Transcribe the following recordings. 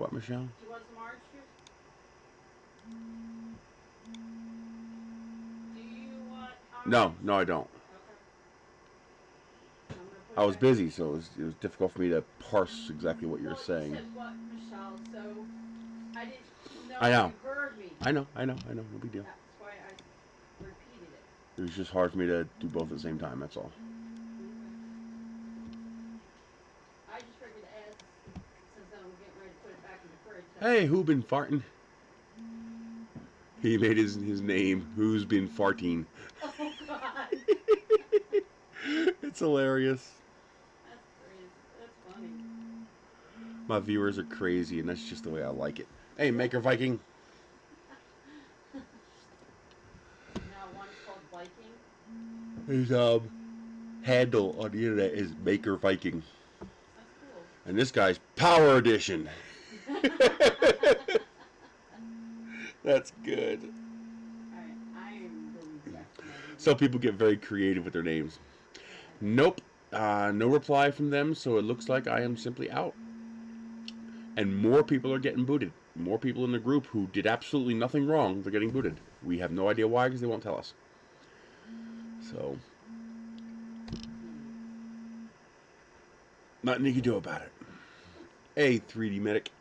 What, Michelle? Do you want some orange juice? Do you want orange? No, no, I don't. Okay. I was busy, so it was difficult for me to parse exactly what you're saying. You said what, Michelle? So I didn't know I know. you heard me. I know. No big deal. That's why I repeated it. It was just hard for me to do both at the same time, that's all. I just figured to ask, since I'm getting ready to put it back in the fridge. Hey, who been farting? He made his name, Who's Been Farting. Oh, God. It's hilarious. That's crazy. That's funny. My viewers are crazy, and that's just the way I like it. Hey, Maker Viking. Now one's called Viking. His handle on the internet is Maker Viking. That's cool. And this guy's Power Edition. That's good. Alright, I am really fascinated. So people get very creative with their names. Nope. No reply from them, so it looks like I am simply out. And more people are getting booted. More people in the group who did absolutely nothing wrong, they're getting booted. We have no idea why, because they won't tell us. So, nothing you can do about it. Hey, 3D Medic.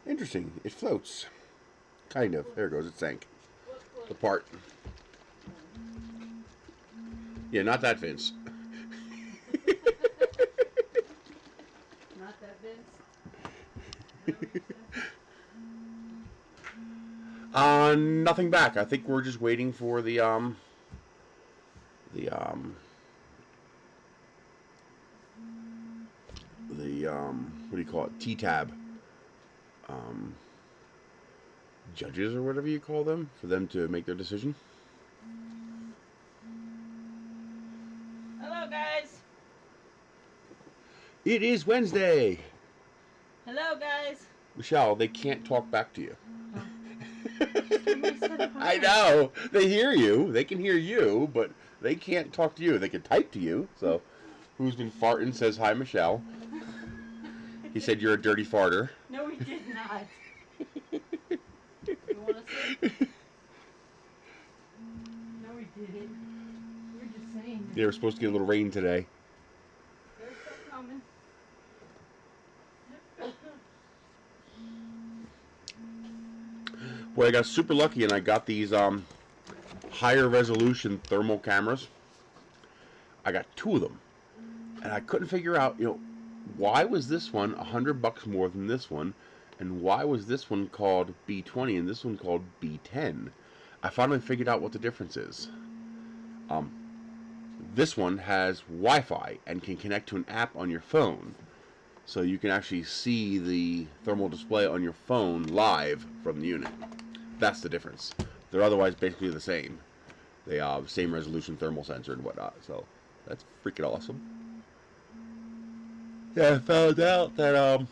Interesting. It floats. Kind of. There it goes. It sank. The part. Yeah, not that, Vince. Not that Vince? Nothing back. I think we're just waiting for the what do you call it? T-tab. Judges or whatever you call them, for them to make their decision. Hello, guys. It is Wednesday. Hello, guys. Michelle, they can't talk back to you. Oh. I know. They hear you. They can hear you, but they can't talk to you. They can type to you. So, Who's Been Farting says, hi, Michelle. He said you're a dirty farter. No, he did not. You want to see? No, he didn't. You're just saying that. They were supposed to get a little rain today. There's stuff coming. Boy, I got super lucky and I got these higher resolution thermal cameras. I got 2 of them. And I couldn't figure out, why was this one $100 more than this one? And why was this one called B20 and this one called B10? I finally figured out what the difference is. This one has Wi-Fi and can connect to an app on your phone. So you can actually see the thermal display on your phone live from the unit. That's the difference. They're otherwise basically the same. They have same resolution thermal sensor and whatnot. So that's freaking awesome. Yeah, I found out that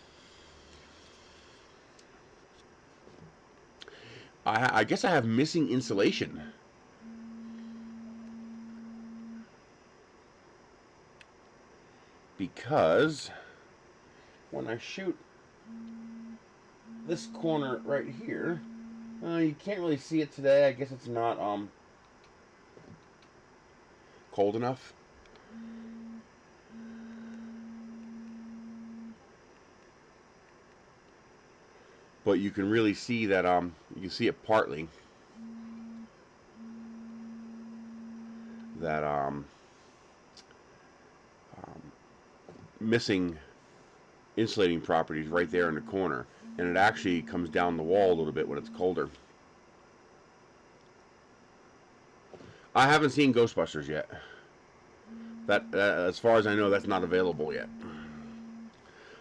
I guess I have missing insulation. Because when I shoot this corner right here, you can't really see it today. I guess it's not cold enough. But you can really see that you can see it partly. That missing insulating properties right there in the corner, and it actually comes down the wall a little bit when it's colder. I haven't seen Ghostbusters yet. That as far as I know, that's not available yet.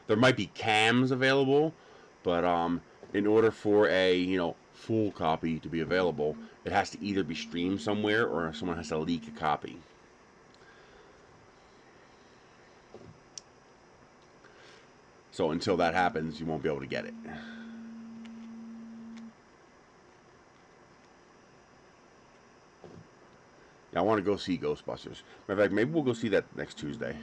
There might be cams available, but in order for a full copy to be available, it has to either be streamed somewhere or someone has to leak a copy. So until that happens, you won't be able to get it. I want to go see Ghostbusters. Matter of fact, maybe we'll go see that next Tuesday.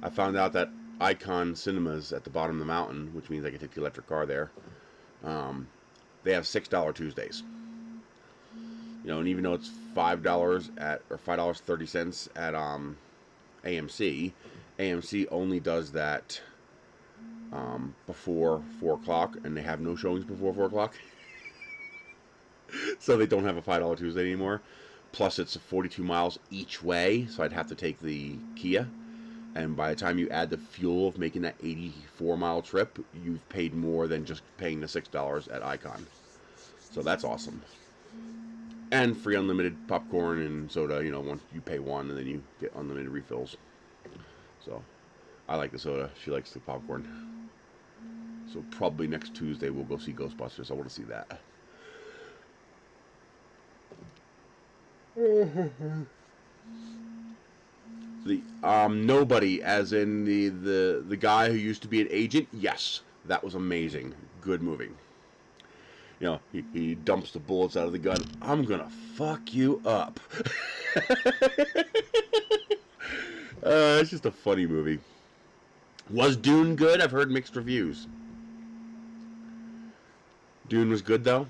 I found out that Icon Cinemas at the bottom of the mountain, which means I can take the electric car there, they have $6 Tuesdays. You know, and even though it's $5 at, or $5.30 at AMC, AMC only does that before 4 o'clock, and they have no showings before 4 o'clock. So they don't have a $5 Tuesday anymore. Plus, it's 42 miles each way, so I'd have to take the Kia. And by the time you add the fuel of making that 84-mile trip, you've paid more than just paying the $6 at Icon. So that's awesome. And free unlimited popcorn and soda. You know, once you pay one, and then you get unlimited refills. So I like the soda. She likes the popcorn. So probably next Tuesday we'll go see Ghostbusters. I want to see that. The Nobody, as in the guy who used to be an agent. Yes, that was amazing. Good movie. You know, he dumps the bullets out of the gun. I'm gonna fuck you up. It's just a funny movie. Was Dune good? I've heard mixed reviews. Dune was good though.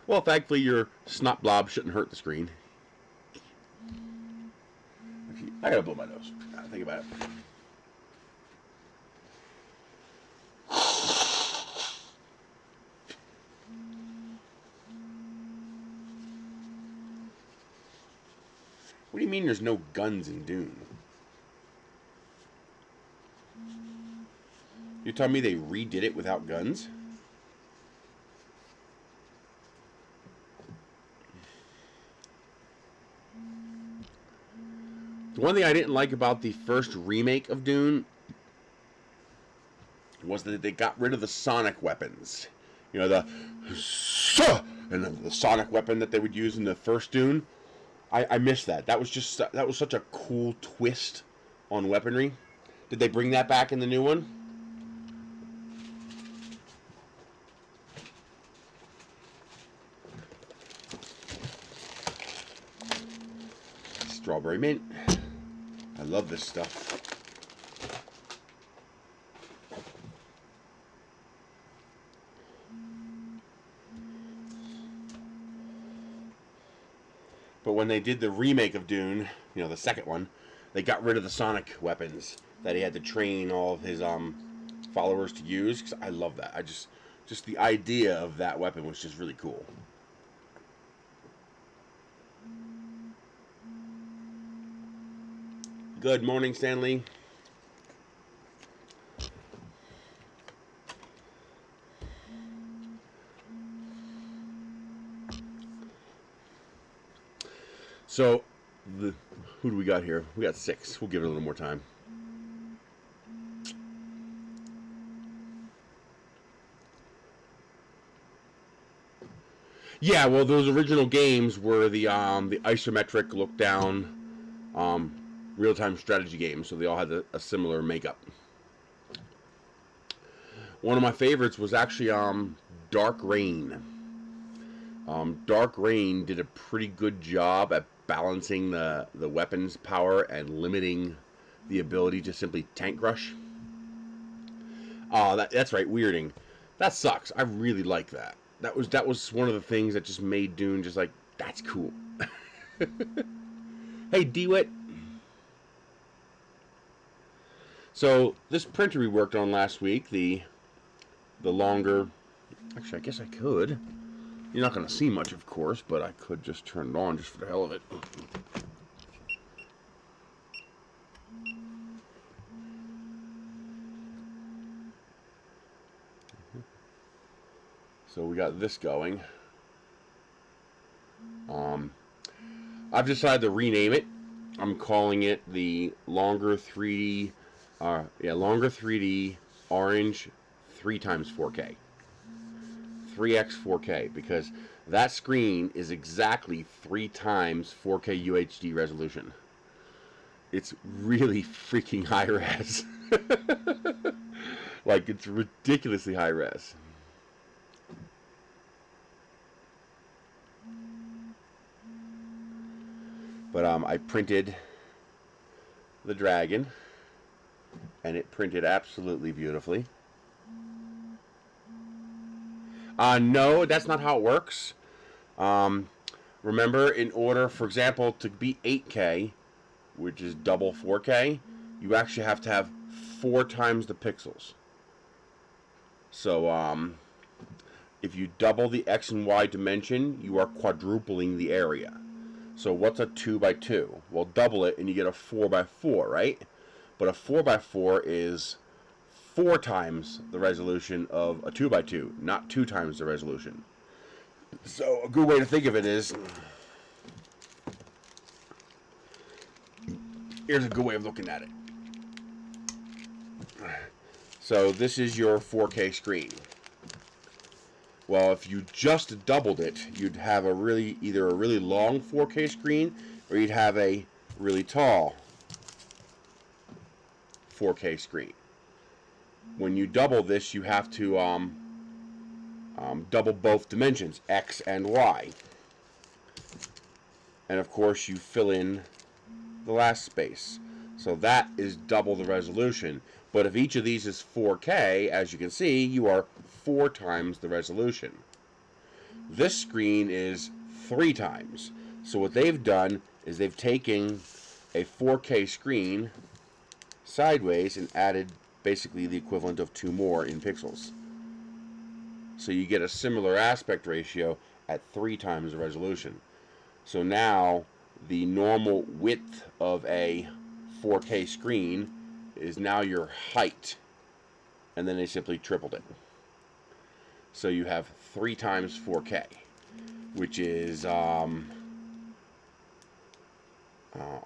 Well, thankfully your snot blob shouldn't hurt the screen. I gotta blow my nose. Now think about it. What do you mean there's no guns in Dune? You're telling me they redid it without guns? The one thing I didn't like about the first remake of Dune was that they got rid of the sonic weapons. You know, the and the sonic weapon that they would use in the first Dune. I missed that. That was such a cool twist on weaponry. Did they bring that back in the new one? Strawberry mint. I love this stuff. But when they did the remake of Dune, you know, the second one, they got rid of the sonic weapons that he had to train all of his followers to use. 'Cause I love that. Just the idea of that weapon was just really cool. Good morning, Stanley. So, who do we got here? We got 6. We'll give it a little more time. Yeah, well, those original games were the isometric look-down real-time strategy games, so they all had a similar makeup. One of my favorites was actually Dark Reign. Dark Reign did a pretty good job at balancing the weapon's power and limiting the ability to simply tank rush. Oh, that's right, weirding. That sucks. I really like that. That was one of the things that just made Dune just like, that's cool. Hey, DeWitt. So this printer we worked on last week, the longer. Actually, I guess I could. You're not going to see much, of course, but I could just turn it on just for the hell of it. So we got this going. I've decided to rename it. I'm calling it the Longer3D, Longer3D Orange 3x4K. 3x 4K, because That screen is exactly 3 times 4K UHD resolution. It's really freaking high res. Like, it's ridiculously high res. But I printed the dragon, and it printed absolutely beautifully. No, that's not how it works. Remember, in order, for example, to be 8K, which is double 4K, you actually have to have 4 times the pixels. So, if you double the X and Y dimension, you are quadrupling the area. So what's a 2x2? Well, double it and you get a 4x4, right? But a 4x4 is 4 times the resolution of a 2x2, not 2 times the resolution. So a good way to think of it is, here's a good way of looking at it. So this is your 4K screen. Well, if you just doubled it, you'd have either a really long 4K screen, or you'd have a really tall 4K screen. When you double this, you have to double both dimensions, X and Y. And of course, you fill in the last space. So that is double the resolution. But if each of these is 4K, as you can see, you are 4 times the resolution. This screen is 3 times. So what they've done is they've taken a 4K screen sideways and added basically the equivalent of 2 more in pixels. So you get a similar aspect ratio at 3 times the resolution. So now the normal width of a 4K screen is now your height, and then they simply tripled it. So you have 3 times 4K, which is I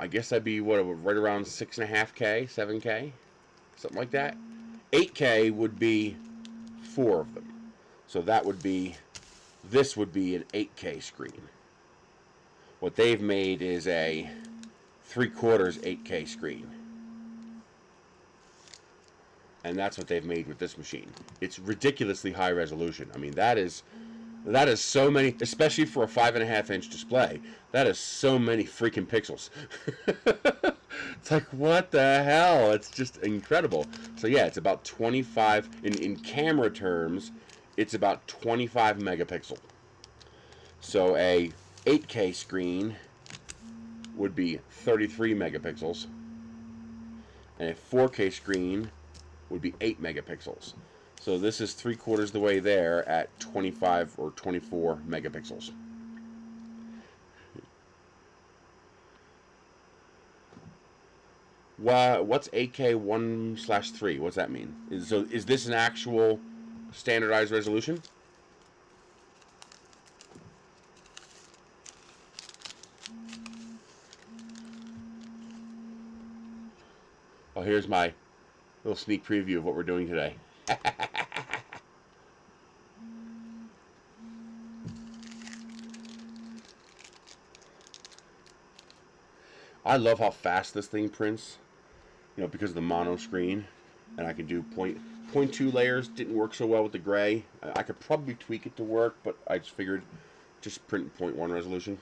guess that'd be what, right around 6.5K, 7K, something like that. 8K would be 4 of them. So this would be an 8K screen. What they've made is a 3/4 8K screen. And that's what they've made with this machine. It's ridiculously high resolution. I mean, that is so many, especially for a 5.5-inch display. That is so many freaking pixels. It's like, what the hell? It's just incredible. So yeah, it's about 25, in camera terms, it's about 25 megapixel. So a 8K screen would be 33 megapixels. And a 4K screen would be 8 megapixels. So this is 3/4 the way there at 25 or 24 megapixels. What's 8K 1/3? What's that mean? Is this an actual standardized resolution? Oh, here's my little sneak preview of what we're doing today. I love how fast this thing prints, because of the mono screen, and I can do 0.2 layers. Didn't work so well with the gray. I could probably tweak it to work, but I just figured just print 0.1 resolution.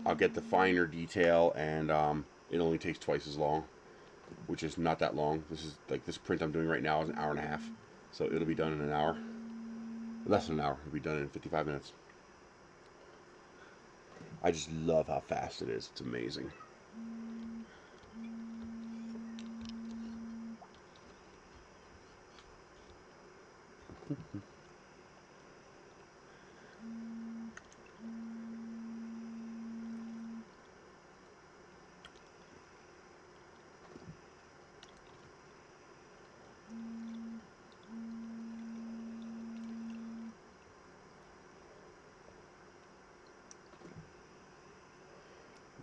I'll get the finer detail, and it only takes twice as long, which is not that long. This print I'm doing right now is an hour and a half, so it'll be done in an hour. Less than an hour. It'll be done in 55 minutes. I just love how fast it is. It's amazing.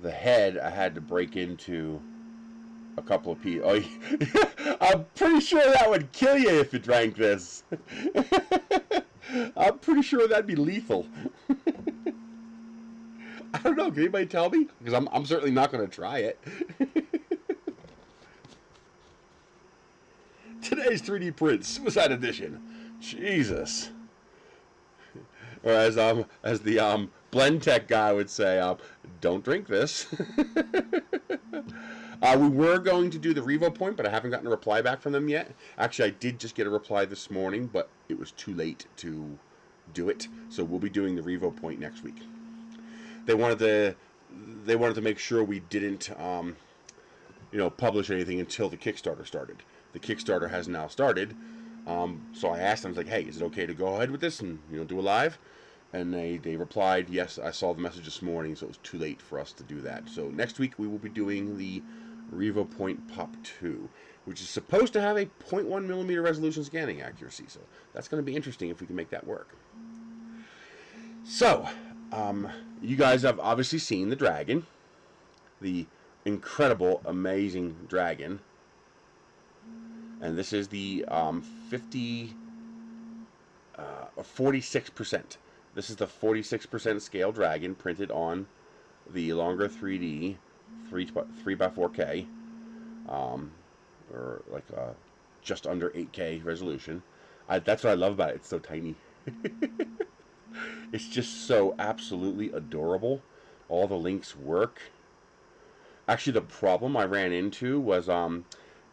the head I had to break into a couple of pieces. Oh, I'm pretty sure that would kill you if you drank this. I'm pretty sure that'd be lethal. I don't know. Can anybody tell me? Because I'm certainly not going to try it. Today's 3D Print Suicide Edition. Jesus. Or as the blend tech guy would say, don't drink this. We were going to do the Revo point, but I haven't gotten a reply back from them yet. Actually, I did just get a reply this morning, but it was too late to do it. So we'll be doing the Revo point next week. They wanted to make sure we didn't, publish anything until the Kickstarter started. The Kickstarter has now started, so I asked them, I was like, hey, is it okay to go ahead with this and do a live? And they replied, yes, I saw the message this morning, so it was too late for us to do that. So next week we will be doing the Revo Point Pop 2, which is supposed to have a 0.1mm resolution scanning accuracy. So that's going to be interesting if we can make that work. So, you guys have obviously seen the dragon, the incredible, amazing dragon. And this is the 46%. This is the 46% scale dragon printed on the Longer3D 3x4K, or like just under 8K resolution. That's what I love about it. It's so tiny. It's just so absolutely adorable. All the links work. Actually, the problem I ran into was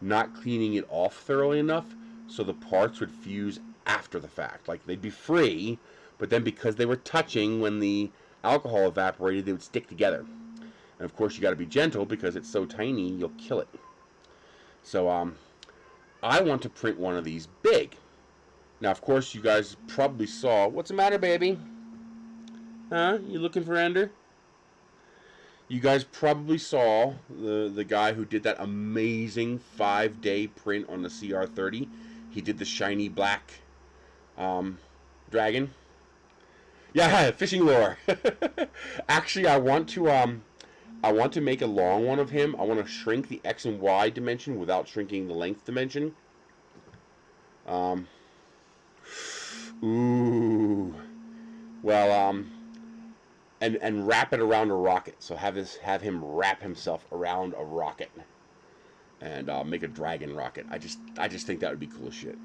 not cleaning it off thoroughly enough, so the parts would fuse after the fact. Like, they'd be free, but then because they were touching when the alcohol evaporated, they would stick together. And of course, you got to be gentle because it's so tiny, you'll kill it. So, I want to print one of these big. Now, of course, you guys probably saw. What's the matter, baby? Huh? You looking for Ender? You guys probably saw the guy who did that amazing 5-day print on the CR30. He did the shiny black dragon. Yeah, fishing lure. Actually, I want to make a long one of him. I want to shrink the X and Y dimension without shrinking the length dimension. Ooh. Well, and wrap it around a rocket. So have him wrap himself around a rocket, and make a dragon rocket. I just think that would be cool as shit.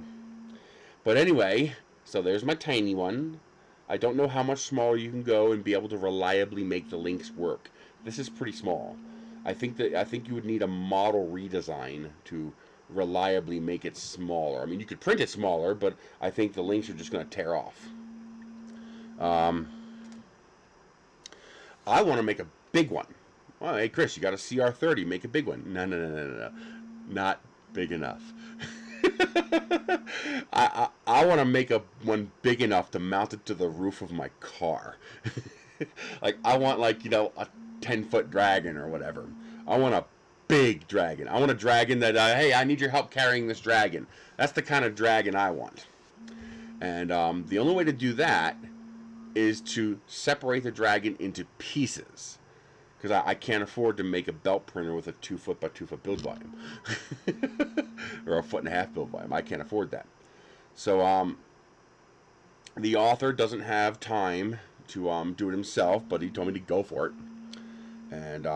But anyway, so there's my tiny one. I don't know how much smaller you can go and be able to reliably make the links work. This is pretty small. I think you would need a model redesign to reliably make it smaller. I mean, you could print it smaller, but I think the links are just going to tear off. I want to make a big one. Well, hey, Chris, you got a CR30. Make a big one. No. Not big enough. I want to make one big enough to mount it to the roof of my car. Like, I want, like, a 10-foot dragon or whatever. I want a big dragon. I want a dragon that, hey, I need your help carrying this dragon. That's the kind of dragon I want. And the only way to do that is to separate the dragon into pieces. Because I can't afford to make a belt printer with a 2-foot by 2-foot build volume. Or a 1.5-foot build volume. I can't afford that. So, the author doesn't have time to do it himself, but he told me to go for it. And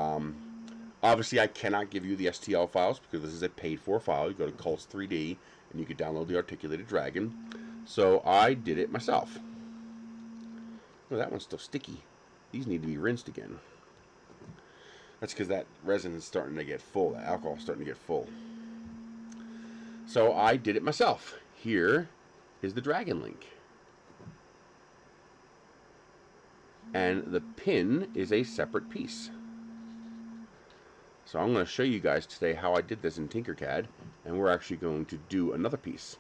obviously I cannot give you the STL files because this is a paid-for file. You go to Longer3D and you can download the articulated dragon. So I did it myself. Oh, that one's still sticky. These need to be rinsed again. That's because that resin is starting to get full. That alcohol is starting to get full. So I did it myself. Here is the dragon link. And the pin is a separate piece. So I'm going to show you guys today how I did this in Tinkercad, and we're actually going to do another piece.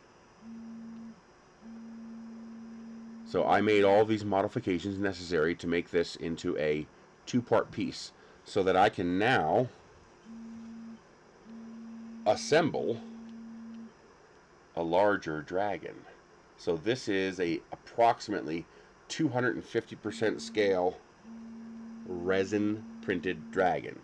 So I made all these modifications necessary to make this into a 2-part piece, so that I can now assemble a larger dragon. So this is a approximately 250% scale resin printed dragon.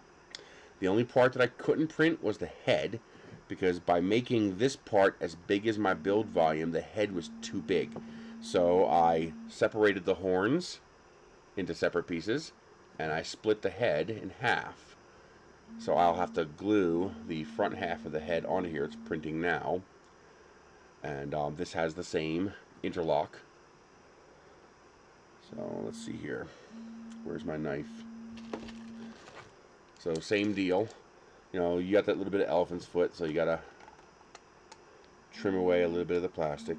The only part that I couldn't print was the head, because by making this part as big as my build volume, the head was too big. So I separated the horns into separate pieces, and I split the head in half. So I'll have to glue the front half of the head onto here. It's printing now. And this has the same interlock. So let's see here. Where's my knife? So same deal. You know, you got that little bit of elephant's foot, so you gotta trim away a little bit of the plastic.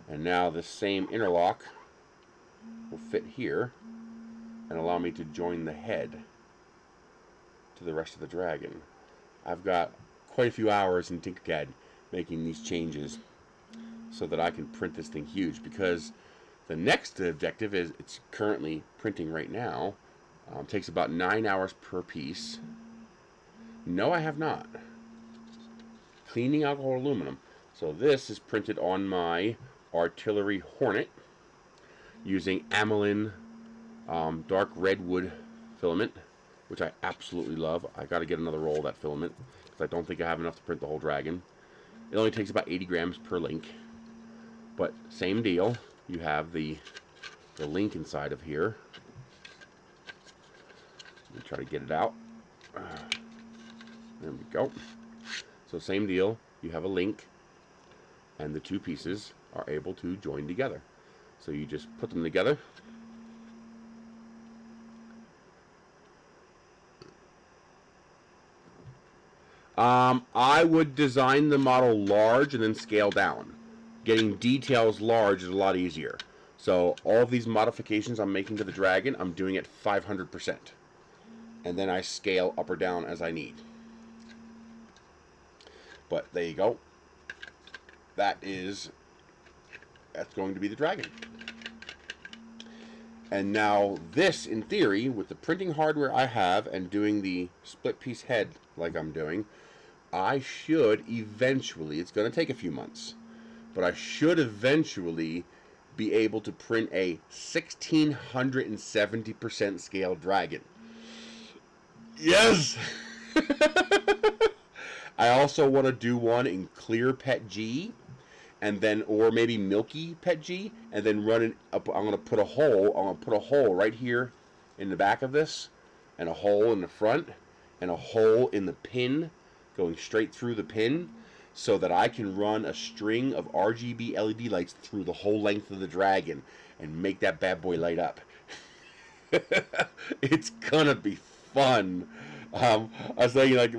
And now this same interlock will fit here and allow me to join the head to the rest of the dragon. I've got quite a few hours in Tinkercad making these changes so that I can print this thing huge, because the next objective is, it's currently printing right now, takes about 9 hours per piece. No, I have not. Cleaning alcohol aluminum. So this is printed on my artillery Hornet using Amelin dark redwood filament, which I absolutely love. I got to get another roll of that filament because I don't think I have enough to print the whole dragon. It only takes about 80 grams per link, but same deal. You have the link inside of here. Let me try to get it out. There we go. So same deal. You have a link, and the two pieces are able to join together. So you just put them together. I would design the model large and then scale down. Getting details large is a lot easier. So all of these modifications I'm making to the dragon, I'm doing at 500%. And then I scale up or down as I need. But there you go. That's going to be the dragon. And now this, in theory, with the printing hardware I have and doing the split piece head like I'm doing, I should eventually, it's going to take a few months, but I should eventually be able to print a 1670% scale dragon. Yes! I also want to do one in clear PET G, and then, or maybe milky PET G, and then run it up. I'm going to put a hole right here in the back of this, and a hole in the front, and a hole in the pin going straight through the pin, so that I can run a string of RGB LED lights through the whole length of the dragon and make that bad boy light up. It's gonna be fun. I was saying, like,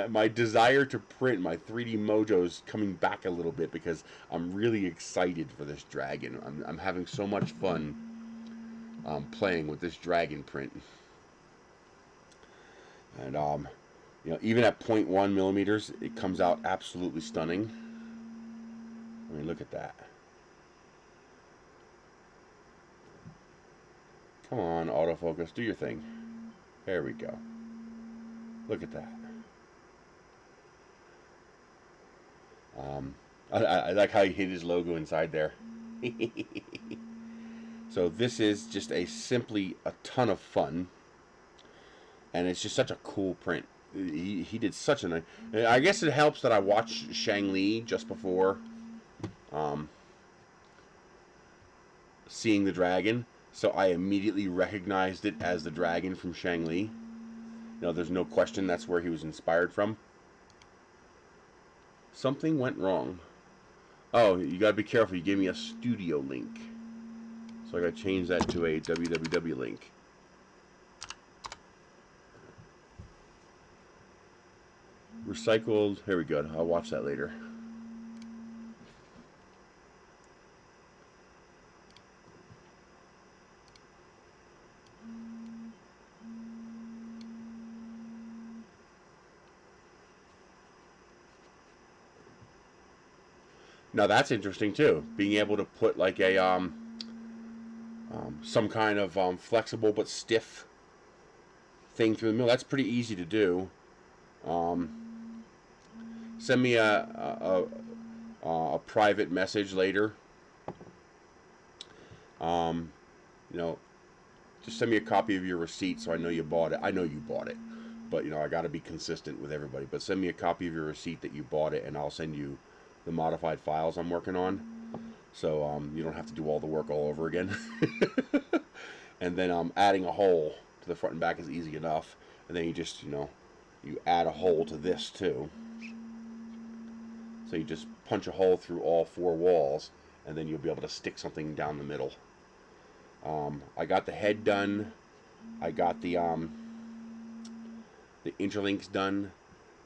my desire to print my 3D mojo is coming back a little bit because I'm really excited for this dragon. I'm having so much fun playing with this dragon print. And you know, even at 0.1 millimeters, it comes out absolutely stunning. I mean, look at that. Come on, autofocus, do your thing. There we go. Look at that. I like how he hid his logo inside there. So this is just simply a ton of fun, and it's just such a cool print. He did such a nice. I guess it helps that I watched Shang-Li just before seeing the dragon, so I immediately recognized it as the dragon from Shang-Li. You know, there's no question that's where he was inspired from. Something went wrong. Oh, you gotta be careful. You gave me a studio link, so I gotta change that to a www link. Recycled. Here we go. I'll watch that later. Now that's interesting too. Being able to put like a some kind of flexible but stiff thing through the middle. That's pretty easy to do. Send me a private message later You know, just send me a copy of your receipt so I know you bought it. I know you bought it, but you know, I got to be consistent with everybody. But send me a copy of your receipt that you bought it, and I'll send you the modified files I'm working on, so you don't have to do all the work all over again. And then adding a hole to the front and back is easy enough, and then you just, you know, you add a hole to this too. So you just punch a hole through all 4 walls, and then you'll be able to stick something down the middle. I got the head done. I got the interlinks done.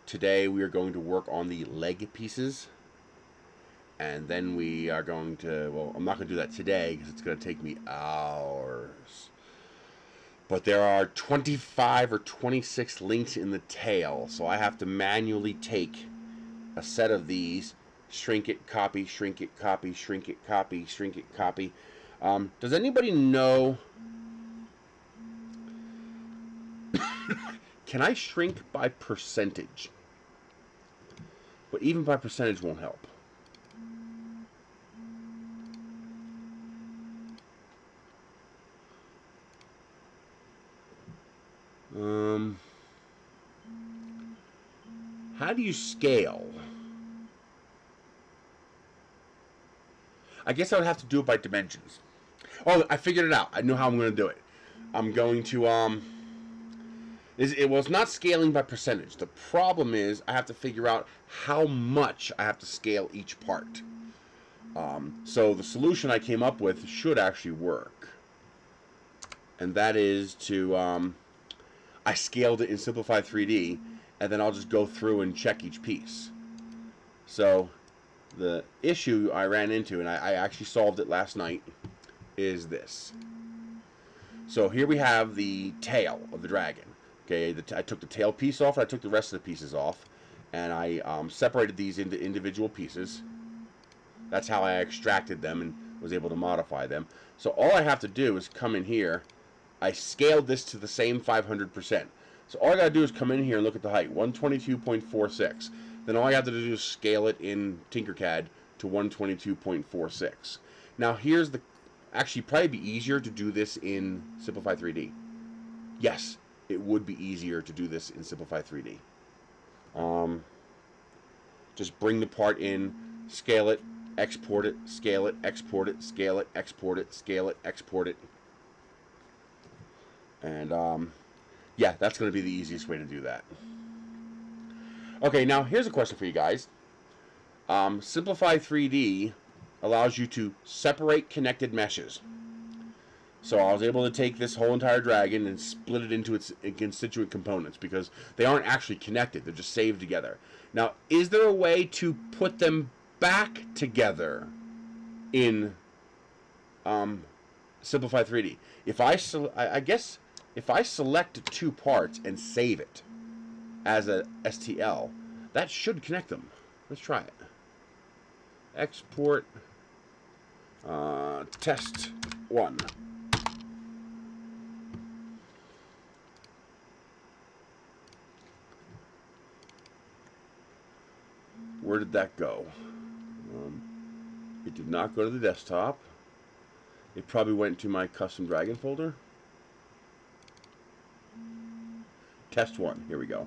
Today we are going to work on the leg pieces, and then we are going to, well, I'm not going to do that today because it's going to take me hours. But there are 25 or 26 links in the tail, so I have to manually take a set of these, shrink it, copy, shrink it, copy, shrink it, copy, shrink it, copy. Does anybody know, can I shrink by percentage? But even by percentage won't help. How do you scale? I guess I would have to do it by dimensions. Oh, I figured it out. I know how I'm going to do it. I'm going to, it's not scaling by percentage. The problem is I have to figure out how much I have to scale each part. So the solution I came up with should actually work. And that is to, I scaled it in Simplify 3D, and then I'll just go through and check each piece. So the issue I ran into, and I actually solved it last night, is this. So here we have the tail of the dragon. Okay, I took the tail piece off, and I took the rest of the pieces off, and I separated these into individual pieces. That's how I extracted them and was able to modify them. So all I have to do is come in here. I scaled this to the same 500%. So all I got to do is come in here and look at the height, 122.46. Then all I have to do is scale it in Tinkercad to 122.46. Now here's the, actually probably be easier to do this in Simplify 3D. Yes, it would be easier to do this in Simplify 3D. Just bring the part in, scale it, export it, scale it, export it, scale it, export it, scale it, export it. And yeah, that's going to be the easiest way to do that. Okay, now here's a question for you guys. Simplify 3D allows you to separate connected meshes. So I was able to take this whole entire dragon and split it into its constituent components because they aren't actually connected. They're just saved together. Now, is there a way to put them back together in Simplify 3D? I guess if I select 2 parts and save it as a STL, that should connect them. Let's try it. Export test 1. Where did that go? It did not go to the desktop. It probably went to my custom dragon folder. Test 1. Here we go.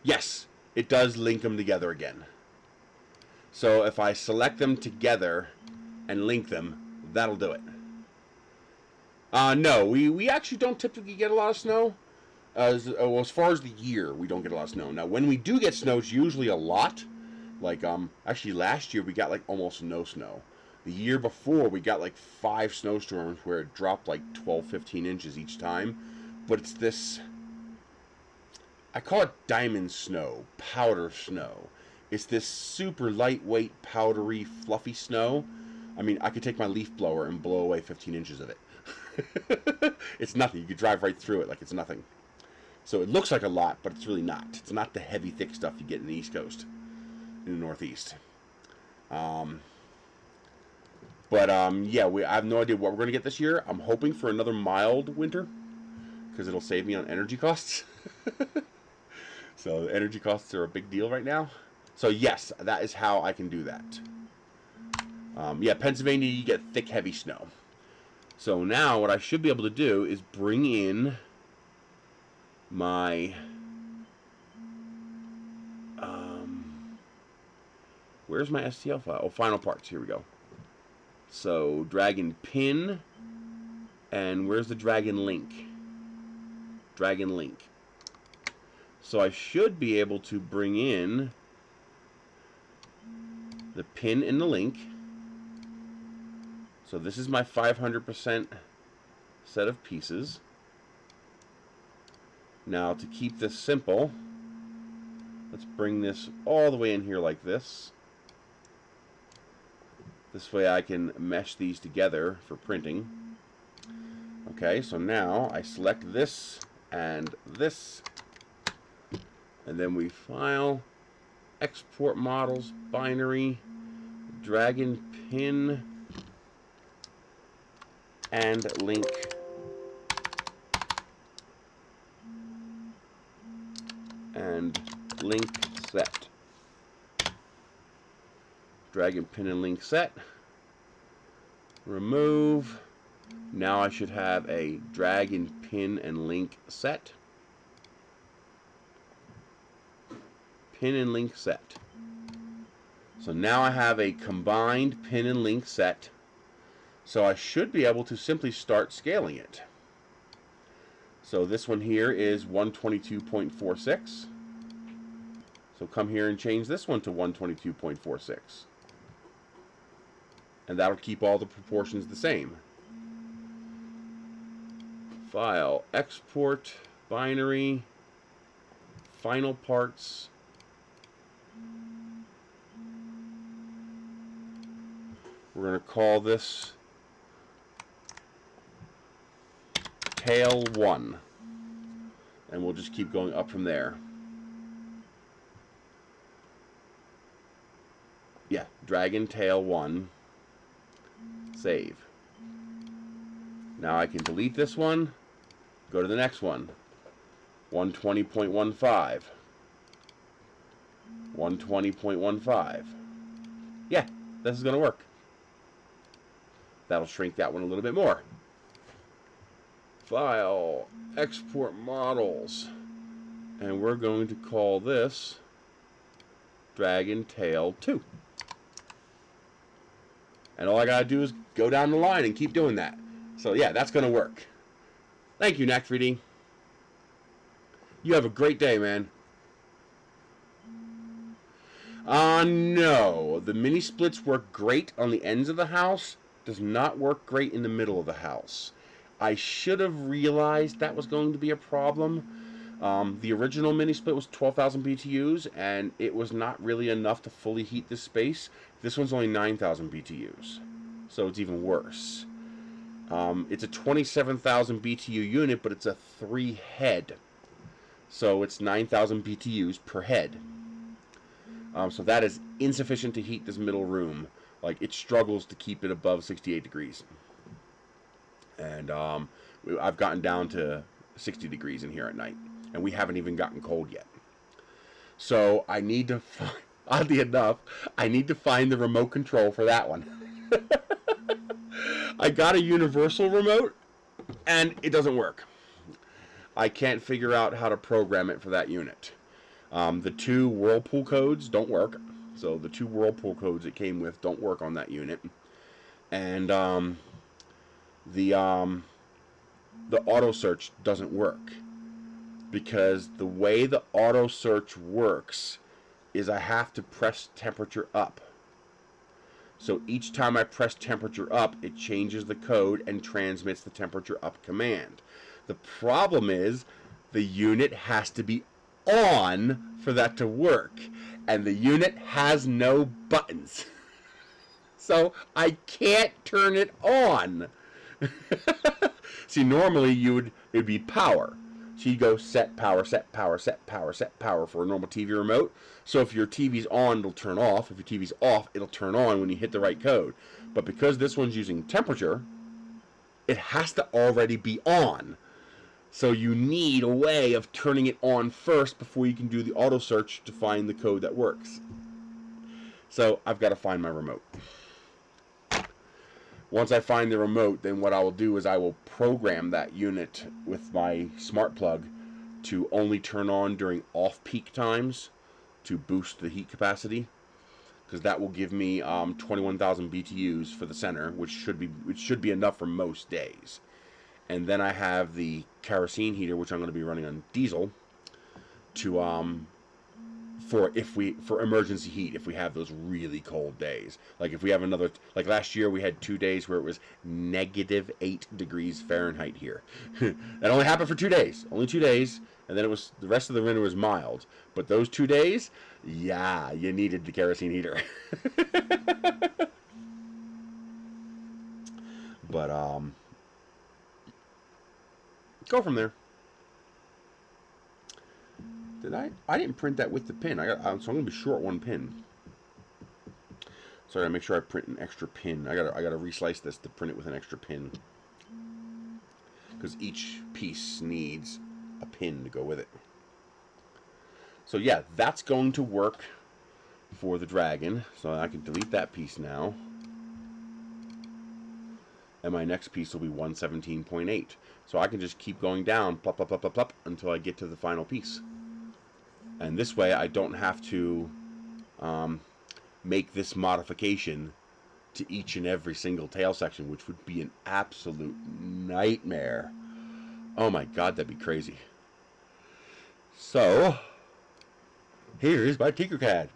Yes, it does link them together again. So if I select them together and link them, that'll do it. No, we actually don't typically get a lot of snow. As far as the year, we don't get a lot of snow. Now, when we do get snow, it's usually a lot. Like, actually last year we got like almost no snow. The year before we got like 5 snowstorms where it dropped like 12, 15 inches each time. But it's this, I call it diamond snow, powder snow. It's this super lightweight, powdery, fluffy snow. I mean, I could take my leaf blower and blow away 15 inches of it. It's nothing. You could drive right through it like it's nothing. So it looks like a lot, but it's really not. It's not the heavy, thick stuff you get in the East Coast, in the Northeast. Yeah, I have no idea what we're going to get this year. I'm hoping for another mild winter, because it'll save me on energy costs. So the energy costs are a big deal right now. So yes, that is how I can do that. Yeah, Pennsylvania, you get thick, heavy snow. So now what I should be able to do is bring in my... where's my STL file? Oh, final parts. Here we go. So, Dragon Pin. And where's the Dragon Link? Dragon Link. So I should be able to bring in the pin and the link. So this is my 500% set of pieces. Now to keep this simple, let's bring this all the way in here like this. This way I can mesh these together for printing. Okay, so now I select this and this, and then we file, export models, binary, dragon pin, and link. And link set. Dragon pin and link set. Remove. Now I should have a dragon pin and link set. Pin and link set. So now I have a combined pin and link set. So I should be able to simply start scaling it. So this one here is 122.46. So come here and change this one to 122.46. And that'll keep all the proportions the same. File, export, binary, final parts. We're going to call this tail 1. And we'll just keep going up from there. Yeah, dragon tail 1. Save. Now I can delete this one. Go to the next one. 120.15. 120.15. Yeah, this is going to work. That'll shrink that one a little bit more. File, export models. And we're going to call this Dragon Tail 2. And all I got to do is go down the line and keep doing that. So yeah, that's going to work. Thank you, Longer3D. You have a great day, man. No. The mini splits work great on the ends of the house. Does not work great in the middle of the house. I should have realized that was going to be a problem. The original mini split was 12,000 BTUs, and it was not really enough to fully heat this space. This one's only 9,000 BTUs, so it's even worse. It's a 27,000 BTU unit, but it's a 3-head, so it's 9,000 BTUs per head. So that is insufficient to heat this middle room. Like, it struggles to keep it above 68 degrees. And I've gotten down to 60 degrees in here at night, and we haven't even gotten cold yet. So I need to, oddly enough, I need to find the remote control for that one. I got a universal remote, and it doesn't work. I can't figure out how to program it for that unit. The 2 Whirlpool codes don't work. So the 2 Whirlpool codes it came with don't work on that unit. And the auto search doesn't work, because the way the auto search works is I have to press temperature up. So each time I press temperature up, it changes the code and transmits the temperature up command. The problem is the unit has to be on for that to work, and the unit has no buttons. So I can't turn it on. See, normally it'd be power. So you go set power, set power, set power, set power for a normal TV remote. So if your TV's on, it'll turn off. If your TV's off, it'll turn on when you hit the right code. But because this one's using temperature, it has to already be on. So you need a way of turning it on first before you can do the auto search to find the code that works. So I've got to find my remote. Once I find the remote, then what I will do is I will program that unit with my smart plug to only turn on during off-peak times to boost the heat capacity, because that will give me 21,000 BTUs for the center, which should be enough for most days. And then I have the kerosene heater, which I'm going to be running on diesel, to for emergency heat if we have those really cold days. Like if we have another, like last year we had 2 days where it was -8 degrees Fahrenheit here. That only happened for 2 days, only 2 days, and then it was the rest of the winter was mild. But those 2 days, yeah, you needed the kerosene heater. But go from there. Did I didn't print that with the pin. So I'm gonna be short 1 pin. So I gotta make sure I print an extra pin. I gotta reslice this to print it with an extra pin, because each piece needs a pin to go with it. So yeah, that's going to work for the dragon. So I can delete that piece now. And my next piece will be 117.8. So I can just keep going down, plop, plop, plop, plop, plop, until I get to the final piece. And this way I don't have to make this modification to each and every single tail section, which would be an absolute nightmare. Oh my god, that'd be crazy. So, here's my Tinkercad.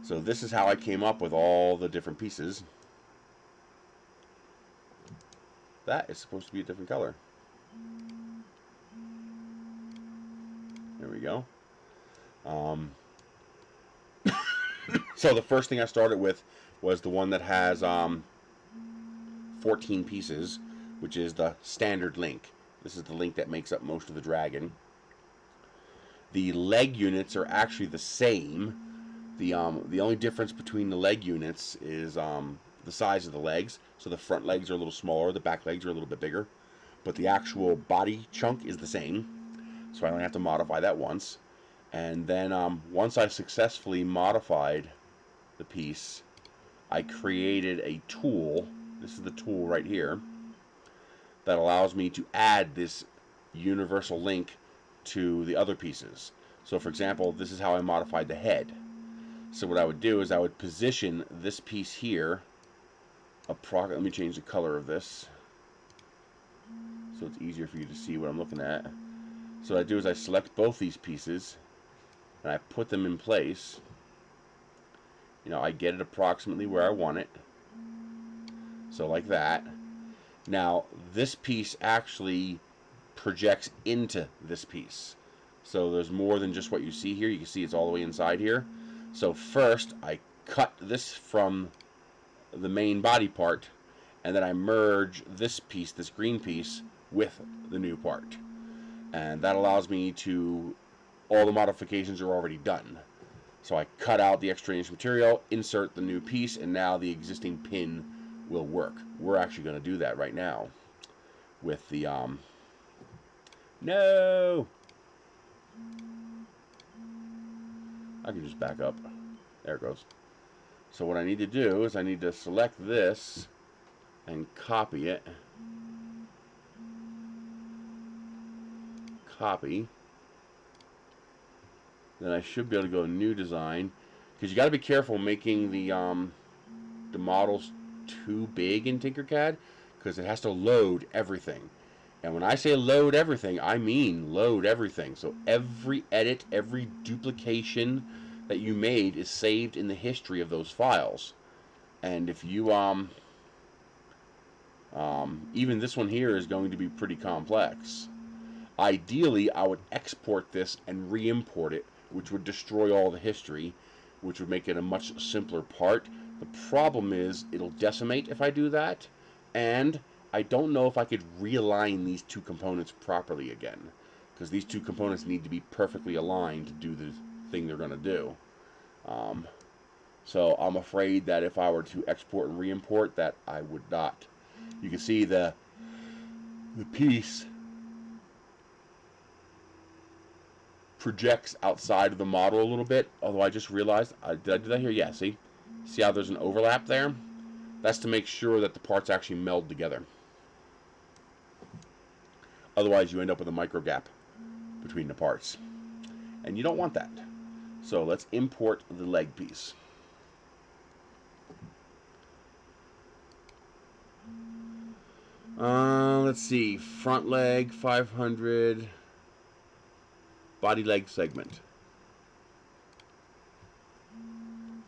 So this is how I came up with all the different pieces. That is supposed to be a different color. There we go. So the first thing I started with was the one that has 14 pieces, which is the standard link. This is the link that makes up most of the dragon. The leg units are actually the same. The only difference between the leg units is the size of the legs. So the front legs are a little smaller, the back legs are a little bit bigger, but the actual body chunk is the same. So I only have to modify that once. And then once I successfully modified the piece, I created a tool. This is the tool right here that allows me to add this universal link to the other pieces. So for example, this is how I modified the head. So what I would do is I would position this piece here. Let me change the color of this so it's easier for you to see what I'm looking at. So what I do is I select both these pieces and I put them in place. You know, I get it approximately where I want it. So like that. Now this piece actually projects into this piece. So there's more than just what you see here. You can see it's all the way inside here. So first I cut this from the main body part, and then I merge this piece, this green piece, with the new part. And that allows me to, all the modifications are already done. So I cut out the extraneous material, insert the new piece, and now the existing pin will work. We're actually going to do that right now with the no, I can just back up. There it goes. So what I need to do is I need to select this and copy it. Copy. Then I should be able to go new design, because you got to be careful making the models too big in Tinkercad, because it has to load everything. And when I say load everything, I mean load everything. So every edit, every duplication that you made is saved in the history of those files. And if you even this one here is going to be pretty complex. Ideally, I would export this and re-import it, which would destroy all the history, which would make it a much simpler part. The problem is it'll decimate if I do that, and I don't know if I could realign these two components properly again, because these two components need to be perfectly aligned to do the thing they're going to do. So I'm afraid that if I were to export and re-import that, I would not. You can see the piece projects outside of the model a little bit, although I just realized, did I do that here? Yeah, see? See how there's an overlap there? That's to make sure that the parts actually meld together. Otherwise, you end up with a micro gap between the parts. And you don't want that. So let's import the leg piece. Let's see. Front leg, 500. Body leg segment.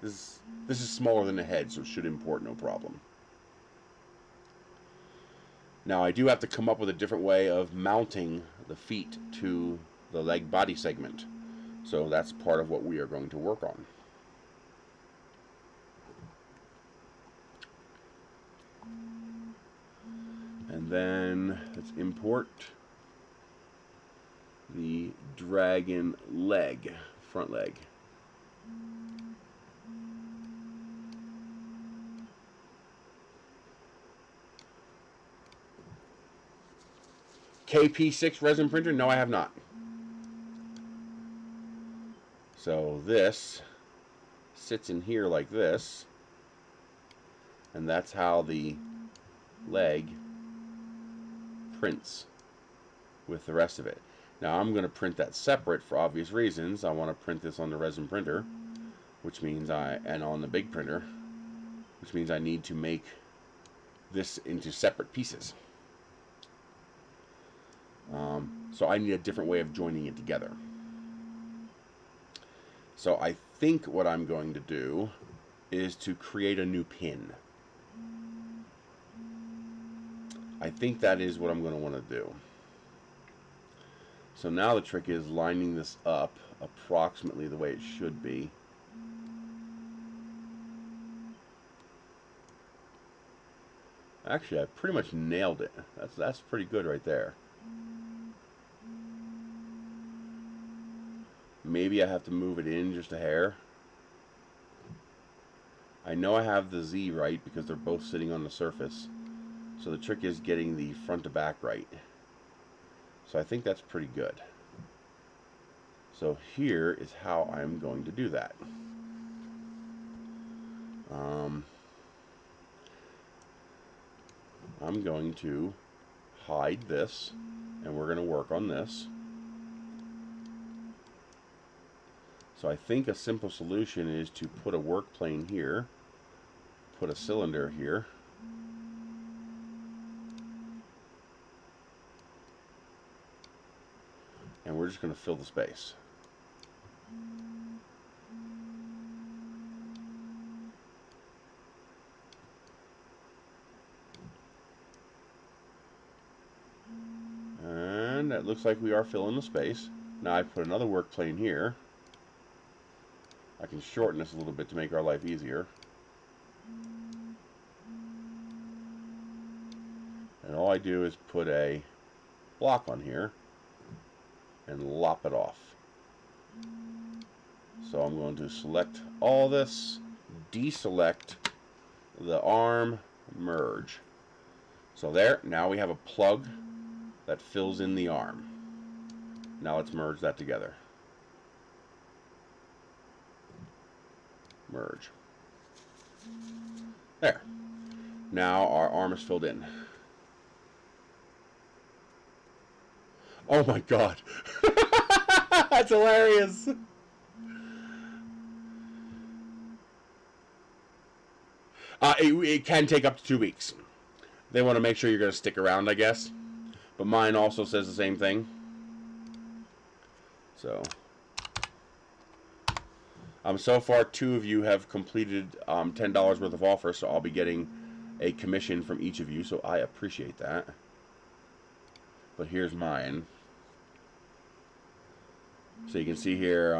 This is smaller than the head, so it should import no problem. Now I do have to come up with a different way of mounting the feet to the leg body segment. So that's part of what we are going to work on. And then let's import the dragon leg, front leg. KP6 resin printer? No, I have not. So this sits in here like this, and that's how the leg prints with the rest of it. Now I'm going to print that separate for obvious reasons. I want to print this on the resin printer, which means and on the big printer, which means I need to make this into separate pieces. So I need a different way of joining it together. So I think what I'm going to do is to create a new pin. I think that is what I'm going to want to do. So now the trick is lining this up approximately the way it should be. Actually, I pretty much nailed it. That's pretty good right there. Maybe I have to move it in just a hair. I know I have the Z right because they're both sitting on the surface. So the trick is getting the front to back right. So I think that's pretty good. So here is how I'm going to do that. I'm going to hide this, and we're going to work on this. So I think a simple solution is to put a work plane here, put a cylinder here, and we're just going to fill the space. And that looks like we are filling the space. Now I put another work plane here. I can shorten this a little bit to make our life easier. And all I do is put a block on here and lop it off. So I'm going to select all this, deselect the arm, merge. So there, now we have a plug that fills in the arm. Now let's merge that together. Merge. There. Now our arm is filled in. Oh my god. That's hilarious. It can take up to 2 weeks. They want to make sure you're going to stick around, I guess. But mine also says the same thing. So so far, 2 of you have completed $10 worth of offers, so I'll be getting a commission from each of you, so I appreciate that. But here's mine. So you can see here,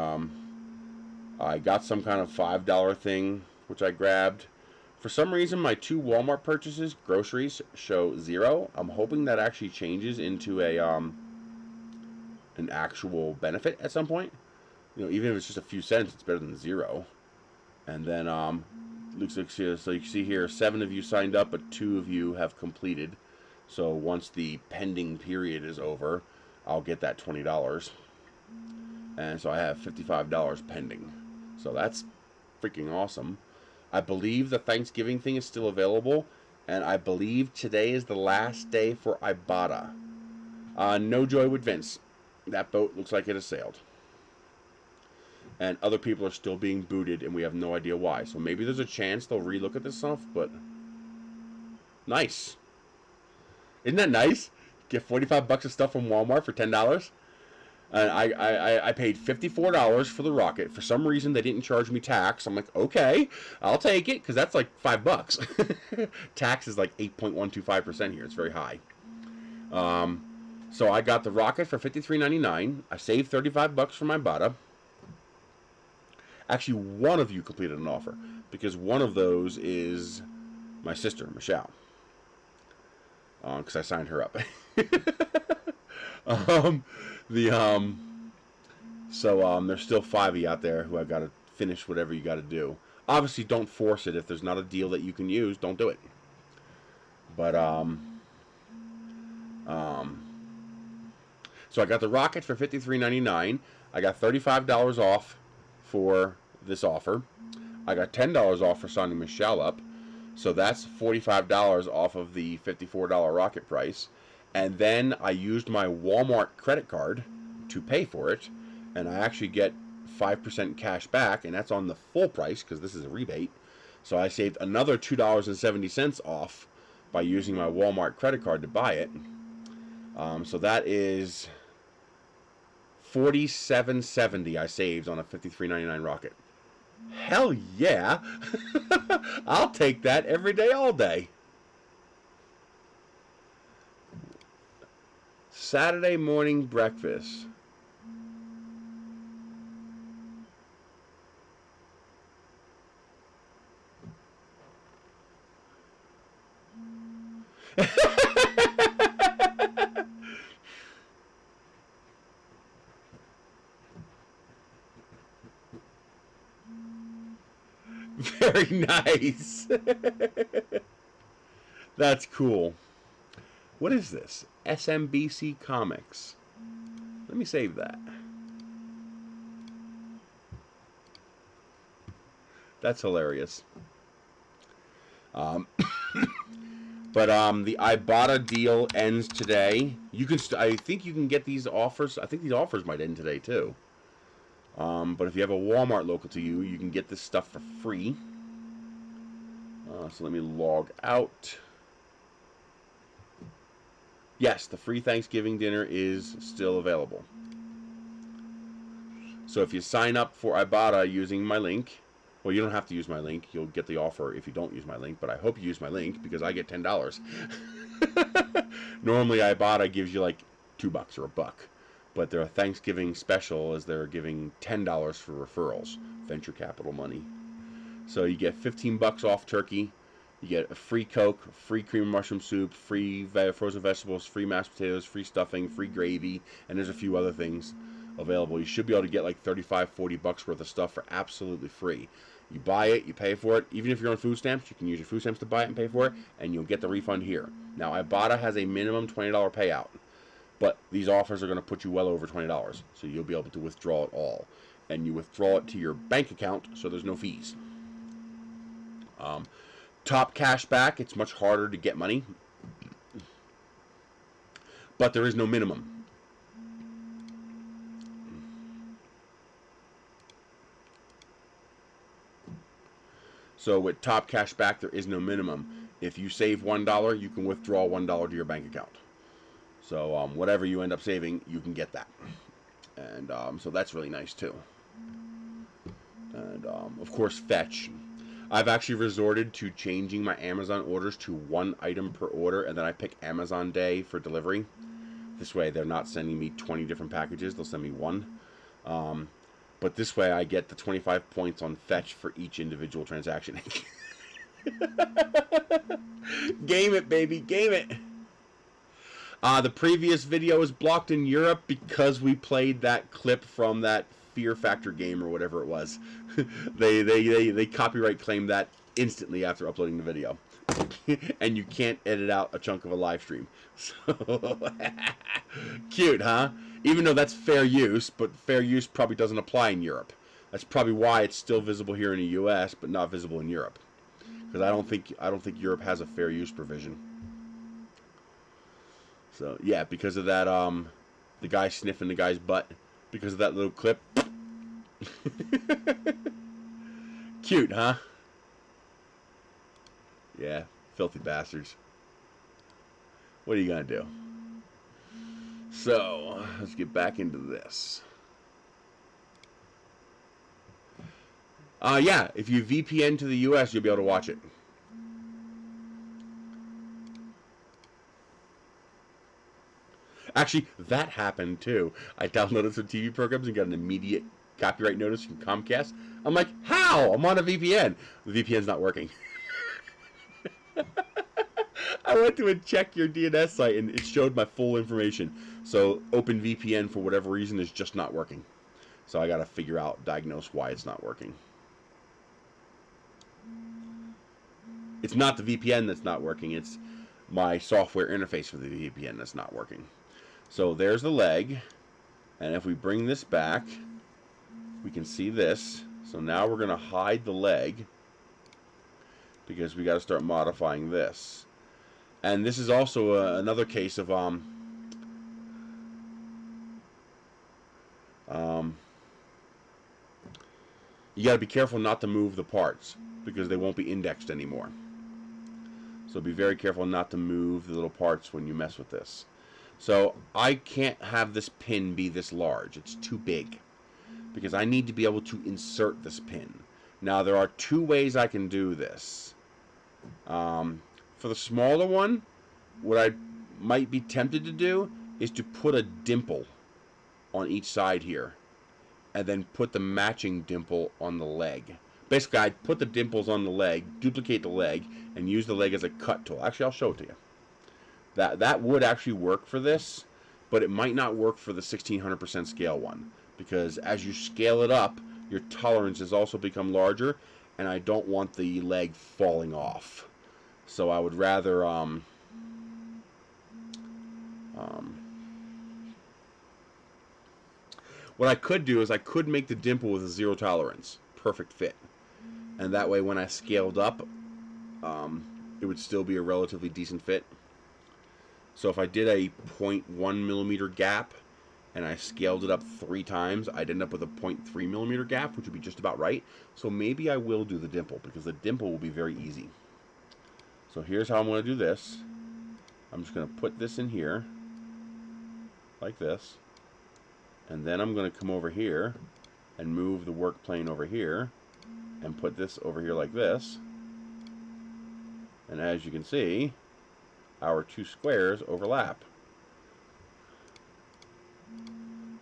I got some kind of $5 thing, which I grabbed. For some reason, my 2 Walmart purchases, groceries, show 0. I'm hoping that actually changes into a an actual benefit at some point. You know, even if it's just a few cents, it's better than 0. And then, looks like, so you can see here, 7 of you signed up, but 2 of you have completed. So once the pending period is over, I'll get that $20. And so I have $55 pending. So that's freaking awesome. I believe the Thanksgiving thing is still available, and I believe today is the last day for Ibotta. No joy with Vince. That boat looks like it has sailed. And other people are still being booted, and we have no idea why. So maybe there's a chance they'll relook at this stuff, but nice. Isn't that nice? Get 45 bucks of stuff from Walmart for $10. And I paid $54 for the rocket. For some reason, they didn't charge me tax. I'm like, okay, I'll take it, because that's like $5. Tax is like 8.125% here. It's very high. So I got the rocket for $53.99. I saved 35 bucks from Ibotta. Actually, one of you completed an offer, because one of those is my sister, Michelle. Because I signed her up. There's still 5 of you out there who I've got to finish whatever you got to do. Obviously, don't force it. If there's not a deal that you can use, don't do it. But so I got the rocket for $53.99. I got $35 off for this offer. I got $10 off for signing Michelle up. So that's $45 off of the $54 rocket price. And then I used my Walmart credit card to pay for it. And I actually get 5% cash back. And that's on the full price, because this is a rebate. So I saved another $2.70 off by using my Walmart credit card to buy it. So that is $47.70 I saved on a $53.99 rocket. Hell yeah! I'll take that every day, all day. Saturday morning breakfast. Very nice. That's cool. What is this? SMBC Comics. Let me save that. That's hilarious. But the Ibotta deal ends today. You can. I think you can get these offers. I think these offers might end today too. But if you have a Walmart local to you, you can get this stuff for free. So let me log out. Yes, the free Thanksgiving dinner is still available. So if you sign up for Ibotta using my link, well, you don't have to use my link. You'll get the offer if you don't use my link, but I hope you use my link because I get $10. Normally, Ibotta gives you like $2 or $1. But their Thanksgiving special is they're giving $10 for referrals, venture capital money. So you get $15 off turkey. You get a free Coke, free cream of mushroom soup, free frozen vegetables, free mashed potatoes, free stuffing, free gravy, and there's a few other things available. You should be able to get like $35-40 worth of stuff for absolutely free. You buy it, you pay for it. Even if you're on food stamps, you can use your food stamps to buy it and pay for it, and you'll get the refund here. Now, Ibotta has a minimum $20 payout, but these offers are going to put you well over $20, so you'll be able to withdraw it all. And you withdraw it to your bank account, so there's no fees. Top cash back, it's much harder to get money, but there is no minimum. So with top cash back, there is no minimum. If you save $1, you can withdraw $1 to your bank account. So whatever you end up saving, you can get that. And so that's really nice too. And of course, fetch. I've actually resorted to changing my Amazon orders to 1 item per order, and then I pick Amazon Day for delivery. This way, they're not sending me 20 different packages. They'll send me 1. But this way, I get the 25 points on fetch for each individual transaction. Game it, baby. Game it. The previous video was blocked in Europe because we played that clip from that Fear Factor game or whatever it was. they copyright claimed that instantly after uploading the video. And you can't edit out a chunk of a live stream. So cute, huh? Even though that's fair use, but fair use probably doesn't apply in Europe. That's probably why it's still visible here in the U.S. but not visible in Europe, because I don't think Europe has a fair use provision. So yeah, because of that, the guy sniffing the guy's butt, because of that little clip. Cute, huh? Yeah, filthy bastards. What are you gonna do? So let's get back into this. Yeah, if you VPN to the US, you'll be able to watch it. Actually, that happened too. I downloaded some TV programs and got an immediate copyright notice from Comcast. I'm like, how? I'm on a VPN. The VPN's not working. I went to check your DNS site and it showed my full information. So OpenVPN, for whatever reason, is just not working. So I got to figure out, diagnose why it's not working. It's not the VPN that's not working. It's my software interface for the VPN that's not working. So there's the leg. And if we bring this back, we can see this. So now we're going to hide the leg, because we got to start modifying this. And this is also another case of you got to be careful not to move the parts, because they won't be indexed anymore. So be very careful not to move the little parts when you mess with this. So I can't have this pin be this large. It's too big, because I need to be able to insert this pin. Now there are two ways I can do this. For the smaller one, what I might be tempted to do is to put a dimple on each side here, and then put the matching dimple on the leg. Basically, I'd put the dimples on the leg, duplicate the leg, and use the leg as a cut tool. Actually, I'll show it to you. That would actually work for this, but it might not work for the 1600% scale one, because as you scale it up, your tolerances also become larger, and I don't want the leg falling off. So I would rather what I could do is I could make the dimple with a 0 tolerance, perfect fit, and that way when I scaled up, it would still be a relatively decent fit. So if I did a 0.1 millimeter gap and I scaled it up 3 times, I'd end up with a 0.3 millimeter gap, which would be just about right. So maybe I will do the dimple, because the dimple will be very easy. So here's how I'm going to do this. I'm just going to put this in here, like this. And then I'm going to come over here and move the work plane over here and put this over here like this. And as you can see, our two squares overlap.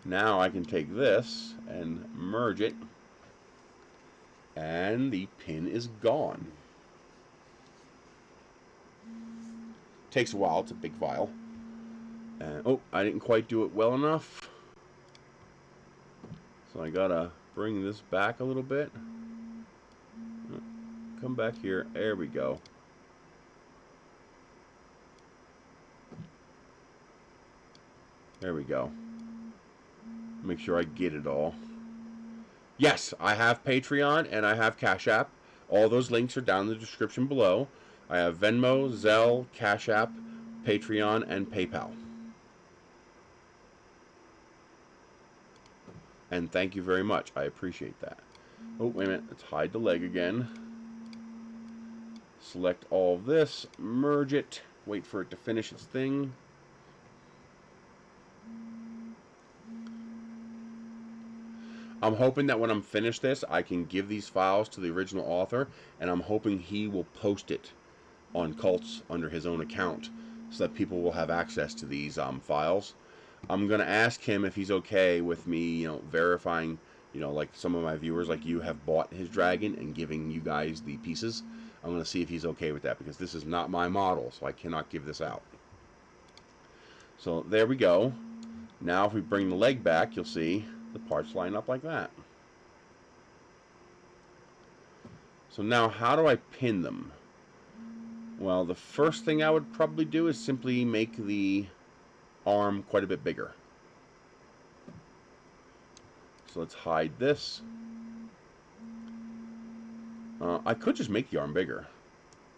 Now I can take this and merge it, and the pin is gone. Takes a while, it's a big file. And oh, I didn't quite do it well enough. So I gotta bring this back a little bit. Come back here, there we go. There we go. Make sure I get it all. Yes, I have Patreon and I have Cash App. All those links are down in the description below. I have Venmo, Zelle, Cash App, Patreon, and PayPal. And thank you very much. I appreciate that. Oh, wait a minute. Let's hide the leg again. Select all of this. Merge it. Wait for it to finish its thing. I'm hoping that when I'm finished this, I can give these files to the original author, and I'm hoping he will post it on Cults under his own account, so that people will have access to these files. I'm going to ask him if he's okay with me, verifying, like some of my viewers, like you, have bought his dragon and giving you guys the pieces. I'm going to see if he's okay with that, because this is not my model, so I cannot give this out. So there we go. Now if we bring the leg back, you'll see the parts line up like that. So now how do I pin them? Well, the first thing I would probably do is simply make the arm quite a bit bigger. So let's hide this. I could just make the arm bigger.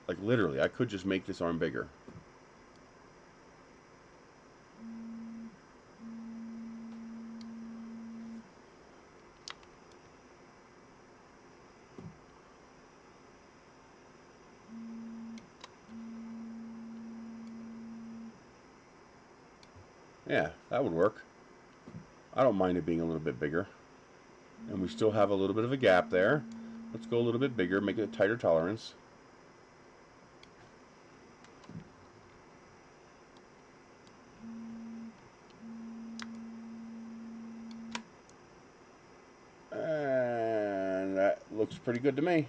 Like literally, I could just make this arm bigger. Yeah, that would work. I don't mind it being a little bit bigger. And we still have a little bit of a gap there. Let's go a little bit bigger, make it a tighter tolerance. And that looks pretty good to me.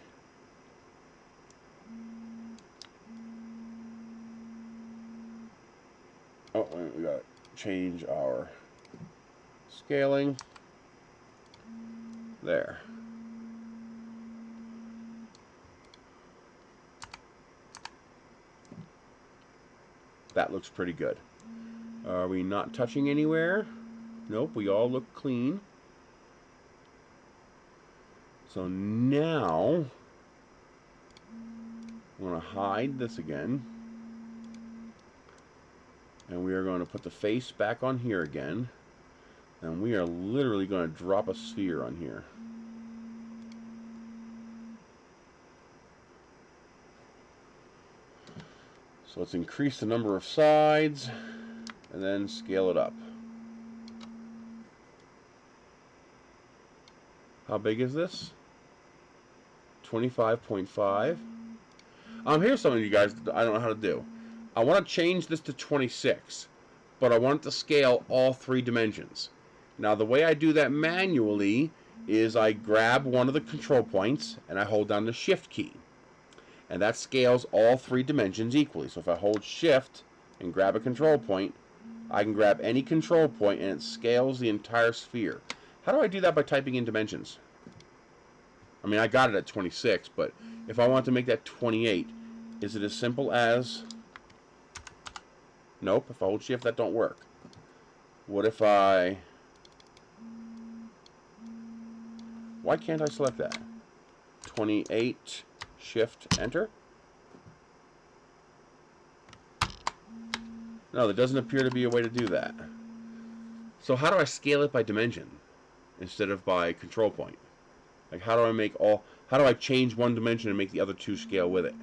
Oh, we gotta change our scaling. There. That looks pretty good. Are we not touching anywhere? Nope, we all look clean. So now, I'm going to hide this again. And we are going to put the face back on here again. And we are literally going to drop a sphere on here. So let's increase the number of sides and then scale it up. How big is this? 25.5. Here's something you guys I don't know how to do. I want to change this to 26, but I want it to scale all 3 dimensions. Now the way I do that manually is I grab one of the control points and I hold down the shift key. And that scales all 3 dimensions equally. So if I hold shift and grab a control point, I can grab any control point and it scales the entire sphere. How do I do that by typing in dimensions? I mean, I got it at 26, but if I want to make that 28, is it as simple as... Nope, if I hold shift, that don't work. What if I... Why can't I select that? 28, shift, enter? No, there doesn't appear to be a way to do that. So how do I scale it by dimension instead of by control point? Like how do I change one dimension and make the other 2 scale with it?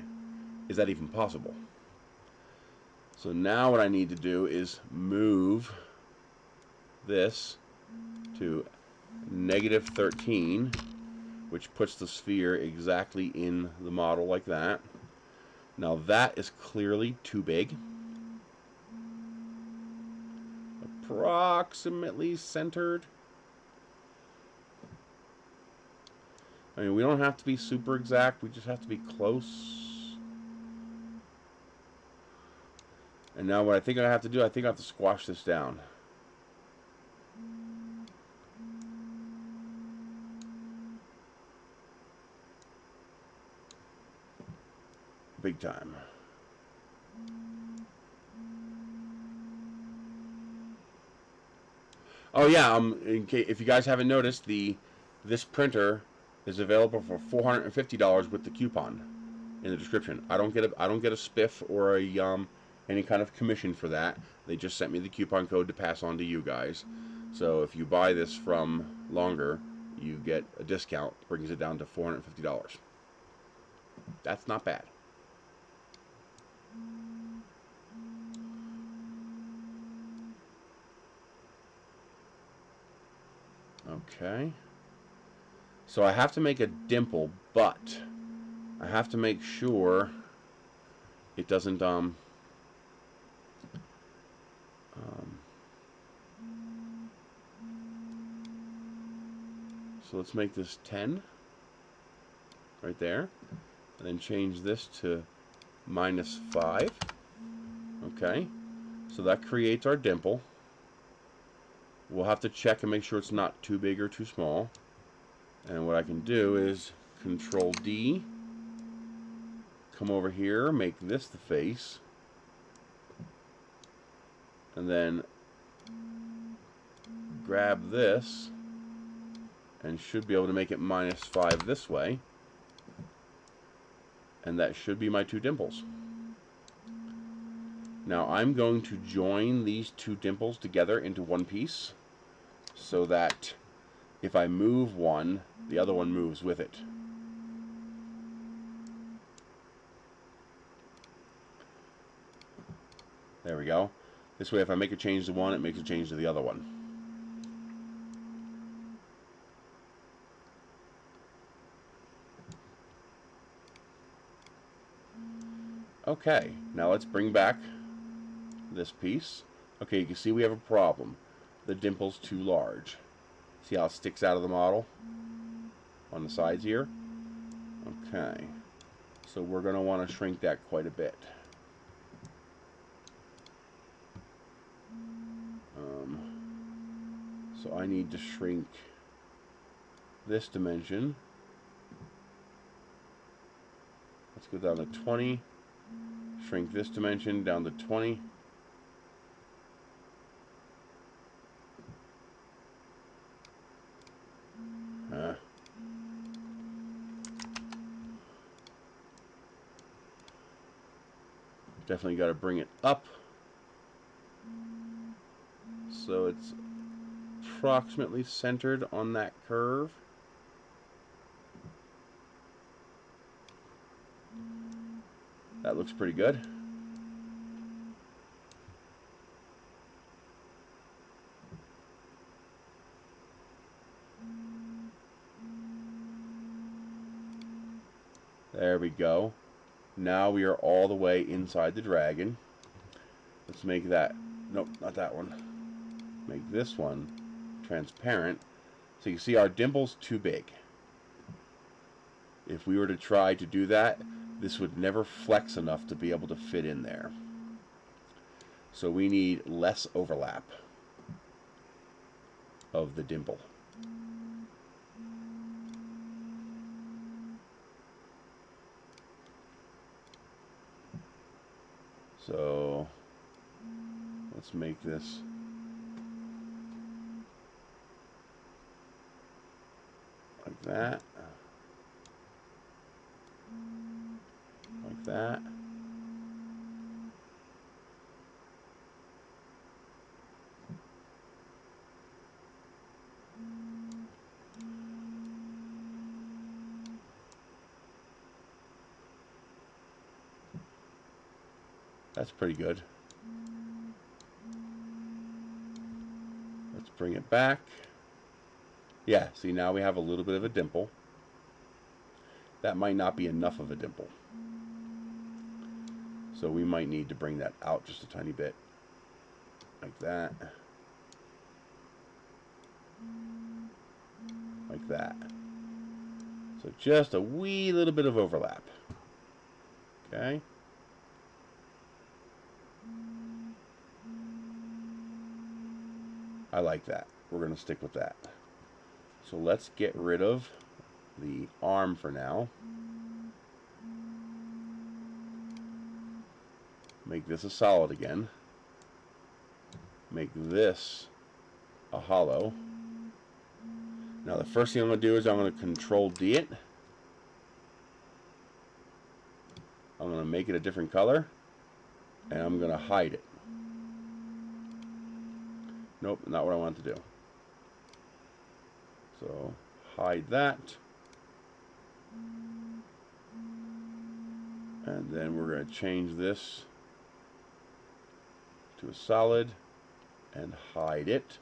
Is that even possible? So now what I need to do is move this to -13, which puts the sphere exactly in the model like that. Now that is clearly too big. Approximately centered. I mean, we don't have to be super exact, we just have to be close. And now what I think I have to do, I think I have to squash this down. Big time. Oh yeah, if you guys haven't noticed, this printer is available for $450 with the coupon in the description. I don't get a spiff or a any kind of commission for that. They just sent me the coupon code to pass on to you guys. So if you buy this from Longer, you get a discount, brings it down to $450. That's not bad. Okay. So I have to make a dimple, but I have to make sure it doesn't so let's make this 10 right there, and then change this to -5. Okay, so that creates our dimple. We'll have to check and make sure it's not too big or too small. And what I can do is Control D, come over here, make this the face, and then grab this and should be able to make it -5 this way. And that should be my two dimples. Now I'm going to join these two dimples together into one piece so that if I move one, the other one moves with it. There we go. This way if I make a change to one, it makes a change to the other one. Okay, now let's bring back this piece. Okay, you can see we have a problem. The dimple's too large. See how it sticks out of the model on the sides here? Okay, so we're going to want to shrink that quite a bit. So I need to shrink this dimension. Let's go down to 20. Shrink this dimension down to 20. Definitely got to bring it up so it's approximately centered on that curve. That looks pretty good. There we go. Now we are all the way inside the dragon. Let's make that, nope, not that one. Make this one transparent. So you can see our dimple's too big. If we were to try to do that, this would never flex enough to be able to fit in there. So we need less overlap of the dimple. So let's make this like that, like that. That's pretty good. Let's bring it back. Yeah, see, now we have a little bit of a dimple. That might not be enough of a dimple. So we might need to bring that out just a tiny bit. Like that. Like that. So just a wee little bit of overlap. Okay. I like that. We're going to stick with that. So let's get rid of the arm for now. Make this a solid again. Make this a hollow. Now the first thing I'm going to do is I'm going to Control D it. I'm going to make it a different color. And I'm going to hide it. Nope, not what I want to do. So hide that. And then we're going to change this to a solid and hide it.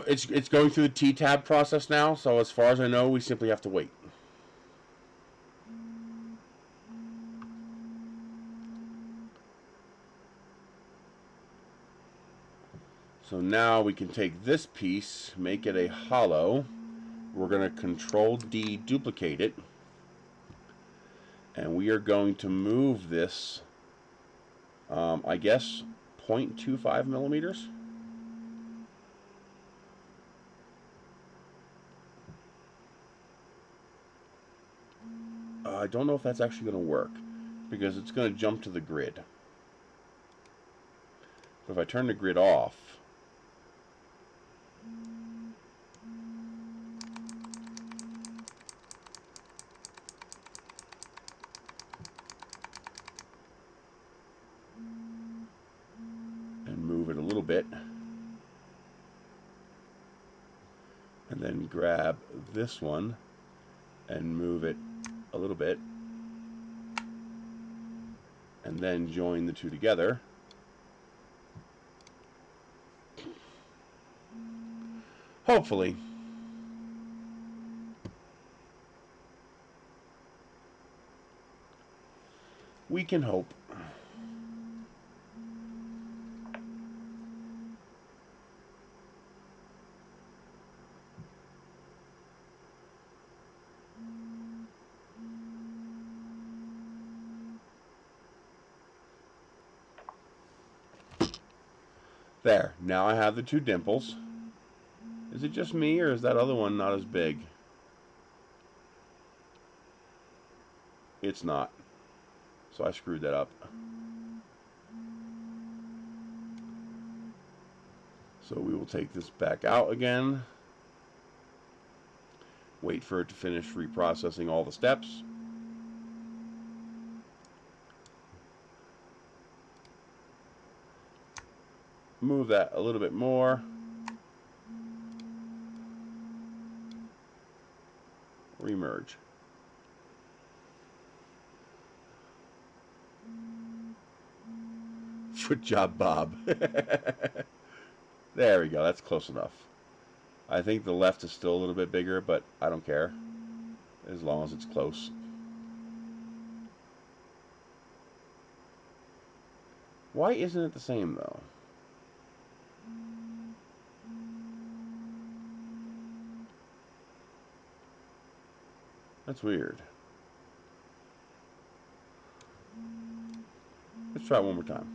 It's going through the T-tab process now, so as far as I know, we simply have to wait. So now we can take this piece, make it a hollow. We're going to Control D, duplicate it. And we are going to move this, I guess, 0.25 millimeters. I don't know if that's actually going to work, because it's going to jump to the grid. But if I turn the grid off, bit. And then grab this one and move it a little bit. And then join the two together. Hopefully. We can hope. There. Now I have the two dimples. Is it just me, or is that other one not as big? It's not. So I screwed that up. So we will take this back out again. Wait for it to finish reprocessing all the steps. Move that a little bit more. Remerge. Good job, Bob. There we go. That's close enough. I think the left is still a little bit bigger, but I don't care as long as it's close. Why isn't it the same, though? That's weird. Let's try it one more time.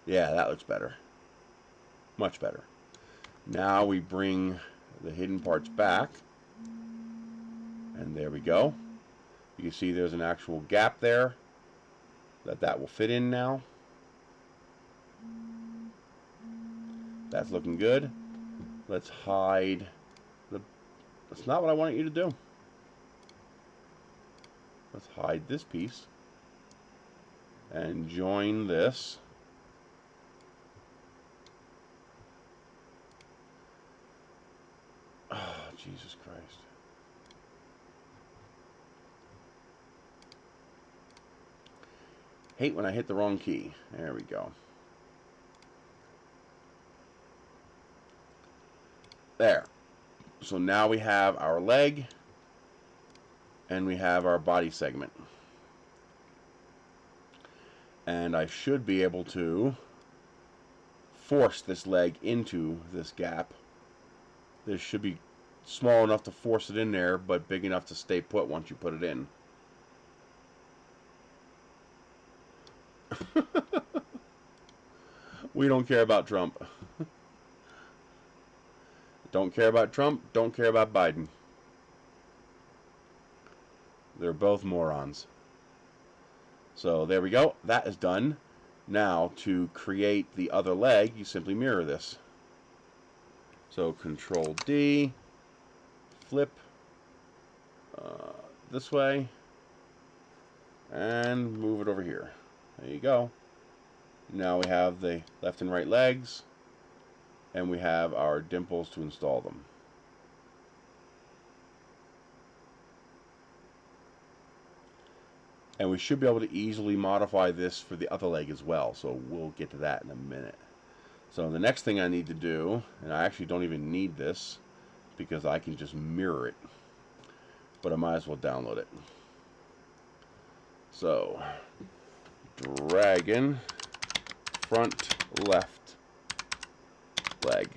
Yeah, that looks better. Much better. Now we bring the hidden parts back. And there we go. You can see there's an actual gap there that will fit in now. That's looking good. Let's hide the... That's not what I wanted you to do. Let's hide this piece. And join this. Oh, Jesus Christ. Hate when I hit the wrong key. There we go. There. So now we have our leg and we have our body segment. And I should be able to force this leg into this gap. This should be small enough to force it in there, but big enough to stay put once you put it in. We don't care about Trump. Don't care about Trump, don't care about Biden. They're both morons. So there we go. That is done. Now to create the other leg, you simply mirror this. So Control D, flip this way, and move it over here. There you go. Now we have the left and right legs, and we have our dimples to install them. And we should be able to easily modify this for the other leg as well, so we'll get to that in a minute. So the next thing I need to do, and I actually don't even need this because I can just mirror it, but I might as well download it. So, dragon front left leg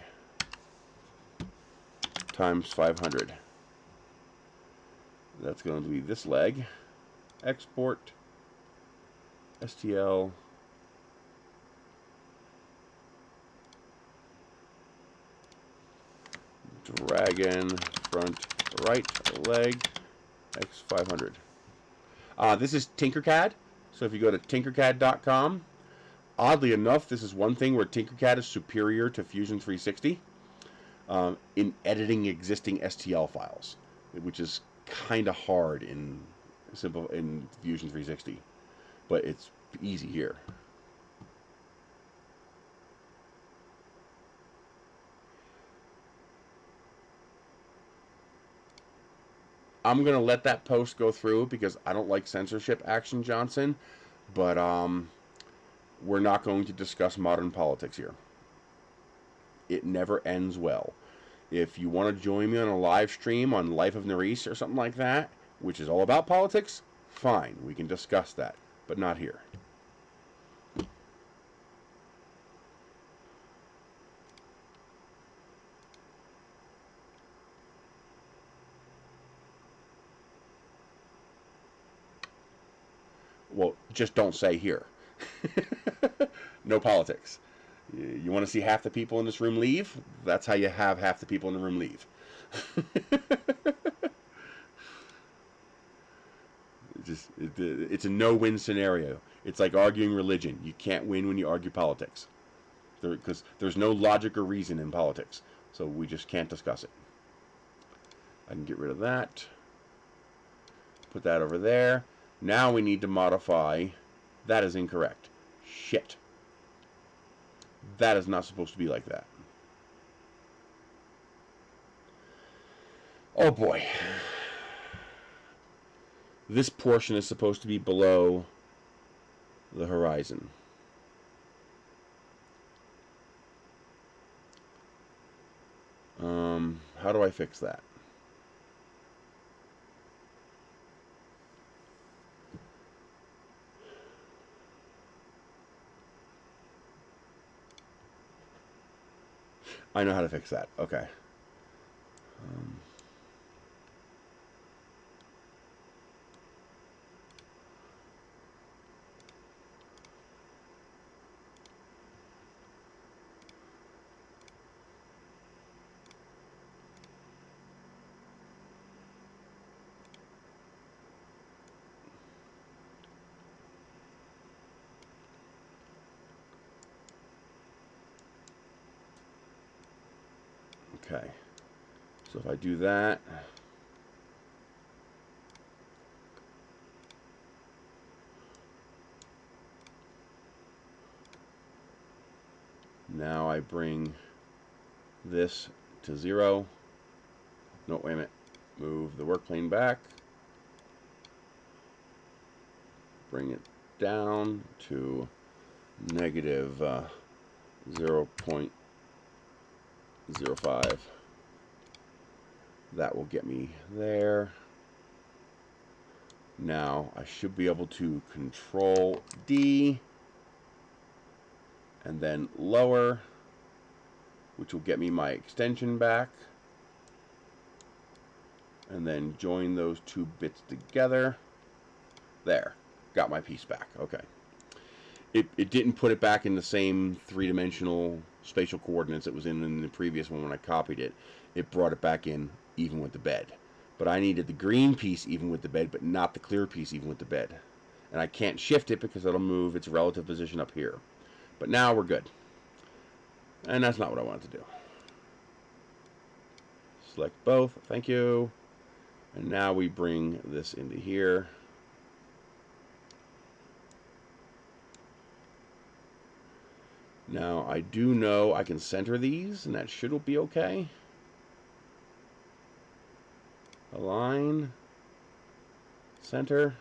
times 500. That's going to be this leg. Export STL Dragon front right leg X500. This is Tinkercad. So if you go to tinkercad.com, oddly enough, this is one thing where Tinkercad is superior to Fusion 360 in editing existing STL files, which is kind of hard in Fusion 360, but it's easy here. I'm going to let that post go through because I don't like censorship, Action Johnson, but we're not going to discuss modern politics here. It never ends well. If you want to join me on a live stream on Life of Nerys or something like that, which is all about politics, fine, we can discuss that, but not here. Well, just don't say here. No politics. You want to see half the people in this room leave? That's how you have half the people in the room leave. It's a no-win scenario. It's like arguing religion. You can't win when you argue politics. Because there's no logic or reason in politics. So we just can't discuss it. I can get rid of that. Put that over there. Now we need to modify. That is incorrect. Shit. That is not supposed to be like that. Oh boy. This portion is supposed to be below the horizon. How do I fix that? I know how to fix that. Okay. Okay. So if I do that, now I bring this to 0. No, wait a minute. Move the work plane back. Bring it down to negative 0.05. That will get me there. Now I should be able to Control D and then lower, which will get me my extension back, and then join those two bits together. There, got my piece back. Okay. It didn't put it back in the same three-dimensional spatial coordinates it was in the previous one when I copied it. It brought it back in even with the bed. But I needed the green piece even with the bed, but not the clear piece even with the bed. And I can't shift it because it'll move its relative position up here. But now we're good. And that's not what I wanted to do. Select both. Thank you. And now we bring this into here. Now, I do know I can center these, and that should be okay. Align. Center.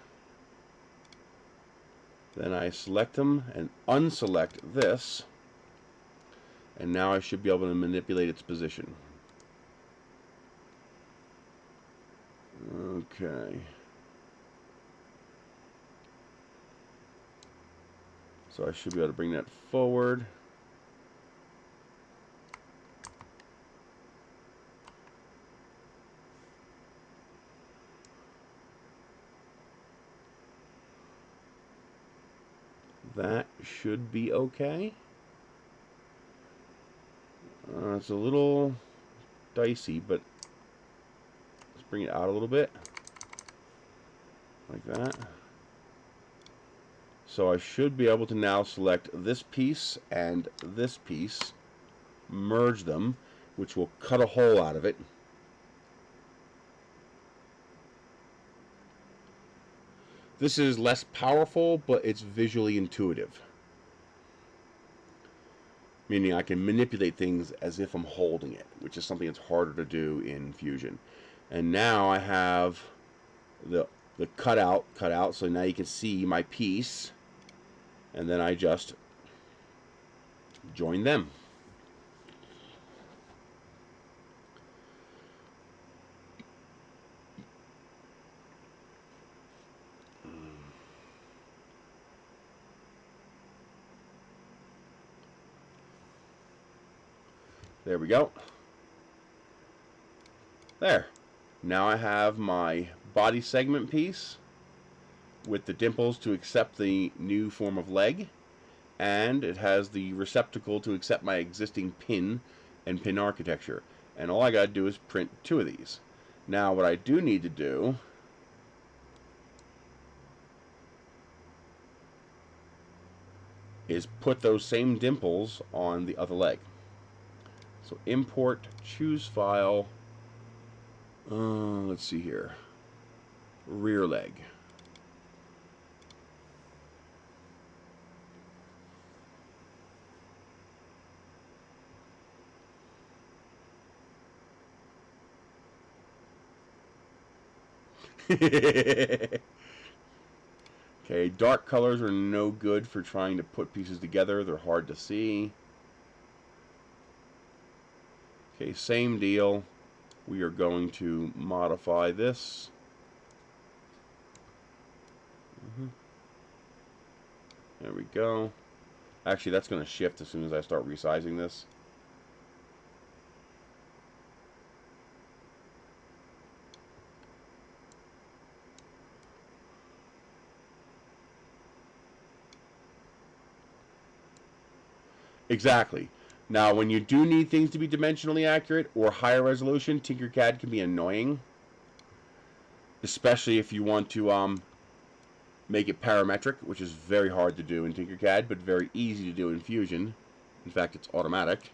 Then I select them and unselect this. And now I should be able to manipulate its position. Okay. So I should be able to bring that forward. That should be okay. It's a little dicey, but let's bring it out a little bit. Like that. So I should be able to now select this piece and this piece, merge them, which will cut a hole out of it. This is less powerful, but it's visually intuitive. Meaning I can manipulate things as if I'm holding it, which is something that's harder to do in Fusion. And now I have the cutout, so now you can see my piece. And then I just join them. There we go. There. Now I have my body segment piece with the dimples to accept the new form of leg, and it has the receptacle to accept my existing pin and pin architecture. And all I gotta do is print 2 of these. Now what I do need to do is put those same dimples on the other leg. So import, choose file, let's see here, rear leg. Okay, dark colors are no good for trying to put pieces together. They're hard to see. Okay, same deal. We are going to modify this. There we go. Actually, that's going to shift as soon as I start resizing this. Exactly. Now, when you do need things to be dimensionally accurate or higher resolution, Tinkercad can be annoying. Especially if you want to make it parametric, which is very hard to do in Tinkercad, but very easy to do in Fusion. In fact, it's automatic.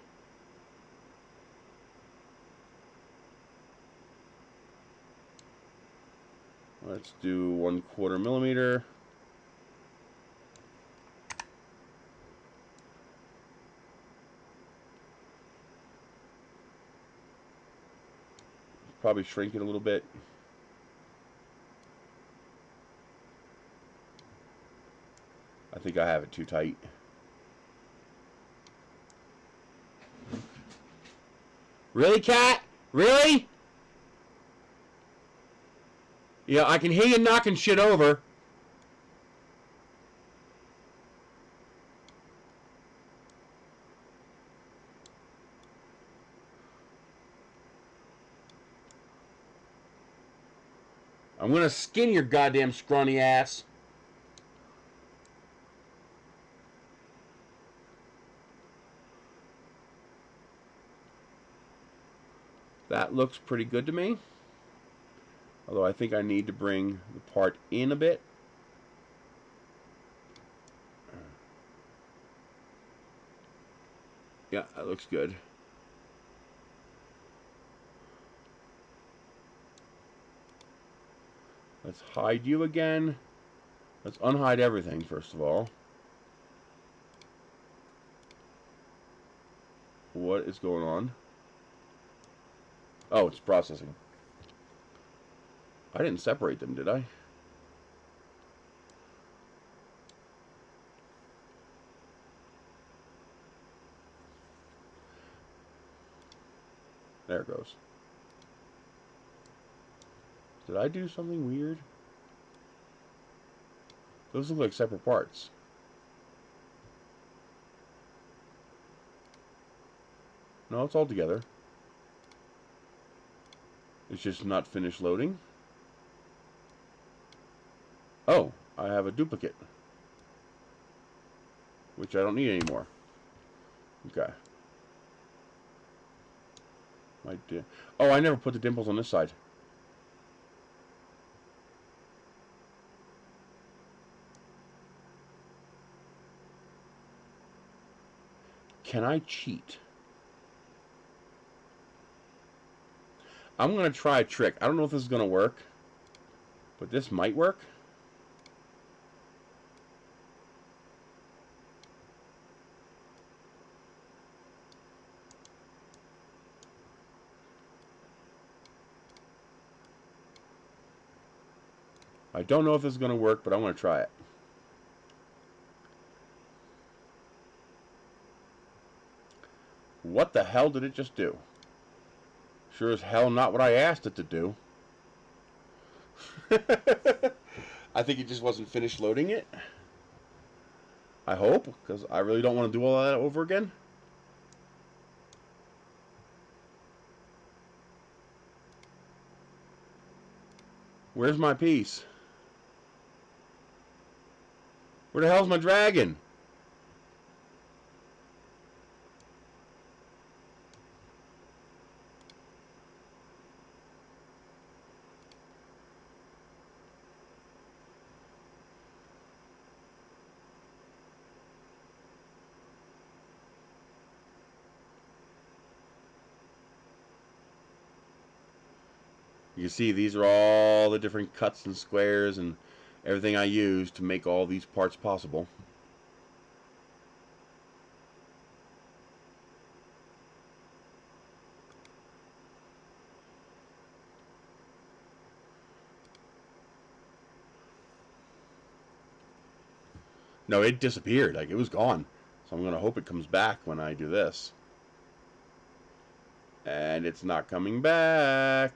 Let's do 1/4 millimeter. Probably shrink it a little bit. I think I have it too tight. Really, cat? Really? Yeah, I can hear you knocking shit over. I'm gonna skin your goddamn scrawny ass. That looks pretty good to me. Although I think I need to bring the part in a bit. Yeah, that looks good. Let's hide you again. Let's unhide everything first of all. What is going on? Oh, it's processing. I didn't separate them, did I? There it goes. Did I do something weird? Those look like separate parts. No, it's all together. It's just not finished loading. Oh, I have a duplicate, which I don't need anymore. Okay. Oh, I never put the dimples on this side. Can I cheat? I'm going to try a trick. I don't know if this is going to work, but this might work. I don't know if this is going to work, but I'm going to try it. What the hell did it just do? Sure as hell not what I asked it to do. I think it just wasn't finished loading it. I hope, because I really don't want to do all that over again. Where's my piece? Where the hell's my dragon? You see, these are all the different cuts and squares and everything I use to make all these parts possible. No, it disappeared. Like, it was gone. So I'm going to hope it comes back when I do this. And it's not coming back.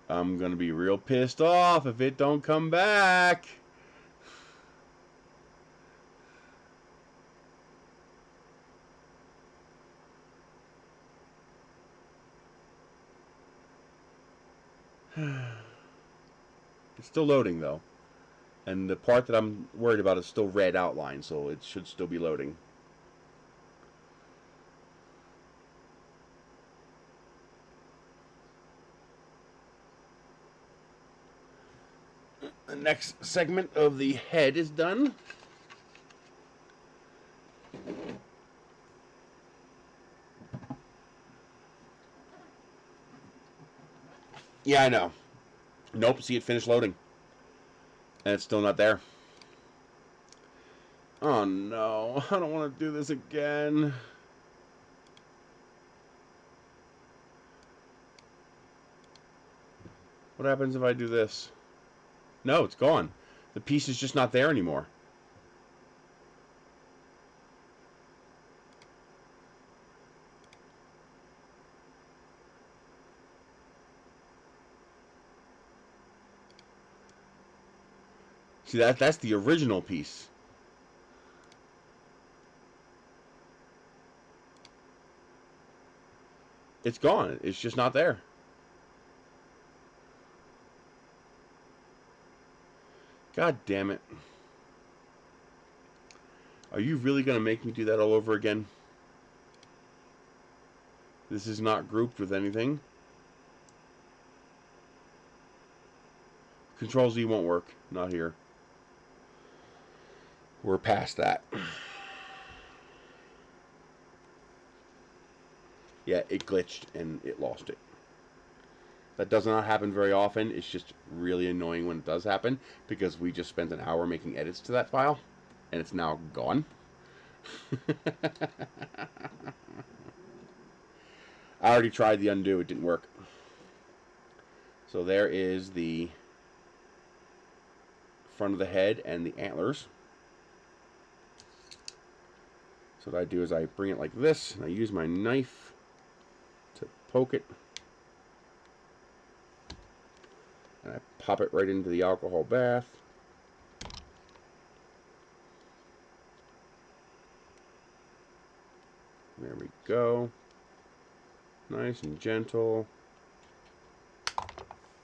I'm going to be real pissed off if it don't come back. It's still loading, though. And the part that I'm worried about is still red outline, so it should still be loading. The next segment of the head is done. Yeah, I know. Nope, see it finished loading. And it's still not there. Oh no, I don't want to do this again. What happens if I do this? No, it's gone. The piece is just not there anymore. See, that's the original piece. It's gone. It's just not there. God damn it. Are you really going to make me do that all over again? This is not grouped with anything. Control Z won't work. Not here. We're past that. Yeah, it glitched and it lost it. That does not happen very often. It's just really annoying when it does happen, because we just spent an hour making edits to that file and it's now gone. I already tried the undo. It didn't work. So there is the front of the head and the antlers. So what I do is I bring it like this, and I use my knife to poke it. And I pop it right into the alcohol bath. There we go. Nice and gentle.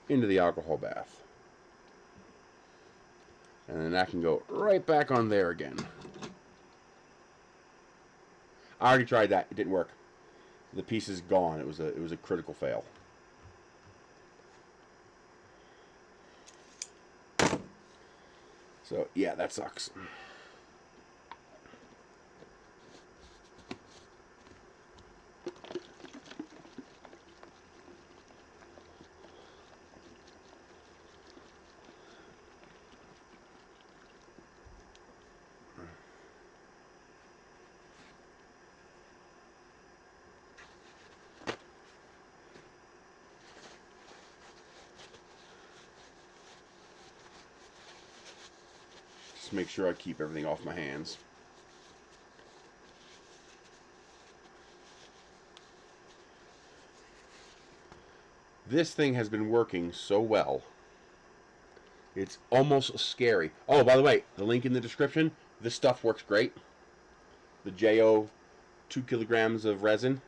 Into the alcohol bath. And then that can go right back on there again. I already tried that. It didn't work. the piece is gone. It was a critical fail. So yeah, that sucks. Just make sure I keep everything off my hands. This thing has been working so well. It's almost scary. Oh, by the way, the link in the description. This stuff works great. The JO 2 kilograms of resin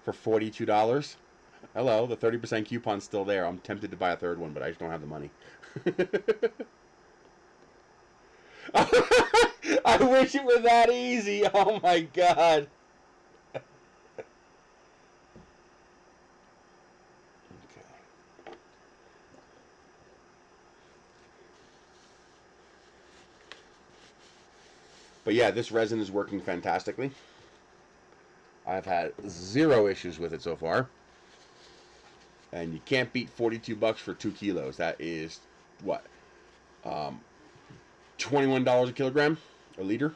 for $42. Hello, the 30% coupon's still there. I'm tempted to buy a third one, but I just don't have the money. I wish it were that easy. Oh my god. But yeah, this resin is working fantastically. I've had 0 issues with it so far. And you can't beat 42 bucks for 2 kilos. That is, what? $21 a kilogram? A liter?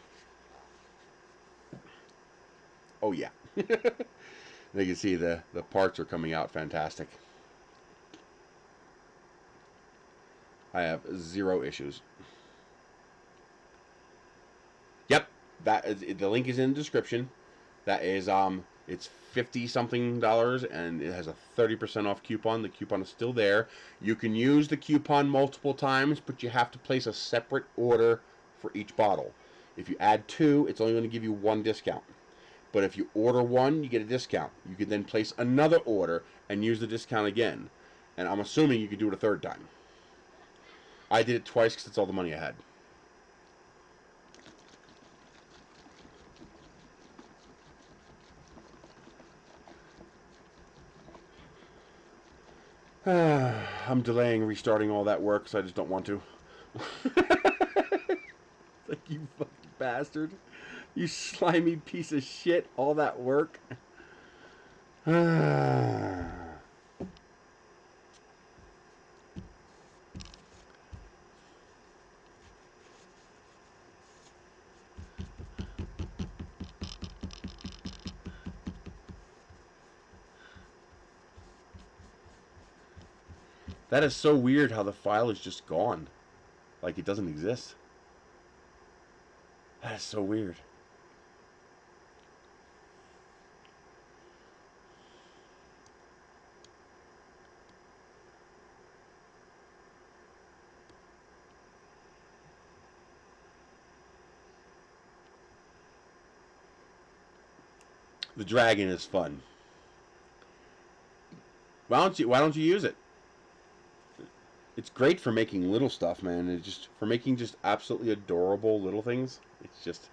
Oh yeah. You can see the parts are coming out fantastic. I have 0 issues. Yep, that is, the link is in the description. That is it's $50 something and it has a 30% off coupon. The coupon is still there. You can use the coupon multiple times, but you have to place a separate order for each bottle. If you add 2, it's only going to give you 1 discount. But if you order 1, you get a discount. You can then place another order and use the discount again. And I'm assuming you could do it a 3rd time. I did it twice because that's all the money I had. I'm delaying restarting all that work because I just don't want to. Like, you fucking bastard. You slimy piece of shit. All that work. That is so weird how the file is just gone. Like it doesn't exist. That is so weird. The dragon is fun. Why don't you use it? It's great for making little stuff, man. It's just for making just absolutely adorable little things. It's just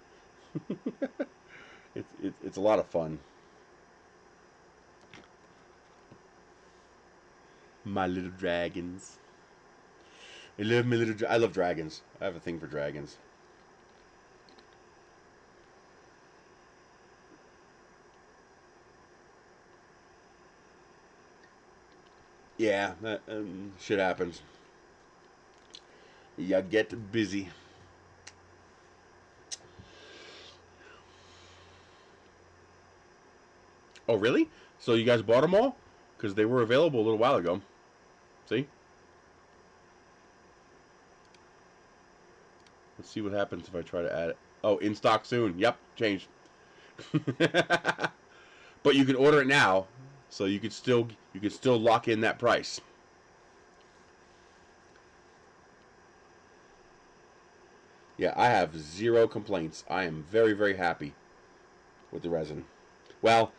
it's a lot of fun. My little dragons. I love my little. I love dragons. I have a thing for dragons. Yeah, that shit happens. You get busy. Oh, really? So you guys bought them all? Because they were available a little while ago. See? Let's see what happens if I try to add it. Oh, in stock soon. Yep, changed. But you can order it now, so you could still lock in that price. Yeah, I have 0 complaints. I am very, very happy with the resin. Well,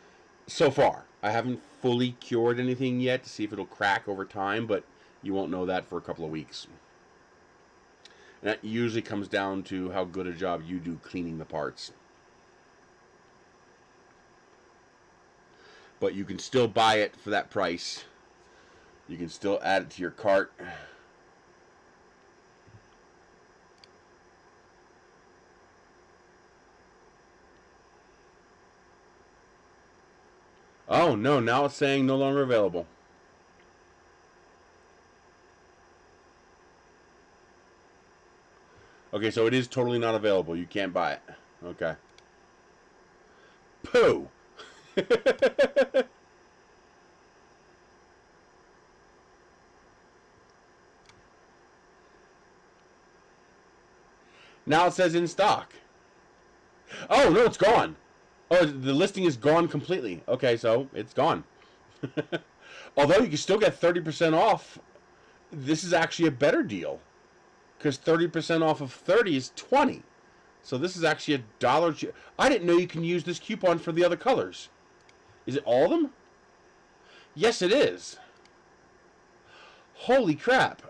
so far. I haven't fully cured anything yet to see if it'll crack over time, but you won't know that for a couple of weeks. And that usually comes down to how good a job you do cleaning the parts. but you can still buy it for that price. You can still add it to your cart. Oh no, now it's saying no longer available. Okay, so it is totally not available. You can't buy it. Okay. Pooh! Now it says in stock. Oh, no, it's gone. Oh, the listing is gone completely. Okay, so it's gone. Although you can still get 30% off. This is actually a better deal. Because 30% off of 30 is 20. So this is actually a dollar. I didn't know you can use this coupon for the other colors. Is it all of them? Yes, it is. Holy crap.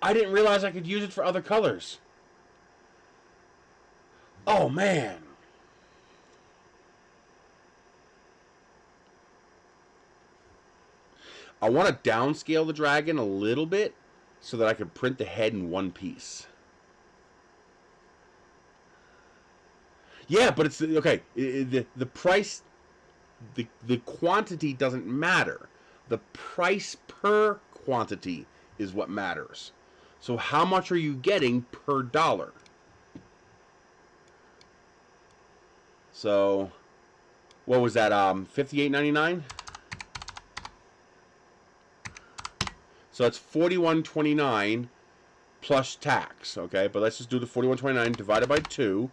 I didn't realize I could use it for other colors. Oh, man. I want to downscale the dragon a little bit so that I can print the head in one piece. Yeah, but it's okay. The price, the quantity doesn't matter. The price per quantity is what matters. So how much are you getting per dollar? So, what was that? $58.99. So that's $41.29 plus tax. Okay, but let's just do the $41.29 divided by 2.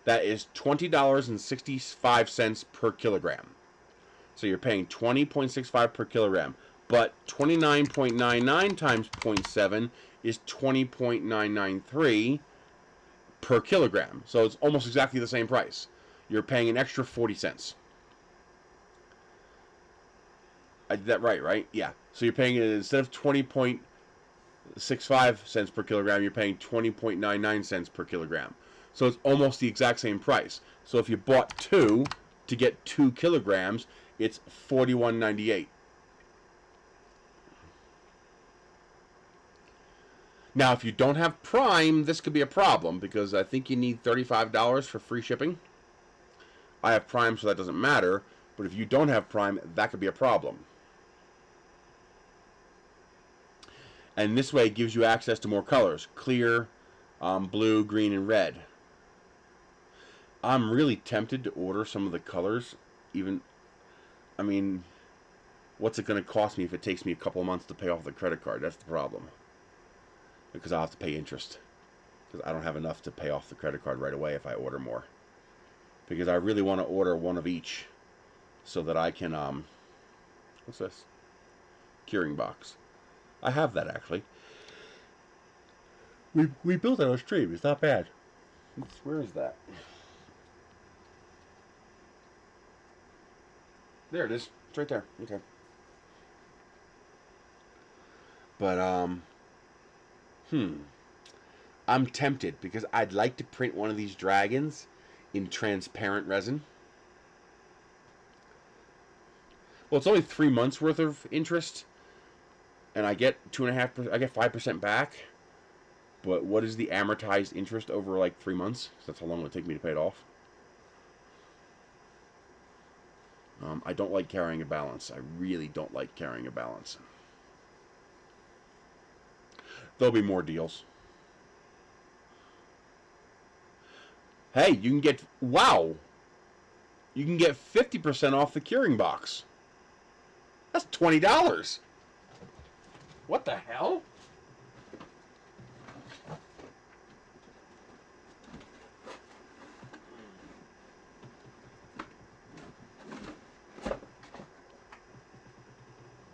That is $20.65 per kilogram. So you're paying $20.65 per kilogram. But 29.99 times 0.7 is 20.993 per kilogram. So it's almost exactly the same price. You're paying an extra 40 cents. I did that right? Yeah. So you're paying, instead of 20.65 cents per kilogram, you're paying 20.99 cents per kilogram. So it's almost the exact same price. So if you bought 2 to get 2 kilograms, it's $41.98. Now, if you don't have Prime, this could be a problem because I think you need $35 for free shipping. I have Prime, so that doesn't matter. But if you don't have Prime, that could be a problem. And this way it gives you access to more colors. Clear, blue, green, and red. I'm really tempted to order some of the colors. Even, I mean, what's it going to cost me if it takes me a couple of months to pay off the credit card? That's the problem. Because I'll have to pay interest. Because I don't have enough to pay off the credit card right away if I order more. Because I really want to order one of each. So that I can, what's this? Curing box. I have that actually. We built it on a stream. It's not bad. Where is that? There it is. It's right there. Okay. But I'm tempted because I'd like to print one of these dragons in transparent resin. Well, it's only 3 months worth of interest, and I get 2.5%. I get 5% back. But what is the amortized interest over like 3 months? That's how long it would take me to pay it off. I don't like carrying a balance. I really don't like carrying a balance. There'll be more deals. Hey, you can get, wow! You can get 50% off the curing box. That's $20. What the hell?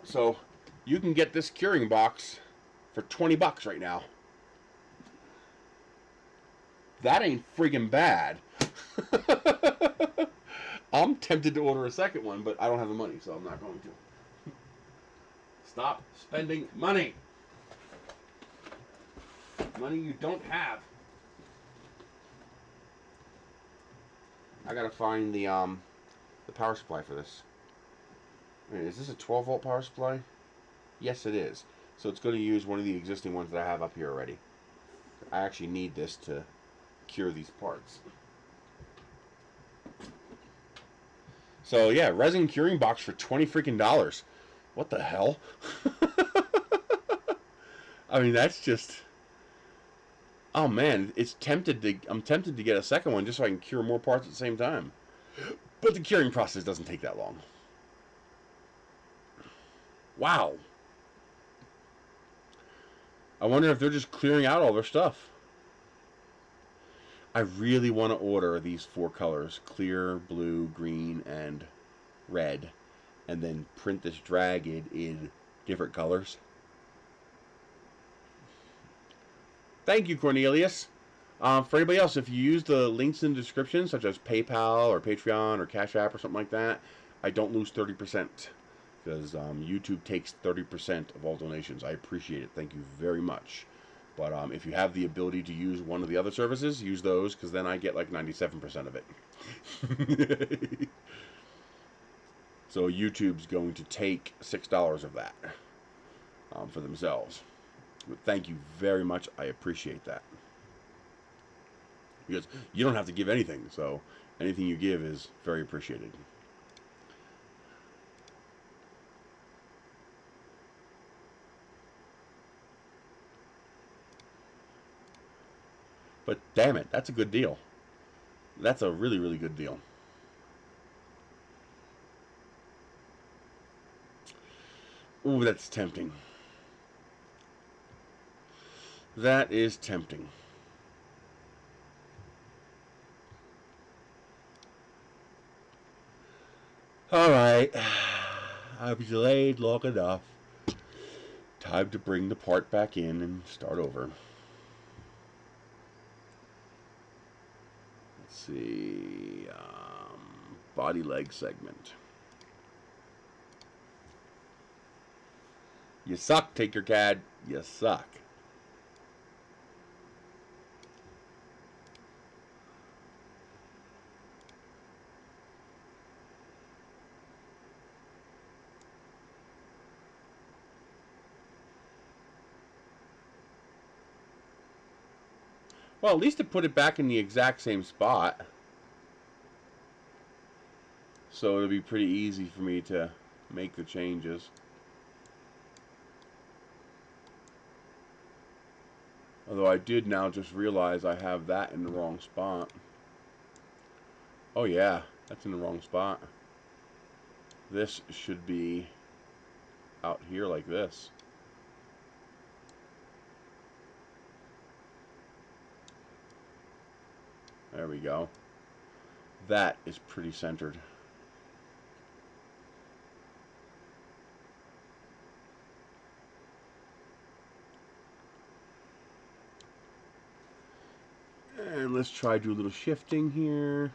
So, you can get this curing box for $20 right now. That ain't friggin' bad. I'm tempted to order a second one, but I don't have the money, so I'm not going to. Stop spending money. Money you don't have. I gotta find the power supply for this. Wait, is this a 12-volt power supply? Yes, it is. So it's going to use one of the existing ones that I have up here already. I actually need this to cure these parts. So yeah, resin curing box for $20 freaking. What the hell? I mean, that's just. Oh man, I'm tempted to get a second one just so I can cure more parts at the same time. But the curing process doesn't take that long. Wow. I wonder if they're just clearing out all their stuff. I really want to order these 4 colors, clear, blue, green, and red, and then print this dragon in different colors. Thank you, Cornelius. For anybody else, if you use the links in the description, such as PayPal or Patreon or Cash App or something like that, I don't lose 30%, because YouTube takes 30% of all donations. I appreciate it. Thank you very much. But if you have the ability to use one of the other services, use those, because then I get like 97% of it. So YouTube's going to take $6 of that for themselves. But thank you very much. I appreciate that. Because you don't have to give anything, so anything you give is very appreciated. But damn it, that's a good deal. That's a really, really good deal. Ooh, that's tempting. That is tempting. Alright. I've delayed long enough. Time to bring the part back in and start over. Let's see. Body leg segment. You suck, Tinkercad. You suck. Well, at least it put it back in the exact same spot. So it'll be pretty easy for me to make the changes. Although I did now just realize I have that in the wrong spot. Oh yeah, that's in the wrong spot. This should be out here like this. There we go. That is pretty centered. And let's try do a little shifting here.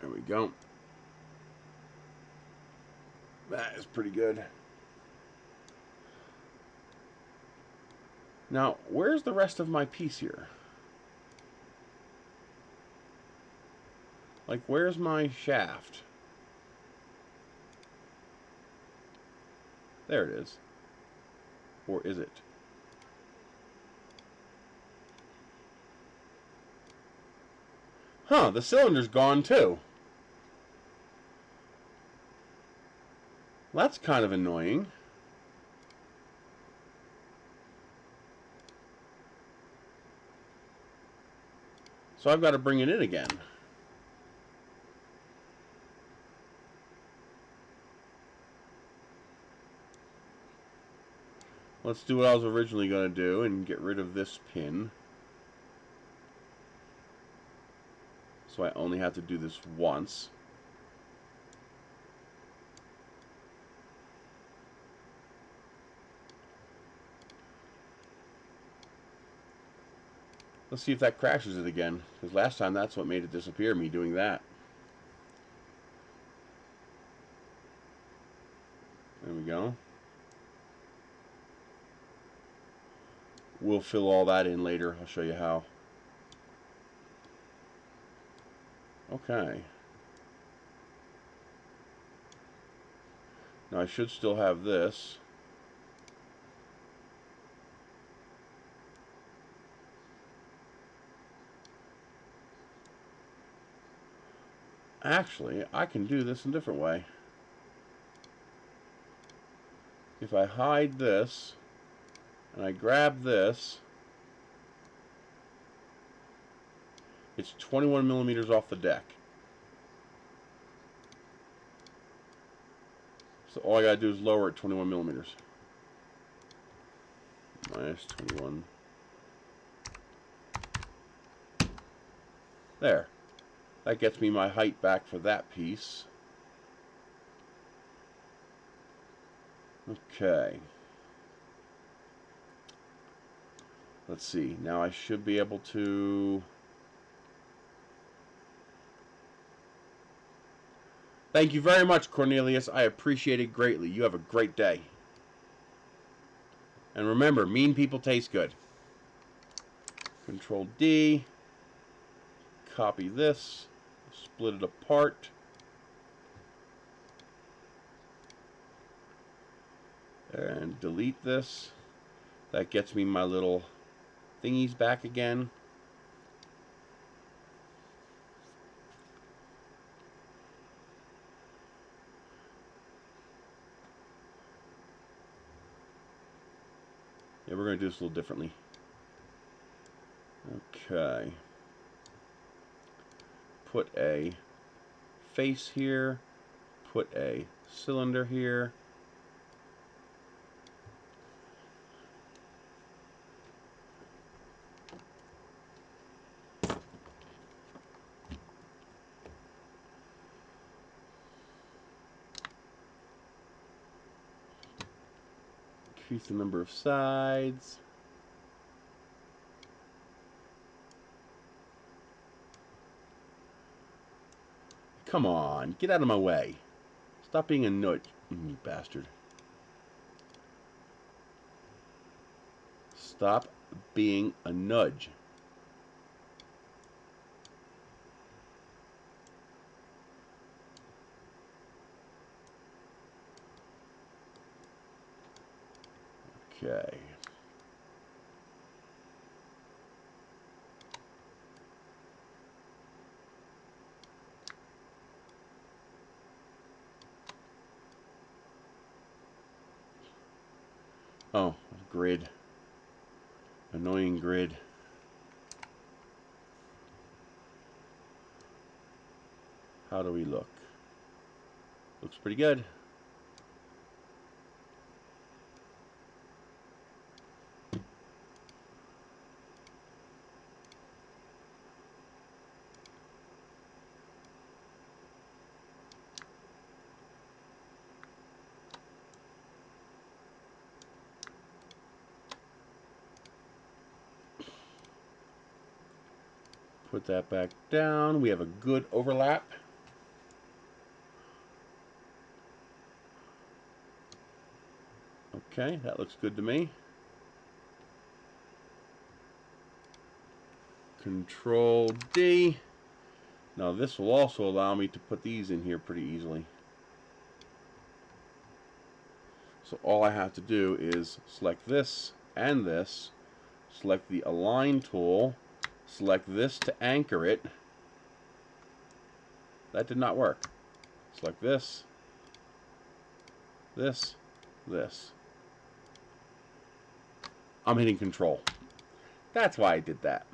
There we go. That is pretty good. Now, where's the rest of my piece here? Like, where's my shaft? There it is. Or is it? Huh, the cylinder's gone too. Well, that's kind of annoying. So I've got to bring it in again. Let's do what I was originally going to do and get rid of this pin. So I only have to do this once. Let's see if that crashes it again. Because last time that's what made it disappear, me doing that. There we go. we'll fill all that in later. I'll show you how. Okay. Now I should still have this. Actually, I can do this in a different way. If I hide this, and I grab this, it's 21 millimeters off the deck. So all I gotta do is lower it 21 millimeters. Minus 21. There. That gets me my height back for that piece. Okay. Let's see. Now I should be able to... Thank you very much, Cornelius. I appreciate it greatly. You have a great day. And remember, mean people taste good. Control D. Copy this. Split it apart. And delete this. That gets me my little thingies back again. Yeah, we're going to do this a little differently. Okay. Put a face here. Put a cylinder here. Increase the number of sides. Come on, get out of my way. Stop being a nut, you bastard. Stop being a nudge. Okay. Oh, grid. Annoying grid. How do we look? Looks pretty good. Put that back down. We have a good overlap. Okay, that looks good to me. Control D. Now this will also allow me to put these in here pretty easily. So all I have to do is select this and this, select the Align tool, select this to anchor it. That did not work. Select this, this, this. I'm hitting Control. That's why I did that.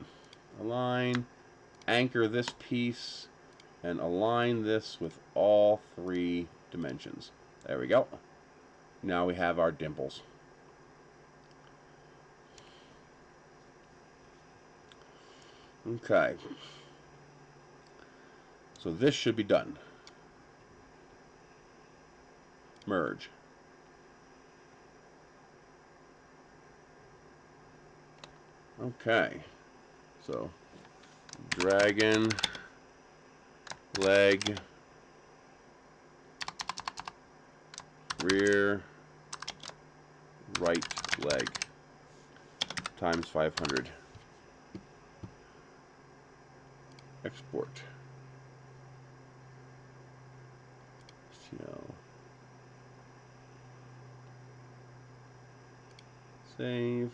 Align, anchor this piece, and align this with all three dimensions. There we go. Now we have our dimples. Okay. So this should be done. Merge. Okay. So dragon, leg, rear, right leg. times 500. Export. CL. Save.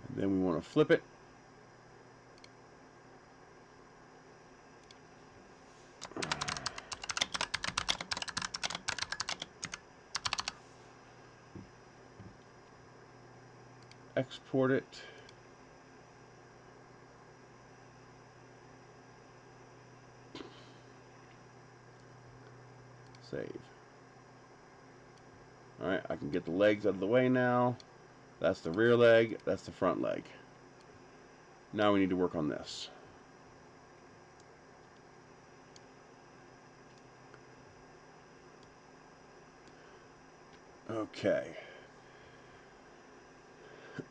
And then we want to flip it. Export it. Save. Alright, I can get the legs out of the way now. That's the rear leg, that's the front leg. Now we need to work on this. Okay.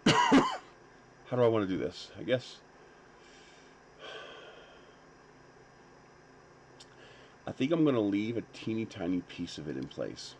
How do I want to do this? I guess I think I'm going to leave a teeny tiny piece of it in place.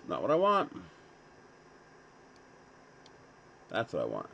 Not what I want. That's what I want.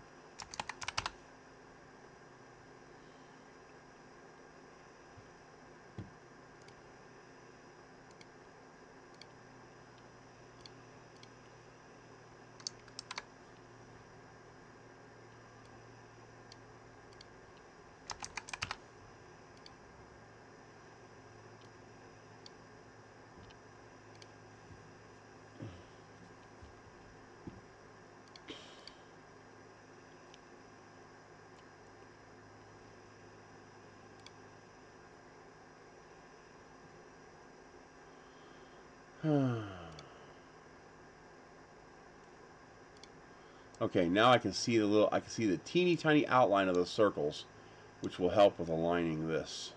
Okay, now I can see the teeny tiny outline of those circles, which will help with aligning this.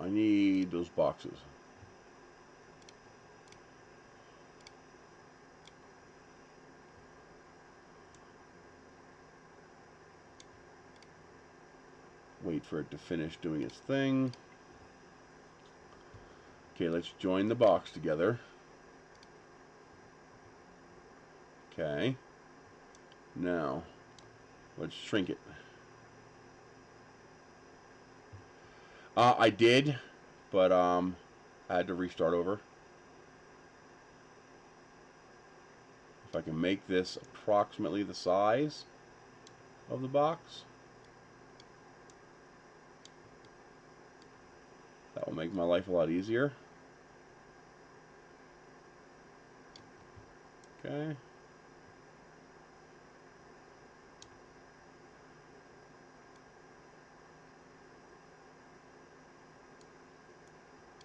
I need those boxes. Wait for it to finish doing its thing. Okay, let's join the box together. Okay. Now, let's shrink it. I did, but I had to restart over. If I can make this approximately the size of the box, that will make my life a lot easier. Okay.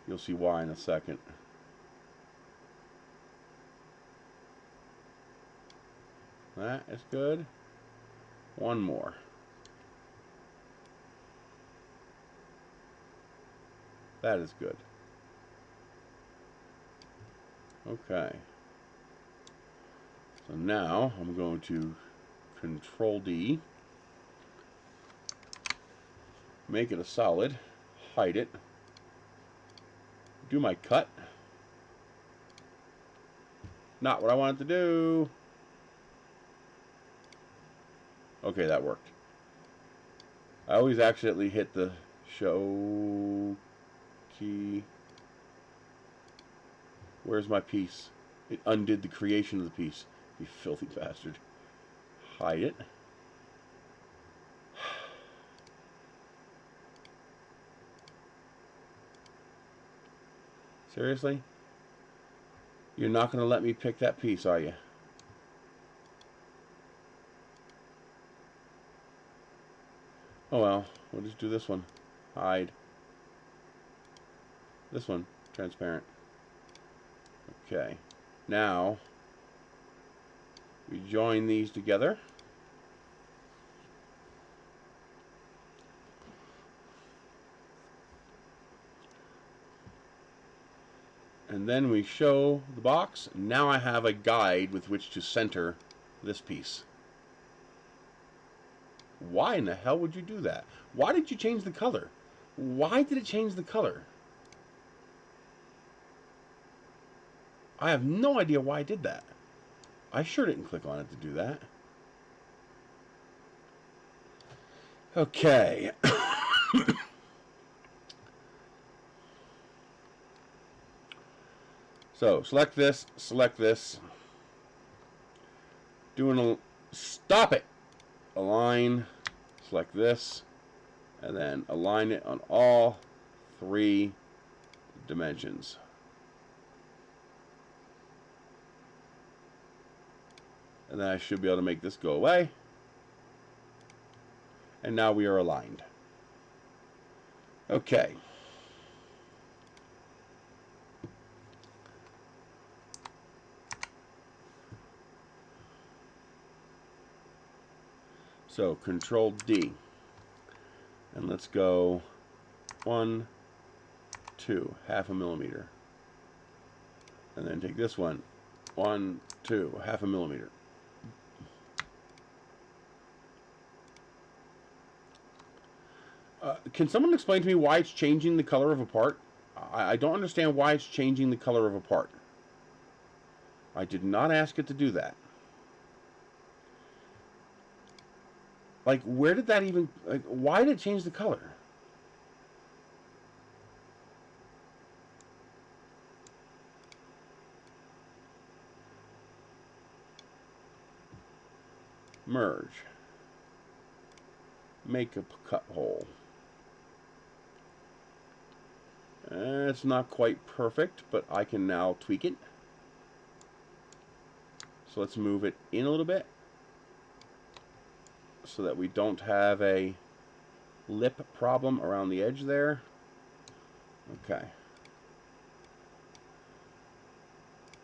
You'll see why in a second. That is good. One more. That is good. Okay. So now I'm going to Control D, make it a solid, hide it, do my cut. Not what I wanted to do. Okay, that worked. I always accidentally hit the show key. Where's my piece? It undid the creation of the piece. You filthy bastard. Hide it. Seriously? You're not going to let me pick that piece, are you? Oh well, we'll just do this one. Hide. This one, transparent. Okay. Now, we join these together. And then we show the box. Now I have a guide with which to center this piece. Why in the hell would you do that? Why did you change the color? Why did it change the color? I have no idea why I did that. I sure didn't click on it to do that. Okay. So, select this. Stop it! Align, select this, and then align it on all 3 dimensions. And then I should be able to make this go away. And now we are aligned. Okay. So Control D, and let's go 1, 2, 0.5 millimeter, and then take this one, 1, 2, 0.5 millimeter. Can someone explain to me why it's changing the color of a part? I don't understand why it's changing the color of a part. I did not ask it to do that. Like, where did that even... Like, why did it change the color? Merge. Make a cut hole. It's not quite perfect, but I can now tweak it. So let's move it in a little bit, so that we don't have a lip problem around the edge there. Okay.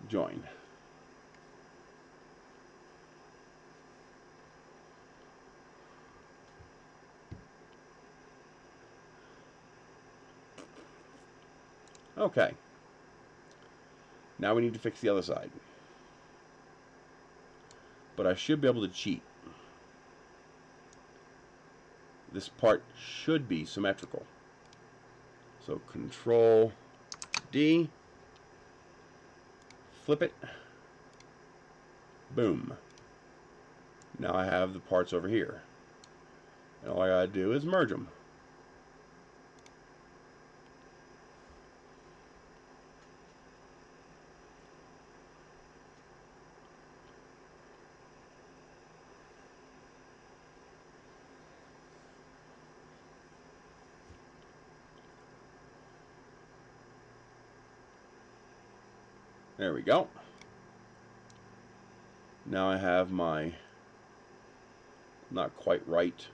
Join. Okay. Now we need to fix the other side. But I should be able to cheat. This part should be symmetrical. So Control D, flip it, boom. Now I have the parts over here. And all I gotta do is merge them. There we go. Now I have my not quite right.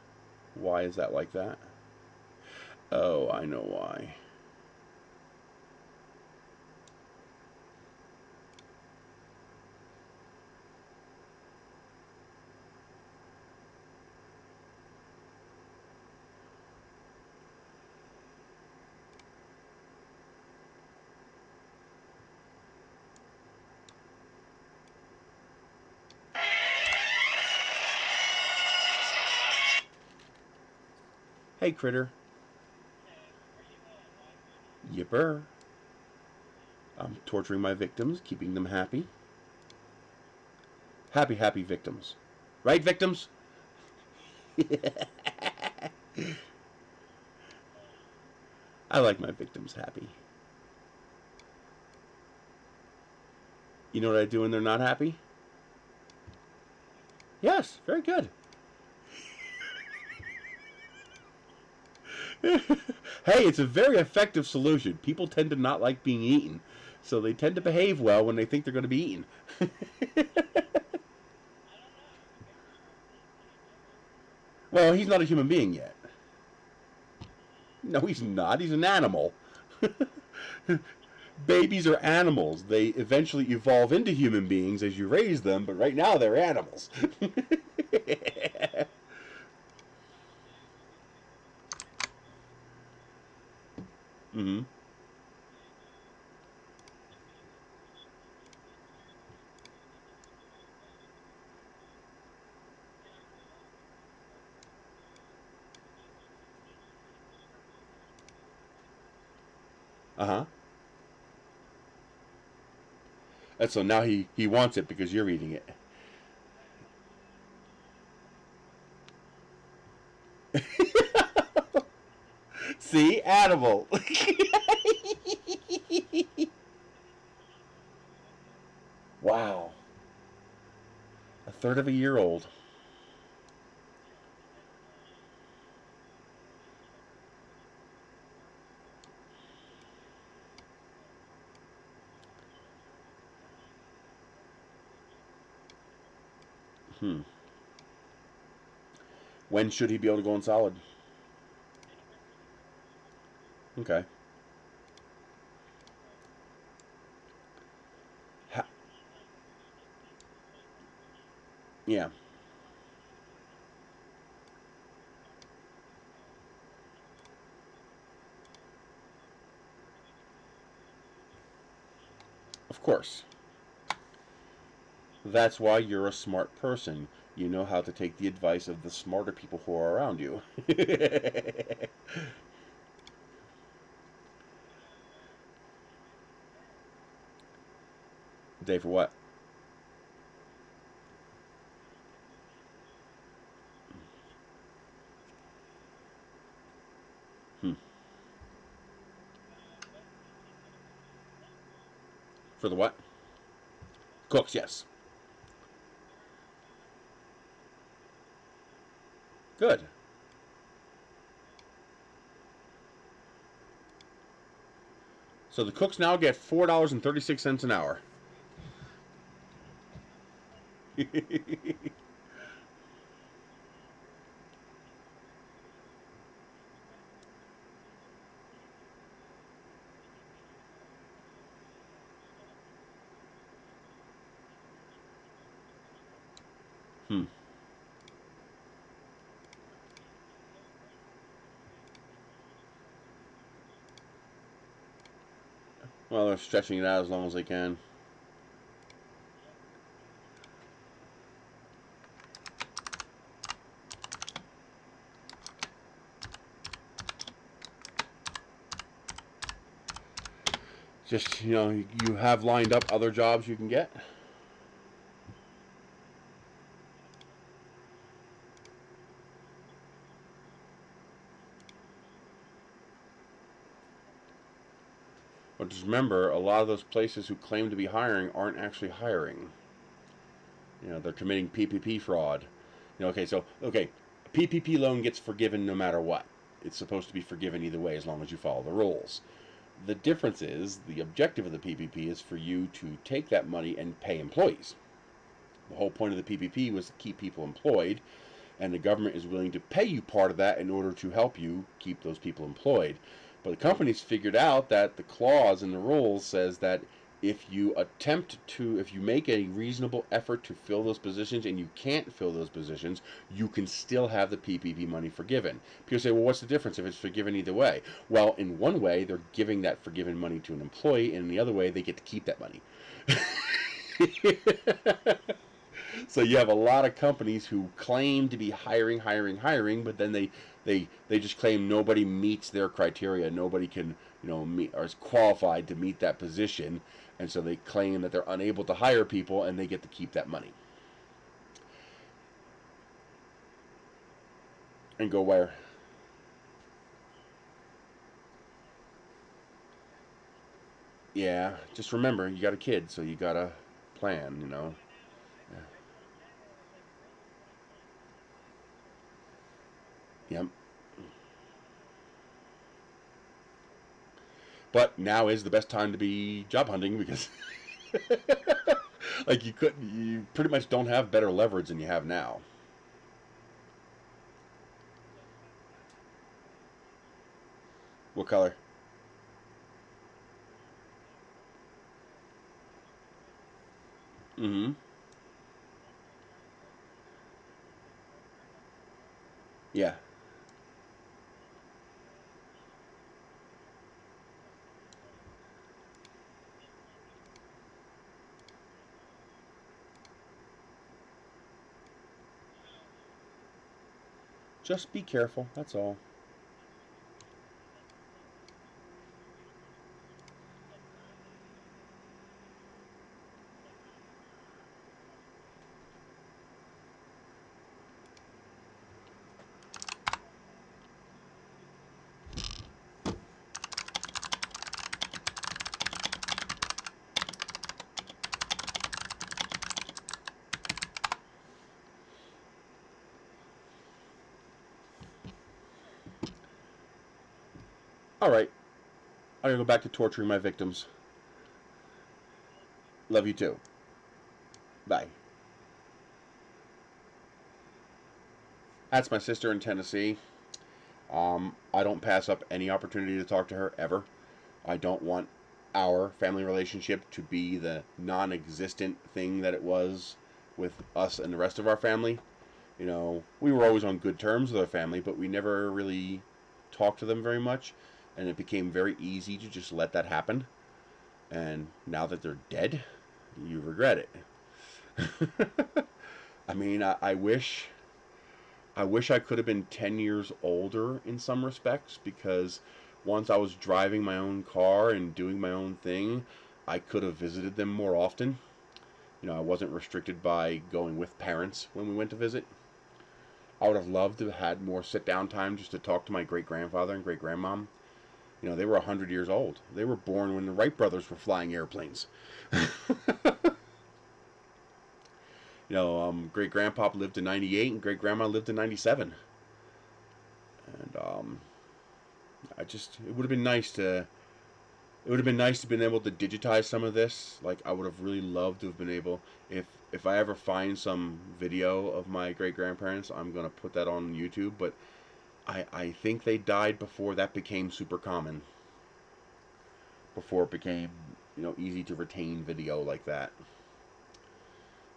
Why is that like that? Oh, I know why. Hey, critter. Yipper. I'm torturing my victims, keeping them happy. Happy, happy victims. Right, victims? I like my victims happy. You know what I do when they're not happy? Yes, very good. Hey, it's a very effective solution. People tend to not like being eaten, so they tend to behave well when they think they're going to be eaten. Well, he's not a human being yet. No, he's not. He's an animal. Babies are animals. They eventually evolve into human beings as you raise them, but right now they're animals. Mm-hmm. Uh-huh. And so now he wants it because you're eating it. See? Animal. Wow. A third of a year old. Hmm. When should he be able to go in solid? Okay. Ha- yeah. Of course. That's why you're a smart person. You know how to take the advice of the smarter people who are around you. Day for what? Hmm. For the what? Cooks, yes. Good. So the cooks now get $4.36 an hour. Hmm. Well, they're stretching it out as long as they can. Just, you have lined up other jobs you can get. But just remember, a lot of those places who claim to be hiring aren't actually hiring. They're committing PPP fraud. Okay, PPP loan gets forgiven no matter what. It's supposed to be forgiven either way as long as you follow the rules. The difference is the objective of the PPP is for you to take that money and pay employees. The whole point of the PPP was to keep people employed, and the government is willing to pay you part of that in order to help you keep those people employed. But the companies figured out that the clause in the rules says that if you make a reasonable effort to fill those positions and you can't fill those positions, you can still have the PPP money forgiven. People say, well, what's the difference if it's forgiven either way? Well, in one way, they're giving that forgiven money to an employee, and in the other way, they get to keep that money. So you have a lot of companies who claim to be hiring, but then they just claim nobody meets their criteria. Nobody can, meet or is qualified to meet that position, and so they claim that they're unable to hire people, and they get to keep that money. And go where? Yeah, just remember, you got a kid, so you gotta plan, you know. Yep. But now is the best time to be job hunting because, like, you pretty much don't have better leverage than you have now. What color? Mm-hmm. Yeah. Just be careful. That's all. All right. I'm gonna go back to torturing my victims. Love you too. Bye. That's my sister in Tennessee. I don't pass up any opportunity to talk to her ever. I don't want our family relationship to be the non existent thing that it was with us and the rest of our family. You know, we were always on good terms with our family, but we never really talked to them very much. And it became very easy to just let that happen. And now that they're dead, you regret it. I mean, I wish I could have been 10 years older in some respects because once I was driving my own car and doing my own thing, I could have visited them more often. You know, I wasn't restricted by going with parents when we went to visit. I would have loved to have had more sit down time just to talk to my great grandfather and great grandmom. You know, they were 100 years old. They were born when the Wright brothers were flying airplanes. You know, great grandpa lived to 98 and great grandma lived to 97. And it would have been nice to it would have been nice to have been able to digitize some of this. Like I would have really loved to have been able if I ever find some video of my great grandparents, I'm gonna put that on YouTube. But I think they died before that became super common. Before it became easy to retain video like that.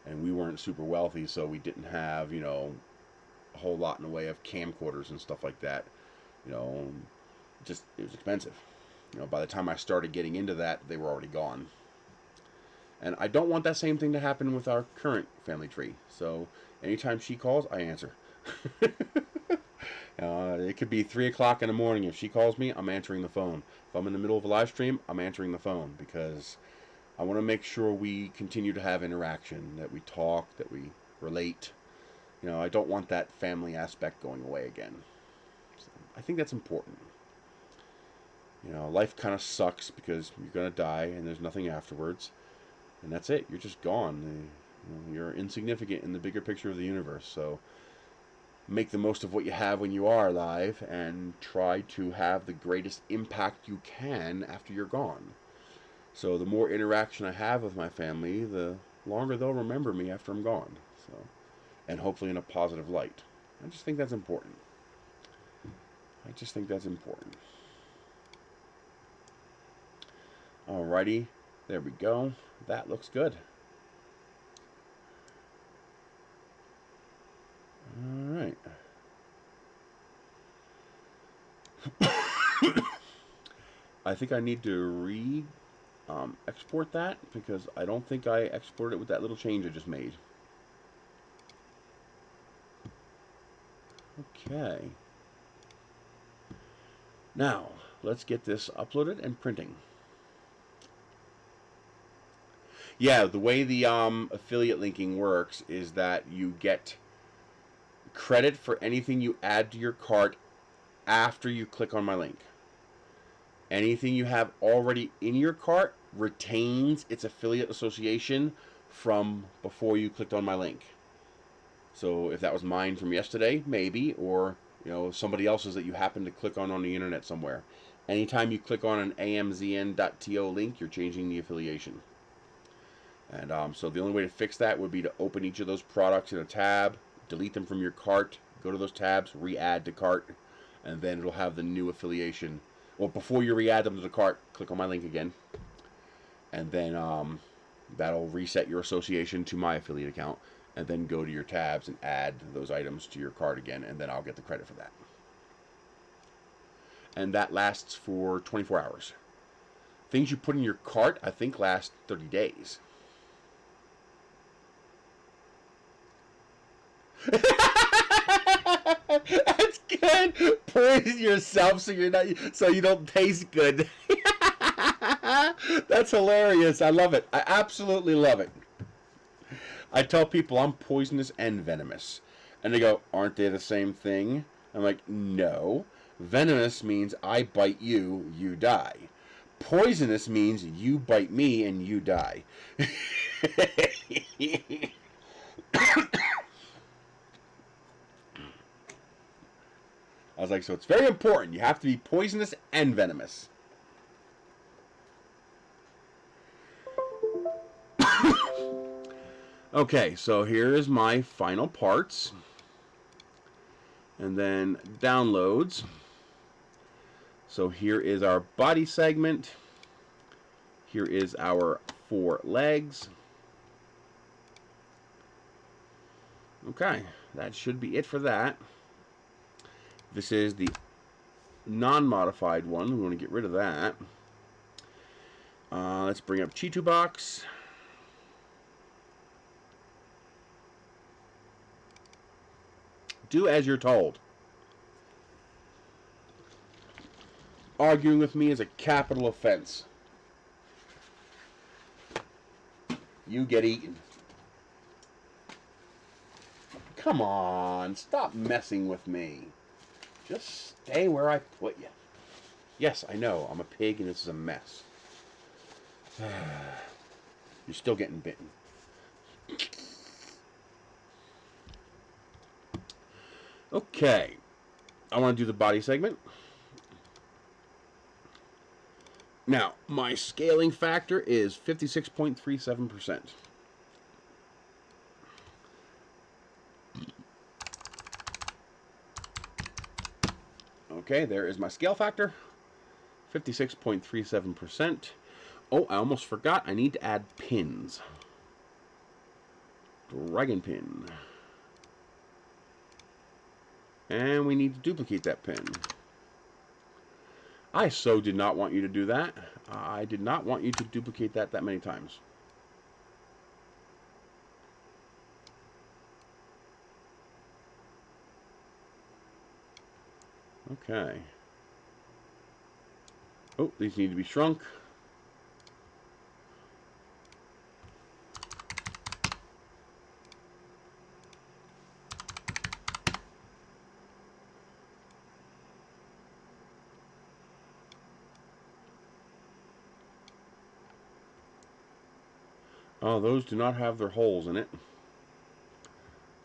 And we weren't super wealthy, so we didn't have a whole lot in the way of camcorders and stuff like that. You know, just it was expensive. By the time I started getting into that, they were already gone. And I don't want that same thing to happen with our current family tree. So anytime she calls, I answer. It could be 3 o'clock in the morning. If she calls me, I'm answering the phone. If I'm in the middle of a live stream, I'm answering the phone because I want to make sure we continue to have interaction, that we talk, that we relate. I don't want that family aspect going away again. So I think that's important. Life kind of sucks because you're going to die and there's nothing afterwards. And that's it. You're just gone. You're insignificant in the bigger picture of the universe. So make the most of what you have when you are alive and try to have the greatest impact you can after you're gone. So the more interaction I have with my family, the longer they'll remember me after I'm gone. So, and hopefully in a positive light. I just think that's important. I just think that's important. Alrighty, there we go. That looks good. Alright. I think I need to export that because I don't think I exported it with that little change I just made. Okay. Now, let's get this uploaded and printing. Yeah, the way the affiliate linking works is that you get credit for anything you add to your cart after you click on my link. Anything you have already in your cart retains its affiliate association from before you clicked on my link. So if that was mine from yesterday, maybe, or somebody else's that you happen to click on the internet somewhere. Anytime you click on an amzn.to link, you're changing the affiliation. And so the only way to fix that would be to open each of those products in a tab, delete them from your cart, go to those tabs, re-add to cart, and then it'll have the new affiliation. Well, before you re-add them to the cart, click on my link again, and then that'll reset your association to my affiliate account, and then go to your tabs and add those items to your cart again, and then I'll get the credit for that. And that lasts for 24 hours. Things you put in your cart, I think, last 30 days. That's good. Poison yourself so you don't taste good. That's hilarious. I love it. I absolutely love it. I tell people I'm poisonous and venomous, and they go, "Aren't they the same thing?" I'm like, "No. Venomous means I bite you, you die. Poisonous means you bite me and you die." I was like, so it's very important. You have to be poisonous and venomous. Okay, so here is my final parts. And then downloads. So here is our body segment. Here is our 4 legs. Okay, that should be it for that. This is the non-modified one. We want to get rid of that. Let's bring up Chitu Box. Do as you're told. Arguing with me is a capital offense. You get eaten. Come on, stop messing with me. Just stay where I put you. Yes, I know, I'm a pig and this is a mess. You're still getting bitten. Okay, I want to do the body segment. Now, my scaling factor is 56.37%. Okay, there is my scale factor, 56.37%. Oh, I almost forgot, I need to add pins. Dragon pin. And we need to duplicate that pin. I so did not want you to do that. I did not want you to duplicate that many times. Okay. Oh, these need to be shrunk. Oh, those do not have their holes in it.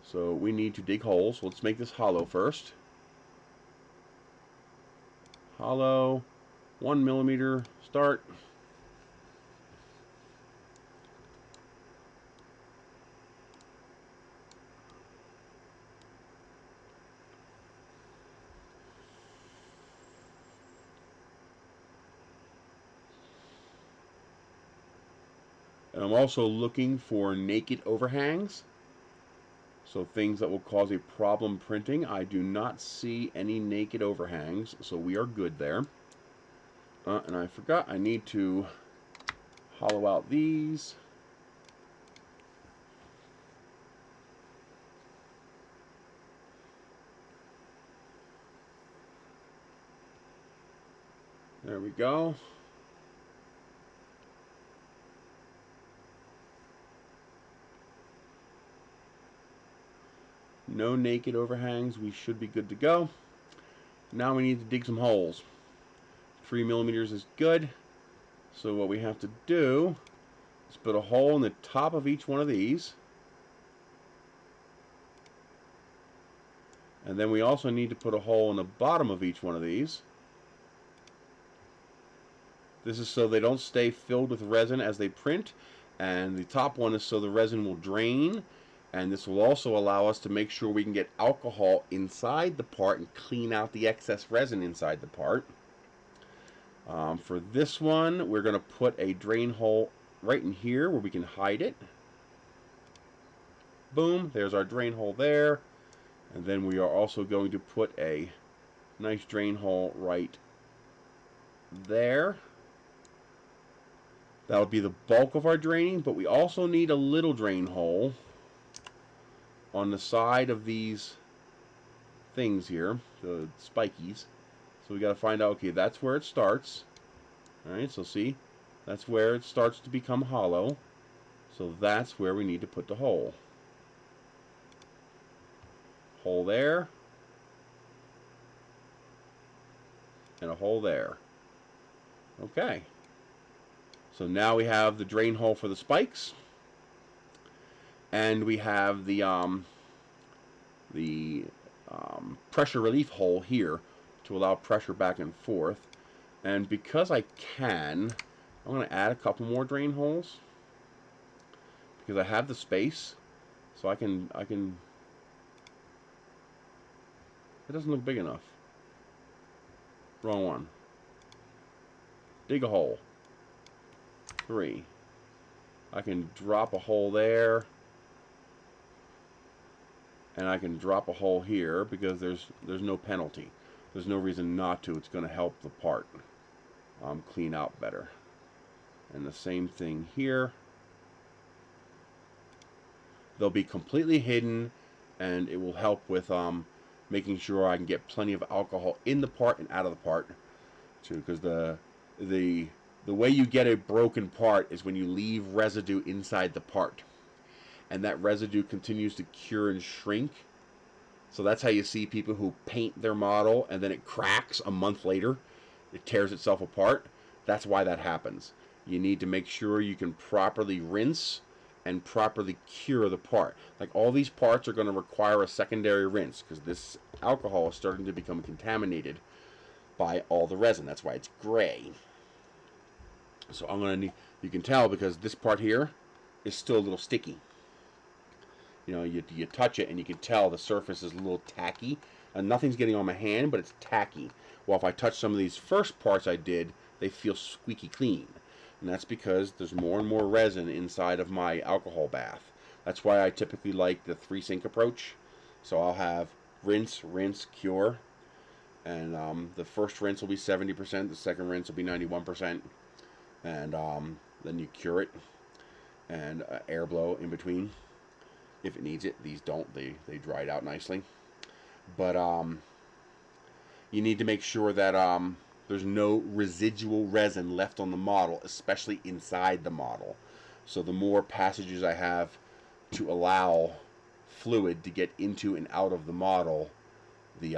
So we need to dig holes. Let's make this hollow first. Hollow, 1 millimeter, start. And I'm also looking for naked overhangs. So things that will cause a problem printing. I do not see any naked overhangs, so we are good there. And I forgot I need to hollow out these. There we go. No naked overhangs. We should be good to go. Now we need to dig some holes. 3 millimeters is good. So what we have to do is put a hole in the top of each one of these. And then we also need to put a hole in the bottom of each one of these. This is so they don't stay filled with resin as they print. And the top one is so the resin will drain. And this will also allow us to make sure we can get alcohol inside the part and clean out the excess resin inside the part. For this one, we're going to put a drain hole right in here where we can hide it. Boom, there's our drain hole there. And then we are also going to put a nice drain hole right there. That would be the bulk of our draining, but we also need a little drain hole on the side of these things here, the spikies. So we got to find out, okay, that's where it starts. Alright, so see, that's where it starts to become hollow. So that's where we need to put the hole. Hole there. And a hole there. Okay. So now we have the drain hole for the spikes. And we have the pressure relief hole here to allow pressure back and forth. And because I can, I'm going to add a couple more drain holes because I have the space, so I can. It doesn't look big enough. Wrong one. Dig a hole. 3. I can drop a hole there. And I can drop a hole here because there's no penalty. There's no reason not to. It's going to help the part clean out better. And the same thing here. They'll be completely hidden, and it will help with making sure I can get plenty of alcohol in the part and out of the part too. Because the way you get a broken part is when you leave residue inside the part. And that residue continues to cure and shrink. So that's how you see people who paint their model and then it cracks a month later. It tears itself apart. That's why that happens. You need to make sure you can properly rinse and properly cure the part. Like all these parts are going to require a secondary rinse because this alcohol is starting to become contaminated by all the resin. That's why it's gray. So I'm going to need, you can tell because this part here is still a little sticky. You know, you touch it and you can tell the surface is a little tacky. And nothing's getting on my hand, but it's tacky. Well, if I touch some of these first parts I did, they feel squeaky clean. And that's because there's more and more resin inside of my alcohol bath. That's why I typically like the 3-sink approach. So I'll have rinse, rinse, cure. And the first rinse will be 70%. The second rinse will be 91%. And then you cure it. And air blow in between. If it needs it. These don't. They dried out nicely. But you need to make sure that there's no residual resin left on the model, especially inside the model. So the more passages I have to allow fluid to get into and out of the model, the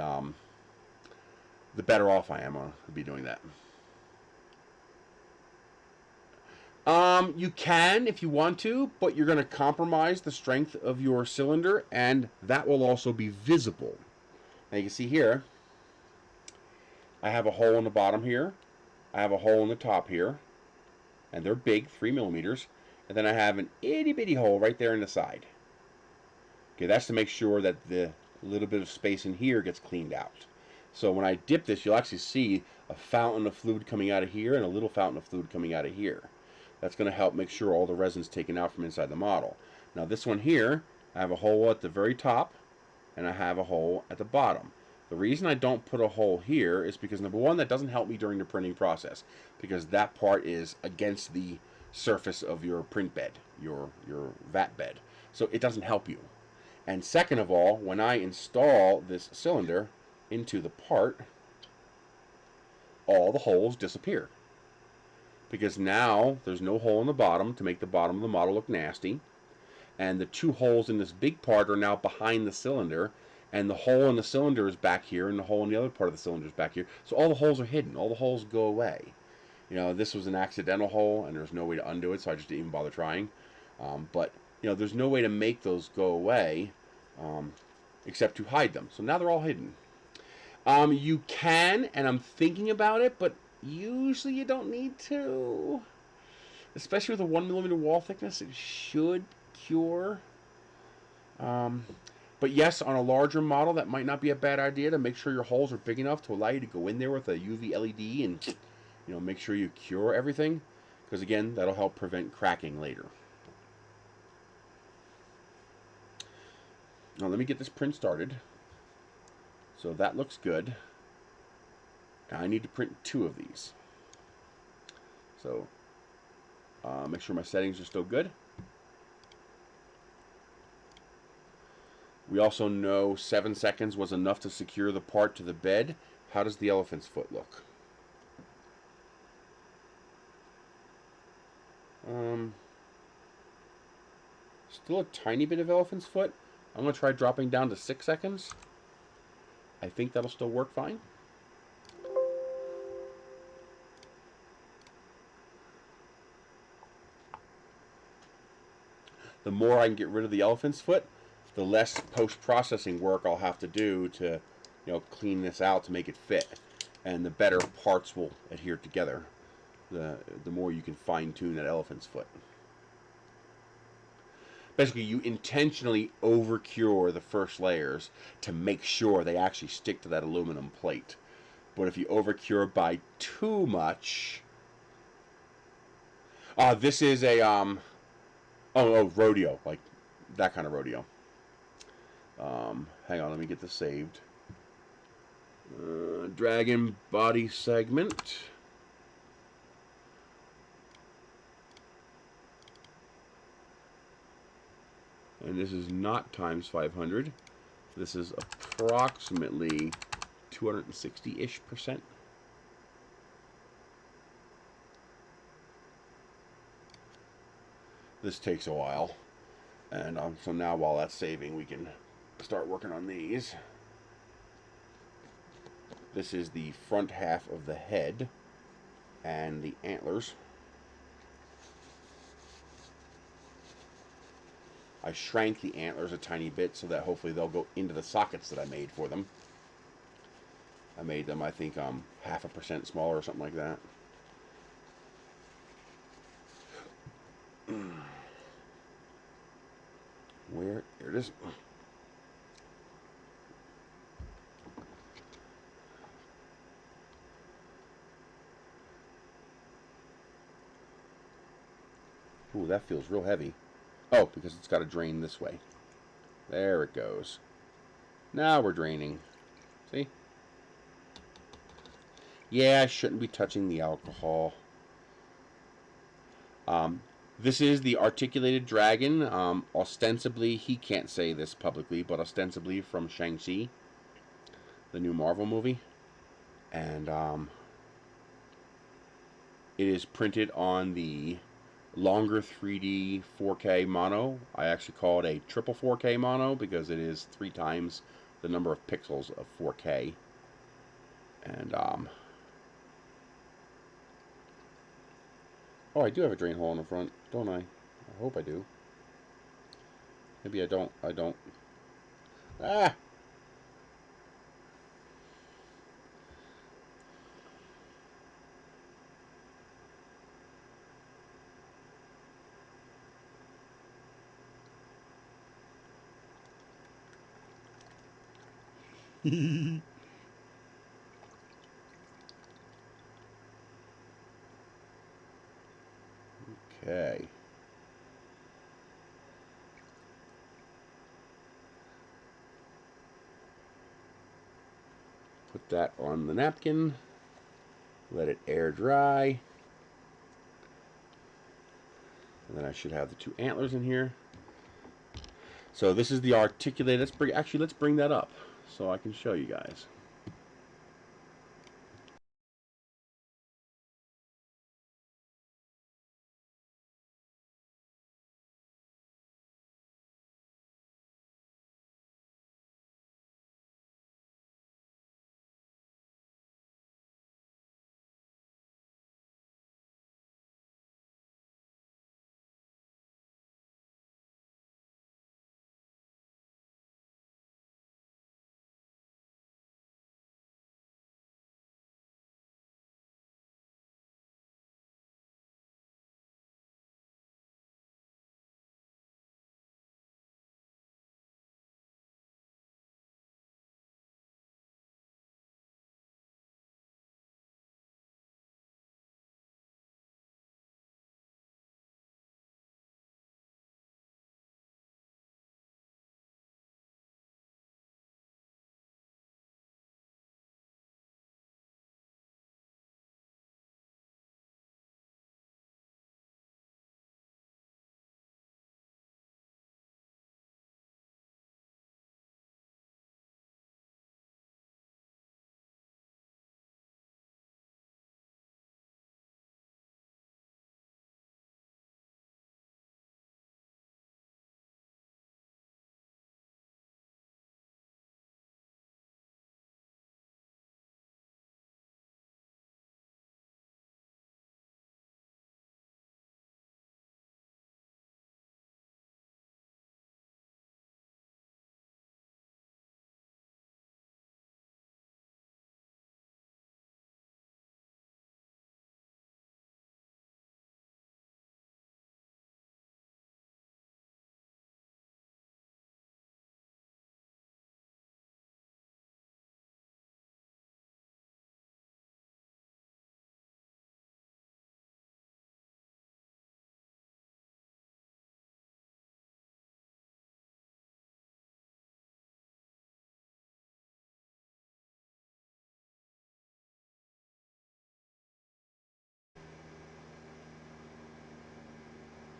better off I am to be doing that. You can if you want to, but you're going to compromise the strength of your cylinder, and that will also be visible. Now you can see here, I have a hole in the bottom here, I have a hole in the top here, and they're big, 3 millimeters, and then I have an itty bitty hole right there in the side. Okay, that's to make sure that the little bit of space in here gets cleaned out. So when I dip this, you'll actually see a fountain of fluid coming out of here and a little fountain of fluid coming out of here. That's going to help make sure all the resin's taken out from inside the model. Now this one here, I have a hole at the very top, and I have a hole at the bottom. The reason I don't put a hole here is because, number one, that doesn't help me during the printing process, because that part is against the surface of your print bed, your vat bed. So it doesn't help you. And second of all, when I install this cylinder into the part, all the holes disappear. Because now there's no hole in the bottom to make the bottom of the model look nasty. And the 2 holes in this big part are now behind the cylinder. And the hole in the cylinder is back here, and the hole in the other part of the cylinder is back here. So all the holes are hidden. All the holes go away. You know, this was an accidental hole, and there's no way to undo it, so I just didn't even bother trying. But, you know, there's no way to make those go away except to hide them. So now they're all hidden. You can, and I'm thinking about it, but usually you don't need to. Especially with a 1mm wall thickness, it should cure. But yes, on a larger model, that might not be a bad idea to make sure your holes are big enough to allow you to go in there with a UV LED and, you know, make sure you cure everything. Because again, that'll help prevent cracking later. Now let me get this print started. So that looks good. I need to print 2 of these. So make sure my settings are still good. We also know 7 seconds was enough to secure the part to the bed. How does the elephant's foot look? Still a tiny bit of elephant's foot. I'm going to try dropping down to 6 seconds. I think that'll still work fine. The more I can get rid of the elephant's foot, the less post-processing work I'll have to do to, you know, clean this out to make it fit. And the better parts will adhere together. The more you can fine-tune that elephant's foot. Basically, you intentionally over-cure the first layers to make sure they actually stick to that aluminum plate. But if you over-cure by too much... this is a, rodeo, like that kind of rodeo. Hang on, let me get this saved. Dragon body segment. And this is not times 500. This is approximately 260-ish%. This takes a while. And so now while that's saving, we can start working on these. This is the front half of the head and the antlers. I shrank the antlers a tiny bit so that hopefully they'll go into the sockets that I made for them. I made them, I think, 0.5% smaller or something like that. Where? Here it is. Ooh, that feels real heavy. Oh, because it's got to drain this way. There it goes. Now we're draining. See? Yeah, I shouldn't be touching the alcohol. This is the articulated dragon. Ostensibly, he can't say this publicly, but ostensibly from Shang-Chi, the new Marvel movie. And it is printed on the Longer3D 4K mono. I actually call it a triple 4K mono because it is 3 times the number of pixels of 4K. And oh, I do have a drain hole in the front, don't I? I hope I do. Maybe I don't. I don't. Ah! Okay. Put that on the napkin. Let it air dry. And then I should have the 2 antlers in here. So this is the articulated. Let's bring that up so I can show you guys.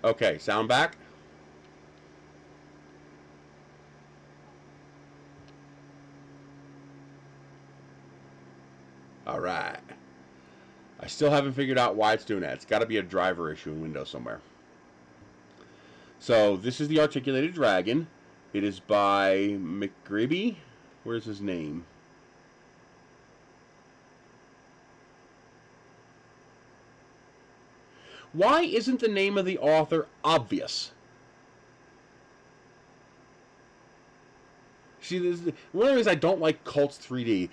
Okay, sound back? Alright. I still haven't figured out why it's doing that. It's got to be a driver issue in Windows somewhere. So, this is the Articulated Dragon. It is by McGribby. Where's his name? Why isn't the name of the author obvious? See, one of the reasons I don't like Cults 3D.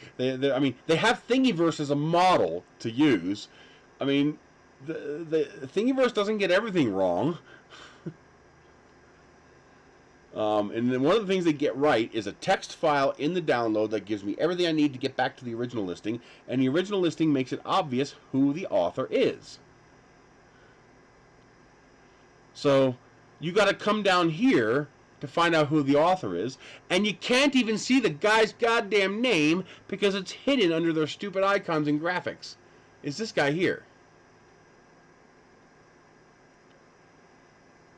I mean, they have Thingiverse as a model to use. I mean, the Thingiverse doesn't get everything wrong. And then one of the things they get right is a text file in the download that gives me everything I need to get back to the original listing, and the original listing makes it obvious who the author is. So you got to come down here to find out who the author is, and you can't even see the guy's goddamn name because it's hidden under their stupid icons and graphics. It's this guy here.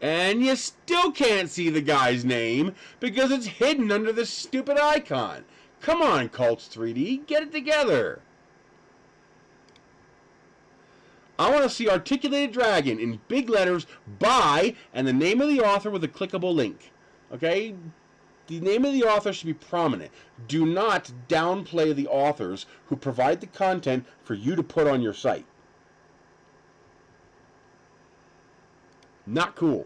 And you still can't see the guy's name because it's hidden under this stupid icon. Come on, Cults 3D, get it together. I want to see Articulated Dragon in big letters by and the name of the author with a clickable link. Okay? The name of the author should be prominent. Do not downplay the authors who provide the content for you to put on your site. Not cool.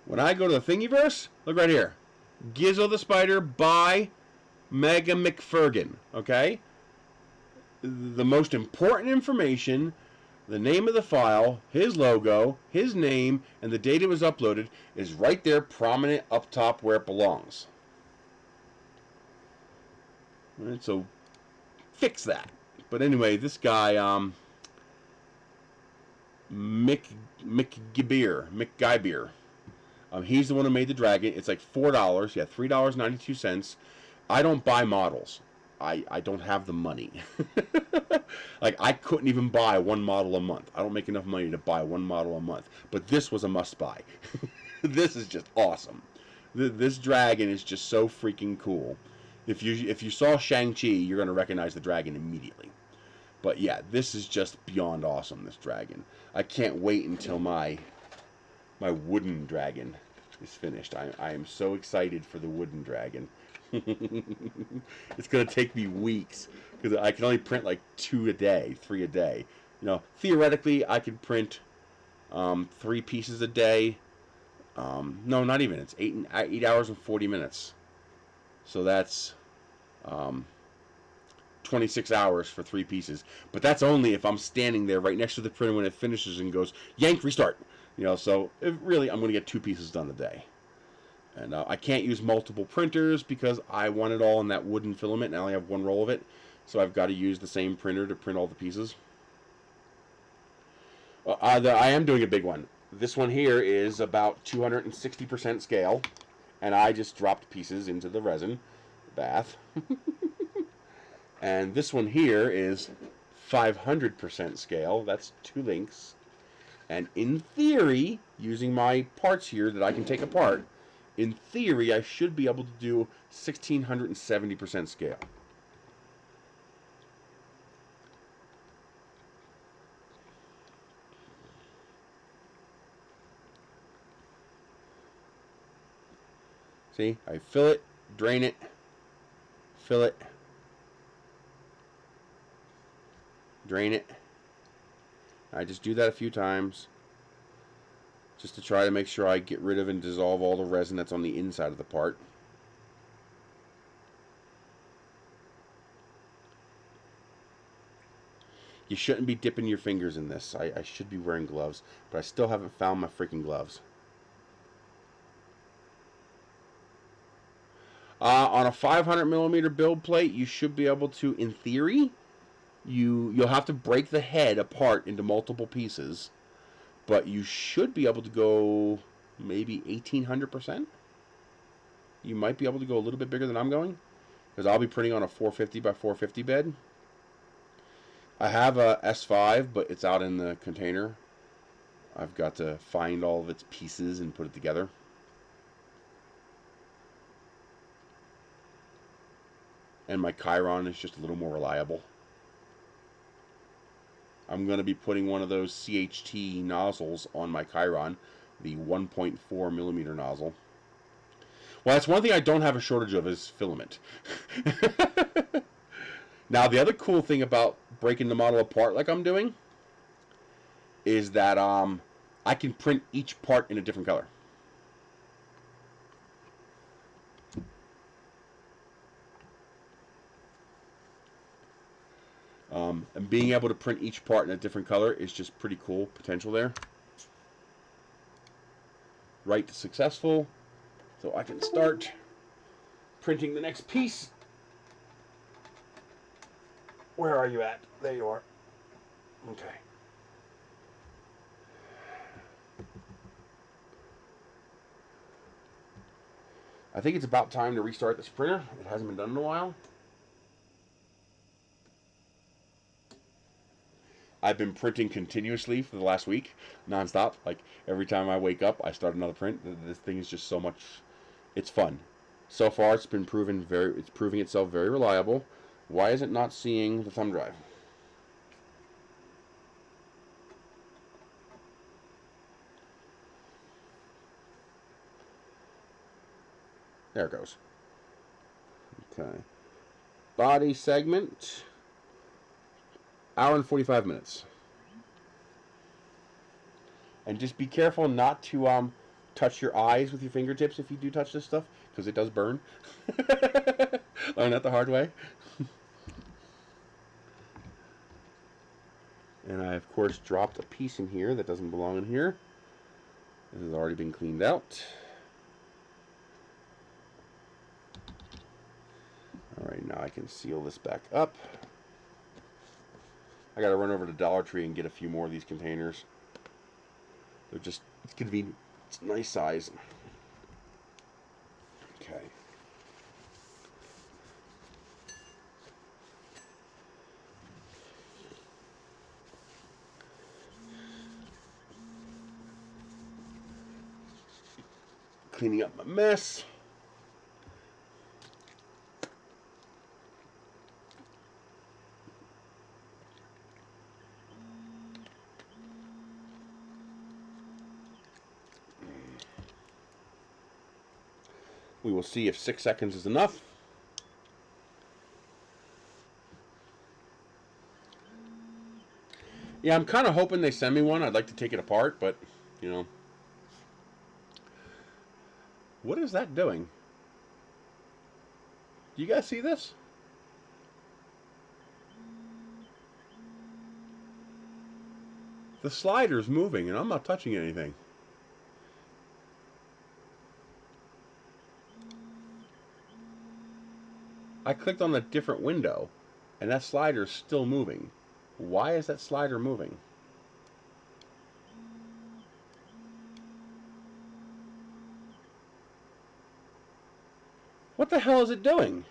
When I go to the Thingiverse, look right here. Gizzo the Spider by Mega McFergan. Okay? The most important information, the name of the file, his logo, his name, and the date it was uploaded is right there, prominent up top where it belongs. Alright, so fix that. But anyway, this guy, Mick Guybeer. He's the one who made the dragon. It's like $4. Yeah, $3.92. I don't buy models. I don't have the money. Like, I couldn't even buy one model a month. I don't make enough money to buy one model a month. But this was a must-buy. This is just awesome. This dragon is just so freaking cool. If you saw Shang-Chi, you're going to recognize the dragon immediately. But yeah, this is just beyond awesome, this dragon. I can't wait until my wooden dragon is finished. I am so excited for the wooden dragon. It's going to take me weeks because I can only print like 2 a day, 3 a day. You know, theoretically, I could print 3 pieces a day. No, not even. It's 8 hours and 40 minutes. So that's 26 hours for 3 pieces. But that's only if I'm standing there right next to the printer when it finishes and goes, yank, restart. You know, so really I'm going to get 2 pieces done a day. And I can't use multiple printers because I want it all in that wooden filament and I only have 1 roll of it. So I've got to use the same printer to print all the pieces. I am doing a big one. This one here is about 260% scale. And I just dropped pieces into the resin bath. And this one here is 500% scale. That's 2 links. And in theory, using my parts here that I can take apart, in theory, I should be able to do 1670% scale. See, I fill it, drain it, fill it, drain it. I just do that a few times just to try to make sure I get rid of and dissolve all the resin that's on the inside of the part. You shouldn't be dipping your fingers in this. I should be wearing gloves, but I still haven't found my freaking gloves. On a 500mm build plate, you should be able to, in theory, you'll have to break the head apart into multiple pieces, but you should be able to go maybe 1800%. you might be able to go a little bit bigger than I'm going, because I'll be printing on a 450 by 450 bed. I have a S5, but it's out in the container. I've got to find all of its pieces and put it together. And my Chiron is just a little more reliable. I'm going to be putting one of those CHT nozzles on my Chiron, the 1.4 millimeter nozzle. Well, that's one thing I don't have a shortage of is filament. Now, the other cool thing about breaking the model apart like I'm doing is that I can print each part in a different color. And being able to print each part in a different color is just pretty cool potential there. Right to successful. So I can start printing the next piece. Where are you at? There you are. Okay. I think it's about time to restart this printer. It hasn't been done in a while. I've been printing continuously for the last week, nonstop. Like every time I wake up, I start another print. This thing is just so much. It's fun. So far, it's been proven it's proving itself very reliable. Why is it not seeing the thumb drive? There it goes. Okay. Body segment. Hour and 45 minutes. And just be careful not to touch your eyes with your fingertips if you do touch this stuff, because it does burn. Learn that the hard way. And I, of course, dropped a piece in here that doesn't belong in here. This has already been cleaned out. Alright, now I can seal this back up. I gotta run over to Dollar Tree and get a few more of these containers. They're just, it's convenient. It's a nice size. Okay. Cleaning up my mess. We will see if 6 seconds is enough. Yeah, I'm kind of hoping they send me one. I'd like to take it apart, but, you know. What is that doing? Do you guys see this? The slider's moving, and I'm not touching anything. I clicked on a different window, and that slider is still moving. Why is that slider moving? What the hell is it doing?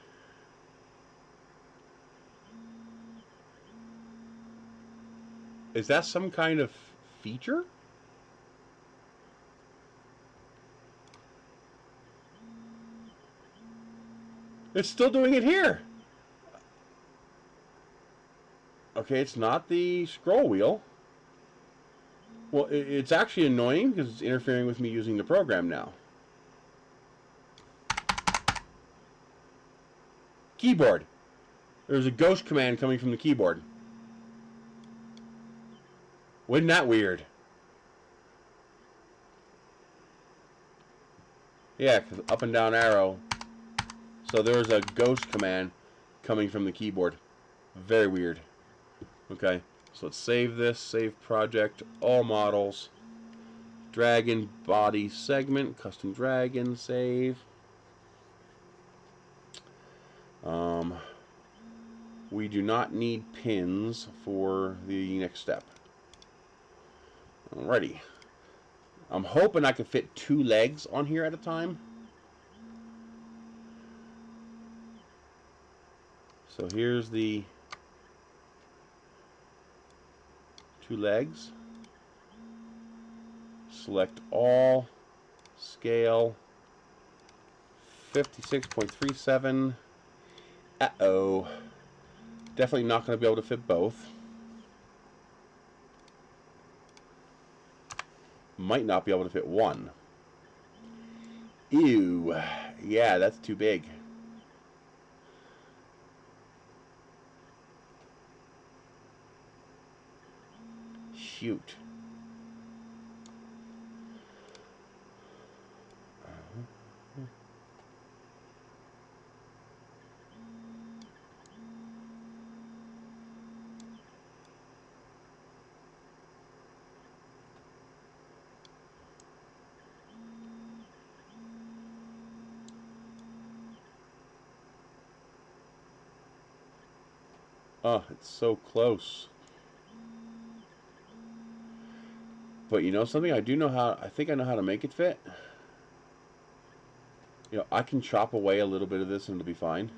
Is that some kind of feature? It's still doing it here. Okay, it's not the scroll wheel. Well, it's actually annoying because it's interfering with me using the program now. Keyboard. There's a ghost command coming from the keyboard. Wasn't that weird? Yeah, 'cause up and down arrow. So there's a ghost command coming from the keyboard. Very weird. Okay, so let's save this. Save project. All models. Dragon body segment. Custom dragon. Save. We do not need pins for the next step. Alrighty. I'm hoping I can fit 2 legs on here at a time. So here's the two legs. Select all, scale 56.37. Uh-oh. Definitely not going to be able to fit both. Might not be able to fit one. Ew. Yeah, that's too big. Shoot. Oh, it's so close. But you know something? I think I know how to make it fit. You know, I can chop away a little bit of this and it'll be fine.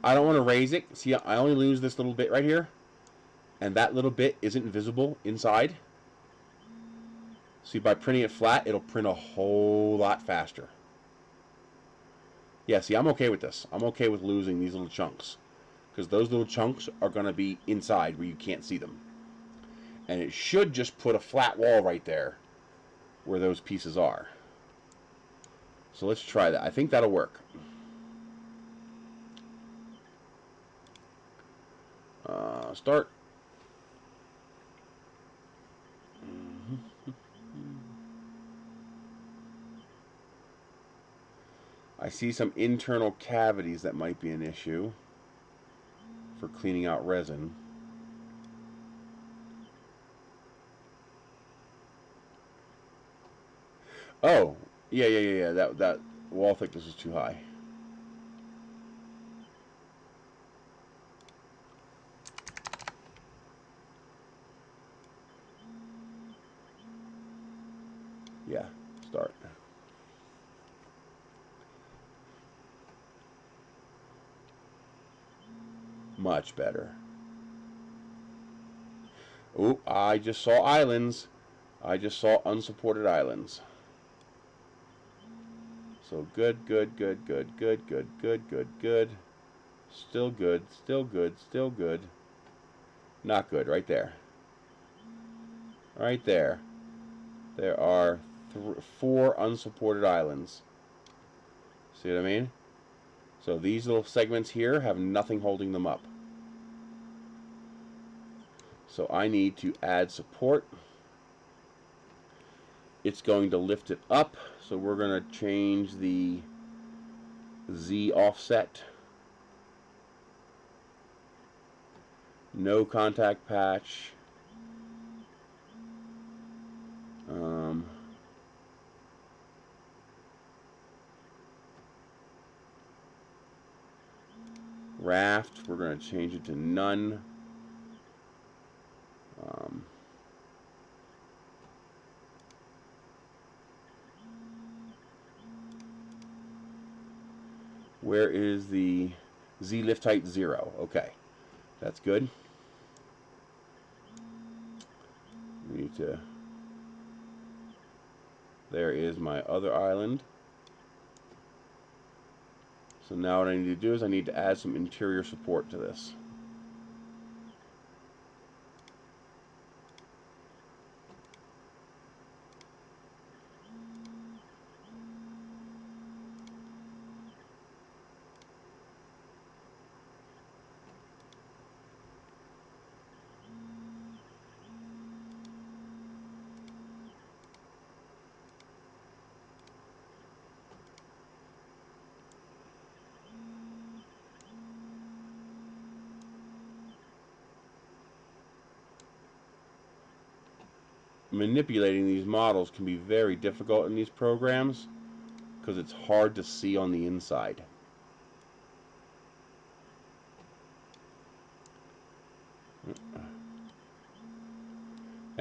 I don't want to raise it. See, I only lose this little bit right here. And that little bit isn't visible inside. See, by printing it flat, it'll print a whole lot faster. Yeah, see, I'm okay with this. I'm okay with losing these little chunks. Because those little chunks are going to be inside where you can't see them. And it should just put a flat wall right there where those pieces are. So let's try that. I think that'll work. Start. I see some internal cavities that might be an issue for cleaning out resin. Oh, yeah. That wall thickness is too high. Yeah, start. Much better. Oop, I just saw islands. I just saw unsupported islands. So good. Still good. Not good, right there. Right there. There are 4 unsupported islands. See what I mean? So these little segments here have nothing holding them up. So I need to add support. It's going to lift it up. So we're going to change the Z offset. No contact patch. Raft, we're going to change it to none. Where is the Z lift height? 0. Okay, that's good. We need to. There is my other island. So now what I need to do is I need to add some interior support to this. Manipulating these models can be very difficult in these programs because it's hard to see on the inside.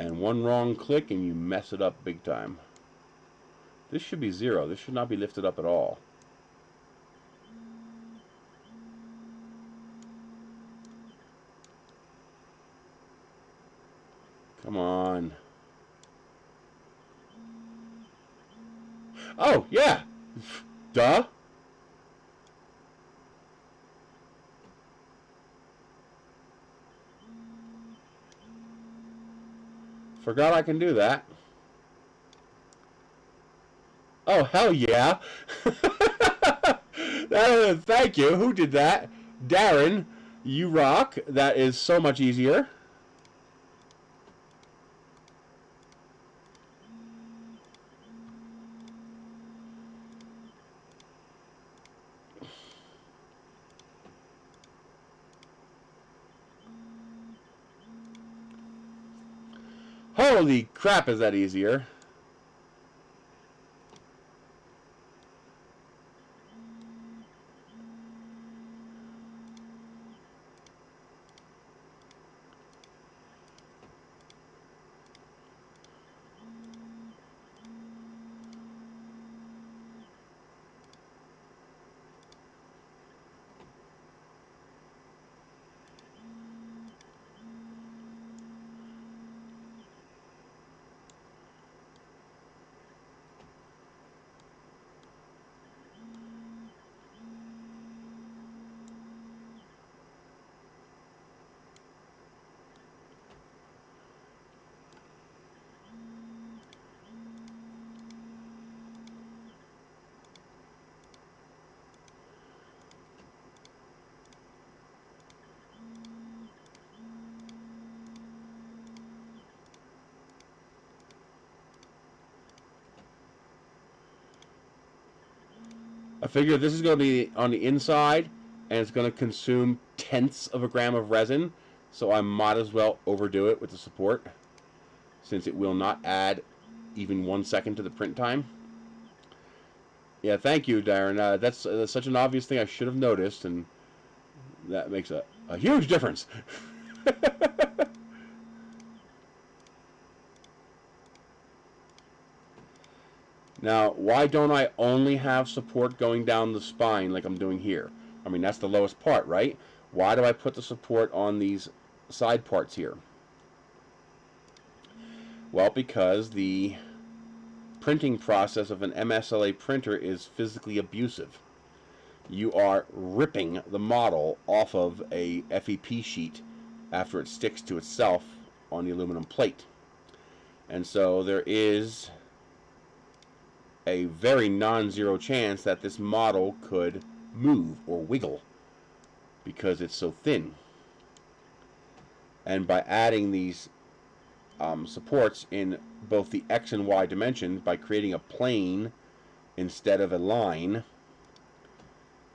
And one wrong click and you mess it up big time. This should be 0. This should not be lifted up at all. Come on. Oh, yeah. Duh. Forgot I can do that. Oh, hell yeah. Thank you. Who did that? Darren, you rock. That is so much easier. Holy crap, is that easier? I figure this is going to be on the inside, and it's going to consume tenths of a gram of resin, so I might as well overdo it with the support, since it will not add even 1 second to the print time. Yeah, thank you, Darren. That's such an obvious thing I should have noticed, and that makes a huge difference. Now, why don't I only have support going down the spine like I'm doing here? I mean, that's the lowest part, right? Why do I put the support on these side parts here? Well, because the printing process of an MSLA printer is physically abusive. You are ripping the model off of a FEP sheet after it sticks to itself on the aluminum plate. And so there is a very non-zero chance that this model could move or wiggle because it's so thin. And by adding these supports in both the X and Y dimension, by creating a plane instead of a line,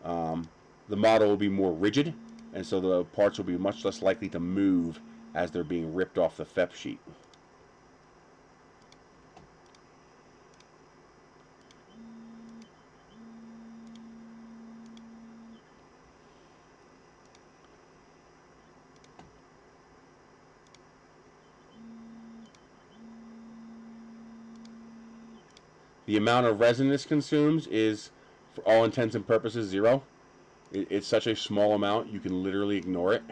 the model will be more rigid, and so the parts will be much less likely to move as they're being ripped off the FEP sheet. The amount of resin this consumes is, for all intents and purposes, 0. It's such a small amount, you can literally ignore it.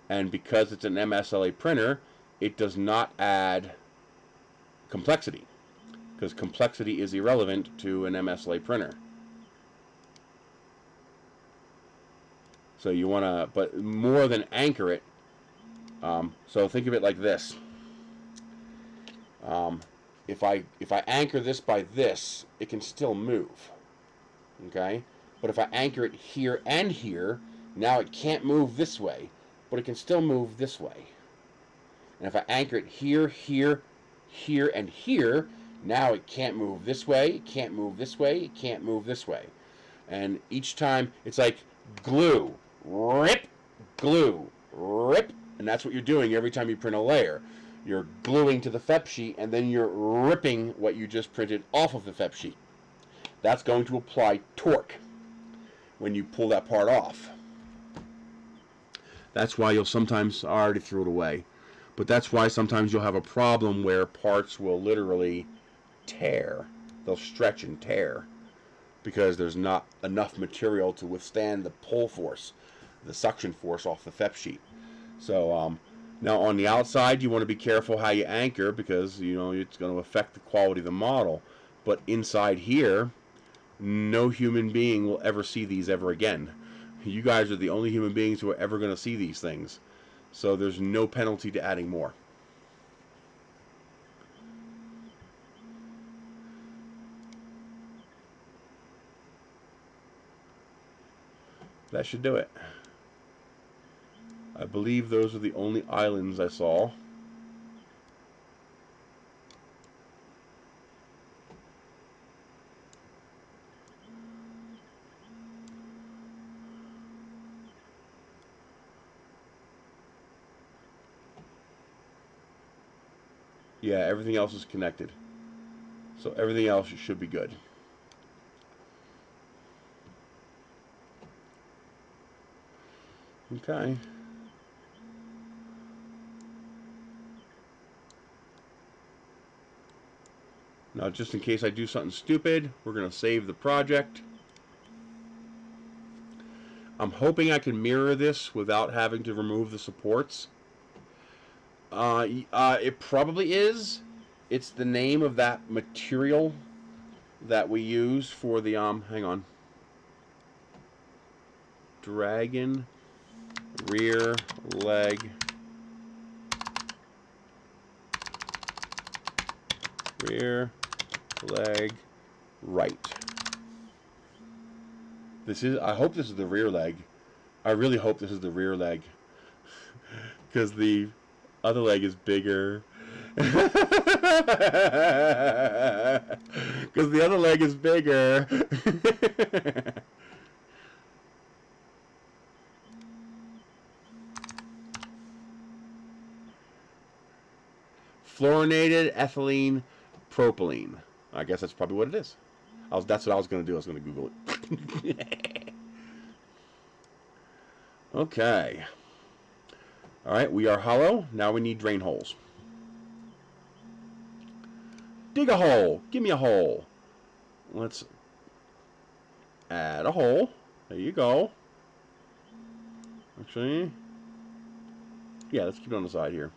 And because it's an MSLA printer, it does not add complexity, because complexity is irrelevant to an MSLA printer. So you want to, but more than anchor it, so think of it like this. If I anchor this by this, it can still move, okay? But if I anchor it here and here, now it can't move this way, but it can still move this way. And if I anchor it here, here, here, and here, now it can't move this way, it can't move this way, it can't move this way. And each time, it's like glue, rip, and that's what you're doing every time you print a layer. You're gluing to the FEP sheet, and then you're ripping what you just printed off of the FEP sheet. That's going to apply torque when you pull that part off. That's why you'll sometimes, I already threw it away, But that's why sometimes you'll have a problem where parts will literally tear. They'll stretch and tear because there's not enough material to withstand the pull force, the suction force off the FEP sheet. So now on the outside, you want to be careful how you anchor because it's going to affect the quality of the model. But inside here, no human being will ever see these ever again. You guys are the only human beings who are ever going to see these things. So there's no penalty to adding more. That should do it. I believe those are the only islands I saw. Yeah, everything else is connected. So everything else should be good. Okay. Now, just in case I do something stupid, we're going to save the project. I'm hoping I can mirror this without having to remove the supports. It probably is. It's the name of that material that we use for the, hang on. Dragon rear leg. Rear leg right. I hope this is the rear leg. I really hope this is the rear leg. Because the other leg is bigger. Because the other leg is bigger. Fluorinated ethylene propylene. I guess that's probably what it is. That's what I was going to do. I was going to Google it. Okay. All right, we are hollow. Now we need drain holes. Dig a hole. Give me a hole. Let's add a hole. There you go. Actually, yeah, let's keep it on the side here.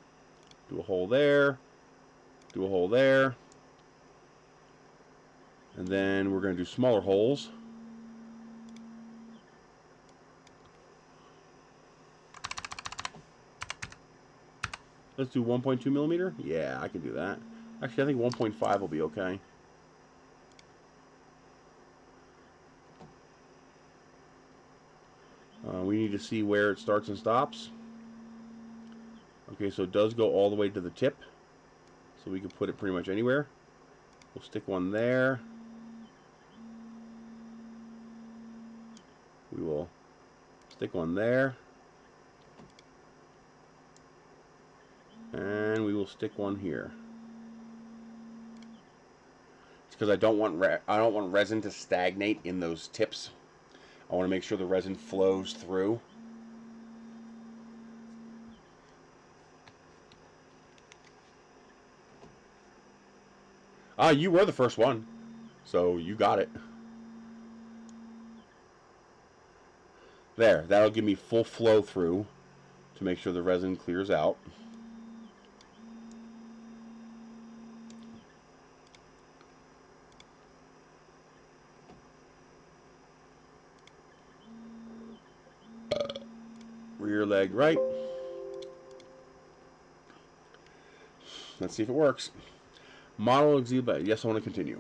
Do a hole there. Do a hole there. And then we're going to do smaller holes. Let's do 1.2 millimeter. Yeah, I can do that. Actually, I think 1.5 will be okay. We need to see where it starts and stops. Okay, so it does go all the way to the tip. So we can put it pretty much anywhere. We'll stick one there. We will stick one there. And we will stick one here. It's because I don't want resin to stagnate in those tips. I want to make sure the resin flows through. You were the first one, so you got it. There, that'll give me full flow through to make sure the resin clears out. Rear leg right. Let's see if it works. Model exhibit. Yes, I want to continue.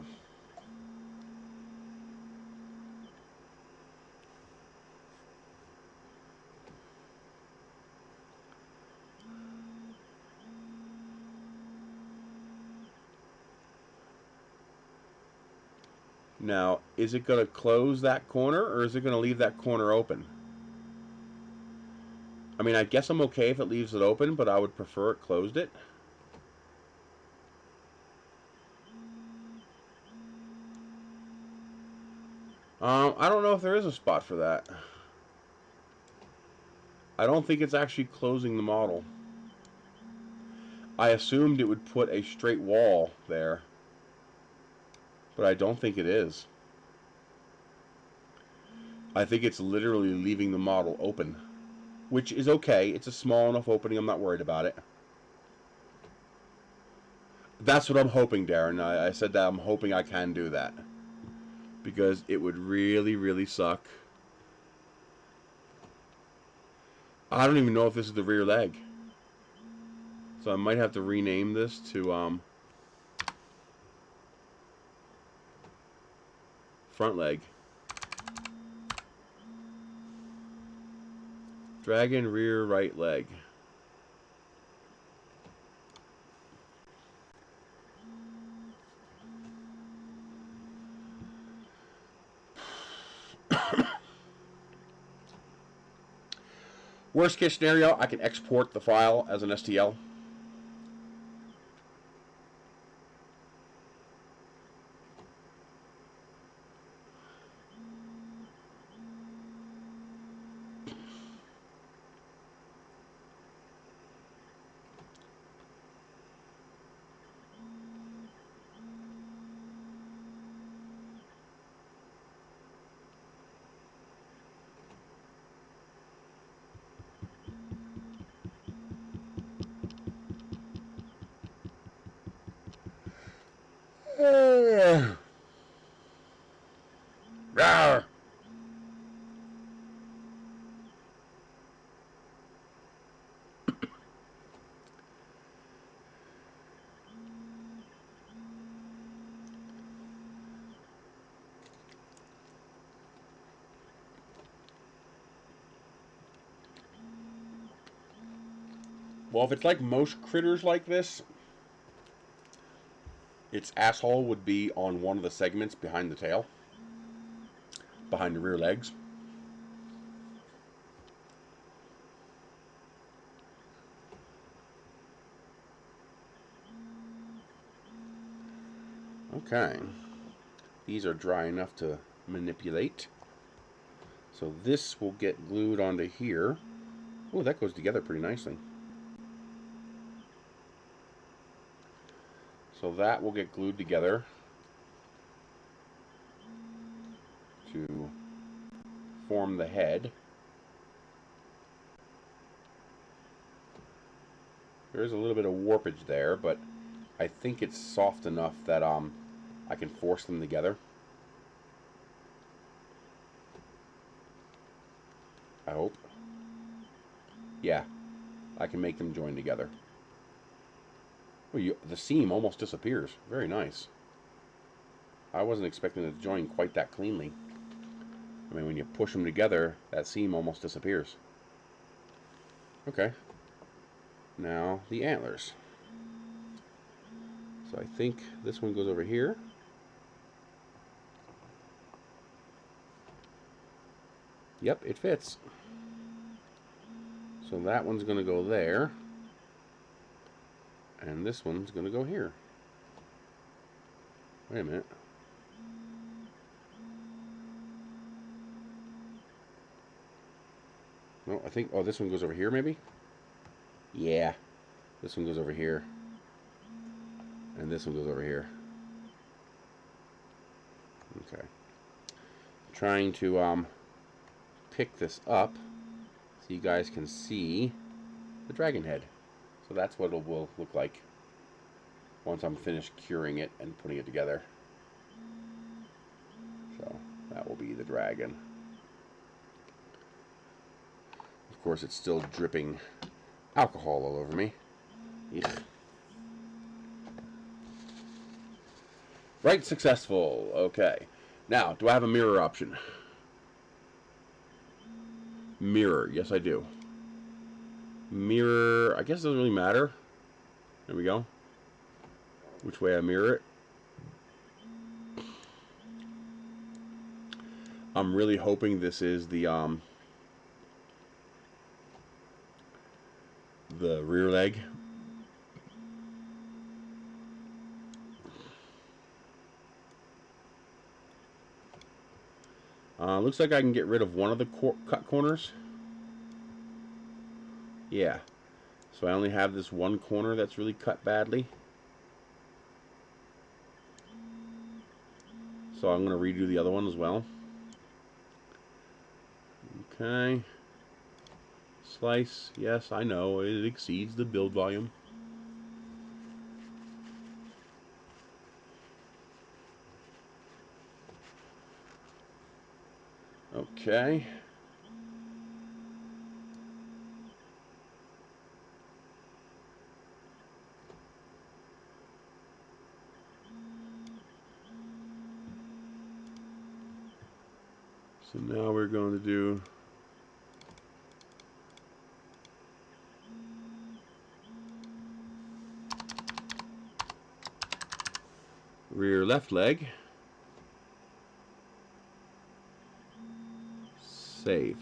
Now, is it going to close that corner or is it going to leave that corner open? I mean, I guess I'm okay if it leaves it open, but I would prefer it closed it. I don't know if there is a spot for that. I don't think it's actually closing the model. I assumed it would put a straight wall there, but I don't think it is. I think it's literally leaving the model open, which is okay. It's a small enough opening. I'm not worried about it. That's what I'm hoping, Darren. I said that I'm hoping I can do that, because it would really, really suck. I don't even know if this is the rear leg, so I might have to rename this to front leg. Dragon rear right leg. Worst case scenario, I can export the file as an STL. Well, if it's like most critters like this, its asshole would be on one of the segments behind the tail, behind the rear legs. Okay, these are dry enough to manipulate. So this will get glued onto here. Oh, that goes together pretty nicely. So that will get glued together to form the head. There is a little bit of warpage there, but I think it's soft enough that I can force them together. I hope. Yeah, I can make them join together. Well, the seam almost disappears. Very nice. I wasn't expecting it to join quite that cleanly. I mean, when you push them together, that seam almost disappears. Okay. Now, the antlers. So I think this one goes over here. Yep, it fits. So that one's going to go there. And this one's going to go here. Wait a minute. No, I think... Oh, this one goes over here, maybe? Yeah. This one goes over here. And this one goes over here. Okay. I'm trying to pick this up so you guys can see the dragon head. So that's what it will look like once I'm finished curing it and putting it together. So that will be the dragon. Of course, it's still dripping alcohol all over me. Yeah. Right, successful. Okay. Now, do I have a mirror option? Mirror. Yes, I do. Mirror, I guess it doesn't really matter. There we go. Which way I mirror it. I'm really hoping this is the rear leg. Looks like I can get rid of one of the cut corners. Yeah. So I only have this one corner that's really cut badly. So I'm going to redo the other one as well. Okay. Slice. Yes, I know. It exceeds the build volume. Okay. So now we're going to do rear left leg. Save.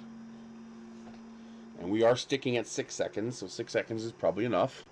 And we are sticking at 6 seconds, so 6 seconds is probably enough.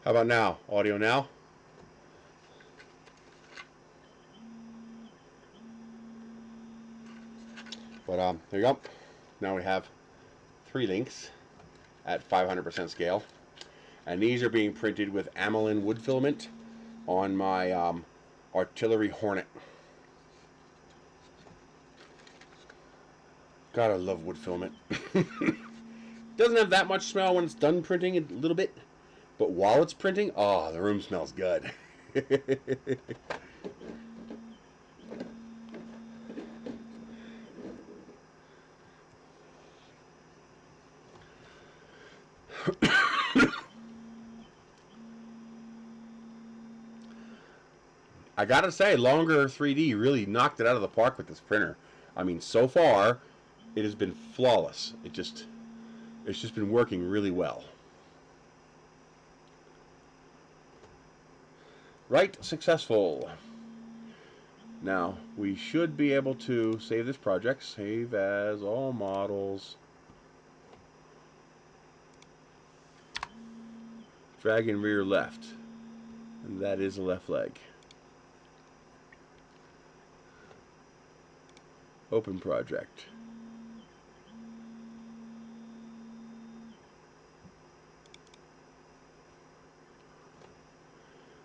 How about now? Audio now? But there you go. Now we have 3 links at 500% scale. And these are being printed with Amelin wood filament on my Artillery Hornet. God, I love wood filament. Doesn't have that much smell when it's done printing, a little bit. But while it's printing, oh, the room smells good. I gotta say, Longer3D really knocked it out of the park with this printer. I mean, so far, it has been flawless. It's just been working really well. Right, successful. Now, we should be able to save this project. Save as all models. Drag in rear left. And that is a left leg. Open project.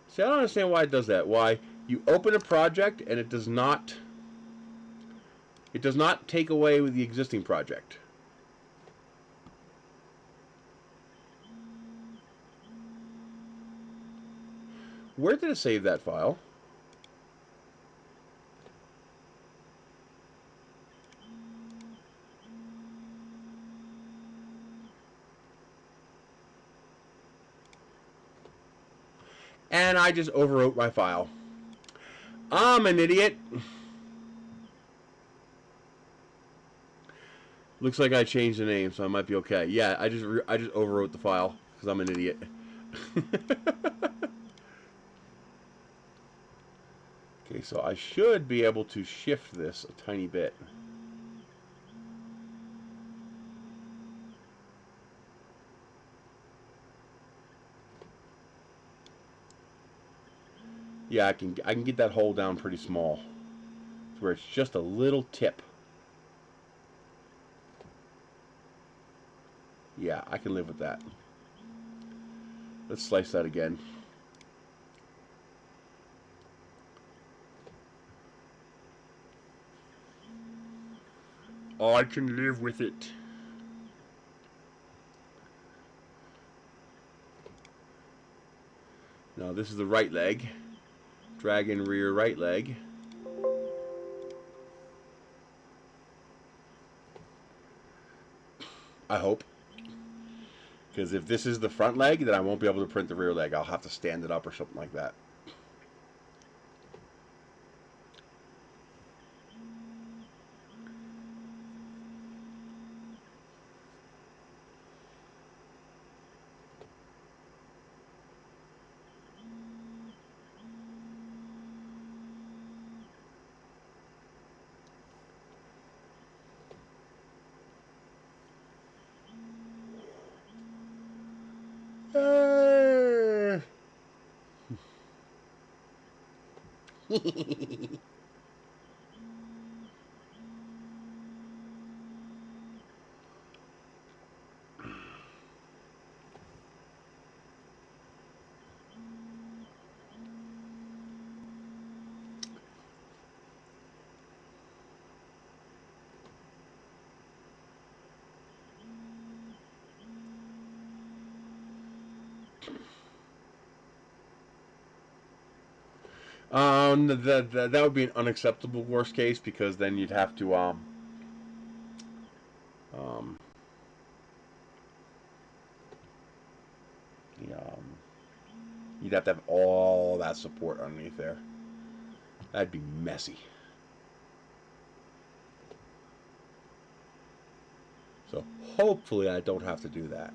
See, I don't understand why it does that. Why you open a project and it does not take away with the existing project. Where did it save that file? And I just overwrote my file. I'm an idiot. Looks like I changed the name, so I might be okay. Yeah, I just overwrote the file because I'm an idiot. Okay, so I should be able to shift this a tiny bit. Yeah, I can get that hole down pretty small, to where it's just a little tip. Yeah, I can live with that. Let's slice that again. Oh, I can live with it. Now this is the right leg. Drag in rear right leg. I hope. Because if this is the front leg, then I won't be able to print the rear leg. I'll have to stand it up or something like that. That would be an unacceptable worst case, because then you'd have to um, the, you'd have to have all that support underneath there. That'd be messy. So hopefully I don't have to do that.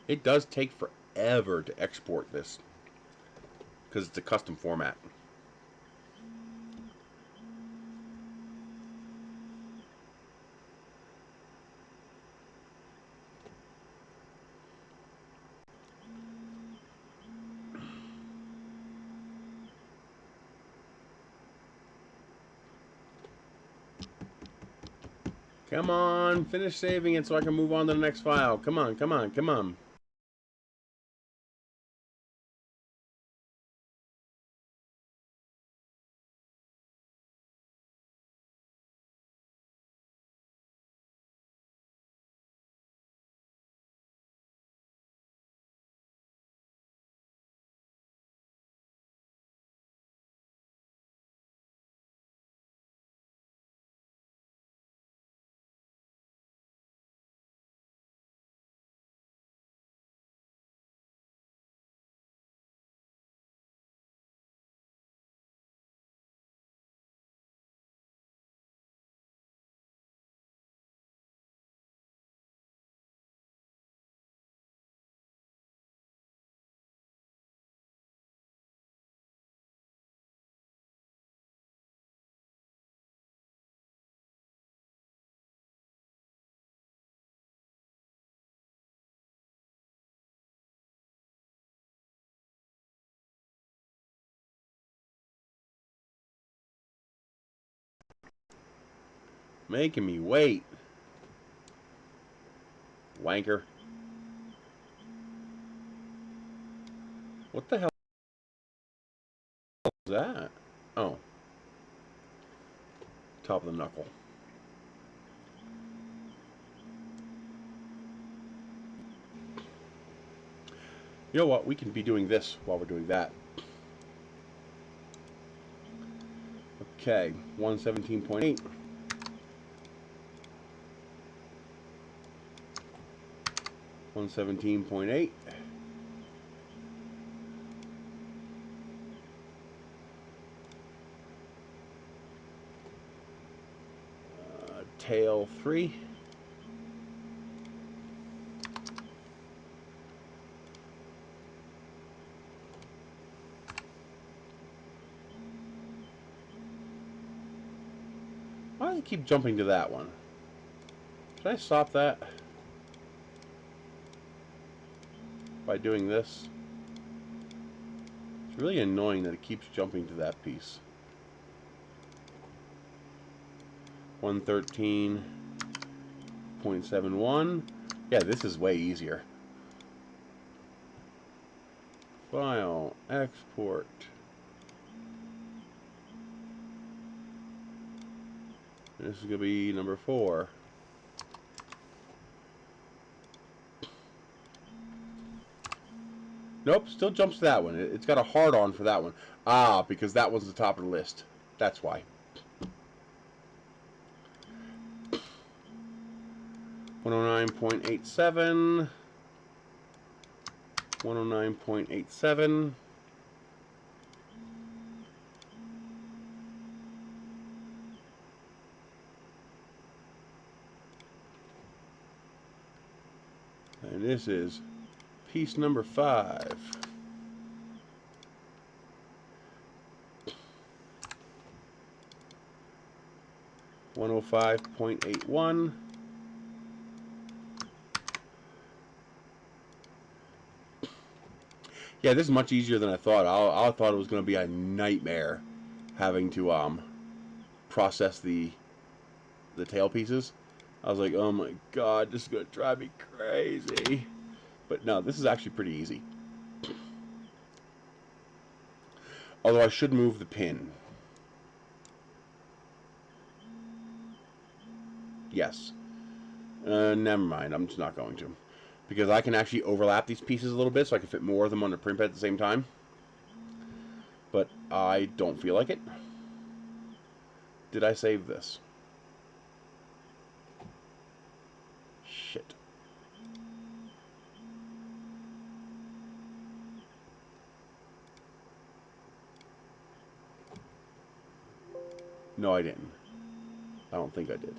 It does take forever to export this because it's a custom format. Come on, finish saving it so I can move on to the next file. Come on, come on, come on. Making me wait. Wanker. What the hell is that? Oh. Top of the knuckle. You know what? We can be doing this while we're doing that. Okay, 117.8. 117.8. Tail 3. Why do I keep jumping to that one? Should I stop that by doing this? It's really annoying that it keeps jumping to that piece. 113.71. Yeah, this is way easier. File, export. This is going to be number 4. Nope, still jumps to that one. It's got a hard on for that one. Ah, because that one's the top of the list. That's why. 109.87. 109.87. And this is piece number 5. $105.81. Yeah, this is much easier than I thought. I thought it was going to be a nightmare having to process the tail pieces. I was like, oh my god, this is going to drive me crazy. But no, this is actually pretty easy. Although I should move the pin. Yes. Never mind, I'm just not going to. Because I can actually overlap these pieces a little bit so I can fit more of them on the print bed at the same time. But I don't feel like it. Did I save this? Shit. No, I didn't. I don't think I did.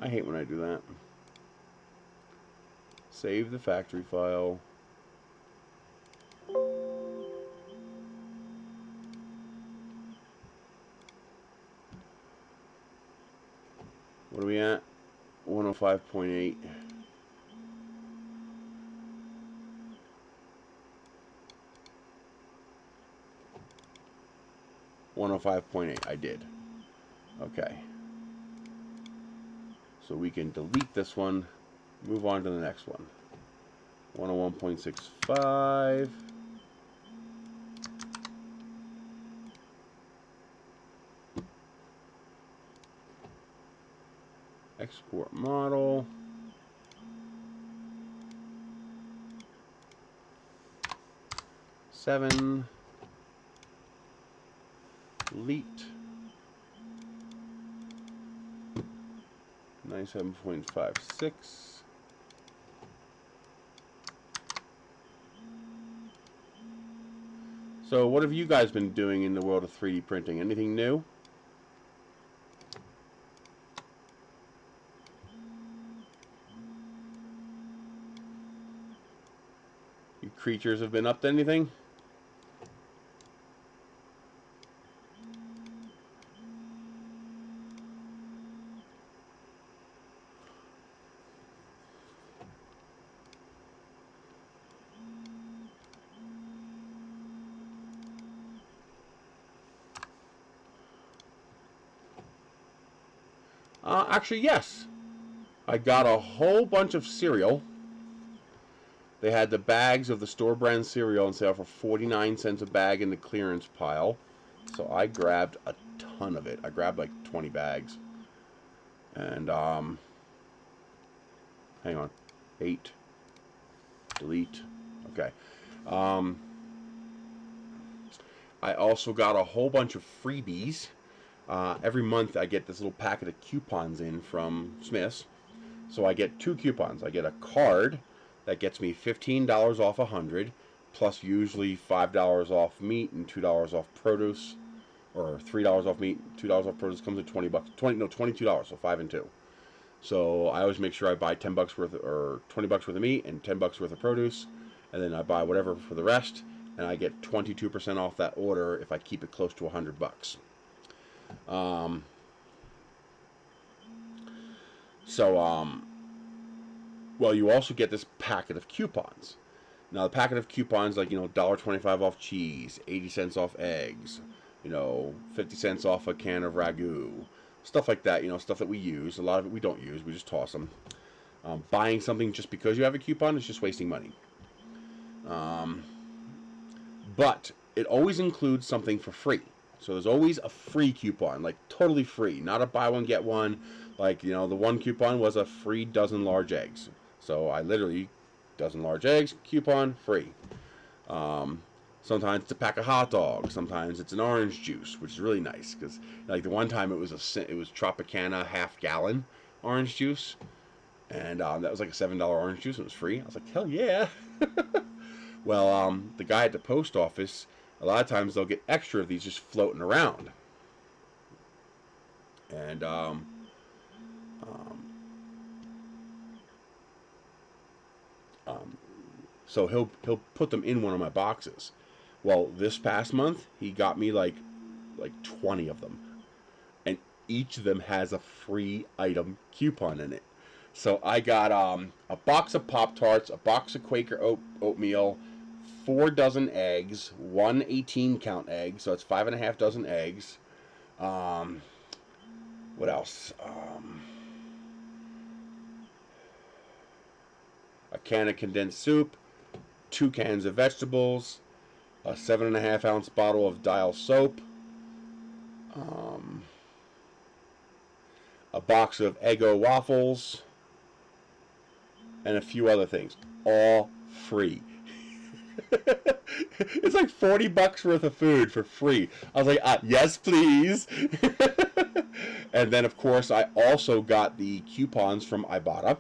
I hate when I do that. Save the factory file. What are we at? 105.8. I did. Okay. So we can delete this one, move on to the next one. 101.65. Export model. Seven. Delete. 97.56. So what have you guys been doing in the world of 3D printing? Anything new? You creatures have been up to anything? Actually, yes. I got a whole bunch of cereal. They had the bags of the store brand cereal on sale for 49 cents a bag in the clearance pile. So I grabbed a ton of it. I grabbed like 20 bags. And, hang on. 8. Delete. Okay. I also got a whole bunch of freebies. Every month I get this little packet of coupons in from Smith's. So I get 2 coupons. I get a card that gets me $15 off 100, plus usually $5 off meat and $2 off produce, or $3 off meat, $2 off produce. Comes at $22. So 5 and 2. So I always make sure I buy 10 bucks worth or 20 bucks worth of meat and 10 bucks worth of produce, and then I buy whatever for the rest, and I get 22% off that order if I keep it close to 100 bucks. Well, you also get this packet of coupons. Now, the packet of coupons, like, $1.25 off cheese, 80 cents off eggs, 50 cents off a can of ragu, stuff like that, stuff that we use. A lot of it we don't use, we just toss them. Buying something just because you have a coupon is just wasting money. But it always includes something for free. So there's always a free coupon, like totally free, not a buy one, get one. Like, the one coupon was a free dozen large eggs. So I literally, dozen large eggs, coupon, free. Sometimes it's a pack of hot dogs. Sometimes it's an orange juice, which is really nice. Because, like, the one time it was Tropicana half-gallon orange juice. And that was like a $7 orange juice. It was free. I was like, hell yeah. Well, the guy at the post office, a lot of times they'll get extra of these just floating around. And, so he'll put them in one of my boxes. Well, this past month, he got me like 20 of them. And each of them has a free item coupon in it. So I got a box of Pop-Tarts, a box of Quaker oatmeal, 4 dozen eggs, 1 18-count egg, so it's 5.5 dozen eggs. What else? A can of condensed soup, 2 cans of vegetables, a 7.5 ounce bottle of Dial soap, a box of Eggo waffles, and a few other things, all free. It's like 40 bucks worth of food for free. I was like, yes, please. And then, of course, I also got the coupons from Ibotta.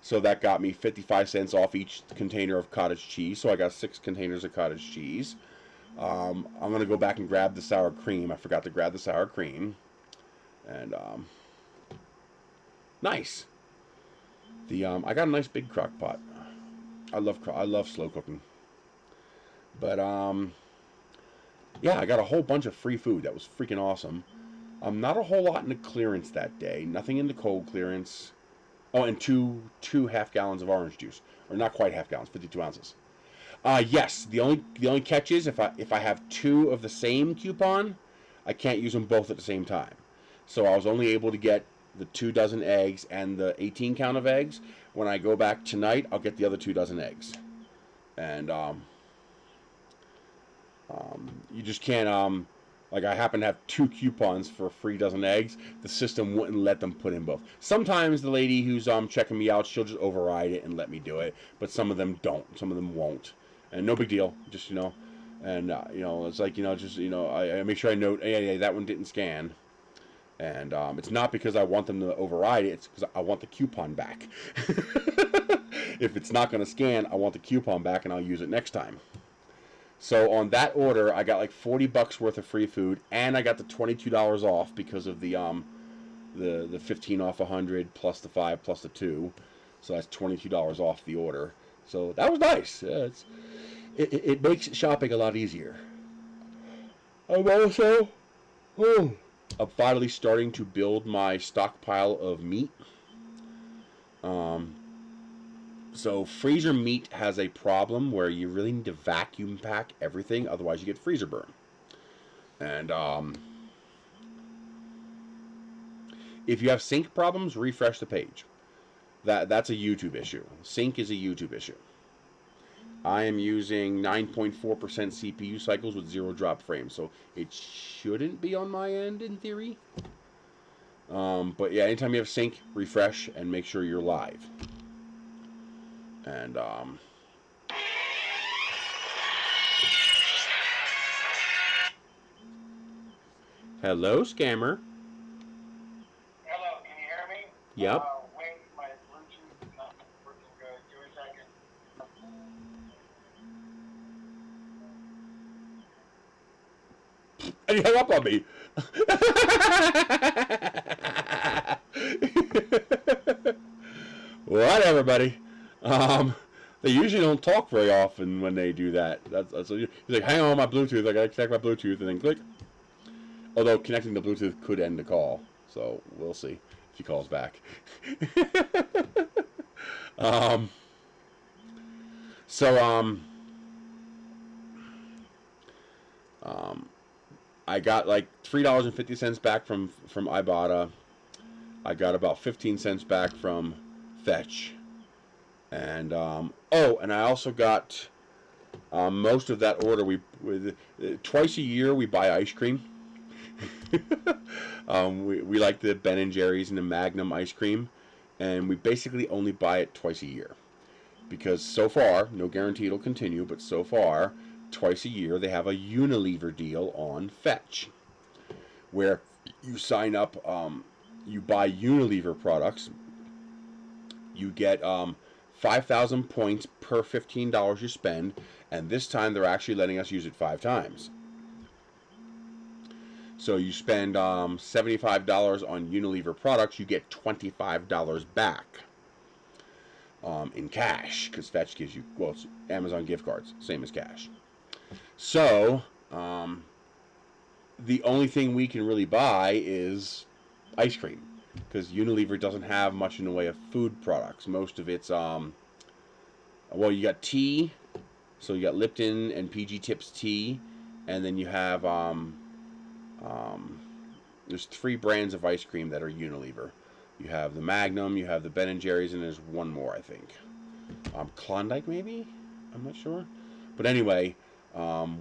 So that got me 55 cents off each container of cottage cheese. So I got 6 containers of cottage cheese. I'm going to go back and grab the sour cream. I forgot to grab the sour cream. And, nice. I got a nice big crock pot. I love slow cooking. But, yeah, I got a whole bunch of free food. That was freaking awesome. Not a whole lot in the clearance that day. Nothing in the cold clearance. Oh, and two half gallons of orange juice. Or not quite half gallons, 52 ounces. Yes, the only catch is if I have 2 of the same coupon, I can't use them both at the same time. So I was only able to get the 2 dozen eggs and the 18 count of eggs. When I go back tonight, I'll get the other 2 dozen eggs. And you just can't, like, I happen to have 2 coupons for a free dozen eggs. The system wouldn't let them put in both. Sometimes the lady who's checking me out, she'll just override it and let me do it. But some of them don't. Some of them won't. And no big deal. Just, and, it's like, just, I make sure I note, hey, that one didn't scan. And it's not because I want them to override it. It's because I want the coupon back. If it's not going to scan, I want the coupon back and I'll use it next time. So on that order, I got like 40 bucks worth of free food, and I got the $22 off because of the 15 off 100 plus the 5 plus the 2. So that's $22 off the order. So that was nice. Yeah, it makes shopping a lot easier. I'm finally starting to build my stockpile of meat. So freezer meat has a problem where you really need to vacuum pack everything, otherwise you get freezer burn. And If you have sync problems, refresh the page. That's a YouTube issue. Sync is a YouTube issue. I am using 9.4% CPU cycles with 0 drop frames, so it shouldn't be on my end in theory. But yeah, anytime you have sync, refresh and make sure you're live. And hello, scammer. Hello, can you hear me? Yep. Wait, my Bluetooth is not working good. Give me a second. And you hung up on me. Whatever, buddy. They usually don't talk very often when they do that. That's he's like, hang on my Bluetooth. I gotta connect my Bluetooth and then click. Although connecting the Bluetooth could end the call, so we'll see if he calls back. I got like $3.50 back from Ibotta. I got about 15 cents back from Fetch, and and I also got most of that order. Twice a year we buy ice cream. We like the Ben & Jerry's and the Magnum ice cream, and we basically only buy it twice a year. Because so far, no guarantee it'll continue, but so far, twice a year, they have a Unilever deal on Fetch. Where you sign up, you buy Unilever products, you get 5,000 points per $15 you spend, and this time they're actually letting us use it 5 times. So you spend $75 on Unilever products, you get $25 back in cash, because Fetch gives you, well, it's Amazon gift cards, same as cash. So, the only thing we can really buy is ice cream, because Unilever doesn't have much in the way of food products. Most of it's, well, you got tea, so you got Lipton and PG Tips tea, and then you have, there's 3 brands of ice cream that are Unilever. You have the Magnum, you have the Ben & Jerry's, and there's one more, I think. Klondike, maybe? I'm not sure. But anyway,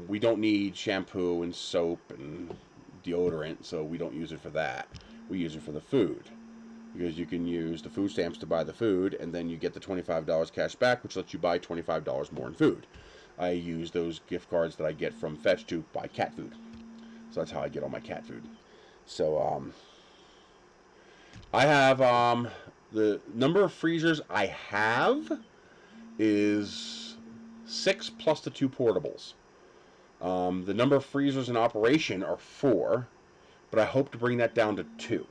we don't need shampoo and soap and deodorant, so we don't use it for that. We use it for the food. Because you can use the food stamps to buy the food, and then you get the $25 cash back, which lets you buy $25 more in food. I use those gift cards that I get from Fetch to buy cat food. So that's how I get all my cat food. So, I have, the number of freezers I have is 6 plus the 2 portables. The number of freezers in operation are 4, but I hope to bring that down to 2.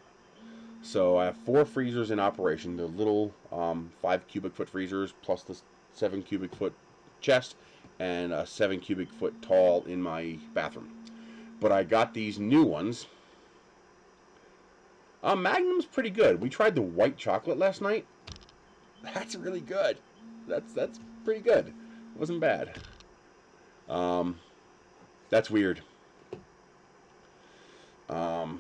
So I have 4 freezers in operation, the little 5 cubic foot freezers plus the 7 cubic foot chest and a 7 cubic foot tall in my bathroom. But I got these new ones. Magnum's pretty good. We tried the white chocolate last night. That's really good. That's pretty good. It wasn't bad. That's weird. So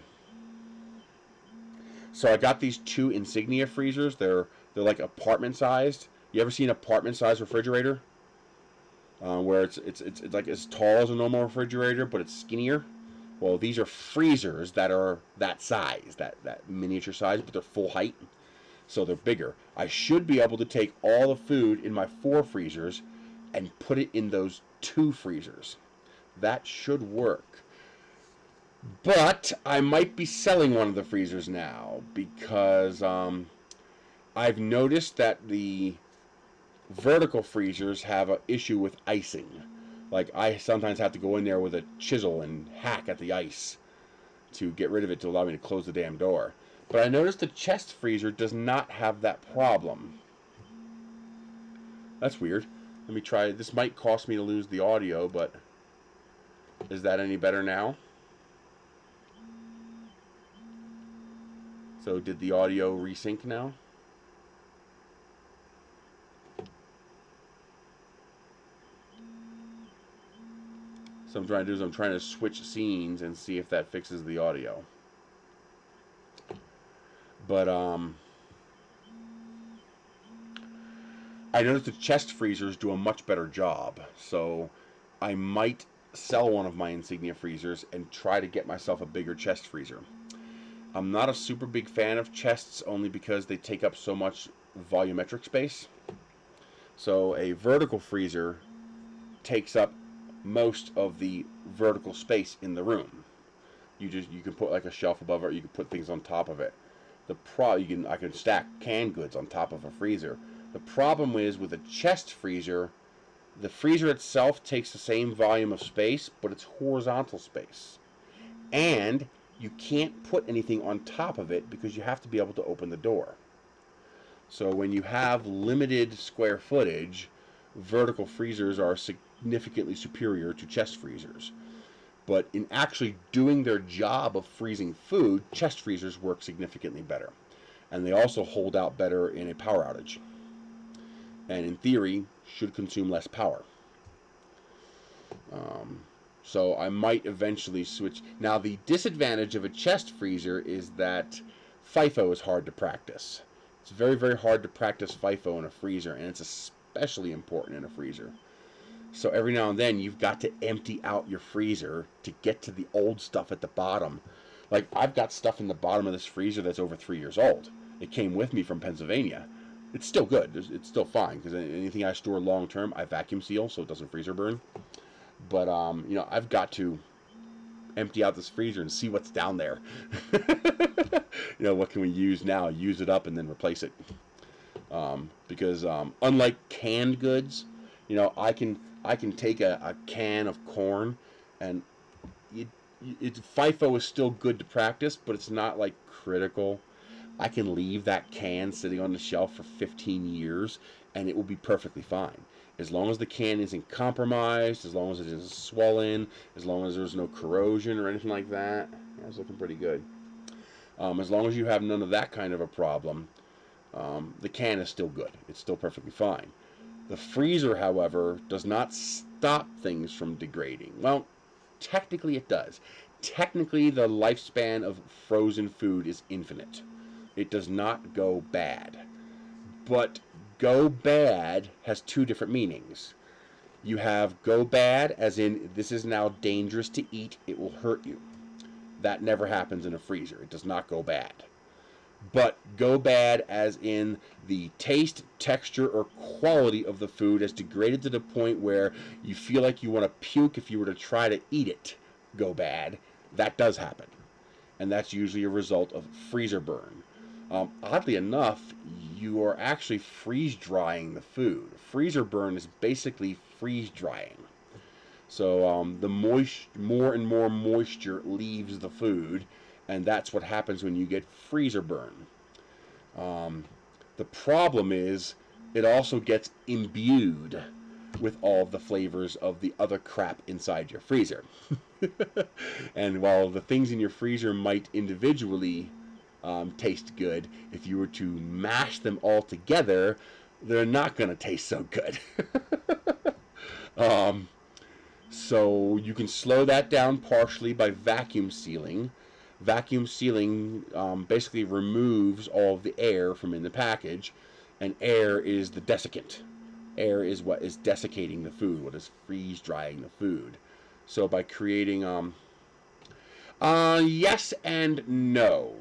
I got these 2 Insignia freezers. They're like apartment sized. You ever seen an apartment sized refrigerator? Where it's like as tall as a normal refrigerator, but it's skinnier. Well, these are freezers that are that size, that miniature size, but they're full height, so they're bigger. I should be able to take all the food in my 4 freezers and put it in those 2 freezers. That should work. But I might be selling one of the freezers now because I've noticed that the vertical freezers have an issue with icing. Like, I sometimes have to go in there with a chisel and hack at the ice to get rid of it to allow me to close the damn door. But I noticed the chest freezer does not have that problem. That's weird. Let me try. This might cost me to lose the audio, but is that any better now? So did the audio resync now? So I'm trying to switch scenes and see if that fixes the audio. But I noticed the chest freezers do a much better job, so I might sell one of my Insignia freezers and try to get myself a bigger chest freezer. I'm not a super big fan of chests only because they take up so much volumetric space. So a vertical freezer takes up most of the vertical space in the room. You can put like a shelf above it, or you can put things on top of it. I can stack canned goods on top of a freezer. The problem is with a chest freezer, the freezer itself takes the same volume of space, but it's horizontal space. And you can't put anything on top of it because you have to be able to open the door. So when you have limited square footage, vertical freezers are significantly superior to chest freezers. But in actually doing their job of freezing food, chest freezers work significantly better. And they also hold out better in a power outage. And in theory, should consume less power. So I might eventually switch. Now the disadvantage of a chest freezer is that FIFO is hard to practice. It's very, very hard to practice FIFO in a freezer, and it's especially important in a freezer. So every now and then you've got to empty out your freezer to get to the old stuff at the bottom. Like I've got stuff in the bottom of this freezer that's over 3 years old. It came with me from Pennsylvania. It's still good. It's still fine because anything I store long term, I vacuum seal so it doesn't freezer burn. But you know, I've got to empty out this freezer and see what's down there. You know, what can we use now? Use it up and then replace it. Because unlike canned goods, you know, I can take a can of corn and FIFO is still good to practice, but it's not like critical. I can leave that can sitting on the shelf for 15 years and it will be perfectly fine. As long as the can isn't compromised, as long as it isn't swollen, as long as there's no corrosion or anything like that, yeah, it's looking pretty good. As long as you have none of that kind of a problem, the can is still good. It's still perfectly fine. The freezer, however, does not stop things from degrading. Well, technically it does. Technically, the lifespan of frozen food is infinite. It does not go bad. But go bad has 2 different meanings. You have go bad as in this is now dangerous to eat, it will hurt you. That never happens in a freezer. It does not go bad. But go bad as in the taste, texture, or quality of the food has degraded to the point where you feel like you want to puke if you were to try to eat it. Go bad. That does happen. And that's usually a result of freezer burn. Oddly enough, you are actually freeze drying the food. Freezer burn is basically freeze drying. So more and more moisture leaves the food, and that's what happens when you get freezer burn. The problem is it also gets imbued with all the flavors of the other crap inside your freezer. And while the things in your freezer might individually taste good, if you were to mash them all together, they're not going to taste so good. So you can slow that down partially by vacuum sealing. Vacuum sealing basically removes all of the air from in the package, and air is the desiccant. Air is what is desiccating the food, what is freeze drying the food. So by creating yes and no.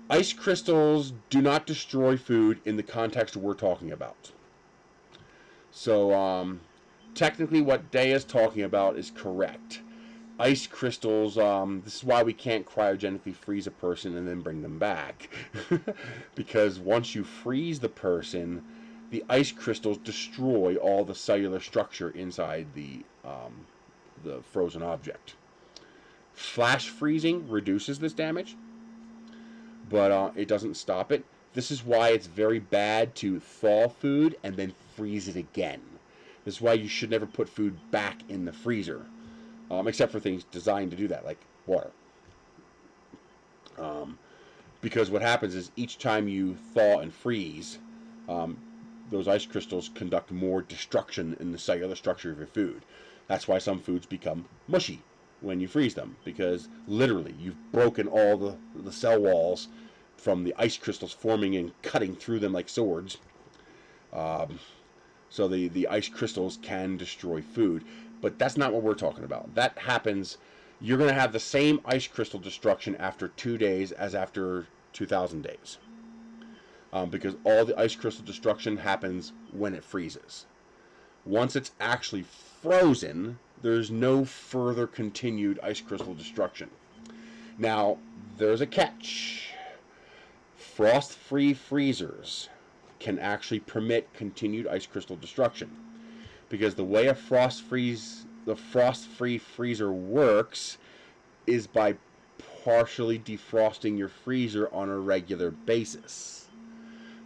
Ice crystals do not destroy food in the context we're talking about. So technically what Day is talking about is correct. Ice crystals, this is why we can't cryogenically freeze a person and then bring them back. Because once you freeze the person, the ice crystals destroy all the cellular structure inside the frozen object. Flash freezing reduces this damage, but it doesn't stop it. This is why it's very bad to thaw food and then freeze it again. This is why you should never put food back in the freezer, except for things designed to do that, like water. Because what happens is each time you thaw and freeze, those ice crystals conduct more destruction in the cellular structure of your food. That's why some foods become mushy. when you freeze them, because literally you've broken all the cell walls from the ice crystals forming and cutting through them like swords. So the ice crystals can destroy food. But that's not what we're talking about. That happens, you're going to have the same ice crystal destruction after 2 days as after 2,000 days. Because all the ice crystal destruction happens when it freezes. Once it's actually frozen, there's no further continued ice crystal destruction. Now, there's a catch. Frost-free freezers can actually permit continued ice crystal destruction. Because the way the frost-free freezer works is by partially defrosting your freezer on a regular basis.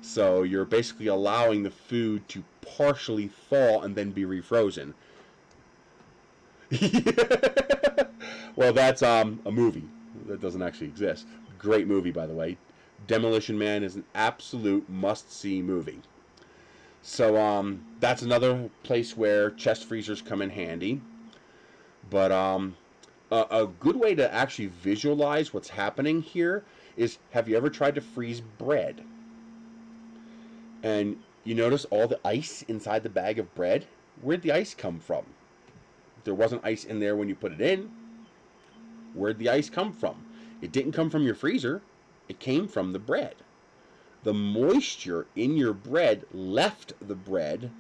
So you're basically allowing the food to partially thaw and then be refrozen. Well, that's a movie that doesn't actually exist. Great movie, by the way. Demolition Man is an absolute must-see movie. So that's another place where chest freezers come in handy. But a good way to actually visualize what's happening here is, have you ever tried to freeze bread? And you notice all the ice inside the bag of bread? Where'd the ice come from? There wasn't ice in there when you put it in. Where'd the ice come from? It didn't come from your freezer. It came from the bread. The moisture in your bread left the bread,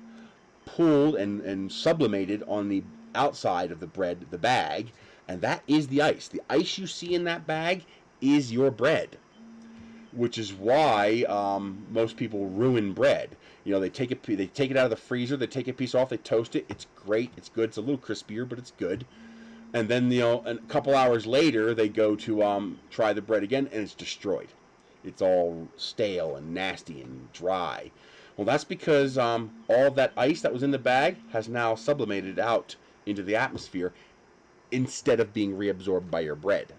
pooled and sublimated on the outside of the bread, the bag, and that is the ice. The ice you see in that bag is your bread, which is why most people ruin bread. You know, they take it out of the freezer, they take a piece off, they toast it. It's great, it's good, it's a little crispier, but it's good. And then, you know, a couple hours later, they go to try the bread again, and it's destroyed. It's all stale and nasty and dry. Well, that's because all that ice that was in the bag has now sublimated out into the atmosphere instead of being reabsorbed by your bread.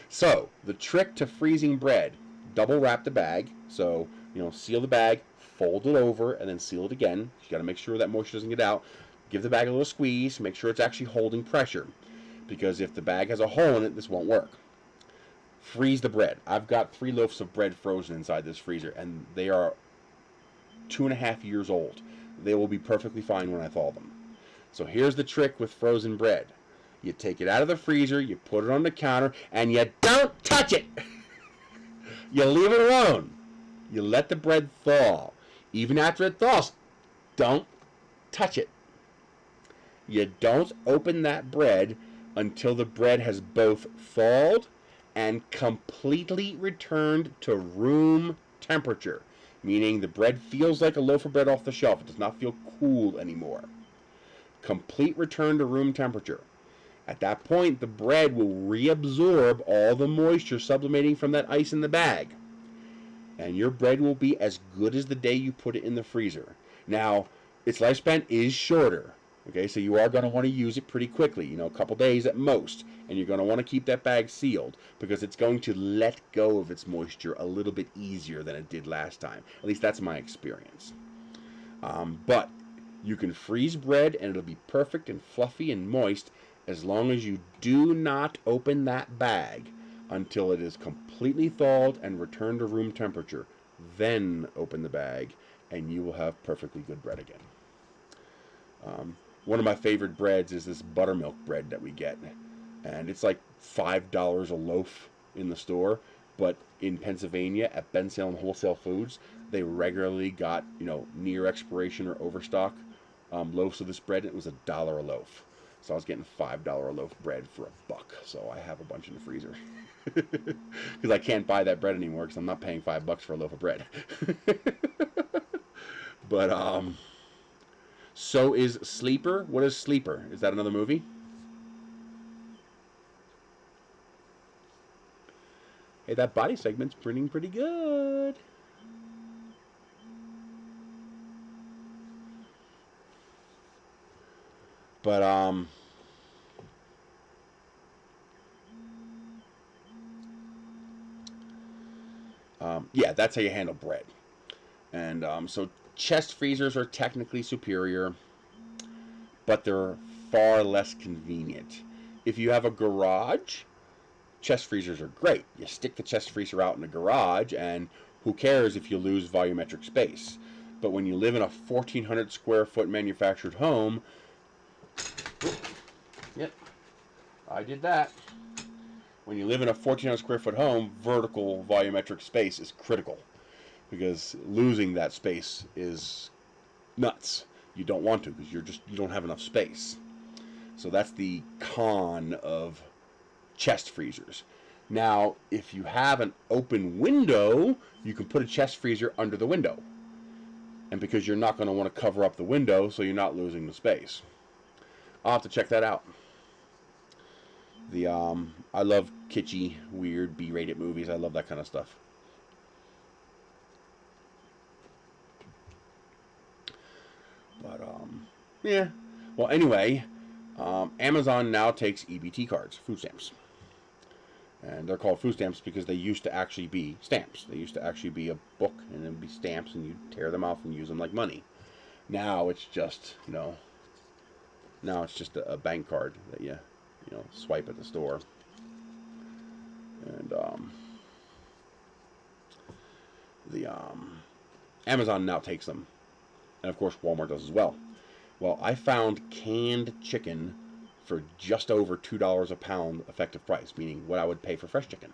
So, the trick to freezing bread, double wrap the bag. So, you know, seal the bag, fold it over, and then seal it again. You got to make sure that moisture doesn't get out. Give the bag a little squeeze, make sure it's actually holding pressure. Because if the bag has a hole in it, this won't work. Freeze the bread. I've got 3 loaves of bread frozen inside this freezer, and they are 2.5 years old. They will be perfectly fine when I thaw them. So here's the trick with frozen bread. You take it out of the freezer, you put it on the counter, and you don't touch it. You leave it alone. You let the bread thaw. Even after it thaws, don't touch it. You don't open that bread until the bread has both thawed and completely returned to room temperature, meaning the bread feels like a loaf of bread off the shelf. It does not feel cool anymore. Complete return to room temperature. At that point, the bread will reabsorb all the moisture sublimating from that ice in the bag, and your bread will be as good as the day you put it in the freezer. Now, its lifespan is shorter. Okay, so you are going to want to use it pretty quickly, you know, a couple days at most. And you're going to want to keep that bag sealed because it's going to let go of its moisture a little bit easier than it did last time. At least that's my experience. But you can freeze bread and it'll be perfect and fluffy and moist as long as you do not open that bag until it is completely thawed and returned to room temperature. Then open the bag and you will have perfectly good bread again. One of my favorite breads is this buttermilk bread that we get. And it's like $5 a loaf in the store. But in Pennsylvania at Ben Sale and Wholesale Foods, they regularly got, you know, near expiration or overstock loaves of this bread. And it was $1 a loaf. So I was getting $5 a loaf bread for $1. So I have a bunch in the freezer. Because I can't buy that bread anymore because I'm not paying $5 for a loaf of bread. But, so is Sleeper. What is Sleeper? Is that another movie? Hey, that body segment's printing pretty good. But, yeah, that's how you handle bread. And, so chest freezers are technically superior, but they're far less convenient. if you have a garage, chest freezers are great. You stick the chest freezer out in the garage, and who cares if you lose volumetric space? But when you live in a 1,400 square foot manufactured home, yep, I did that. When you live in a 1,400 square foot home, vertical volumetric space is critical, because losing that space is nuts. You don't want to, because you don't have enough space. So that's the con of chest freezers. Now, if you have an open window, you can put a chest freezer under the window. And because you're not going to want to cover up the window, so you're not losing the space. I'll have to check that out. I love kitschy, weird, B-rated movies. I love that kind of stuff. But, yeah. Well, anyway, Amazon now takes EBT cards, food stamps. And they're called food stamps because they used to actually be stamps. They used to actually be a book and then be stamps, and you tear them off and use them like money. Now it's just, now it's just a bank card that you swipe at the store. And Amazon now takes them. And of course Walmart does as well. Well, I found canned chicken for just over $2 a pound effective price, meaning what I would pay for fresh chicken.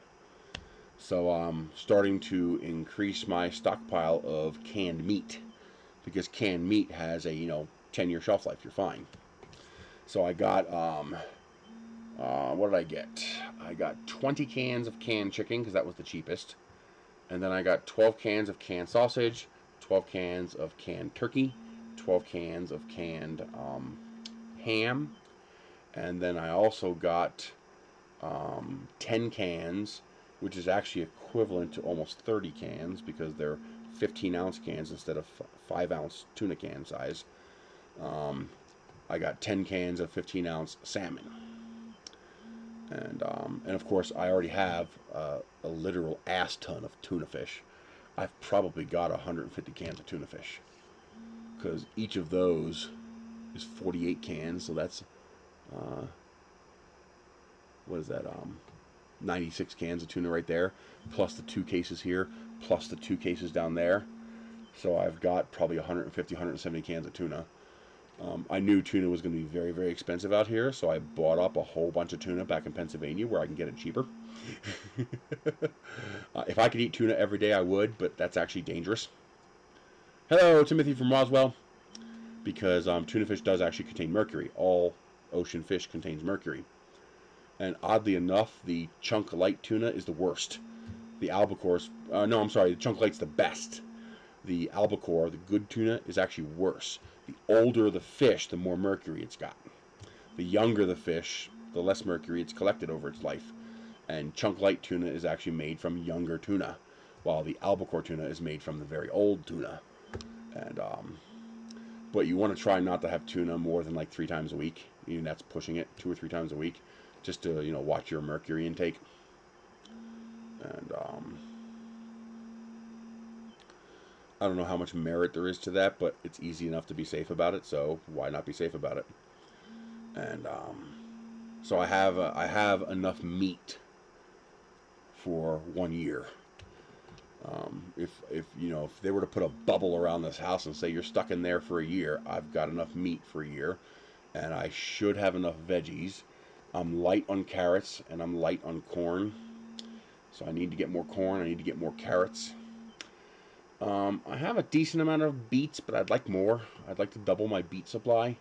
So I'm starting to increase my stockpile of canned meat, because canned meat has a 10-year shelf life. You're fine. So I got what did I get? I got 20 cans of canned chicken because that was the cheapest, and then I got 12 cans of canned sausage, 12 cans of canned turkey, 12 cans of canned ham. And then I also got 10 cans, which is actually equivalent to almost 30 cans because they're 15-ounce cans instead of 5-ounce tuna can size. I got 10 cans of 15-ounce salmon. And of course, I already have a literal ass ton of tuna fish. I've probably got 150 cans of tuna fish, because each of those is 48 cans, so that's what is that? 96 cans of tuna right there, plus the 2 cases here, plus the 2 cases down there. So I've got probably 150, 170 cans of tuna. I knew tuna was going to be very, very expensive out here, so I bought up a whole bunch of tuna back in Pennsylvania where I can get it cheaper. If I could eat tuna every day, I would, but that's actually dangerous. Hello, Timothy from Roswell. Because tuna fish does actually contain mercury. All ocean fish contains mercury. And oddly enough, the chunk light tuna is the worst. The albacore's, the chunk light's the best. The albacore, the good tuna, is actually worse. The older the fish, the more mercury it's got. The younger the fish, the less mercury it's collected over its life. And chunk light tuna is actually made from younger tuna, while the albacore tuna is made from the very old tuna. And but you want to try not to have tuna more than like 3 times a week. Even that's pushing it, 2 or 3 times a week, just to watch your mercury intake. And I don't know how much merit there is to that, but it's easy enough to be safe about it, so why not be safe about it? And so I have enough meat for 1 year. If they were to put a bubble around this house and say you're stuck in there for a year, I've got enough meat for a year, and I should have enough veggies. I'm light on carrots and I'm light on corn, so I need to get more corn. I need to get more carrots. I have a decent amount of beets, but I'd like more. I'd like to double my beet supply.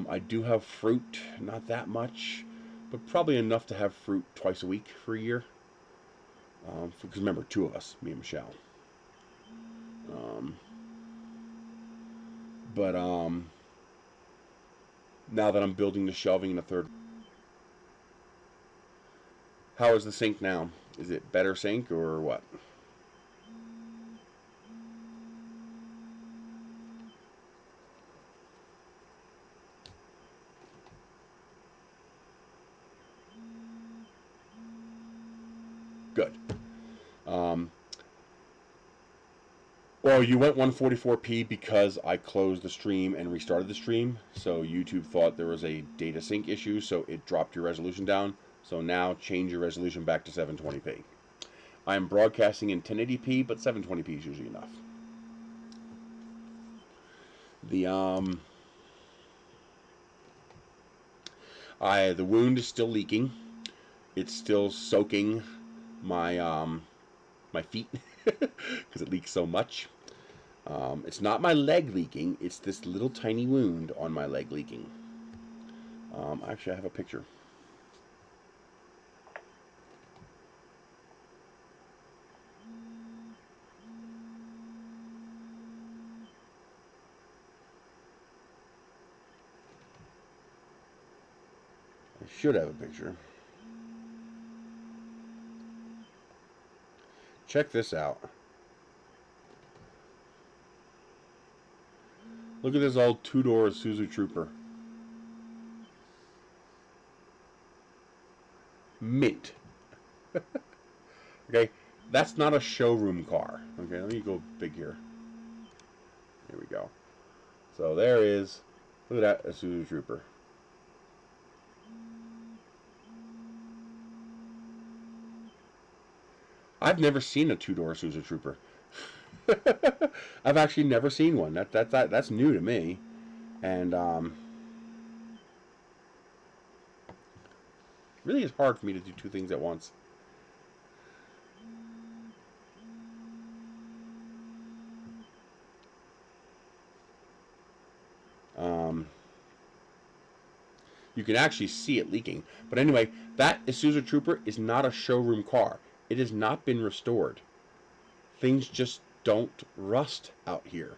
I do have fruit, not that much, but probably enough to have fruit twice a week for a year. Because remember, 2 of us, me and Michelle. But now that I'm building the shelving in a third, how is the sink now? Is it better sink or what? Good. Well, you went 144p because I closed the stream and restarted the stream. So YouTube thought there was a data sync issue, so it dropped your resolution down. So now change your resolution back to 720p. I am broadcasting in 1080p, but 720p is usually enough. The wound is still leaking. It's still soaking my my feet because it leaks so much. It's not my leg leaking. It's this little tiny wound on my leg leaking. Actually, I have a picture. I should have a picture. Check this out. Look at this old two-door Isuzu Trooper. Mint. Okay, that's not a showroom car. Okay, let me go big here. Here we go. So there is, look at that Isuzu Trooper. I've never seen a two-door Isuzu Trooper. I've actually never seen one. That's new to me, and really is hard for me to do two things at once. You can actually see it leaking. But anyway, that Isuzu Trooper is not a showroom car. It has not been restored. Things just don't rust out here.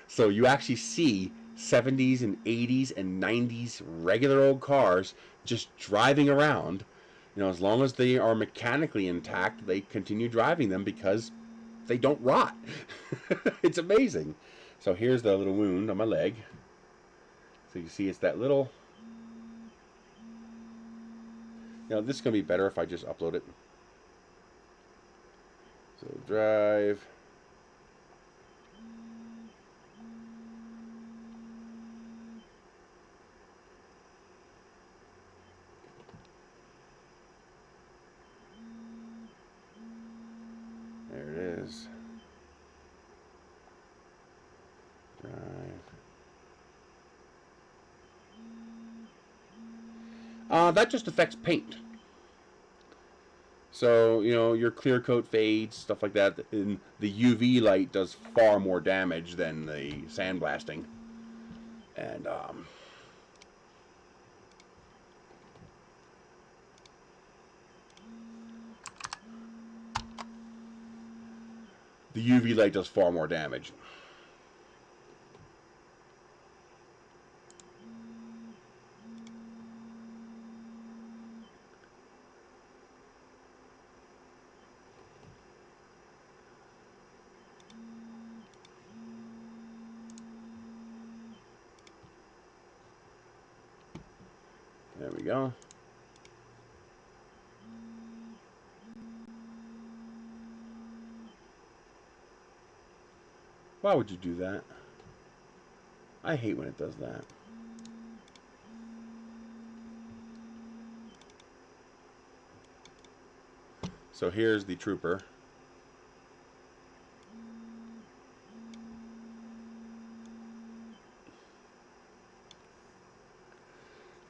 So you actually see 70s and 80s and 90s regular old cars just driving around. You know, as long as they are mechanically intact, they continue driving them because they don't rot. It's amazing. So here's the little wound on my leg. So you see it's that little... You know, this is going to be better if I just upload it. So drive. There it is. Drive. That just affects paint. So, you know, your clear coat fades, stuff like that. And the UV light does far more damage than the sandblasting. And, the UV light does far more damage. There we go. Why would you do that? I hate when it does that. So here's the Trooper.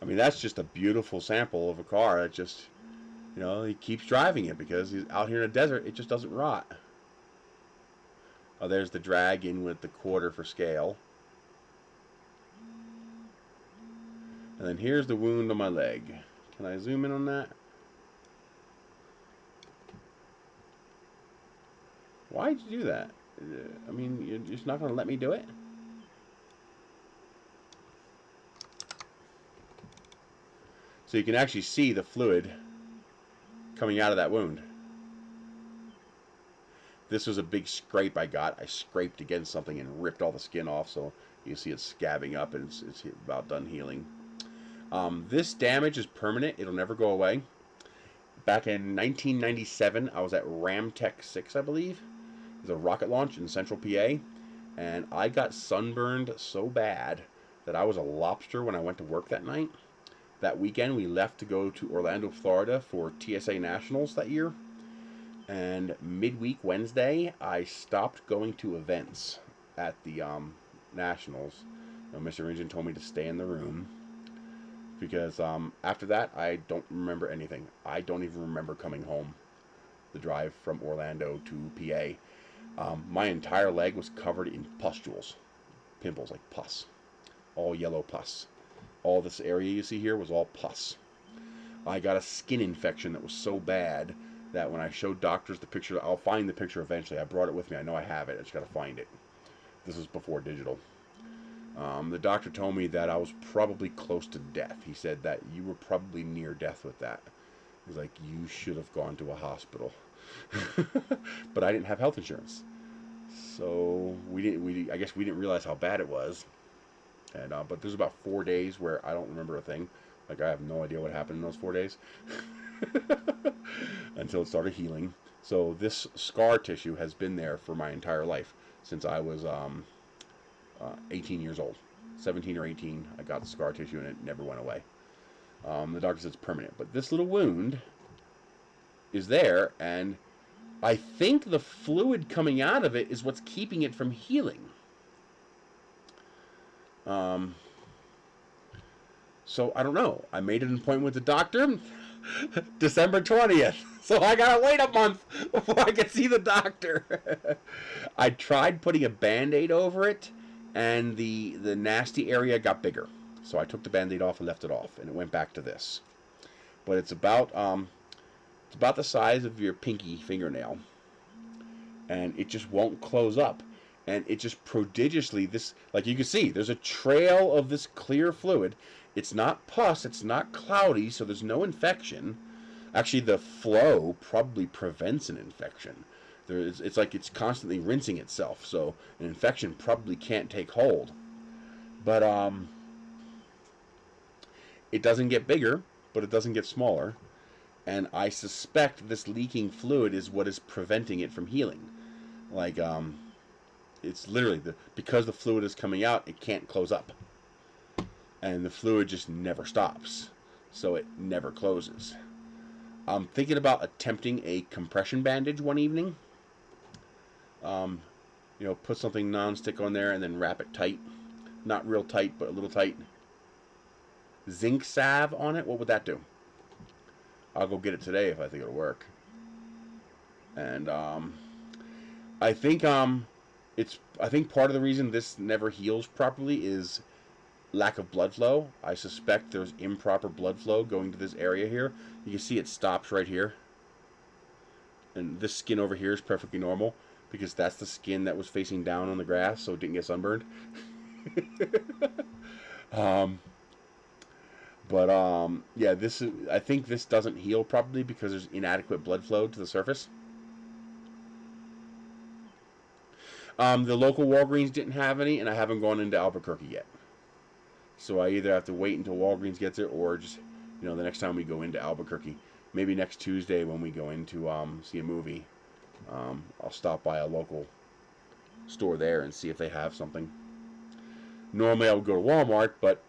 I mean, that's just a beautiful sample of a car that just, you know, he keeps driving it because he's out here in the desert. It just doesn't rot. Oh, there's the drag in with the quarter for scale. And then here's the wound on my leg. Can I zoom in on that? Why'd you do that? I mean, you're just not going to let me do it? So you can actually see the fluid coming out of that wound. This was a big scrape I got. I scraped against something and ripped all the skin off, so you see it's scabbing up and it's about done healing. This damage is permanent. It'll never go away. Back in 1997, I was at Ramtech 6, I believe, There's a rocket launch in central PA, and I got sunburned so bad that I was a lobster when I went to work that night. That weekend, we left to go to Orlando, Florida for TSA Nationals that year. And midweek Wednesday, I stopped going to events at the Nationals. Mr. Ringen told me to stay in the room because after that, I don't remember anything. I don't even remember coming home. The drive from Orlando to PA. My entire leg was covered in pustules, pimples, like pus, all yellow pus. All this area you see here was all pus. I got a skin infection that was so bad that when I showed doctors the picture, I'll find the picture eventually. I brought it with me. I know I have it. I just got to find it. This is before digital. The doctor told me that I was probably close to death. He said that you were probably near death with that. He's like, you should have gone to a hospital. But I didn't have health insurance. So I guess we didn't realize how bad it was. And but there's about 4 days where I don't remember a thing. Like I have no idea what happened in those 4 days. Until it started healing. So this scar tissue has been there for my entire life. Since I was 18 years old. 17 or 18, I got the scar tissue and it never went away. The doctor says it's permanent. But this little wound is there, and I think the fluid coming out of it is what's keeping it from healing. So I don't know. I made an appointment with the doctor December 20th. So I gotta wait a month before I can see the doctor. I tried putting a Band-Aid over it, and the nasty area got bigger. So I took the Band-Aid off and left it off, and it went back to this. But it's about the size of your pinky fingernail, and it just won't close up. And it just prodigiously, this, like you can see, there's a trail of this clear fluid. It's not pus, it's not cloudy, so there's no infection. Actually, the flow probably prevents an infection. It's like it's constantly rinsing itself, so an infection probably can't take hold. But it doesn't get bigger, but it doesn't get smaller. And I suspect this leaking fluid is what is preventing it from healing. Like, it's literally, because the fluid is coming out, it can't close up. And the fluid just never stops. So it never closes. I'm thinking about attempting a compression bandage one evening. Put something non-stick on there and then wrap it tight. Not real tight, but a little tight. Zinc salve on it, what would that do? I'll go get it today if I think it'll work. And I think part of the reason this never heals properly is lack of blood flow. I suspect there's improper blood flow going to this area here. You can see it stops right here. And this skin over here is perfectly normal because that's the skin that was facing down on the grass, so it didn't get sunburned. Yeah, I think this doesn't heal properly because there's inadequate blood flow to the surface. The local Walgreens didn't have any, and I haven't gone into Albuquerque yet. So I either have to wait until Walgreens gets it, or just, the next time we go into Albuquerque. Maybe next Tuesday when we go in to see a movie, I'll stop by a local store there and see if they have something. Normally I would go to Walmart, but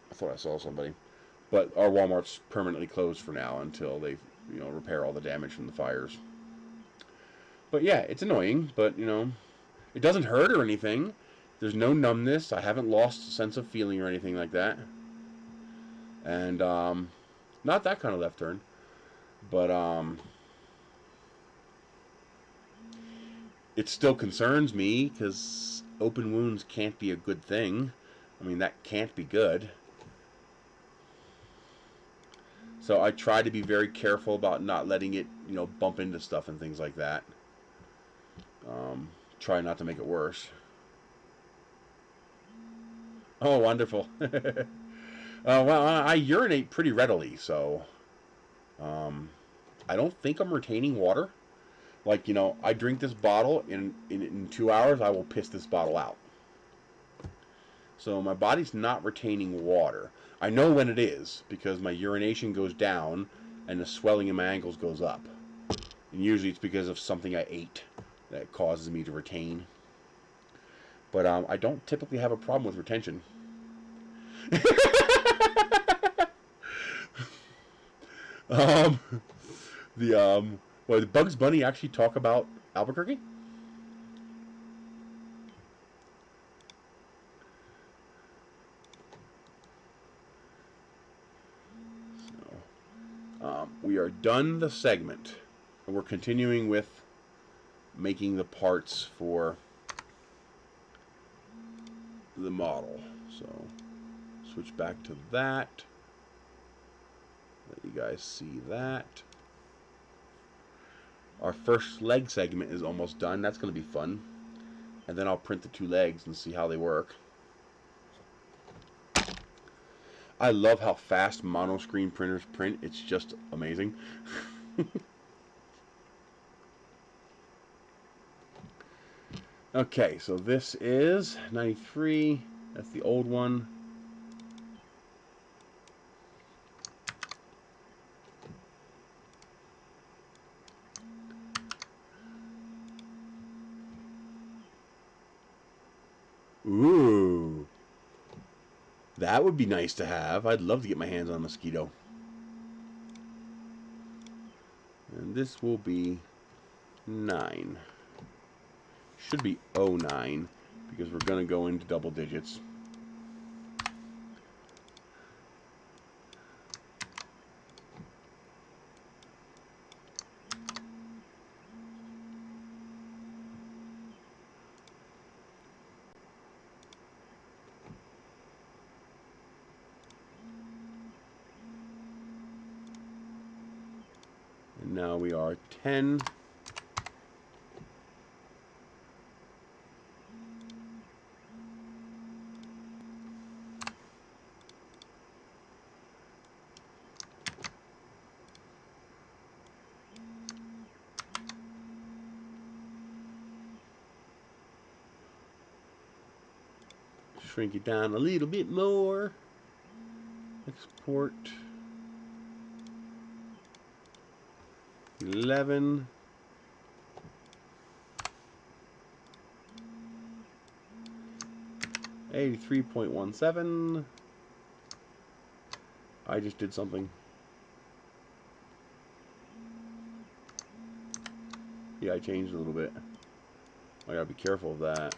I thought I saw somebody. But our Walmart's permanently closed for now until they, repair all the damage from the fires. But yeah, it's annoying, but, it doesn't hurt or anything. There's no numbness. I haven't lost a sense of feeling or anything like that. And, not that kind of left turn. But, it still concerns me because open wounds can't be a good thing. I mean, that can't be good. So I try to be very careful about not letting it, bump into stuff and things like that. Try not to make it worse. Oh, wonderful. Well, I urinate pretty readily, so I don't think I'm retaining water. Like, I drink this bottle, in 2 hours, I will piss this bottle out. So my body's not retaining water. I know when it is, because my urination goes down, and the swelling in my ankles goes up. And usually it's because of something I ate that causes me to retain. But I don't typically have a problem with retention. um, did Bugs Bunny actually talk about Albuquerque? So, we are done the segment, and we're continuing with making the parts for the model. So, switch back to that. Let you guys see that. Our first leg segment is almost done. That's going to be fun. And then I'll print the 2 legs and see how they work. I love how fast mono-screen printers print. It's just amazing. Okay, so this is 93. That's the old one. Ooh. That would be nice to have. I'd love to get my hands on a mosquito. And this will be 9. Should be 09 because we're going to go into double digits. And now we are 10. Shrink it down a little bit more. Export. 11. $83.17. I just did something. Yeah, I changed a little bit. I gotta be careful of that.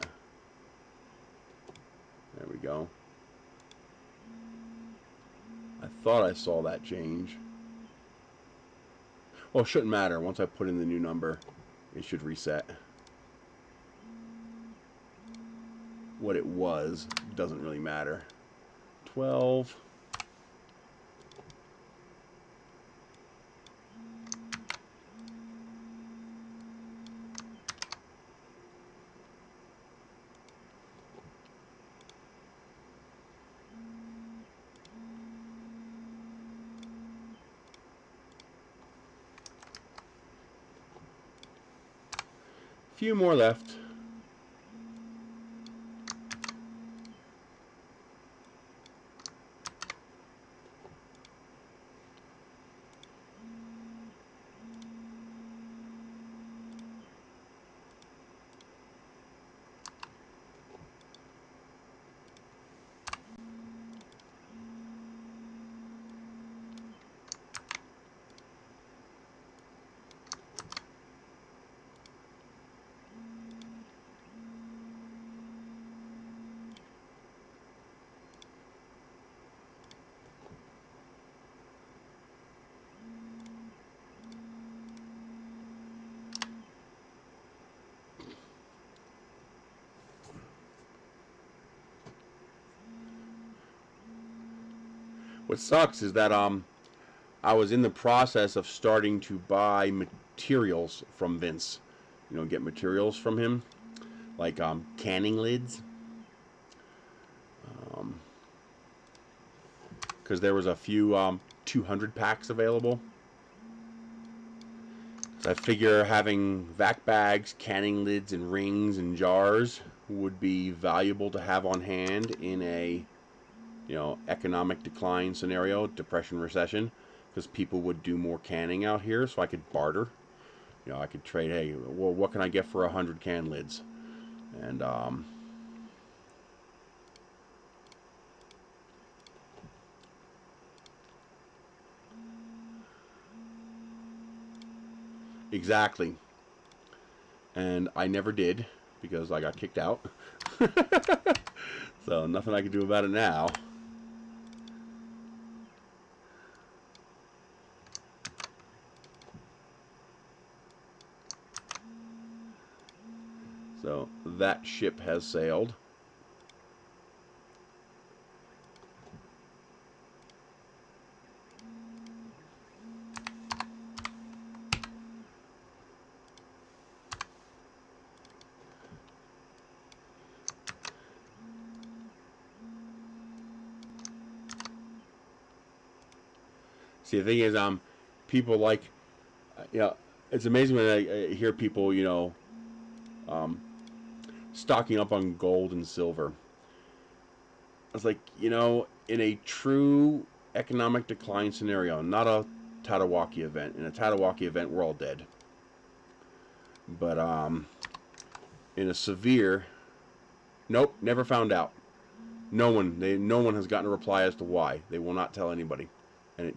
There we go. I thought I saw that change. Well, it shouldn't matter. Once I put in the new number, it should reset. What it was doesn't really matter. 12. Few more left. What sucks is that I was in the process of starting to buy materials from Vince. You know, get materials from him, like canning lids. Because there was a few 200 packs available. So I figure having vac bags, canning lids, and rings and jars would be valuable to have on hand in a, you know, economic decline scenario, depression, recession, because people would do more canning out here, so I could barter. You know, I could trade, hey, well, what can I get for 100 can lids? And exactly. And I never did because I got kicked out. So nothing I can do about it now. So that ship has sailed. See, the thing is, people like, you know, it's amazing when I hear people, you know, stocking up on gold and silver. I was like, you know, in a true economic decline scenario, not a Tatawaki event. In a Tatawaki event, we're all dead. But in a severe, nope, never found out. No one has gotten a reply as to why. They will not tell anybody, and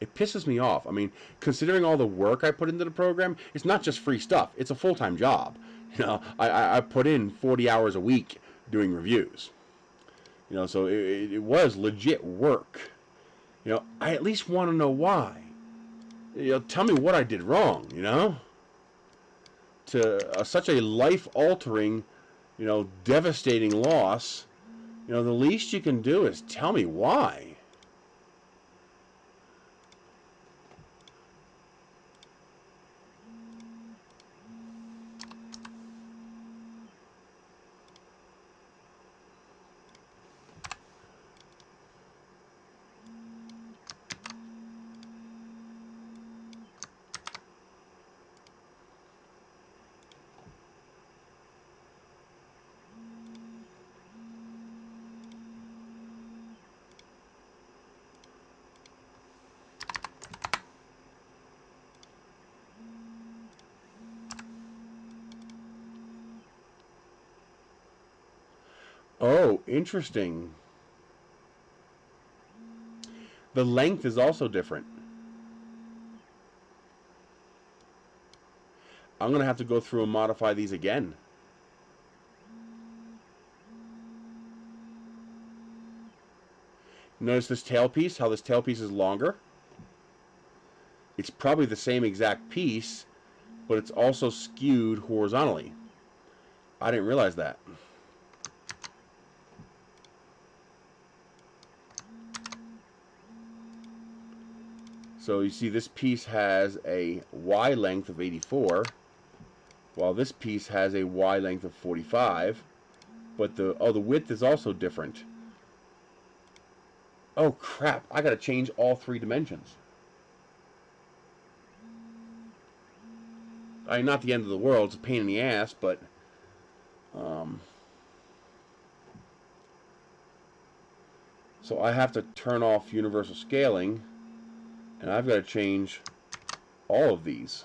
it pisses me off. I mean, considering all the work I put into the program, it's not just free stuff. It's a full-time job. You know, I put in 40 hours a week doing reviews. You know, so it was legit work. You know, I at least want to know why. You know, tell me what I did wrong. You know, to such a life-altering, you know, devastating loss. You know, the least you can do is tell me why. Oh, interesting. The length is also different. I'm going to have to go through and modify these again. Notice this tailpiece, how this tailpiece is longer? It's probably the same exact piece, but it's also skewed horizontally. I didn't realize that. So you see this piece has a Y length of 84, while this piece has a Y length of 45, but the width is also different. Oh crap, I gotta change all 3 dimensions. I mean, not the end of the world, it's a pain in the ass, but so I have to turn off universal scaling, and I've got to change all of these.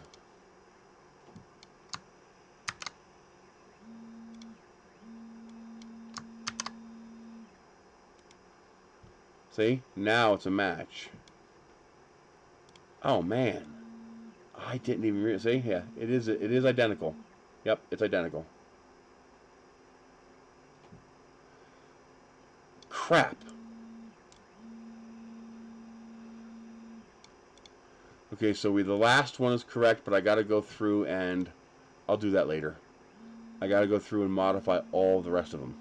See? Now it's a match. Oh man. I didn't even see. Yeah, it is identical. Yep, it's identical. Crap. Okay, so the last one is correct, but I got to go through and I'll do that later. I got to go through and modify all the rest of them.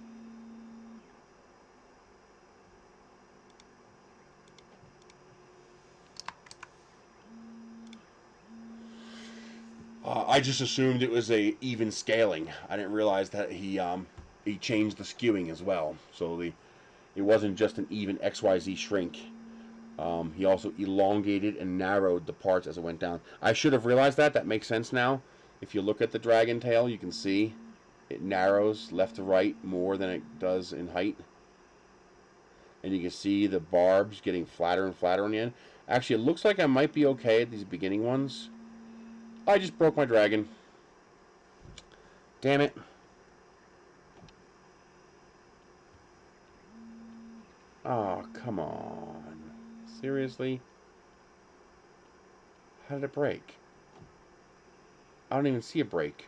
I just assumed it was a even scaling. I didn't realize that he changed the skewing as well. So it wasn't just an even XYZ shrink. He also elongated and narrowed the parts as it went down. I should have realized that. That makes sense now. If you look at the dragon tail, you can see it narrows left to right more than it does in height. And you can see the barbs getting flatter and flatter on the end. Actually, it looks like I might be okay at these beginning ones. I just broke my dragon. Damn it. Oh, come on. Seriously? How did it break? I don't even see a break.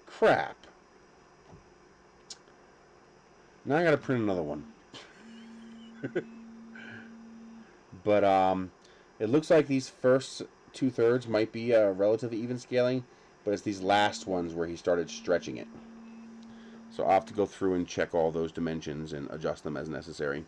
Crap. Now I gotta print another one. But it looks like these first 2/3 might be relatively even scaling, but it's these last ones where he started stretching it. So I'll have to go through and check all those dimensions and adjust them as necessary.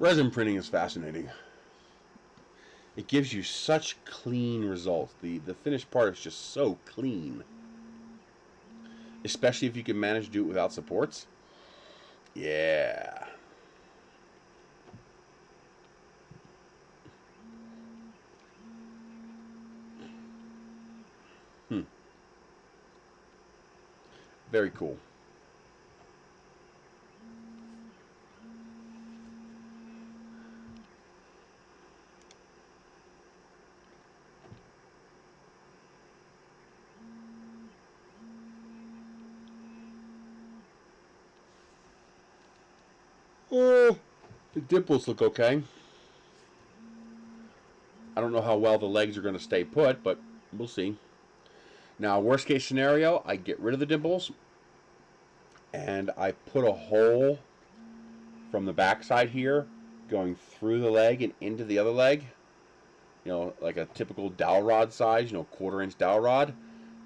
Resin printing is fascinating. It gives you such clean results. The finished part is just so clean. Especially if you can manage to do it without supports. Yeah. Very cool. Oh, the dimples look okay. I don't know how well the legs are going to stay put, but we'll see. Now, worst case scenario, I get rid of the dimples and I put a hole from the backside here going through the leg and into the other leg. You know, like a typical dowel rod size, 1/4 inch dowel rod.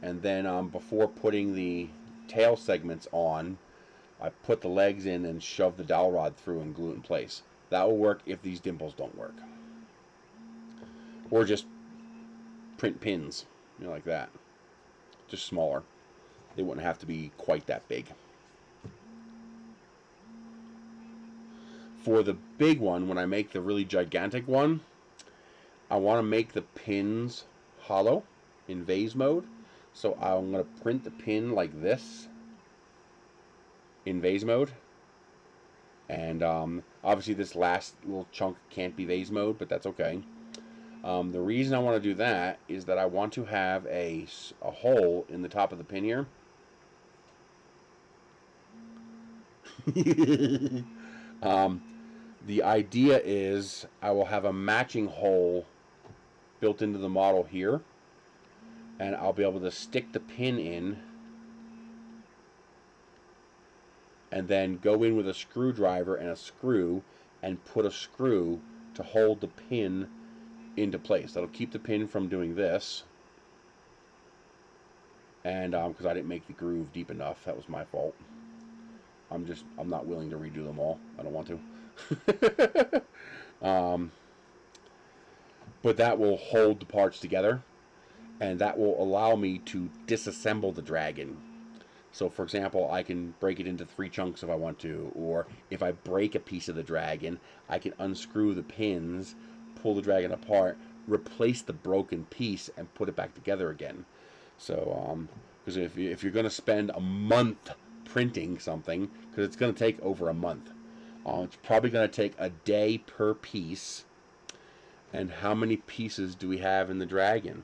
And then before putting the tail segments on, I put the legs in and shove the dowel rod through and glue it in place. That will work if these dimples don't work. Or just print pins, like that. Just smaller. They wouldn't have to be quite that big. For the big one, when I make the really gigantic one, I want to make the pins hollow in vase mode. So I'm going to print the pin like this in vase mode. And obviously this last little chunk can't be vase mode, but that's okay. The reason I want to do that is that I want to have a hole in the top of the pin here. The idea is I will have a matching hole built into the model here, and I'll be able to stick the pin in and then go in with a screwdriver and a screw and put a screw to hold the pin into place. That'll keep the pin from doing this. And because I didn't make the groove deep enough, that was my fault. I'm not willing to redo them all. I don't want to. But that will hold the parts together, and that will allow me to disassemble the dragon. So for example, I can break it into 3 chunks if I want to, or if I break a piece of the dragon, I can unscrew the pins, pull the dragon apart, replace the broken piece, and put it back together again. So because if you're going to spend a month printing something, because it's going to take over a month, it's probably going to take a day per piece. And how many pieces do we have in the dragon?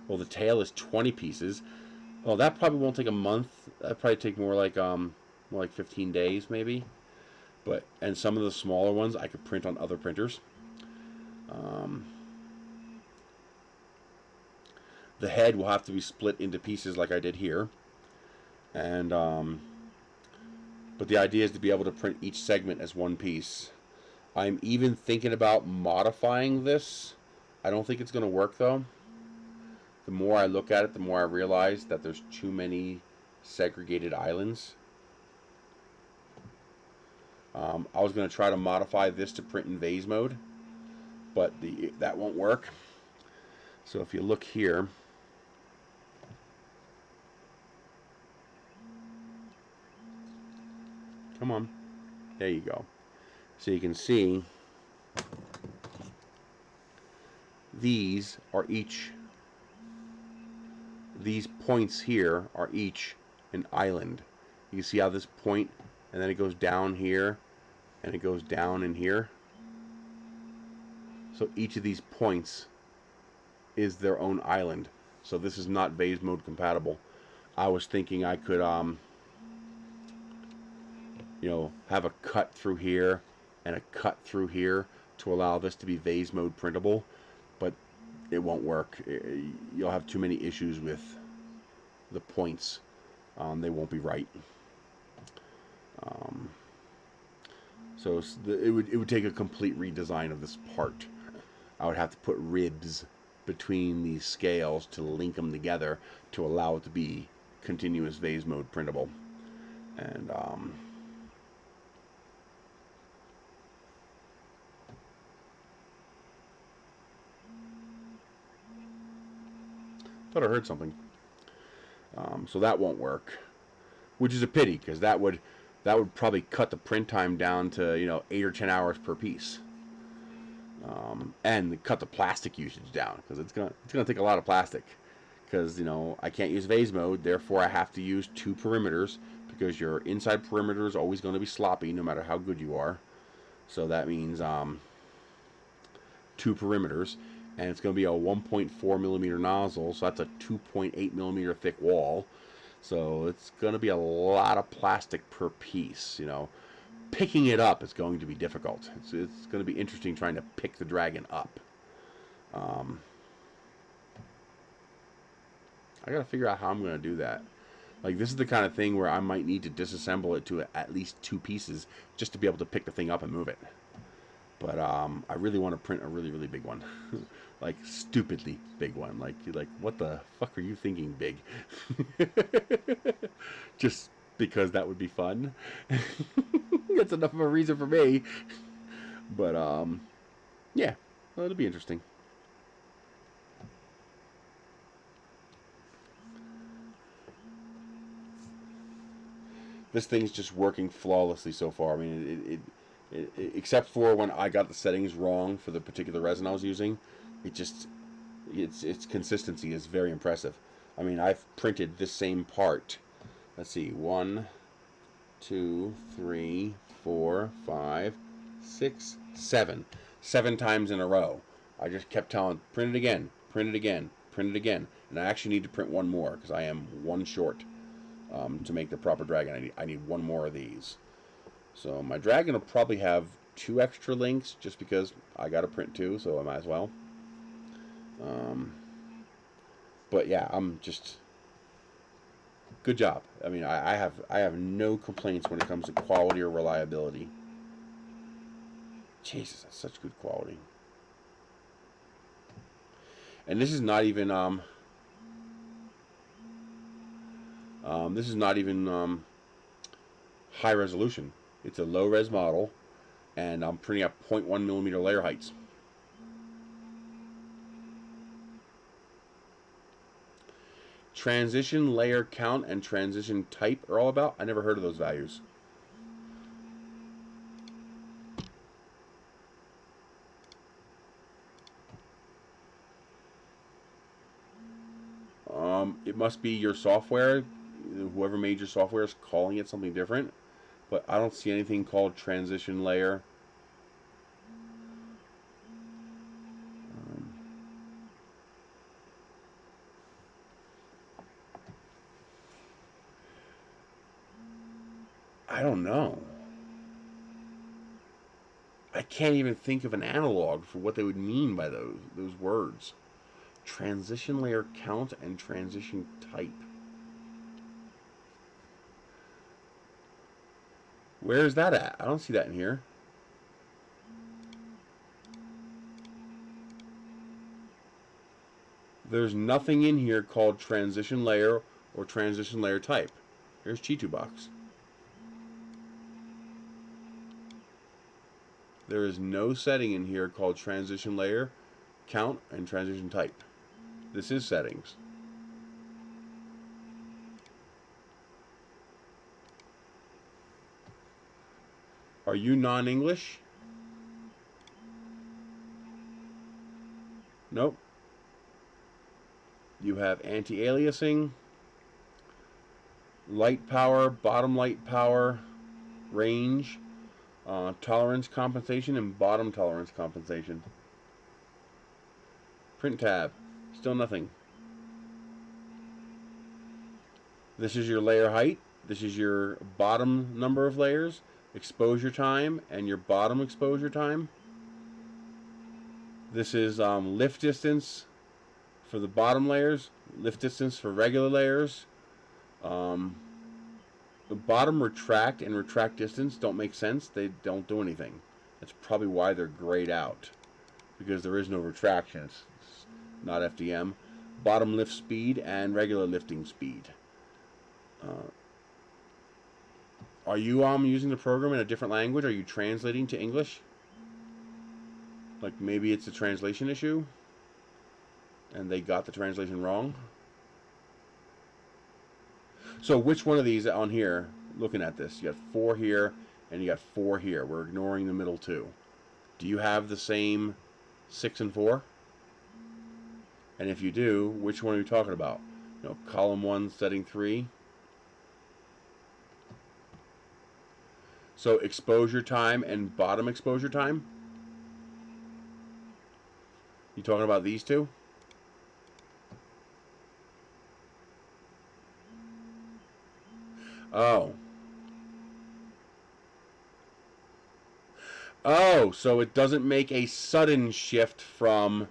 Well, the tail is 20 pieces. Well, that probably won't take a month. That'd probably take more like more like 15 days maybe. But and some of the smaller ones I could print on other printers. The head will have to be split into pieces like I did here, and but the idea is to be able to print each segment as one piece. I'm even thinking about modifying this. I don't think it's going to work though. The more I look at it, the more I realize that there's too many segregated islands. I was going to try to modify this to print in vase mode, but that won't work. So if you look here, come on, there you go. So you can see these points here are each an island. You see how this point, and then it goes down here, and it goes down in here. So each of these points is their own island. So this is not vase mode compatible. I was thinking I could, you know, have a cut through here and a cut through here to allow this to be vase mode printable, but it won't work. You'll have too many issues with the points. They won't be right. So it would take a complete redesign of this part. I would have to put ribs between these scales to link them together to allow it to be continuous vase mode printable. And thought I heard something. So that won't work, which is a pity, because that would probably cut the print time down to, you know, 8 or 10 hours per piece, and cut the plastic usage down, because it's gonna take a lot of plastic, because, you know, I can't use vase mode, therefore I have to use 2 perimeters, because your inside perimeter is always going to be sloppy no matter how good you are. So that means 2 perimeters, and it's going to be a 1.4 millimeter nozzle, so that's a 2.8 millimeter thick wall. So it's going to be a lot of plastic per piece. You know, picking it up is going to be difficult. It's going to be interesting trying to pick the dragon up. I got to figure out how I'm going to do that. Like, this is the kind of thing where I might need to disassemble it to at least 2 pieces just to be able to pick the thing up and move it. But I really want to print a really, really big one. Like, stupidly big one. Like, what the fuck are you thinking big? Just because that would be fun. That's enough of a reason for me. But, yeah. Well, it'll be interesting. This thing's just working flawlessly so far. I mean, except for when I got the settings wrong for the particular resin I was using, its consistency is very impressive. I mean, I've printed this same part. Let's see, 1, 2, 3, 4, 5, 6, 7. 7 times in a row. I just kept telling, print it again, print it again, print it again. And I actually need to print one more because I am 1 short to make the proper dragon. I need 1 more of these. So my dragon will probably have 2 extra links just because I got to print 2, so I might as well. But yeah, I'm just good job. I mean, I have no complaints when it comes to quality or reliability. Jesus, that's such good quality. And this is not even high resolution. It's a low res model, and I'm printing up 0.1 millimeter layer heights. Transition layer count and transition type are all about. I never heard of those values. It must be your software. Whoever made your software is calling it something different, but I don't see anything called transition layer. I can't even think of an analog for what they would mean by those words. Transition layer count and transition type. Where is that at? I don't see that in here. There's nothing in here called transition layer or transition layer type. Here's Chitubox. There is no setting in here called transition layer, count, and transition type. This is settings. Are you non-English? Nope. You have anti-aliasing, light power, bottom light power, range, tolerance compensation, and bottom tolerance compensation. Print tab, still nothing. This is your layer height. This is your bottom number of layers, exposure time, and your bottom exposure time. This is lift distance for the bottom layers, lift distance for regular layers. The bottom retract and retract distance don't make sense. They don't do anything. That's probably why they're grayed out, because there is no retraction. It's not FDM. Bottom lift speed and regular lifting speed. Are you using the program in a different language? Are you translating to English? Like maybe it's a translation issue and they got the translation wrong? So which one of these on here, looking at this, you got 4 here and you got 4 here. We're ignoring the middle 2. Do you have the same 6 and 4? And if you do, which one are you talking about? You know, column 1, setting 3. So exposure time and bottom exposure time? You talking about these two? Oh. Oh, so it doesn't make a sudden shift from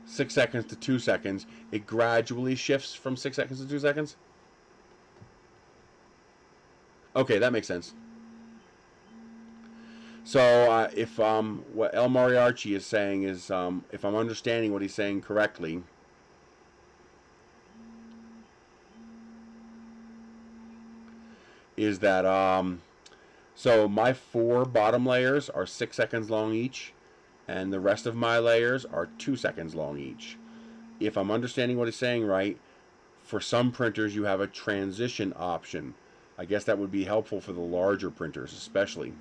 6 seconds to 2 seconds. It gradually shifts from 6 seconds to 2 seconds? Okay, that makes sense. So if what El Mariachi is saying is, if I'm understanding what he's saying correctly, is that so my 4 bottom layers are 6 seconds long each, and the rest of my layers are 2 seconds long each. If I'm understanding what he's saying right, for some printers you have a transition option. I guess that would be helpful for the larger printers especially.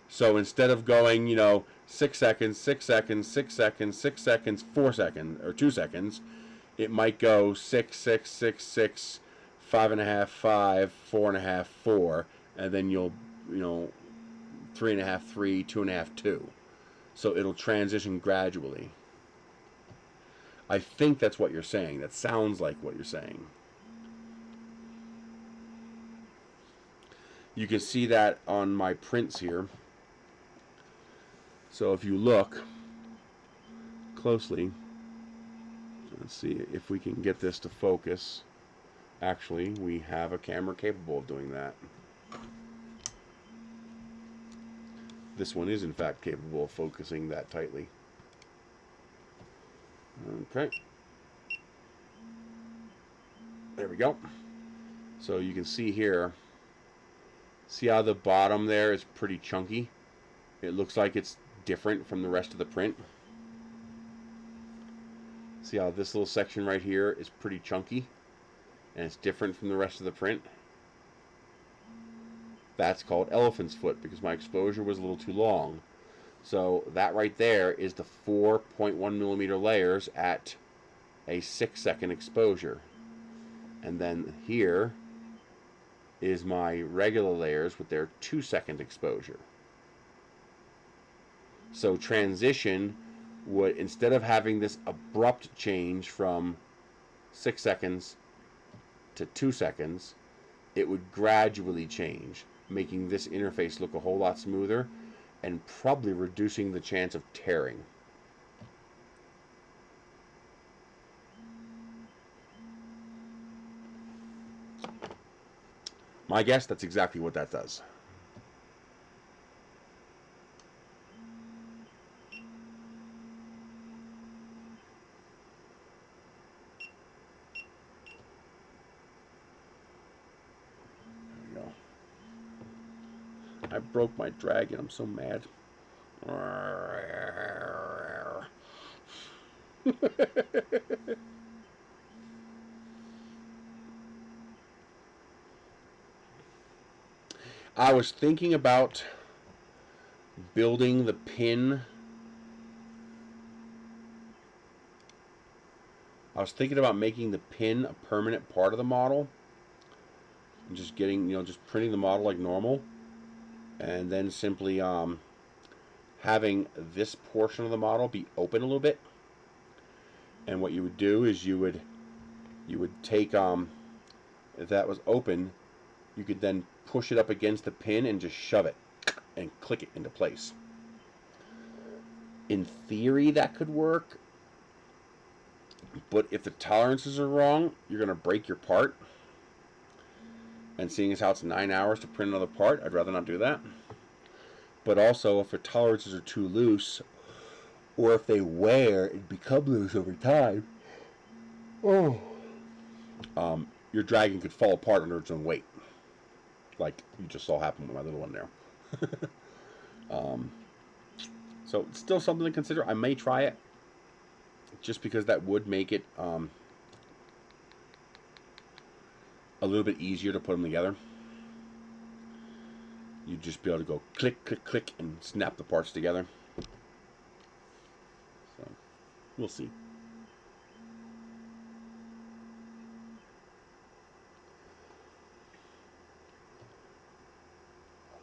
So instead of going, 6 seconds, 6 seconds, 6 seconds, 6 seconds, 4 seconds, or 2 seconds, it might go 6, 6, 6, 6, 5.5, 5, 4.5, 4, and then you'll, 3.5, 3, 2.5, 2. So it'll transition gradually. I think that's what you're saying. That sounds like what you're saying. You can see that on my prints here. So if you look closely, let's see if we can get this to focus. Actually, we have a camera capable of doing that. This one is in fact capable of focusing that tightly. Okay. There we go. So you can see here, see how the bottom there is pretty chunky? It looks like it's different from the rest of the print. See how this little section right here is pretty chunky and it's different from the rest of the print? That's called elephant's foot because my exposure was a little too long. So that right there is the 4.1 millimeter layers at a 6 second exposure. And then here is my regular layers with their 2 second exposure. So transition would, instead of having this abrupt change from 6 seconds to 2 seconds, it would gradually change, making this interface look a whole lot smoother and probably reducing the chance of tearing. My guess, that's exactly what that does. There we go. I broke my dragon. I'm so mad. I was thinking about building the pin. I was thinking about making the pin a permanent part of the model. And just getting, just printing the model like normal. And then simply having this portion of the model be open a little bit. And what you would do is you would take, if that was open, you could then push it up against the pin and just shove it and click it into place. In theory, that could work, but if the tolerances are wrong, you're going to break your part. And seeing as how it's 9 hours to print another part, I'd rather not do that. But also, if the tolerances are too loose, or if they wear and become loose over time, your dragon could fall apart under its own weight, like you just saw happen with my little one there. So it's still something to consider. I may try it, just because that would make it a little bit easier to put them together. You'd just be able to go click, click, click, and snap the parts together. So, we'll see.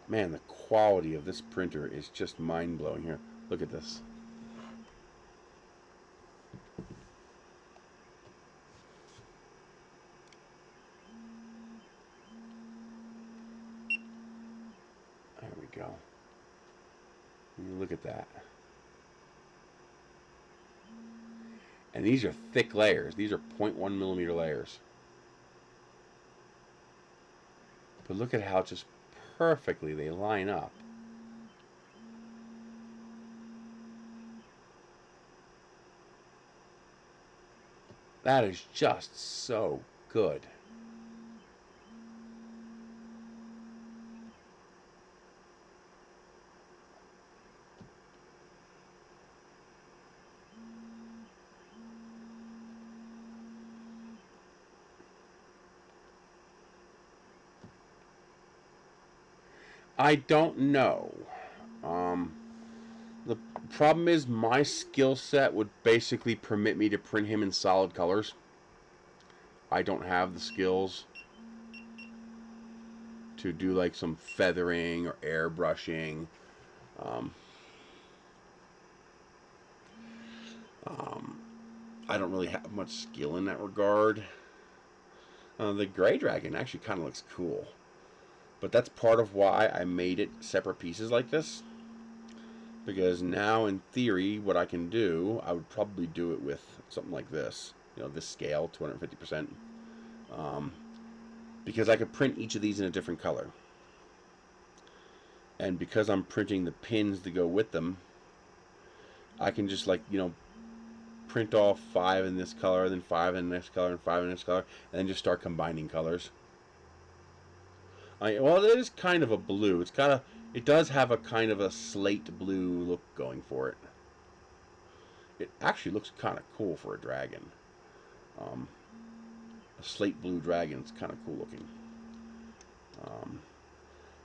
Man, the quality of this printer is just mind-blowing here. Look at this. There we go. Look at that. And these are thick layers. These are 0.1 millimeter layers. But look at how just perfectly they line up. That is just so good. I don't know. The problem is my skill set would basically permit me to print him in solid colors. I don't have the skills to do like some feathering or airbrushing. I don't really have much skill in that regard. The gray dragon actually kind of looks cool. But that's part of why I made it separate pieces like this. Because now, in theory, what I can do, I would probably do it with something like this. This scale, 250%. Because I could print each of these in a different color. And because I'm printing the pins to go with them, I can just, print off 5 in this color, then 5 in this color, and 5 in this color, and then just start combining colors. Well, it is kind of a blue. It does have a kind of a slate blue look going for it. It actually looks kind of cool for a dragon. A slate blue dragon is kind of cool looking.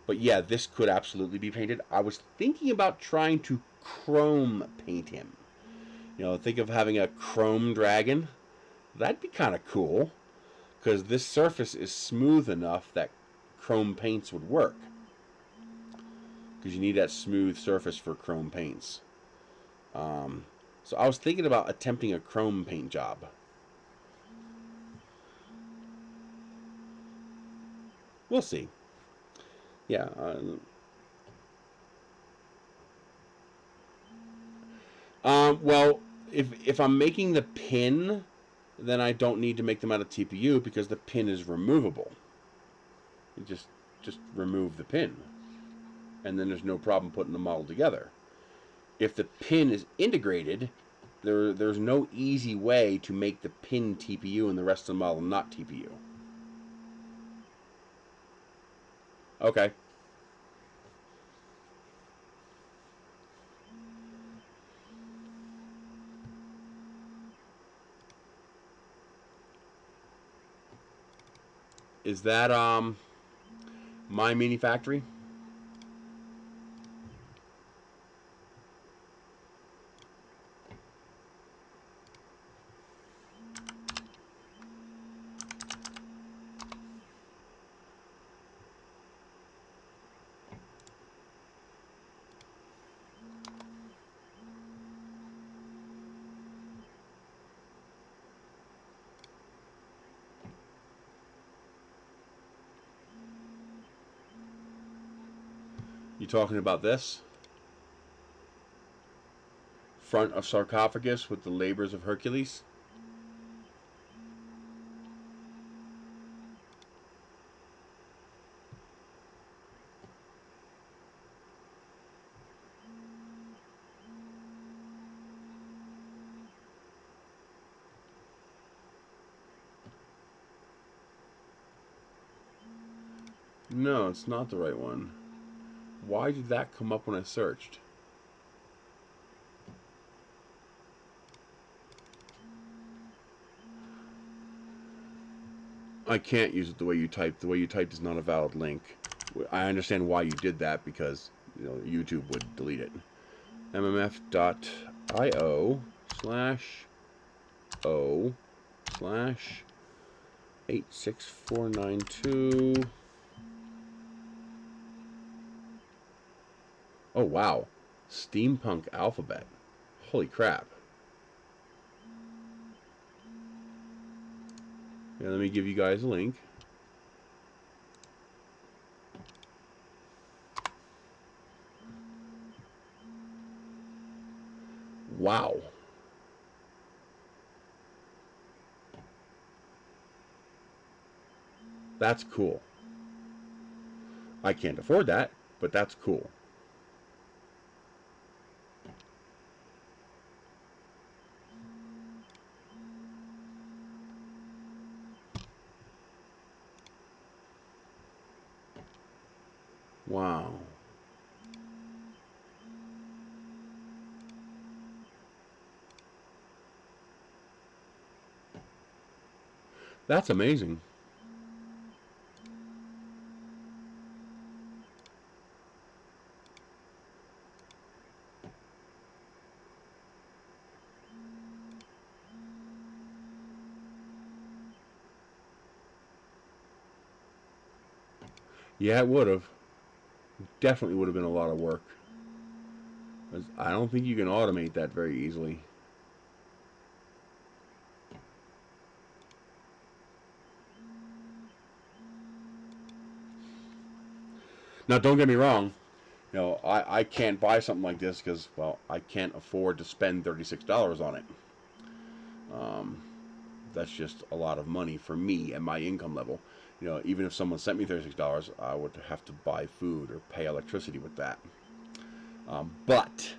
But yeah, this could absolutely be painted. I was thinking about trying to chrome paint him. Think of having a chrome dragon. That'd be kind of cool, because this surface is smooth enough that chrome paints would work, because you need that smooth surface for chrome paints. So I was thinking about attempting a chrome paint job. We'll see. Yeah. Well, if I'm making the pin, then I don't need to make them out of TPU because the pin is removable. You just remove the pin, and then there's no problem putting the model together. If the pin is integrated, there's no easy way to make the pin TPU and the rest of the model not TPU. Okay. Is that my mini factory? You talking about this? Front of sarcophagus with the labors of Hercules? No, it's not the right one. Why did that come up when I searched? I can't use it the way you typed. The way you typed is not a valid link. I understand why you did that because YouTube would delete it. mmf.io/o/86492. Oh wow, steampunk alphabet. Holy crap. Yeah, let me give you guys a link. Wow. That's cool. I can't afford that, but that's cool. Wow. That's amazing. Yeah, it would have. Definitely would have been a lot of work. I don't think you can automate that very easily. Now, don't get me wrong. I can't buy something like this because, well, I can't afford to spend $36 on it. That's just a lot of money for me at my income level. Even if someone sent me $36, I would have to buy food or pay electricity with that. But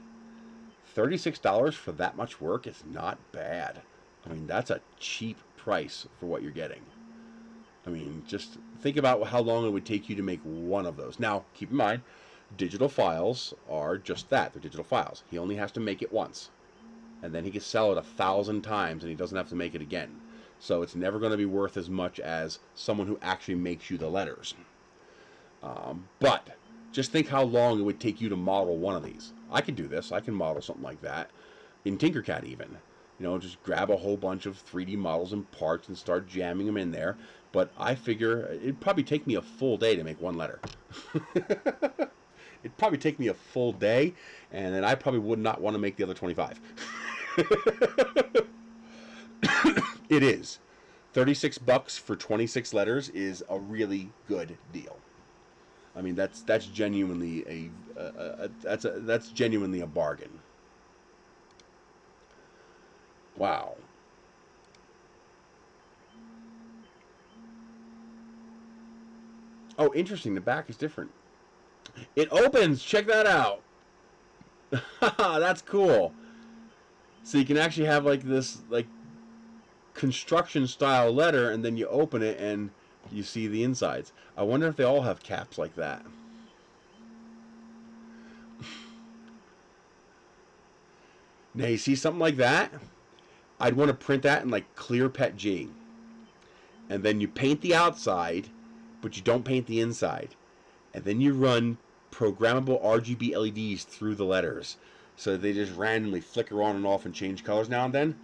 $36 for that much work is not bad. I mean, that's a cheap price for what you're getting. I mean, just think about how long it would take you to make one of those. Now, keep in mind, digital files are just that. They're digital files. He only has to make it once. And then he can sell it 1,000 times and he doesn't have to make it again. So it's never going to be worth as much as someone who actually makes you the letters. But just think how long it would take you to model one of these. I can do this. I can model something like that in Tinkercad even. Just grab a whole bunch of 3D models and parts and start jamming them in there. But I figure it'd probably take me a full day to make one letter. It'd probably take me a full day, and then I probably would not want to make the other 25. It is. $36 for 26 letters is a really good deal. I mean, that's genuinely that's genuinely a bargain. Wow. Oh, interesting. The back is different. It opens. Check that out. That's cool. So you can actually have like this like construction style letter, and then you open it and you see the insides. I wonder if they all have caps like that. Now you see something like that? I'd want to print that in like clear PET G. And then you paint the outside, but you don't paint the inside. And then you run programmable RGB LEDs through the letters, so that they just randomly flicker on and off and change colors now and then.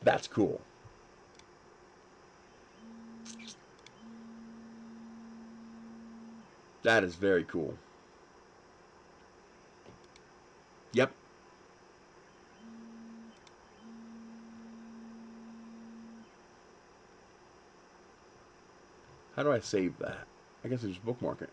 That's cool. That is very cool. Yep. How do I save that? I guess I just bookmark it.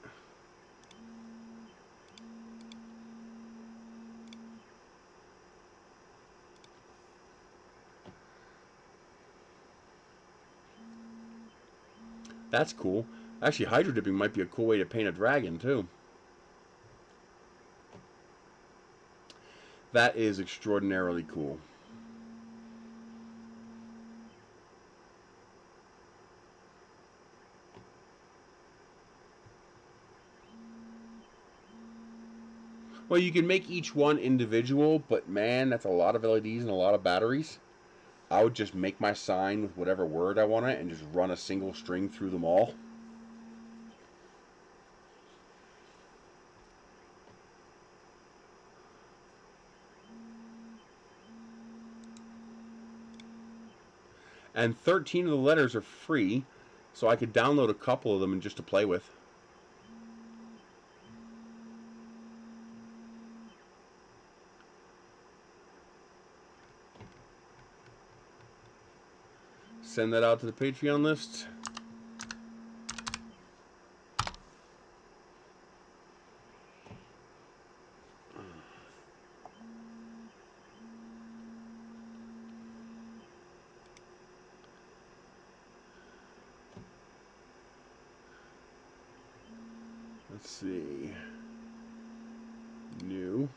That's cool. Actually, hydro dipping might be a cool way to paint a dragon, too. That is extraordinarily cool. Well, you can make each one individual, but man, that's a lot of LEDs and a lot of batteries. I would just make my sign with whatever word I want it and just run a single string through them all. And 13 of the letters are free, so I could download a couple of them and just to play with. Send that out to the Patreon list. Let's see. New.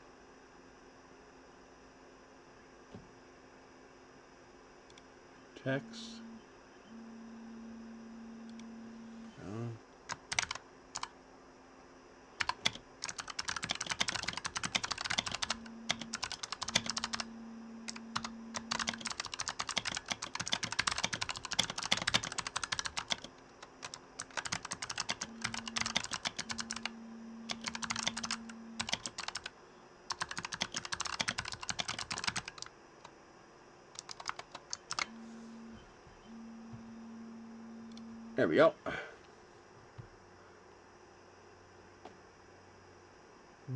Text. There we go.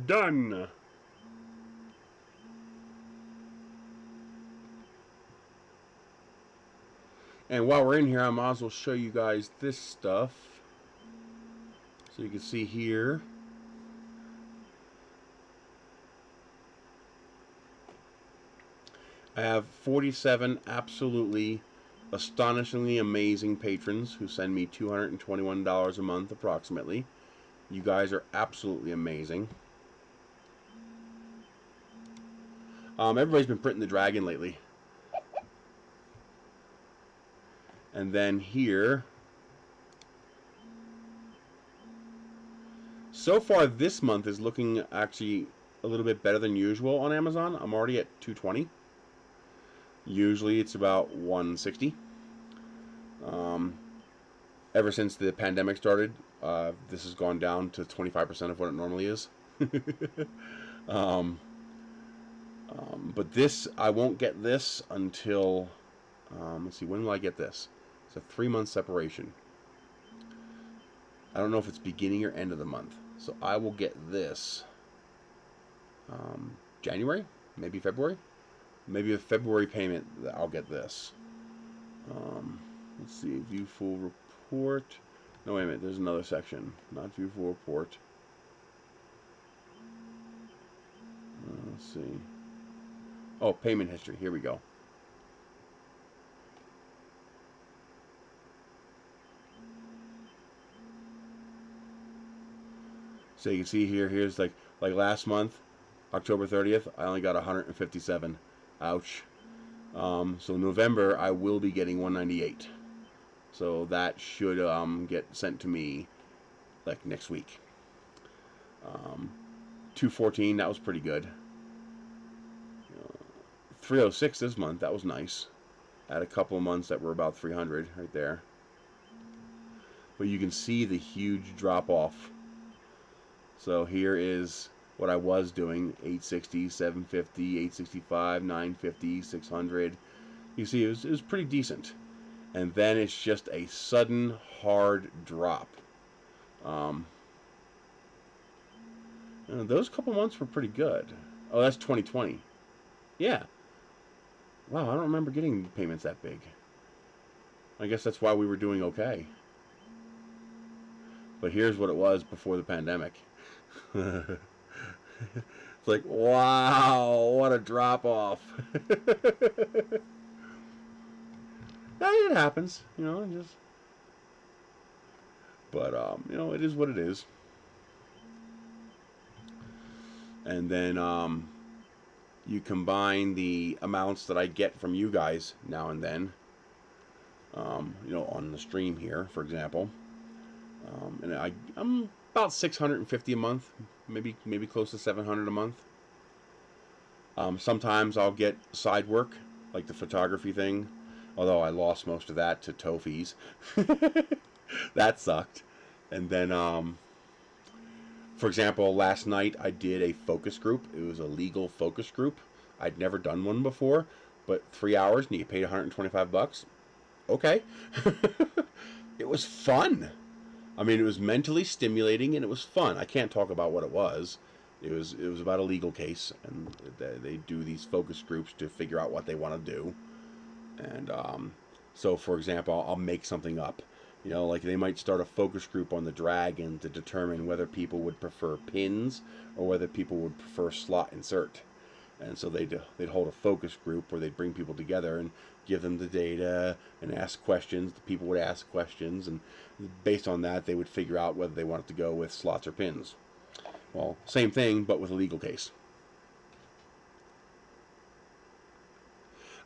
Done. And while we're in here, I might as well show you guys this stuff. So you can see here. I have 47 absolutely astonishingly amazing patrons who send me $221 a month approximately. You guys are absolutely amazing. Everybody's been printing the dragon lately. And then here, so far this month is looking actually a little bit better than usual on Amazon. I'm already at $220. Usually it's about $160. Ever since the pandemic started, this has gone down to 25% of what it normally is. But this, I won't get this until, let's see, when will I get this? It's a 3-month separation. I don't know if it's beginning or end of the month. So I will get this January, maybe February. maybe a February payment, I'll get this. Let's see, view full report. No, wait a minute, there's another section. Not view full report. Let's see. Oh, payment history. Here we go. So you can see here, here's like last month, October 30th, I only got 157. Ouch. So November, I will be getting 198. So that should get sent to me like next week. 214, that was pretty good. 306 this month, that was nice. I had a couple of months that were about 300 right there. But you can see the huge drop off. So here is what I was doing: 860, 750, 865, 950, 600. You see, it was pretty decent. And then it's just a sudden hard drop. Those couple months were pretty good. Oh, that's 2020. Yeah. Wow, I don't remember getting payments that big. I guess that's why we were doing okay. But here's what it was before the pandemic. It's like, wow, what a drop off. It happens, you know, just. But you know, it is what it is. And then you combine the amounts that I get from you guys now and then, you know, on the stream here, for example, and I'm about 650 a month, maybe close to 700 a month. Sometimes I'll get side work, like the photography thing, although I lost most of that to tow fees. That sucked. And then, for example, last night I did a focus group. It was a legal focus group. I'd never done one before, but 3 hours and you get paid $125. Okay. It was fun. I mean, it was mentally stimulating and it was fun. I can't talk about what it was. It was about a legal case, and they do these focus groups to figure out what they want to do. And so, for example, I'll make something up. You know, like they might start a focus group on the dragon to determine whether people would prefer pins or whether people would prefer slot insert. And so they'd hold a focus group where they'd bring people together and give them the data and ask questions. The people would ask questions, and based on that, they would figure out whether they wanted to go with slots or pins. Well, same thing, but with a legal case.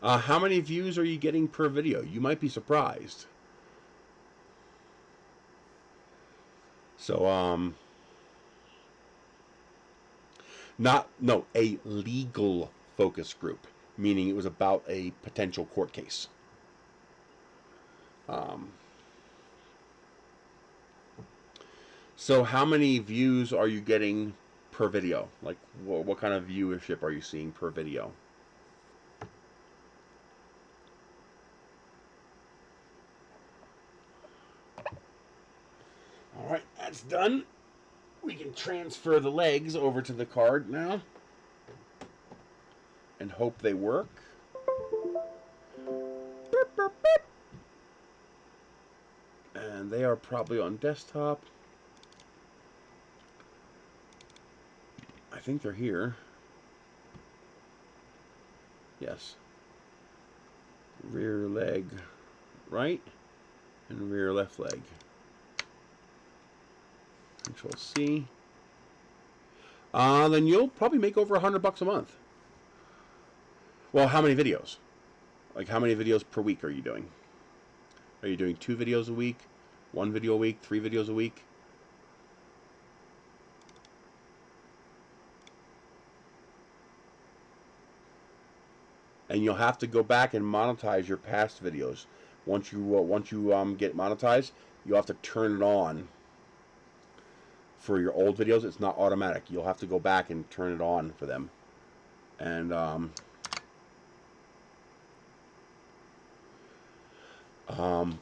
How many views are you getting per video? You might be surprised. So, a legal focus group, meaning it was about a potential court case. So how many views are you getting per video? Like, what kind of viewership are you seeing per video? All right, that's done. We can transfer the legs over to the card now and hope they work. Beep, beep, beep. And they are probably on desktop. I think they're here. Yes. Rear leg right and rear left leg. Control C. Then you'll probably make over $100 a month. Well, how many videos? Like, how many videos per week are you doing? Are you doing 2 videos a week, 1 video a week, 3 videos a week? And you'll have to go back and monetize your past videos. Once you get monetized, you'll have to turn it on. For your old videos, it's not automatic. You'll have to go back and turn it on for them. And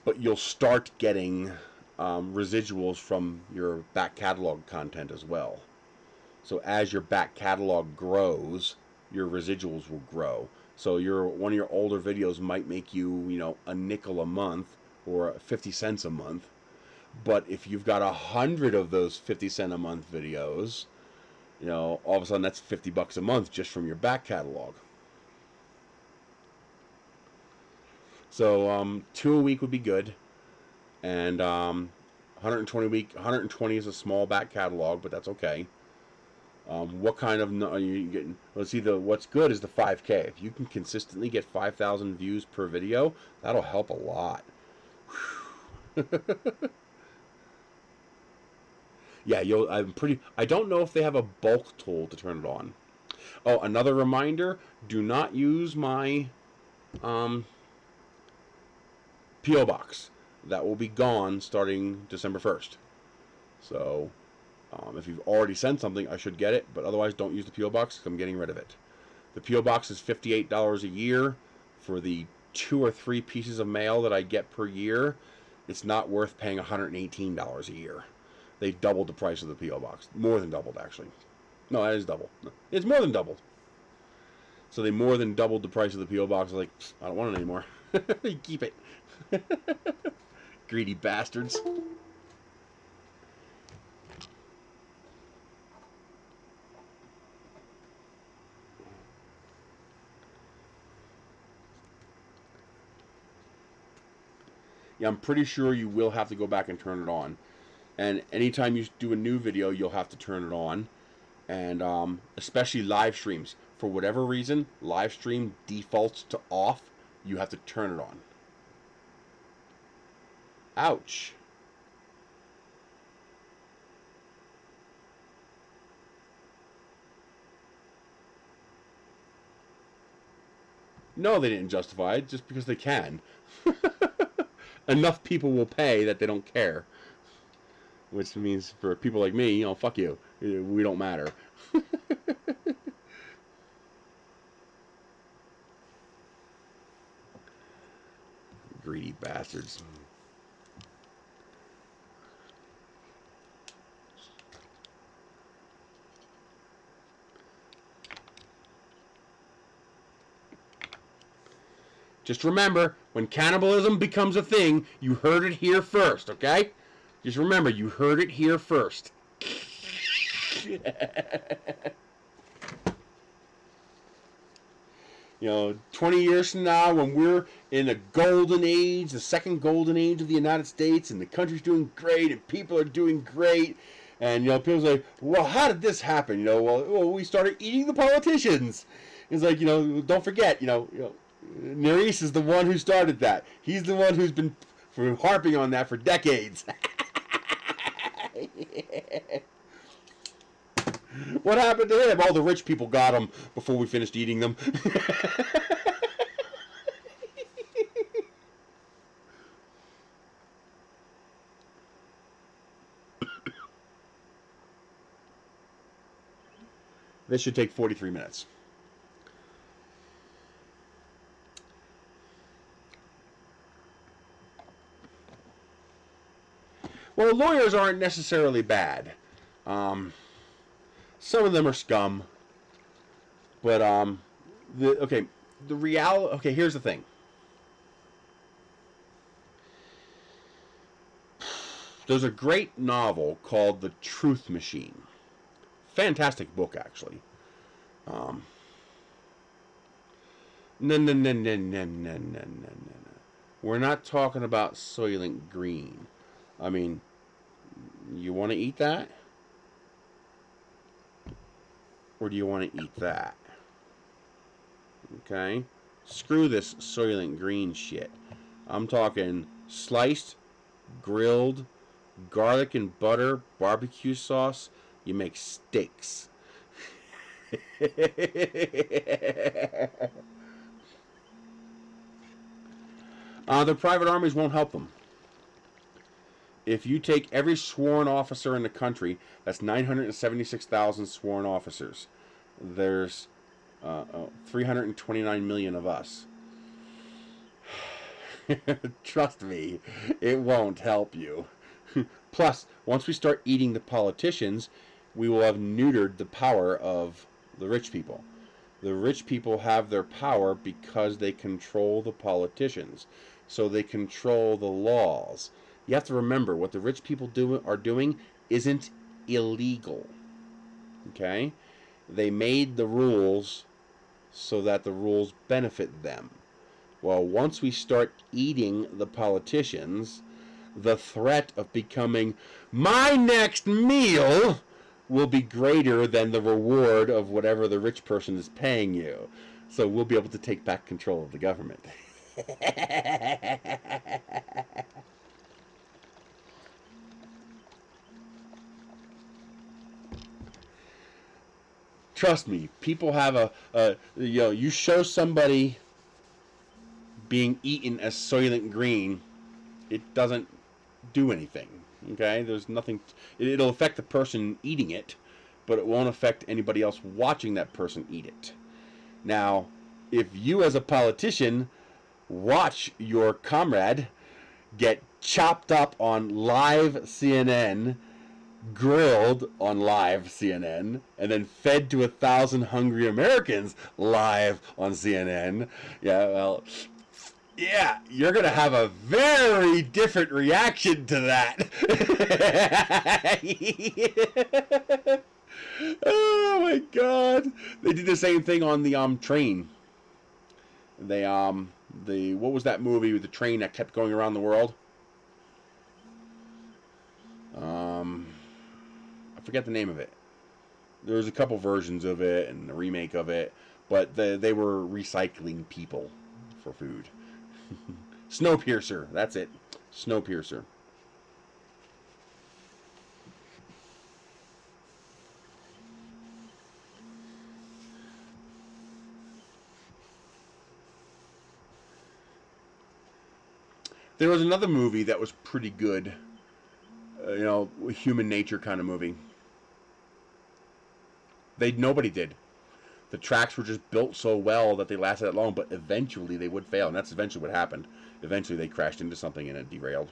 but you'll start getting residuals from your back catalog content as well. So as your back catalog grows, your residuals will grow. So one of your older videos might make you, you know, a nickel a month or 50 cents a month. But if you've got 100 of those 50-cent a month videos, you know, all of a sudden that's $50 a month just from your back catalog. So 2 a week would be good, and 120 is a small back catalog, but that's okay. What kind of are you getting? Let's see. What's good is the 5K. If you can consistently get 5,000 views per video, that'll help a lot. Yeah, I don't know if they have a bulk tool to turn it on. Oh, another reminder: do not use my PO box. That will be gone starting December 1st. So, if you've already sent something, I should get it. But otherwise, don't use the PO box because I'm getting rid of it. The PO box is $58 a year for the 2 or 3 pieces of mail that I get per year. It's not worth paying $118 a year. They doubled the price of the PO box. More than doubled, actually. No, that is double. It's more than doubled. So they more than doubled the price of the PO box. I was like, I don't want it anymore. You keep it. Greedy bastards. Yeah, I'm pretty sure you will have to go back and turn it on. And anytime you do a new video, you'll have to turn it on. And especially live streams. For whatever reason, live stream defaults to off. You have to turn it on. Ouch. No, they didn't justify it just because they can. Enough people will pay that they don't care. Which means for people like me, you know, fuck you. We don't matter. Greedy bastards. Just remember, when cannibalism becomes a thing, you heard it here first, okay? Just remember, you heard it here first. You know, 20 years from now, when we're in a golden age, the second golden age of the United States, and the country's doing great, and people are doing great, and, you know, people's like, well, how did this happen? You know, well, we started eating the politicians. It's like, you know, don't forget, you know, Nerys is the one who started that. He's the one who's been harping on that for decades. What happened to him? All the rich people got him before we finished eating them. This should take 43 minutes. Well, lawyers aren't necessarily bad. Some of them are scum. But, okay, here's the thing. There's a great novel called The Truth Machine. Fantastic book, actually. No. We're not talking about Soylent Green. I mean, you want to eat that? Or do you want to eat that? Okay? Screw this Soylent Green shit. I'm talking sliced, grilled, garlic and butter, barbecue sauce. You make steaks. The private armies won't help them. If you take every sworn officer in the country, that's 976,000 sworn officers. There's 329 million of us. Trust me, it won't help you. Plus, once we start eating the politicians, we will have neutered the power of the rich people. The rich people have their power because they control the politicians. So they control the laws. You have to remember, what the rich people are doing isn't illegal. Okay? They made the rules so that the rules benefit them. Well, once we start eating the politicians, the threat of becoming my next meal will be greater than the reward of whatever the rich person is paying you. So we'll be able to take back control of the government. Trust me, people have you show somebody being eaten as Soylent Green, it doesn't do anything. Okay, there's nothing. It'll affect the person eating it, but it won't affect anybody else watching that person eat it. Now, if you as a politician watch your comrade get chopped up on live CNN, grilled on live CNN, and then fed to 1,000 hungry Americans live on CNN, yeah, you're going to have a very different reaction to that. Oh my God. They did the same thing on the train. What was that movie with the train that kept going around the world? I forget the name of it. There was a couple versions of it and a remake of it, but they were recycling people for food. Snowpiercer, that's it. Snowpiercer. There was another movie that was pretty good. Human nature kind of movie. Nobody did. The tracks were just built so well that they lasted that long, but eventually they would fail, and that's eventually what happened. Eventually they crashed into something and it derailed.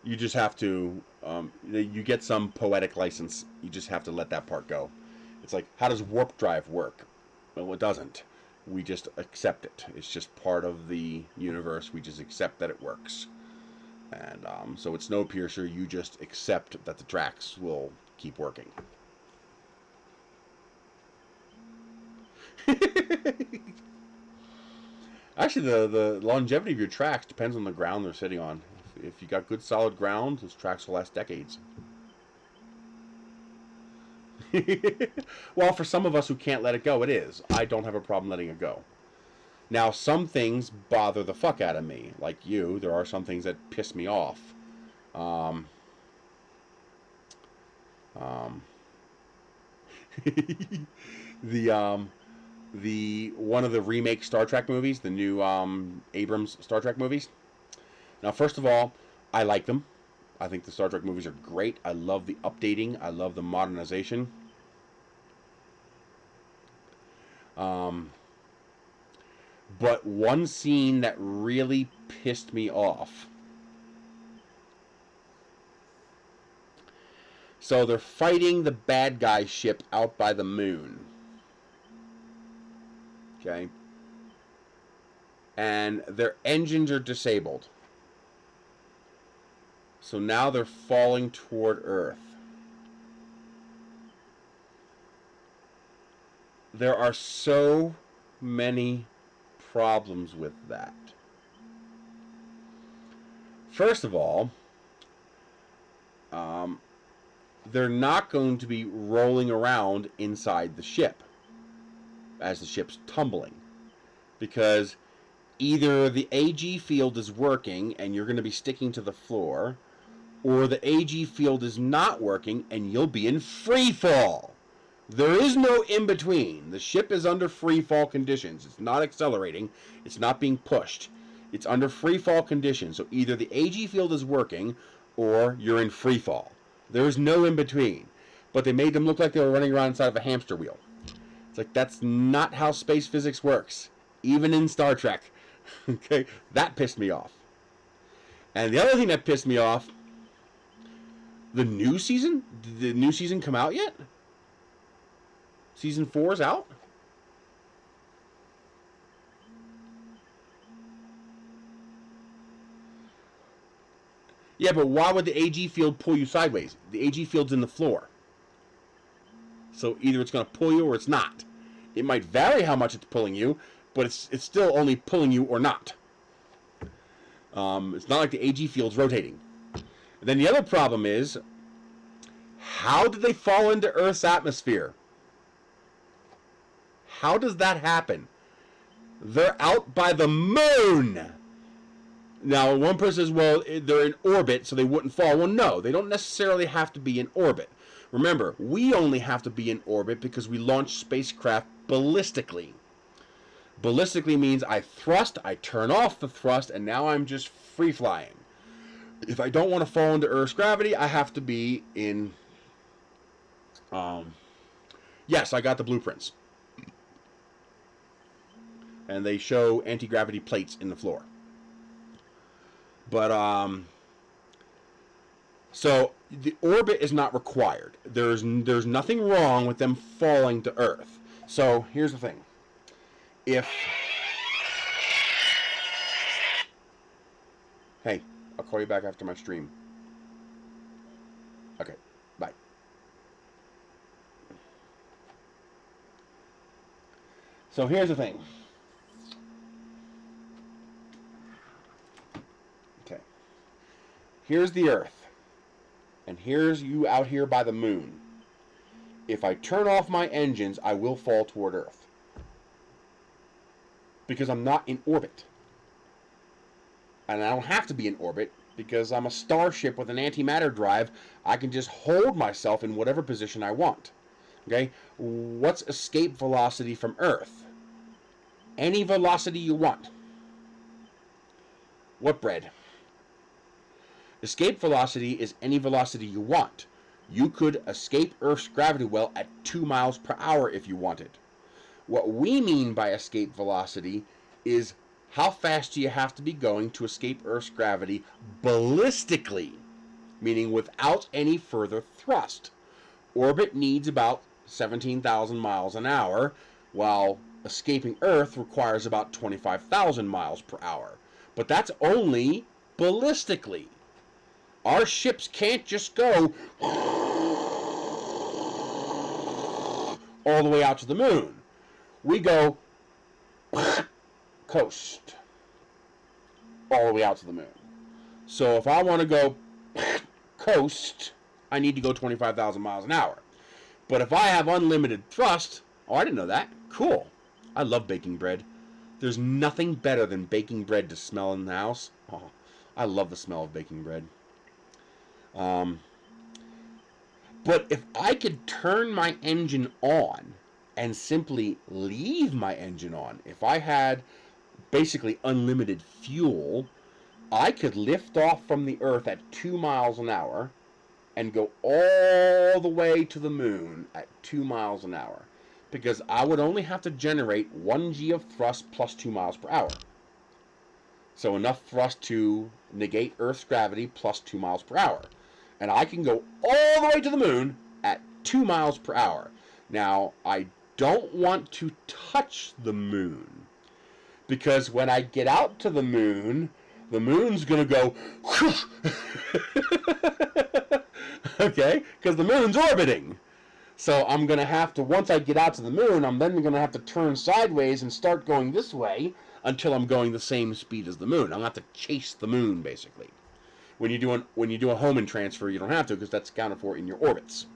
You just have to, you get some poetic license. You just have to let that part go. It's like, how does warp drive work? Well, it doesn't. We just accept it. It's just part of the universe. We just accept that it works. And so it's Snowpiercer. You just accept that the tracks will keep working. Actually, the longevity of your tracks depends on the ground they're sitting on. If you got good solid ground, those tracks will last decades. Well, for some of us who can't let it go, it is. I don't have a problem letting it go. Now, some things bother the fuck out of me. Like you, there are some things that piss me off. The one of the remake Star Trek movies, the new Abrams Star Trek movies. Now, first of all, I like them. I think the Star Trek movies are great. I love the updating. I love the modernization. But one scene that really pissed me off. So they're fighting the bad guy ship out by the moon. Okay. And their engines are disabled. So now they're falling toward Earth. There are so many problems with that. First of all, they're not going to be rolling around inside the ship as the ship's tumbling, because either the AG field is working and you're going to be sticking to the floor, or the AG field is not working and you'll be in free fall. There is no in between. The ship is under free fall conditions. It's not accelerating. It's not being pushed. It's under free fall conditions. So either the AG field is working or you're in free fall. There is no in between. But they made them look like they were running around inside of a hamster wheel. It's like, that's not how space physics works. Even in Star Trek, Okay, that pissed me off. And the other thing that pissed me off, the new season? Did the new season come out yet? Season 4 is out? Yeah, but why would the AG field pull you sideways? The AG field's in the floor. So either it's going to pull you or it's not. It might vary how much it's pulling you, but it's still only pulling you or not. It's not like the AG field's rotating. And then the other problem is, how did they fall into Earth's atmosphere? How does that happen? They're out by the moon! Now, one person says, well, they're in orbit, so they wouldn't fall. Well, no, they don't necessarily have to be in orbit. Remember, we only have to be in orbit because we launch spacecraft ballistically. Ballistically means I thrust, I turn off the thrust, and now I'm just free flying. If I don't want to fall into Earth's gravity, I have to be in... Yes, I got the blueprints. And they show anti-gravity plates in the floor. But, so the orbit is not required. There's nothing wrong with them falling to Earth. So here's the thing. Hey, I'll call you back after my stream. Okay, bye. So here's the thing. Here's the Earth, and here's you out here by the moon. If I turn off my engines, I will fall toward Earth. Because I'm not in orbit. And I don't have to be in orbit, because I'm a starship with an antimatter drive. I can just hold myself in whatever position I want. Okay? What's escape velocity from Earth? Any velocity you want. What bread? Escape velocity is any velocity you want. You could escape Earth's gravity well at 2 miles per hour if you wanted. What we mean by escape velocity is how fast do you have to be going to escape Earth's gravity ballistically, meaning without any further thrust. Orbit needs about 17,000 miles an hour, while escaping Earth requires about 25,000 miles per hour. But that's only ballistically. Our ships can't just go all the way out to the moon. We go coast all the way out to the moon. So if I want to go coast, I need to go 25,000 miles an hour. But if I have unlimited thrust, oh, I didn't know that. Cool. I love baking bread. There's nothing better than baking bread to smell in the house. Oh, I love the smell of baking bread. But if I could turn my engine on and simply leave my engine on, if I had basically unlimited fuel, I could lift off from the Earth at 2 miles an hour and go all the way to the moon at 2 miles an hour. Because I would only have to generate 1 G of thrust plus 2 miles per hour. So enough thrust to negate Earth's gravity plus 2 miles per hour. And I can go all the way to the moon at 2 miles per hour. Now, I don't want to touch the moon. Because when I get out to the moon's going to go... Okay? Because the moon's orbiting. So I'm going to have to, once I get out to the moon, I'm then going to have to turn sideways and start going this way until I'm going the same speed as the moon. I'm going to have to chase the moon, basically. When you do a Hohmann transfer, you don't have to because that's accounted for in your orbits.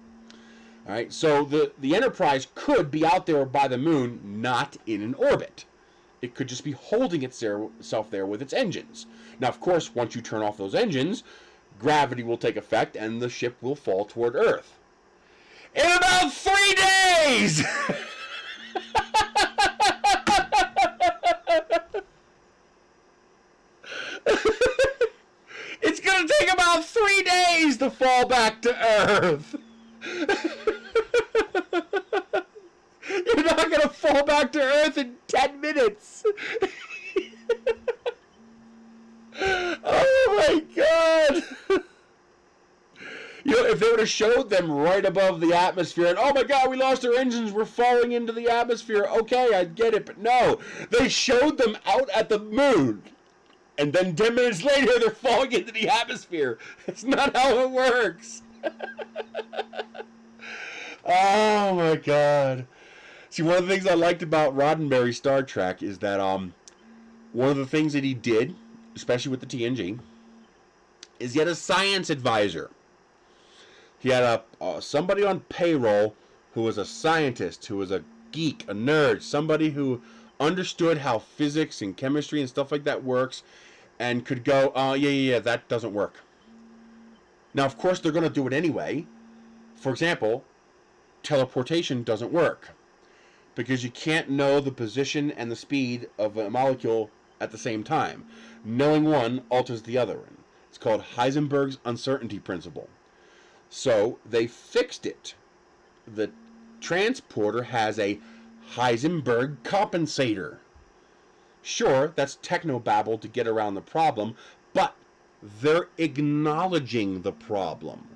All right, so the Enterprise could be out there by the moon, not in an orbit. It could just be holding itself there with its engines. Now, of course, once you turn off those engines, gravity will take effect and the ship will fall toward Earth. In about 3 days! It's going to take about 3 days to fall back to Earth. You're not going to fall back to Earth in 10 minutes. Oh my god! You know, if they would have showed them right above the atmosphere and, oh my god, we lost our engines, we're falling into the atmosphere, okay, I get it, but no. They showed them out at the moon. And then 10 minutes later, they're falling into the atmosphere. It's not how it works. Oh my god. See, one of the things I liked about Roddenberry's Star Trek is that one of the things that he did, especially with the TNG, is he had a science advisor. He had somebody on payroll who was a scientist, who was a geek, a nerd, somebody who understood how physics and chemistry and stuff like that works, and could go, yeah, that doesn't work. Now, of course, they're going to do it anyway. For example, teleportation doesn't work because you can't know the position and the speed of a molecule at the same time. Knowing one alters the other. It's called Heisenberg's uncertainty principle. So they fixed it. The transporter has a Heisenberg compensator. Sure, that's technobabble to get around the problem, but they're acknowledging the problem.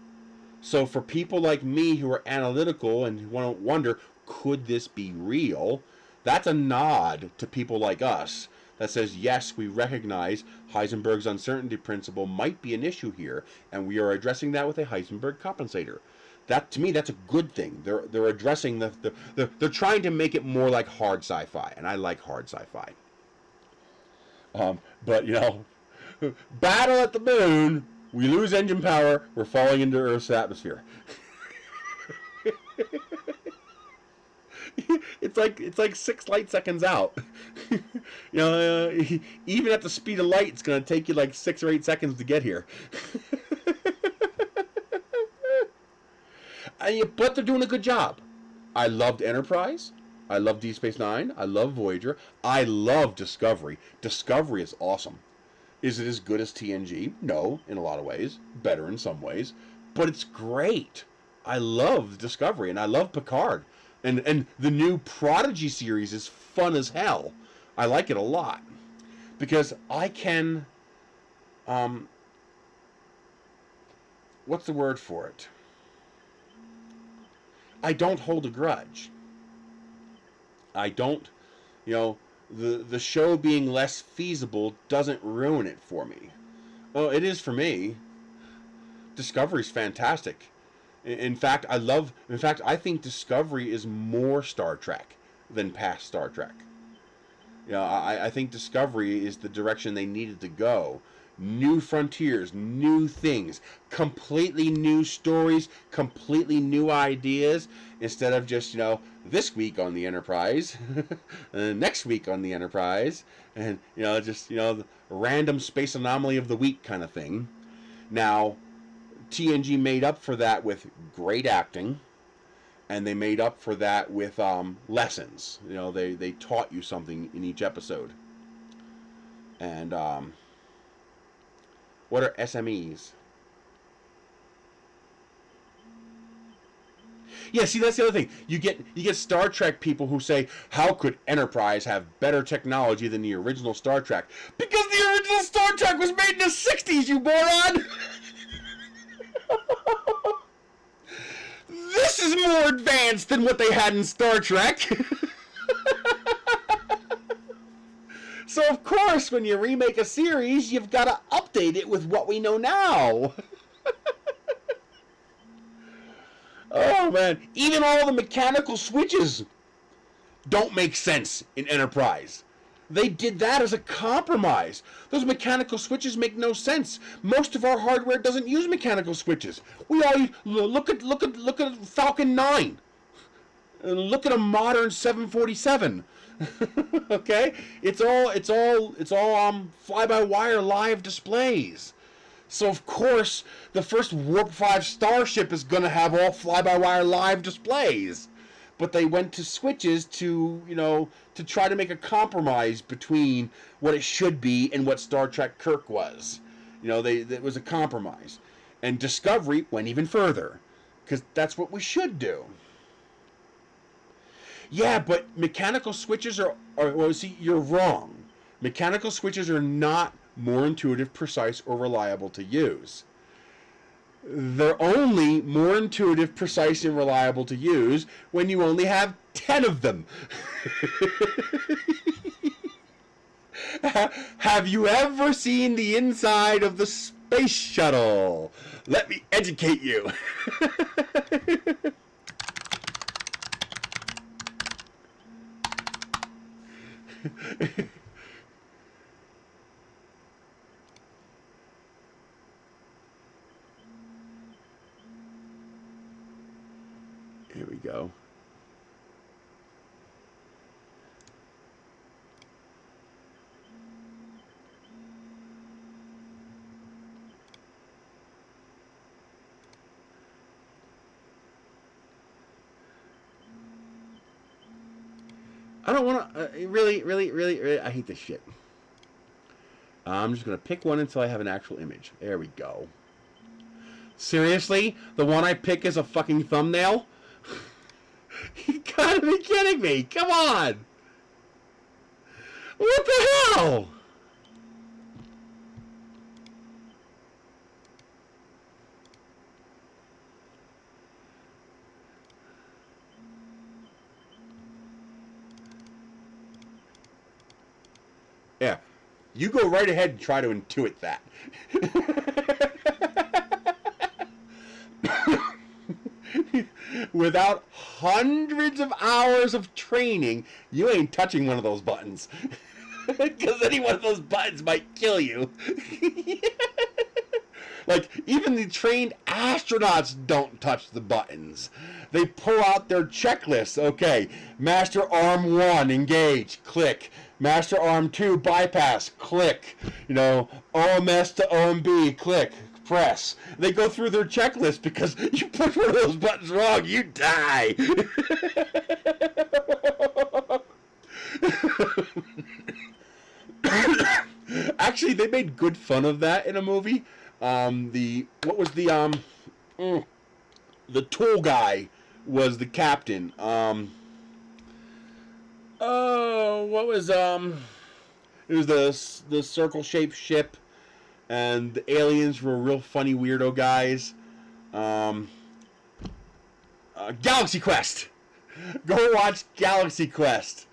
So for people like me who are analytical and who want to wonder, could this be real? That's a nod to people like us that says, yes, we recognize Heisenberg's uncertainty principle might be an issue here, and we are addressing that with a Heisenberg compensator. That, to me, that's a good thing. They're addressing they're trying to make it more like hard sci-fi, and I like hard sci-fi. But, you know, battle at the moon, we lose engine power, we're falling into Earth's atmosphere. It's like 6 light seconds out. You know, even at the speed of light, it's going to take you like 6 or 8 seconds to get here. But they're doing a good job. I loved Enterprise. I love Deep Space Nine. I love Voyager. I love Discovery. Discovery is awesome. Is it as good as TNG? No, in a lot of ways. Better in some ways. But it's great. I love Discovery, and I love Picard. And the new Prodigy series is fun as hell. I like it a lot. Because I can... what's the word for it? I don't hold a grudge. I don't... You know, the show being less feasible doesn't ruin it for me. Well, it is for me. Discovery's fantastic. In fact, I think Discovery is more Star Trek than past Star Trek. You know, I think Discovery is the direction they needed to go. New frontiers, new things, completely new stories, completely new ideas, instead of just, you know, this week on the Enterprise, next week on the Enterprise, and, you know, just, you know, the random space anomaly of the week kind of thing. Now, TNG made up for that with great acting, and they made up for that with lessons. You know, they taught you something in each episode. And what are SMEs? Yeah, see, that's the other thing. You get Star Trek people who say, how could Enterprise have better technology than the original Star Trek? Because the original Star Trek was made in the 60s, you moron! This is more advanced than what they had in Star Trek. So, of course, when you remake a series, you've got to update it with what we know now. Oh, man. Even all the mechanical switches don't make sense in Enterprise. They did that as a compromise. Those mechanical switches make no sense. Most of our hardware doesn't use mechanical switches. We all look at Falcon 9. Look at a modern 747. Okay? It's all fly-by-wire live displays. So of course, the first Warp 5 starship is going to have all fly-by-wire live displays. But they went to switches to, you know, to try to make a compromise between what it should be and what Star Trek Kirk was. You know, it was a compromise. And Discovery went even further, because that's what we should do. Yeah, but mechanical switches well, see, you're wrong. Mechanical switches are not more intuitive, precise, or reliable to use. They're only more intuitive, precise, and reliable to use when you only have 10 of them. Have you ever seen the inside of the space shuttle? Let me educate you. Here we go. I don't want to, really, I hate this shit. I'm just going to pick one until I have an actual image. There we go. Seriously? The one I pick is a fucking thumbnail? You gotta be kidding me! Come on! What the hell? Yeah. You go right ahead and try to intuit that. Without hundreds of hours of training, you ain't touching one of those buttons. Because any one of those buttons might kill you. Like, even the trained astronauts don't touch the buttons. They pull out their checklists. Okay, Master Arm 1, engage, click. Master Arm 2, bypass, click. You know, OMS to OMB, click, press. They go through their checklist because you push one of those buttons wrong, you die. Actually, they made good fun of that in a movie. The tool guy was the captain. It was the circle-shaped ship, and the aliens were real funny weirdo guys. Galaxy Quest. Go watch Galaxy Quest.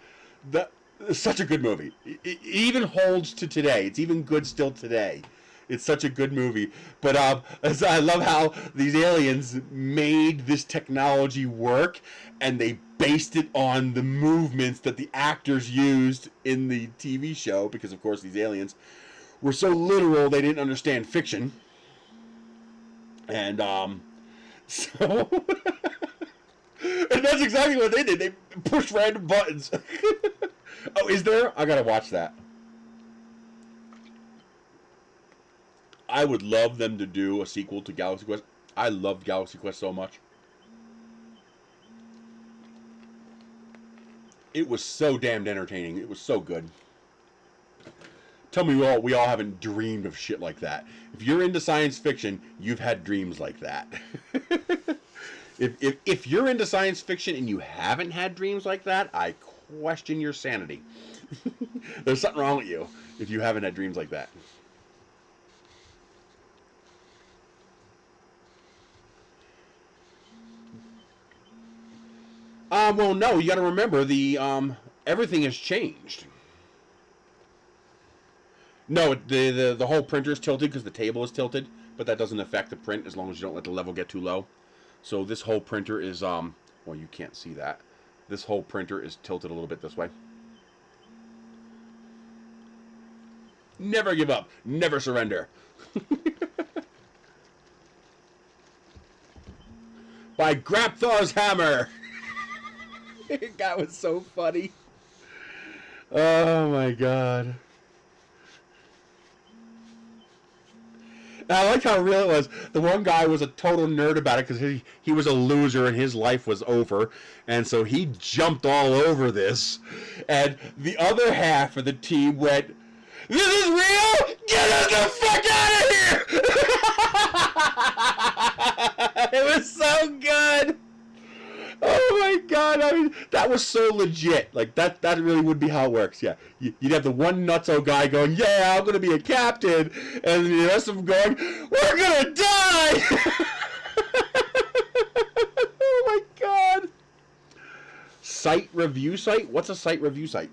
It's such a good movie. It even holds to today. It's even good still today. It's such a good movie. But I love how these aliens made this technology work, and they based it on the movements that the actors used in the TV show, because, of course, these aliens were so literal they didn't understand fiction. And, so... and that's exactly what they did. They pushed random buttons. Oh, is there? I gotta watch that. I would love them to do a sequel to Galaxy Quest. I loved Galaxy Quest so much. It was so damned entertaining. It was so good. Tell me we all haven't dreamed of shit like that. If you're into science fiction, you've had dreams like that. If you're into science fiction and you haven't had dreams like that, I question your sanity. There's something wrong with you if you haven't had dreams like that. Well, no, you got to remember everything has changed. No, the whole printer is tilted because the table is tilted, but that doesn't affect the print as long as you don't let the level get too low. So this whole printer is well, you can't see that. This whole printer is tilted a little bit this way. Never give up. Never surrender. By Grapthar's hammer. That was so funny. Oh my god. And I like how real it was. The one guy was a total nerd about it because he was a loser and his life was over. And so he jumped all over this. And the other half of the team went, "This is real? Get us the fuck out of here!" It was so good. Oh my god, I mean, that that was so legit. Like, that really would be how it works, yeah. You'd have the one nutso guy going, yeah, I'm going to be a captain, and the rest of them going, we're going to die! Oh my god. Site review site? What's a site review site?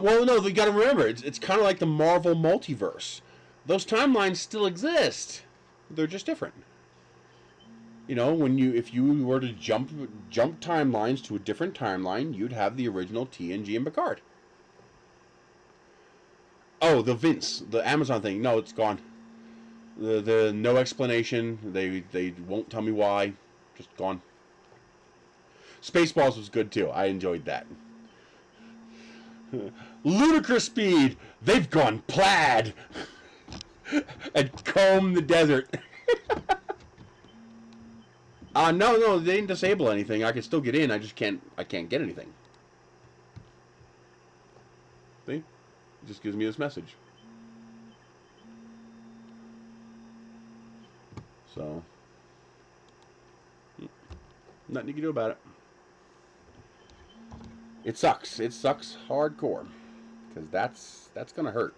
Well, no, you got to remember, it's kind of like the Marvel multiverse. Those timelines still exist. They're just different. You know, if you were to jump timelines to a different timeline, you'd have the original TNG and Picard. Oh, the Amazon thing. No, it's gone. The no explanation. They won't tell me why. Just gone. Spaceballs was good too. I enjoyed that. Ludicrous speed. They've gone plaid and combed the desert. No, they didn't disable anything. I can still get in. I can't get anything. See? It just gives me this message. So, nothing you can do about it. It sucks. It sucks hardcore. Because that's gonna hurt.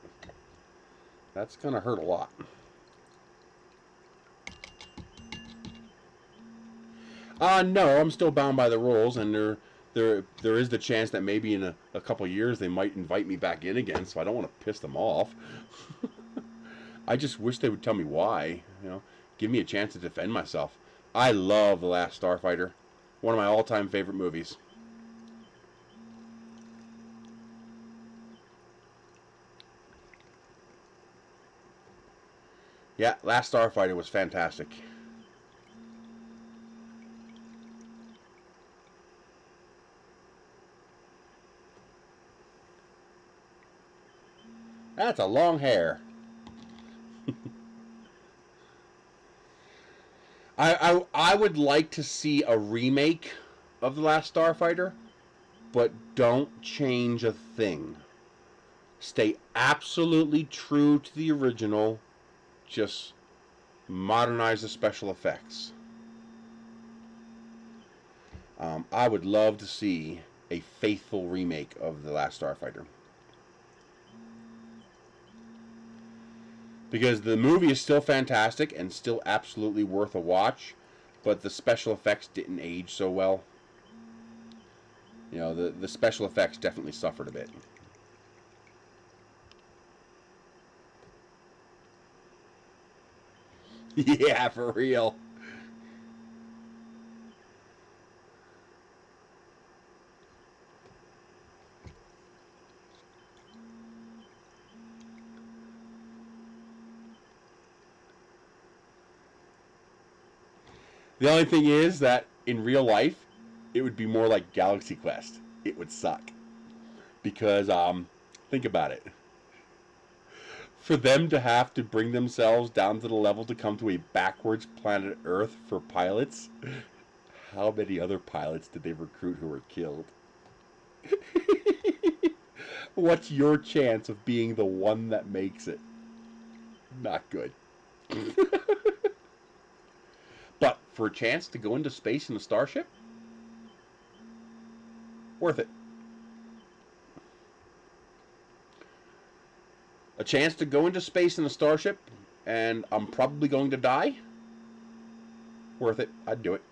That's gonna hurt a lot. No, I'm still bound by the rules, and there is the chance that maybe in a couple of years they might invite me back in again, so I don't want to piss them off. I just wish they would tell me why, you know, give me a chance to defend myself. I love The Last Starfighter, one of my all-time favorite movies. Yeah, Last Starfighter was fantastic. That's a long hair. I would like to see a remake of The Last Starfighter, but don't change a thing. Stay absolutely true to the original. Just modernize the special effects. I would love to see a faithful remake of The Last Starfighter. Because the movie is still fantastic and still absolutely worth a watch, but the special effects didn't age so well. You know, the special effects definitely suffered a bit. Yeah, for real. The only thing is that in real life, it would be more like Galaxy Quest. It would suck. Because, think about it. For them to have to bring themselves down to the level to come to a backwards planet Earth for pilots, how many other pilots did they recruit who were killed? What's your chance of being the one that makes it? Not good. But for a chance to go into space in a starship, worth it. A chance to go into space in a starship, and I'm probably going to die, worth it. I'd do it.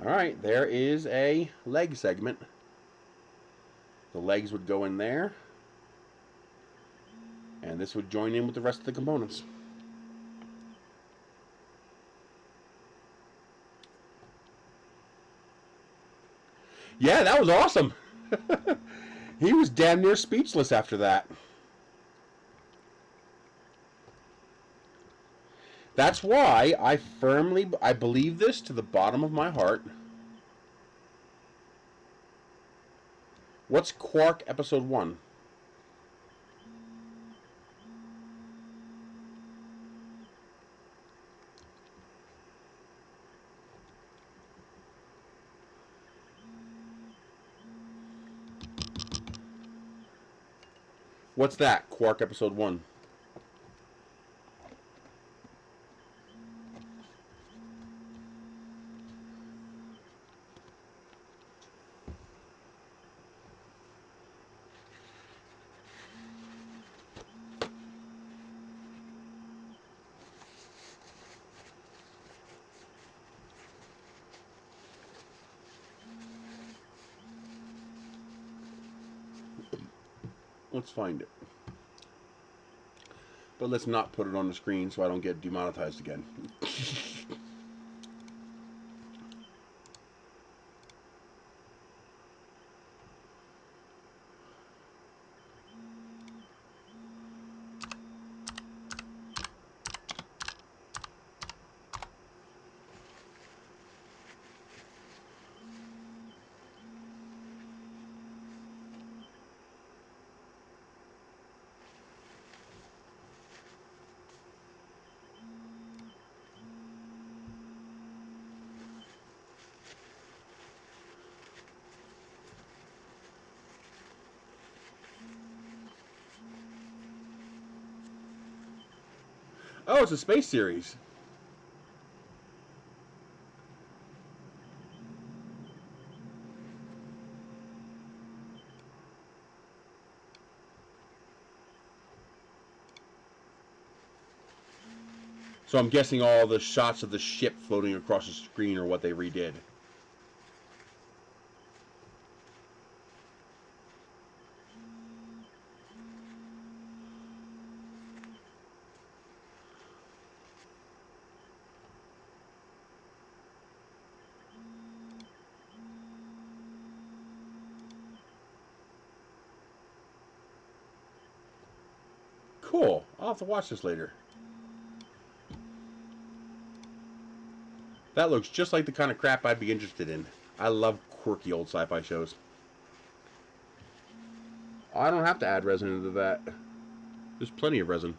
Alright, there is a leg segment. The legs would go in there, and this would join in with the rest of the components. Yeah, that was awesome. He was damn near speechless after that. That's why I believe this to the bottom of my heart. What's Quark Episode 1? What's that? Quark Episode 1. Let's find it. But let's not put it on the screen so I don't get demonetized again. Oh, it's a space series. So I'm guessing all the shots of the ship floating across the screen are what they redid. Cool. I'll have to watch this later. That looks just like the kind of crap I'd be interested in. I love quirky old sci-fi shows. I don't have to add resin into that. There's plenty of resin.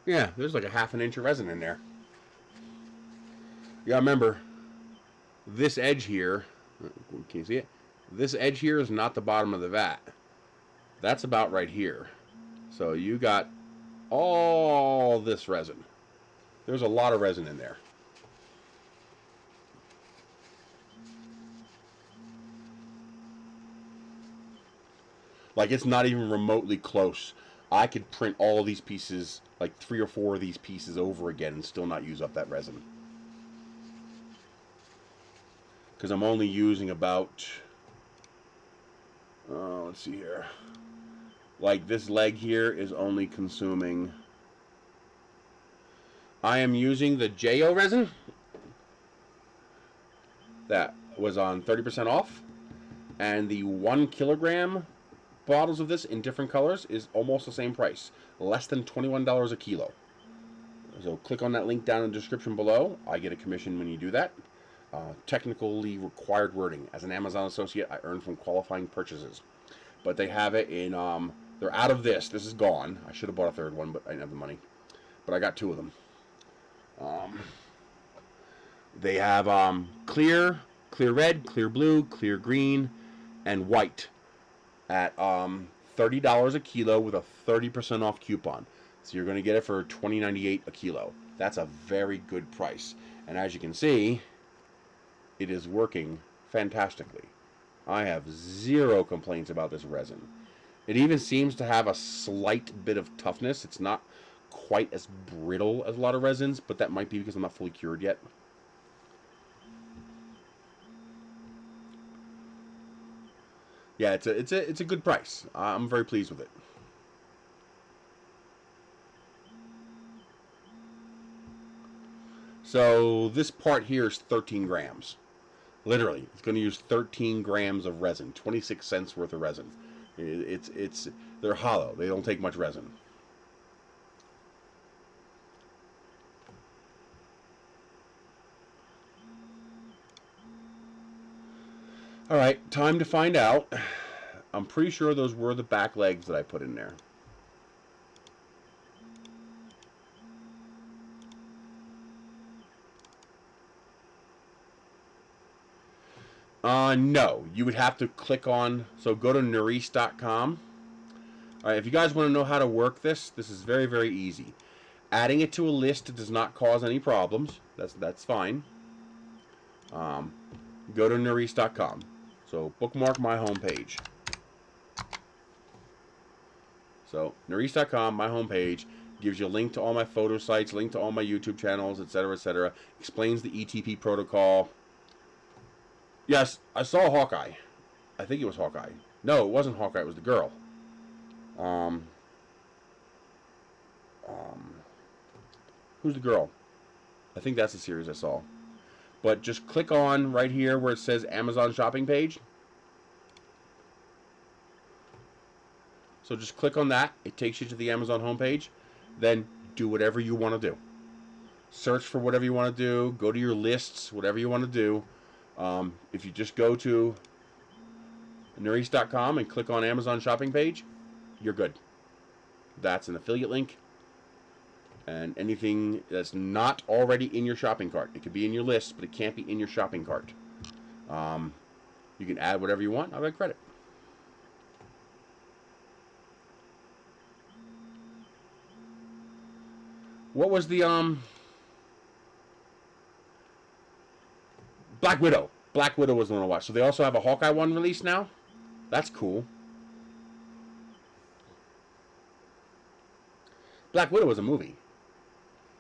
Yeah, there's like a ½ inch of resin in there. Yeah, remember, this edge here, can you see it? This edge here is not the bottom of the vat. That's about right here. So you got all this resin. There's a lot of resin in there. Like, it's not even remotely close. I could print all these pieces, like 3 or 4 of these pieces over again and still not use up that resin. Because I'm only using about, let's see here. Like, this leg here is only consuming, I am using the JO resin that was on 30% off, and the 1 kilogram bottles of this in different colors is almost the same price, less than $21 a kilo. So click on that link down in the description below. I get a commission when you do that. Technically required wording. As an Amazon associate, I earn from qualifying purchases. But they have it in, they're out of this. This is gone. I should have bought a third one, but I didn't have the money. But I got 2 of them. They have clear, clear red, clear blue, clear green, and white at $30 a kilo with a 30% off coupon. So you're going to get it for $20.98 a kilo. That's a very good price. And as you can see, it is working fantastically. I have 0 complaints about this resin. It even seems to have a slight bit of toughness. It's not quite as brittle as a lot of resins, but that might be because I'm not fully cured yet. Yeah, it's a good price. I'm very pleased with it. So this part here is 13 grams. Literally, it's going to use 13 grams of resin, 26 cents worth of resin. They're hollow. They don't take much resin. All right, time to find out. I'm pretty sure those were the back legs that I put in there. No, you would have to click on, so go to Nerisse.com. All right, if you guys want to know how to work this is very, very easy. Adding it to a list does not cause any problems. That's fine. Go to Nerisse.com. So bookmark my homepage. So Nerisse.com, my homepage, gives you a link to all my photo sites, link to all my YouTube channels, etc., etc. Explains the ETP protocol. Yes, I saw Hawkeye. I think it was Hawkeye. No, it wasn't Hawkeye. It was the girl. Who's the girl? I think that's the series I saw. But just click on right here where it says Amazon shopping page. So just click on that. It takes you to the Amazon homepage. Then do whatever you want to do. Search for whatever you want to do. Go to your lists, whatever you want to do. If you just go to Nerisse.com and click on Amazon shopping page, you're good. That's an affiliate link. And anything that's not already in your shopping cart. It could be in your list, but it can't be in your shopping cart. You can add whatever you want. I'll get credit. What was the Black Widow? Black Widow was the one I watched. So they also have a Hawkeye one released now. That's cool. Black Widow was a movie.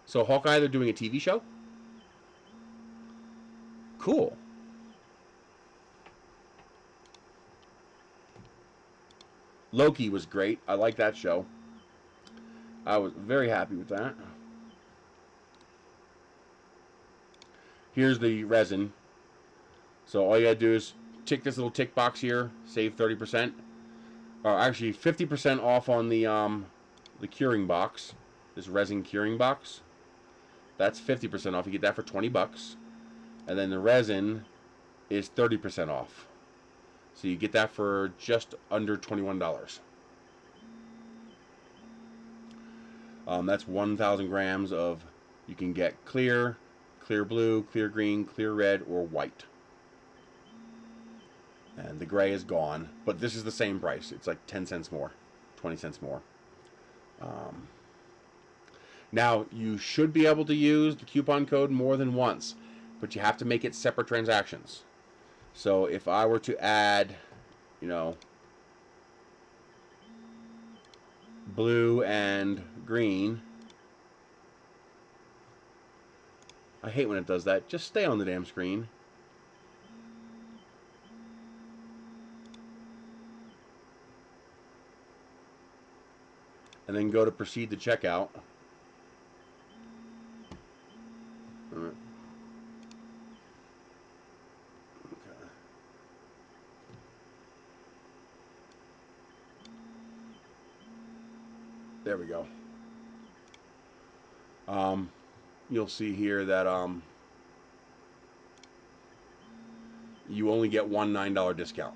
So Hawkeye, they're doing a TV show? Cool. Loki was great. I like that show. I was very happy with that. Here's the resin. So all you gotta do is tick this little tick box here, save 30%. Or actually 50% off on the curing box. This resin curing box. That's 50% off. You get that for 20 bucks. And then the resin is 30% off. So you get that for just under $21. That's 1,000 grams of, you can get clear, clear blue, clear green, clear red, or white. And the gray is gone, but this is the same price. It's like 10 cents more, 20 cents more. Now, you should be able to use the coupon code more than once, but you have to make it separate transactions. So if I were to add, you know, blue and green, I hate when it does that. Just stay on the damn screen. And then go to proceed to checkout. Okay. There we go. You'll see here that you only get one $9 discount.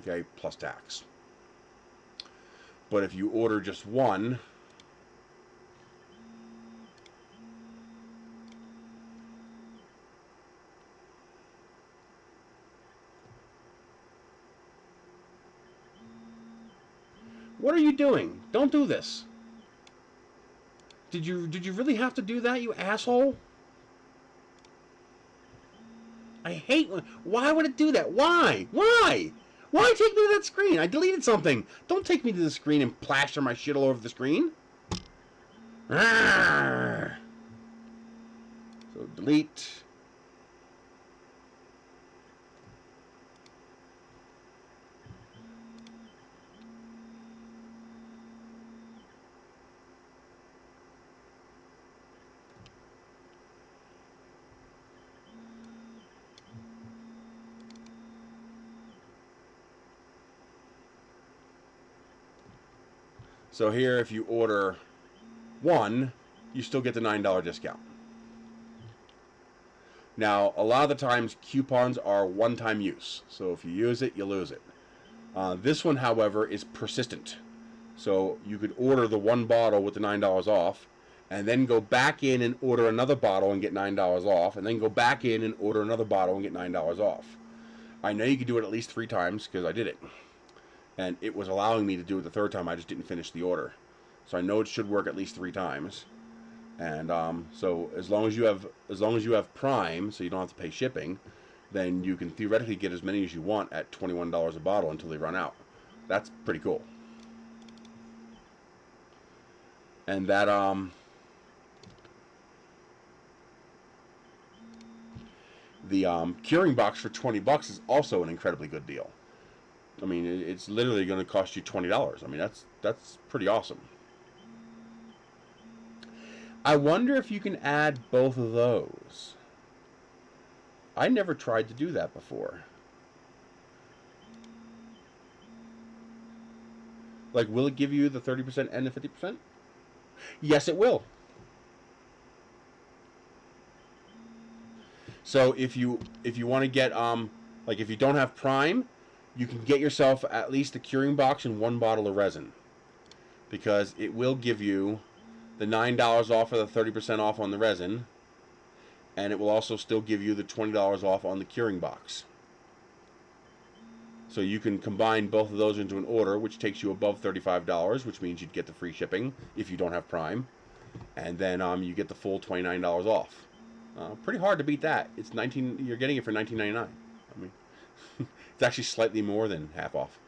Okay, plus tax. But if you order just one, what are you doing? Don't do this. Did you really have to do that, you asshole? I hate when, why would it do that? Why? Why? Why take me to that screen? I deleted something. Don't take me to the screen and plaster my shit all over the screen. Arrgh. So delete. So here, if you order one, you still get the $9 discount. Now, a lot of the times, coupons are one-time use. So if you use it, you lose it. This one, however, is persistent. So you could order the one bottle with the $9 off, and then go back in and order another bottle and get $9 off, and then go back in and order another bottle and get $9 off. I know you could do it at least 3 times because I did it. And it was allowing me to do it the 3rd time. I just didn't finish the order. So I know it should work at least 3 times. And so as long as you have Prime, so you don't have to pay shipping, then you can theoretically get as many as you want at $21 a bottle until they run out. That's pretty cool. And that the curing box for $20 is also an incredibly good deal. I mean, it's literally going to cost you $20. I mean, that's pretty awesome. I wonder if you can add both of those. I never tried to do that before. Like, will it give you the 30% and the 50%? Yes, it will. So if you want to get like if you don't have Prime, you can get yourself at least a curing box and 1 bottle of resin, because it will give you the $9 off or the 30% off on the resin, and it will also still give you the $20 off on the curing box. So you can combine both of those into an order, which takes you above $35, which means you'd get the free shipping if you don't have Prime, and then you get the full $29 off. Pretty hard to beat that. It's 19. You're getting it for $19.99. I mean, it's actually slightly more than half off.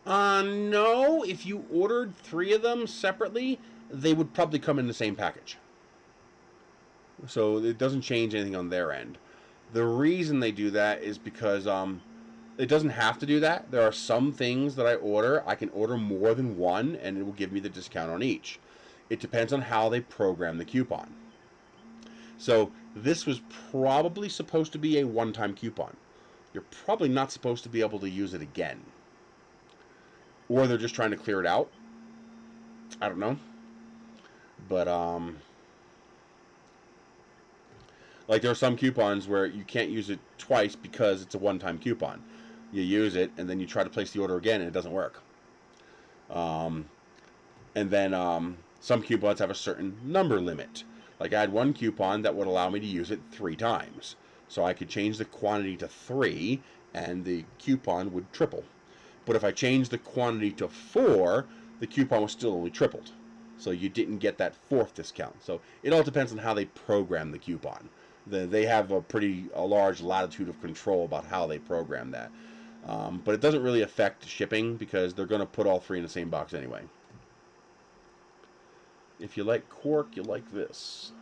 No. If you ordered 3 of them separately, they would probably come in the same package. So it doesn't change anything on their end. The reason they do that is because it doesn't have to do that. There are some things that I order. I can order more than one, and it will give me the discount on each. It depends on how they program the coupon. So this was probably supposed to be a one-time coupon. You're probably not supposed to be able to use it again. Or they're just trying to clear it out. I don't know. But like there are some coupons where you can't use it twice because it's a one-time coupon. You use it and then you try to place the order again and it doesn't work. And then some coupons have a certain number limit. Like I had one coupon that would allow me to use it 3 times. So I could change the quantity to 3 and the coupon would triple. But if I changed the quantity to 4, the coupon was still only tripled. So you didn't get that 4th discount. So it all depends on how they program the coupon. They have a large latitude of control about how they program that. But it doesn't really affect shipping because they're going to put all 3 in the same box anyway. If you like cork, you like this.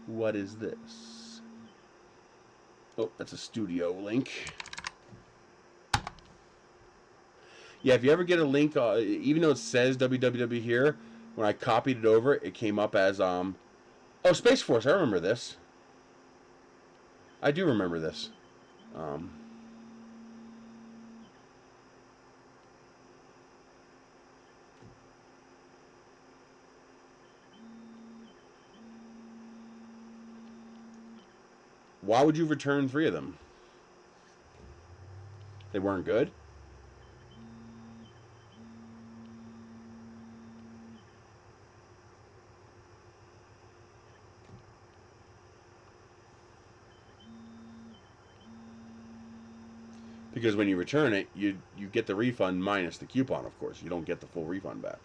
What is this? Oh, that's a studio link. Yeah, if you ever get a link, even though it says www here, when I copied it over, it came up as, oh, Space Force, I remember this. I do remember this. Why would you return 3 of them? They weren't good? Because when you return it, you get the refund minus the coupon, of course. You don't get the full refund back.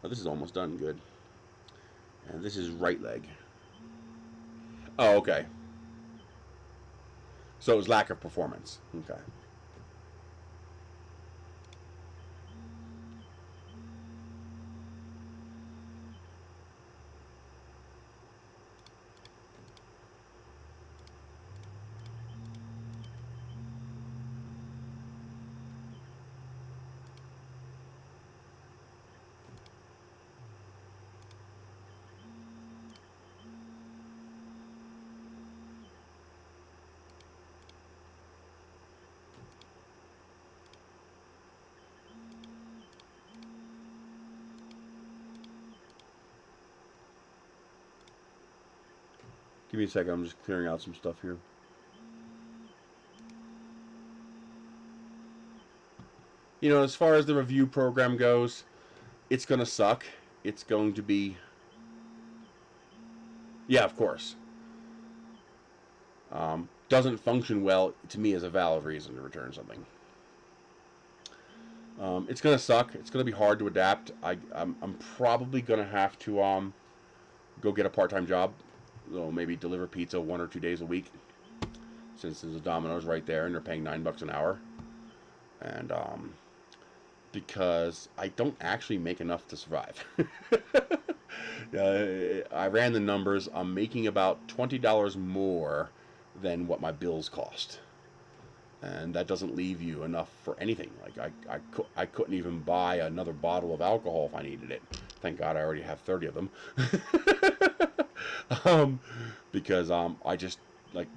Oh, this is almost done good. And this is right leg. Oh, okay. So it was lack of performance. Okay. Give me a second. I'm just clearing out some stuff here. You know, as far as the review program goes, it's going to suck. It's going to be... Yeah, of course. Doesn't function well, to me, is a valid reason to return something. It's going to suck. It's going to be hard to adapt. I'm probably going to have to go get a part-time job. So maybe deliver pizza 1 or 2 days a week. Since there's a Domino's right there and they're paying $9 an hour. And because I don't actually make enough to survive. I ran the numbers. I'm making about $20 more than what my bills cost. And that doesn't leave you enough for anything. Like I couldn't even buy another bottle of alcohol if I needed it. Thank God I already have 30 of them. Because I just like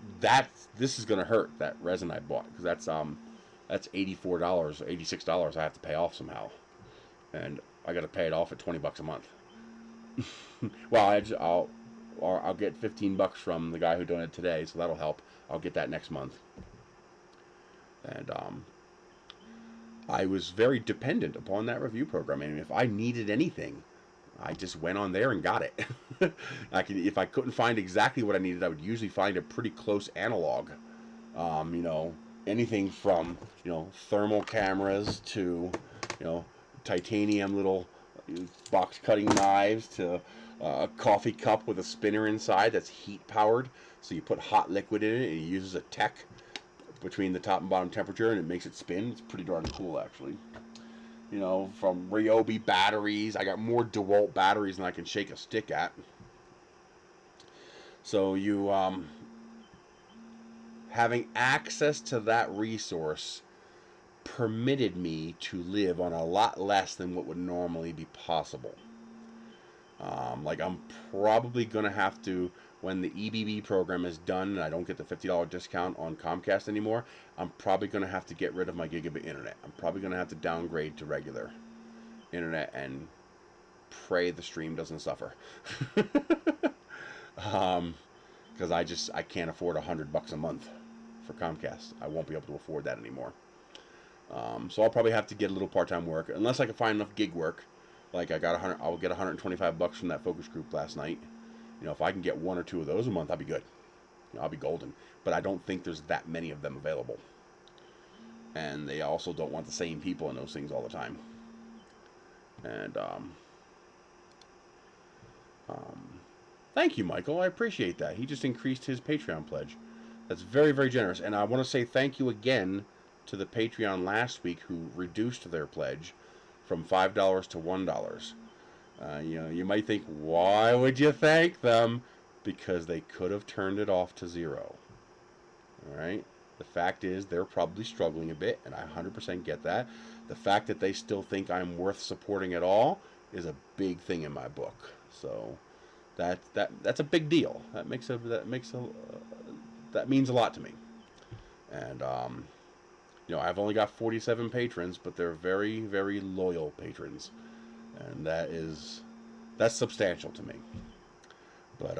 this is gonna hurt, that resin I bought, because that's $84, $86 I have to pay off somehow, and I got to pay it off at $20 a month. Well, I'll get $15 from the guy who donated today, so that'll help. I'll get that next month. And I was very dependent upon that review program. I mean, if I needed anything, I just went on there and got it. If I couldn't find exactly what I needed, I would usually find a pretty close analog. You know, anything from, you know, thermal cameras to, you know, titanium little box cutting knives to a coffee cup with a spinner inside that's heat powered. So you put hot liquid in it and it uses a tech between the top and bottom temperature and it makes it spin. It's pretty darn cool, actually. You know, from Ryobi batteries. I got more DeWalt batteries than I can shake a stick at. So you having access to that resource permitted me to live on a lot less than what would normally be possible. Like I'm probably gonna have to, when the EBB program is done and I don't get the $50 discount on Comcast anymore, I'm probably gonna have to get rid of my gigabit internet. I'm probably gonna have to downgrade to regular internet and pray the stream doesn't suffer. Because I can't afford $100 a month for Comcast. I won't be able to afford that anymore. So I'll probably have to get a little part-time work, unless I can find enough gig work. Like I'll get $125 from that focus group last night. You know, if I can get 1 or 2 of those a month, I'll be good. You know, I'll be golden. But I don't think there's that many of them available. And they also don't want the same people in those things all the time. And thank you, Michael. I appreciate that. He just increased his Patreon pledge. That's very, very generous. And I want to say thank you again to the Patreon last week who reduced their pledge from $5 to $1. You know, you might think, why would you thank them? Because they could have turned it off to 0. All right? The fact is, they're probably struggling a bit, and I 100% get that. The fact that they still think I'm worth supporting at all is a big thing in my book. So that's a big deal. That means a lot to me. And you know, I've only got 47 patrons, but they're very, very loyal patrons, and that's substantial to me. But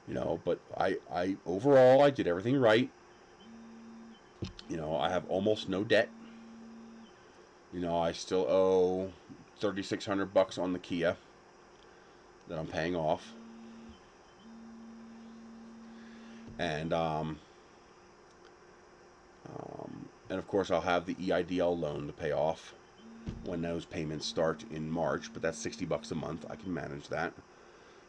you know, but I overall I did everything right. You know, I have almost no debt. You know, I still owe $3,600 on the Kia that I'm paying off. And of course I'll have the EIDL loan to pay off when those payments start in March, but that's $60 a month. I can manage that.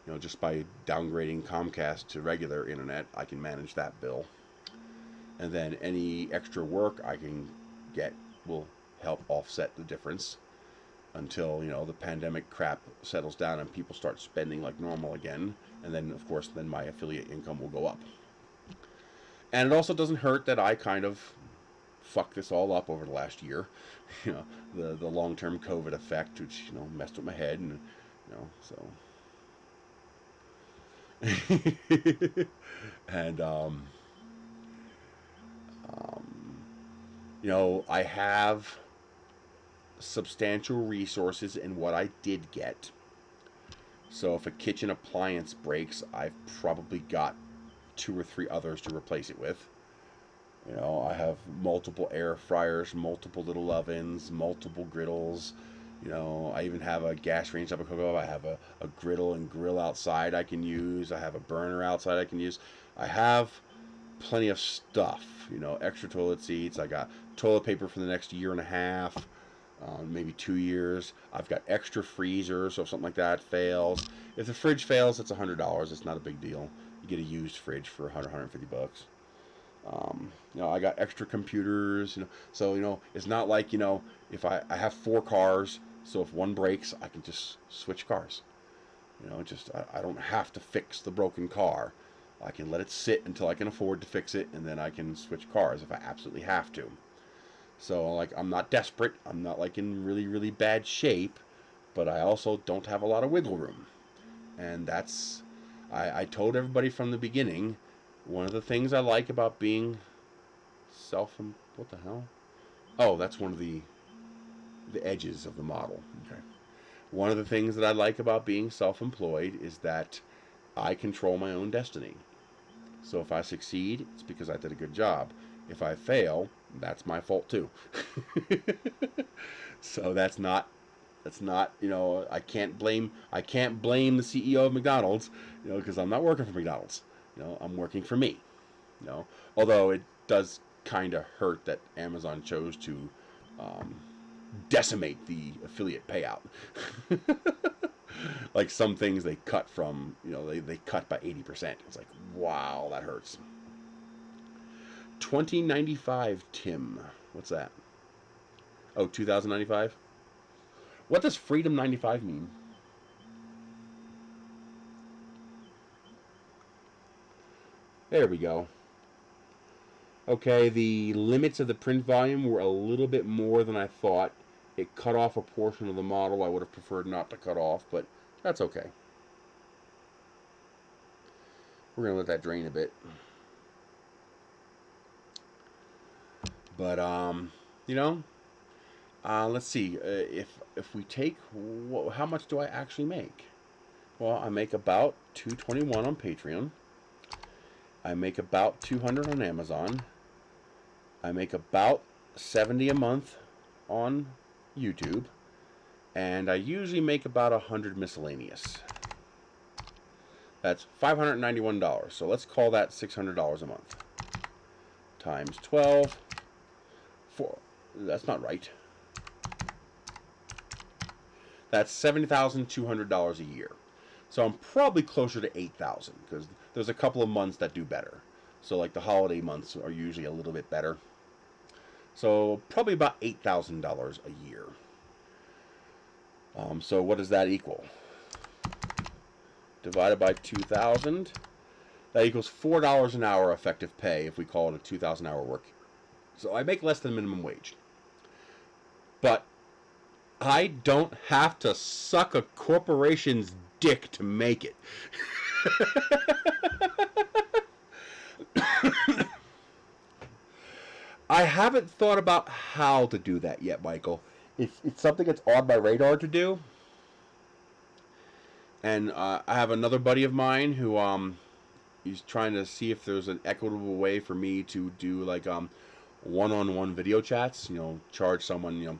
You know, just by downgrading Comcast to regular internet, I can manage that bill. And then any extra work I can get will help offset the difference until, you know, the pandemic crap settles down and people start spending like normal again. And then, of course, then my affiliate income will go up. And it also doesn't hurt that I kind of fucked this all up over the last year. You know, the long-term COVID effect, which, you know, messed with my head, and, you know, so. And, you know, I have substantial resources in what I did get. So if a kitchen appliance breaks, I've probably got 2 or 3 others to replace it with. You know, I have multiple air fryers, multiple little ovens, multiple griddles. You know, I even have a gas range up a cook. I have a griddle and grill outside I can use. I have a burner outside I can use. I have plenty of stuff. You know, extra toilet seats. I got toilet paper for the next year and a half, maybe 2 years. I've got extra freezers, so if something like that fails. If the fridge fails, it's $100. It's not a big deal. You get a used fridge for 150 bucks. You know, I got extra computers, you know, so, you know, it's not like, you know, if I have 4 cars, so if one breaks, I can just switch cars. You know, just, I don't have to fix the broken car. I can let it sit until I can afford to fix it, and then I can switch cars if I absolutely have to. So, like, I'm not desperate. I'm not, like, in really, really bad shape, but I also don't have a lot of wiggle room. And that's, I told everybody from the beginning, one of the things I like about being what the hell? Oh, that's one of the edges of the model. Okay. One of the things that I like about being self-employed is that I control my own destiny. So if I succeed, it's because I did a good job. If I fail, that's my fault too. So that's not, you know, I can't blame the CEO of McDonald's, you know, because I'm not working for McDonald's. You know, I'm working for me. You know, although it does kind of hurt that Amazon chose to decimate the affiliate payout. Like some things they cut from, you know, they cut by 80%. It's like, wow, that hurts. 2095 Tim. What's that? Oh, 2095? What does Freedom 95 mean? There we go. Okay, the limits of the print volume were a little bit more than I thought. It cut off a portion of the model I would have preferred not to cut off, but that's okay. We're going to let that drain a bit. But, you know, let's see. If we take, how much do I actually make? Well, I make about $221 on Patreon. I make about $200 on Amazon. I make about $70 a month on YouTube. And I usually make about $100 miscellaneous. That's $591. So let's call that $600 a month. Times 12. That's not right. That's $7,200 a year. So I'm probably closer to $8,000 because there's a couple of months that do better. So like the holiday months are usually a little bit better. So probably about $8,000 a year. So what does that equal? Divided by 2,000. That equals $4 an hour effective pay if we call it a 2,000 hour work. So I make less than minimum wage. But I don't have to suck a corporation's dick to make it. I haven't thought about how to do that yet, Michael. It's something that's on my radar to do. And I have another buddy of mine who he's trying to see if there's an equitable way for me to do like one-on-one video chats. You know, charge someone, you know,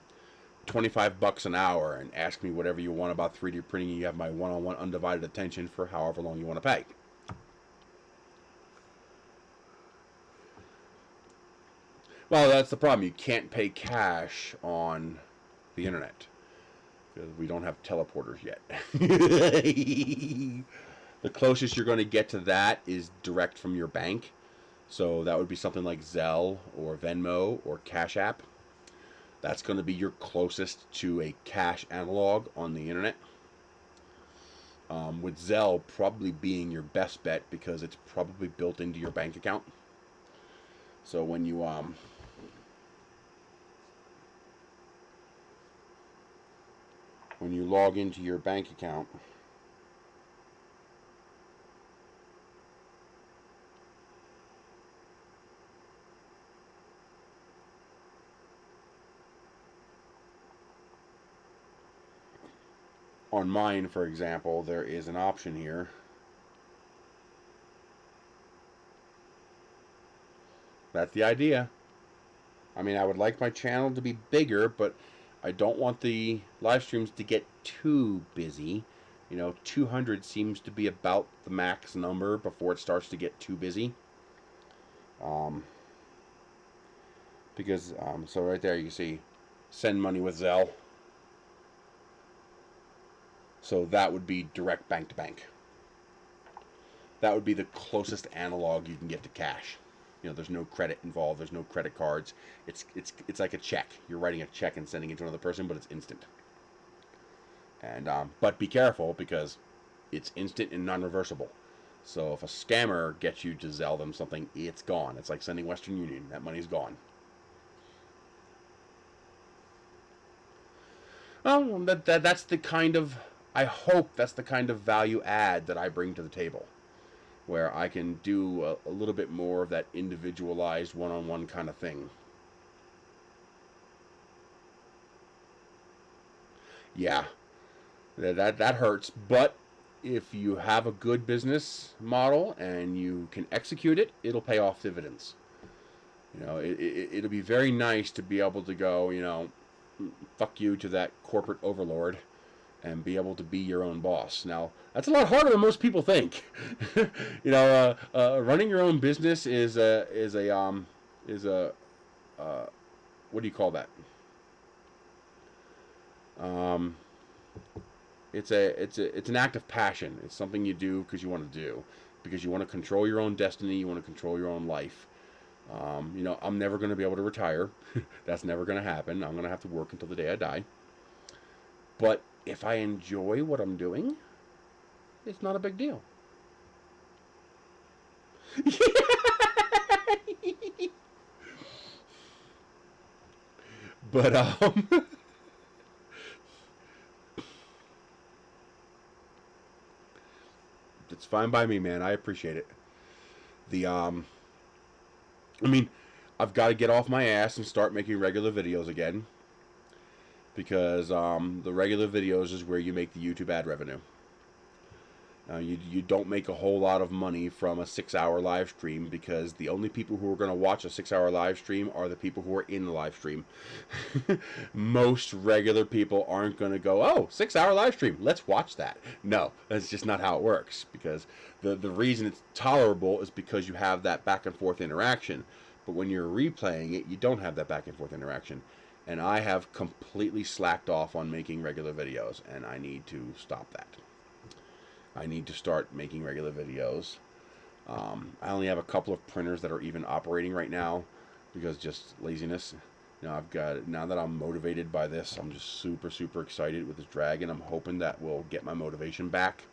$25 an hour and ask me whatever you want about 3D printing. You have my one-on-one undivided attention for however long you want to pay. Well, that's the problem. You can't pay cash on the internet because we don't have teleporters yet. The closest you're going to get to that is direct from your bank. So that would be something like Zelle or Venmo or Cash App. That's going to be your closest to a cash analog on the internet. With Zelle probably being your best bet because it's probably built into your bank account. So when you log into your bank account, on on mine, for example, there is an option here. That's the idea. I mean, I would like my channel to be bigger, but I don't want the live streams to get too busy. You know, 200 seems to be about the max number before it starts to get too busy. So right there you see send money with Zelle. So that would be direct bank to bank. That would be the closest analog you can get to cash. You know, there's no credit involved. There's no credit cards. It's like a check. You're writing a check and sending it to another person, but it's instant. And but be careful, because it's instant and non-reversible. So if a scammer gets you to Zelle them something, it's gone. It's like sending Western Union. That money's gone. Well, that's the kind of, I hope that's the kind of value add that I bring to the table, where I can do a little bit more of that individualized one-on-one kind of thing. Yeah, that hurts, but if you have a good business model and you can execute it, it'll pay off dividends. You know, it'll be very nice to be able to go, you know, fuck you to that corporate overlord and be able to be your own boss. Now, that's a lot harder than most people think. You know, running your own business is a what do you call that? It's an act of passion. It's something you do because you want to do, because you want to control your own destiny. You want to control your own life. You know, I'm never going to be able to retire. That's never going to happen. I'm going to have to work until the day I die. But if I enjoy what I'm doing, it's not a big deal. But it's fine by me, man. I appreciate it. I mean, I've got to get off my ass and start making regular videos again, because the regular videos is where you make the YouTube ad revenue. You don't make a whole lot of money from a 6-hour live stream, because the only people who are going to watch a 6-hour live stream are the people who are in the live stream. Most regular people aren't going to go, oh, 6-hour live stream, let's watch that. No, that's just not how it works, because the reason it's tolerable is because you have that back and forth interaction. But when you're replaying it, you don't have that back and forth interaction. And I have completely slacked off on making regular videos, and I need to stop that. I need to start making regular videos. I only have a couple of printers that are even operating right now, because just laziness. You know, now that I'm motivated by this, I'm just super, super excited with this dragon. I'm hoping that will get my motivation back.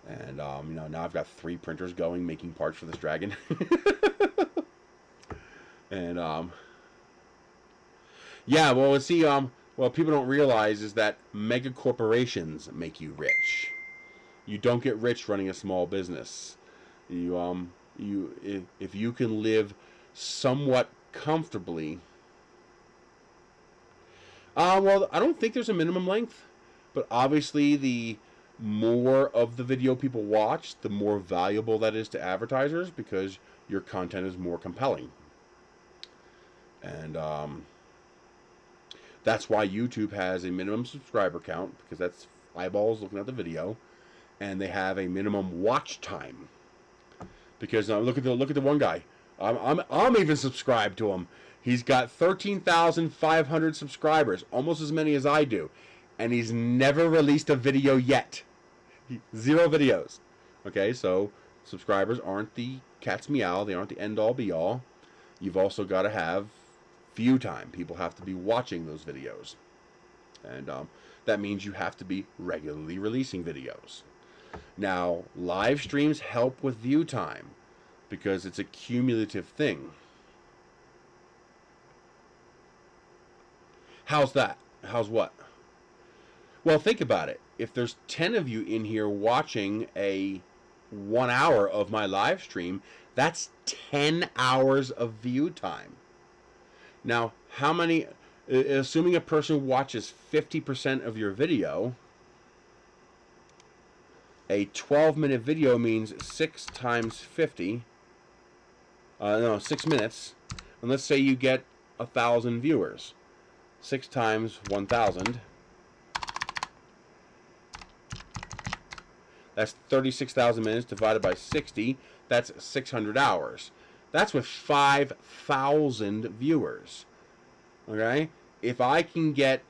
And, you know, now I've got 3 printers going, making parts for this dragon. And, yeah, well, see, what people don't realize is that mega corporations make you rich. You don't get rich running a small business. If you can live somewhat comfortably. Well, I don't think there's a minimum length, but obviously the more of the video people watch, the more valuable that is to advertisers, because your content is more compelling. And that's why YouTube has a minimum subscriber count, because that's eyeballs looking at the video, and they have a minimum watch time. Because look at the one guy. I'm even subscribed to him. He's got 13,500 subscribers, almost as many as I do, and he's never released a video yet. 0 videos. Okay, so subscribers aren't the cat's meow. They aren't the end-all be-all. You've also got to have view time. People have to be watching those videos, and that means you have to be regularly releasing videos. Now, live streams help with view time, because it's a cumulative thing. How's that? How's what? Well, think about it. If there's 10 of you in here watching a 1 hour of my live stream, that's 10 hours of view time. Now, how many, assuming a person watches 50% of your video, A 12-minute video means 6 times 50. No, 6 minutes. And let's say you get 1,000 viewers. 6 times 1,000. That's 36,000 minutes divided by 60. That's 600 hours. That's with 5,000 viewers. Okay? If I can get,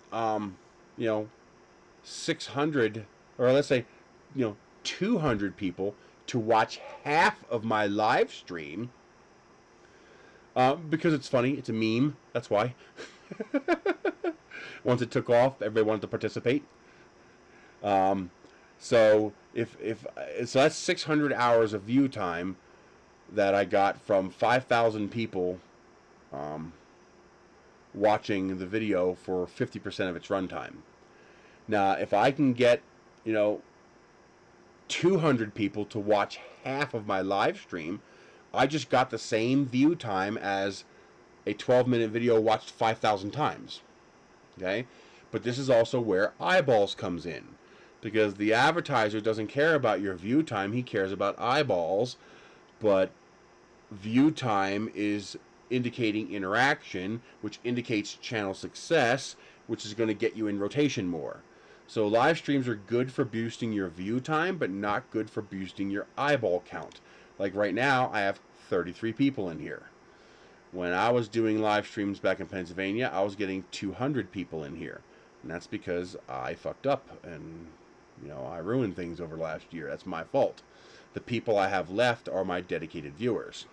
600, or let's say, 200 people to watch half of my live stream, because it's funny, it's a meme, that's why. Once it took off, everybody wanted to participate. So so that's 600 hours of view time that I got from 5,000 people watching the video for 50% of its runtime. Now, if I can get 200 people to watch half of my live stream, I just got the same view time as a 12-minute video watched 5,000 times. Okay? But this is also where eyeballs comes in. Because the advertiser doesn't care about your view time, he cares about eyeballs. But view time is indicating interaction, which indicates channel success, which is going to get you in rotation more. So live streams are good for boosting your view time, but not good for boosting your eyeball count. Like right now, I have 33 people in here. When I was doing live streams back in Pennsylvania, I was getting 200 people in here. And that's because I fucked up and, I ruined things over last year. That's my fault. The people I have left are my dedicated viewers.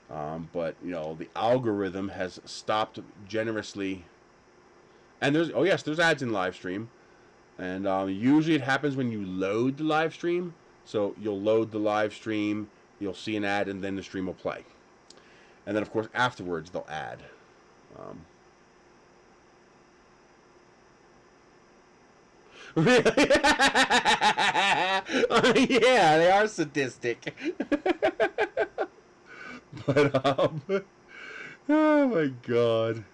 But, the algorithm has stopped generously. And there's ads in live stream. And usually it happens when you load the live stream. So you'll load the live stream, you'll see an ad, and then the stream will play. And then, of course, afterwards they'll add. Really? Yeah, they are sadistic. But, oh my god.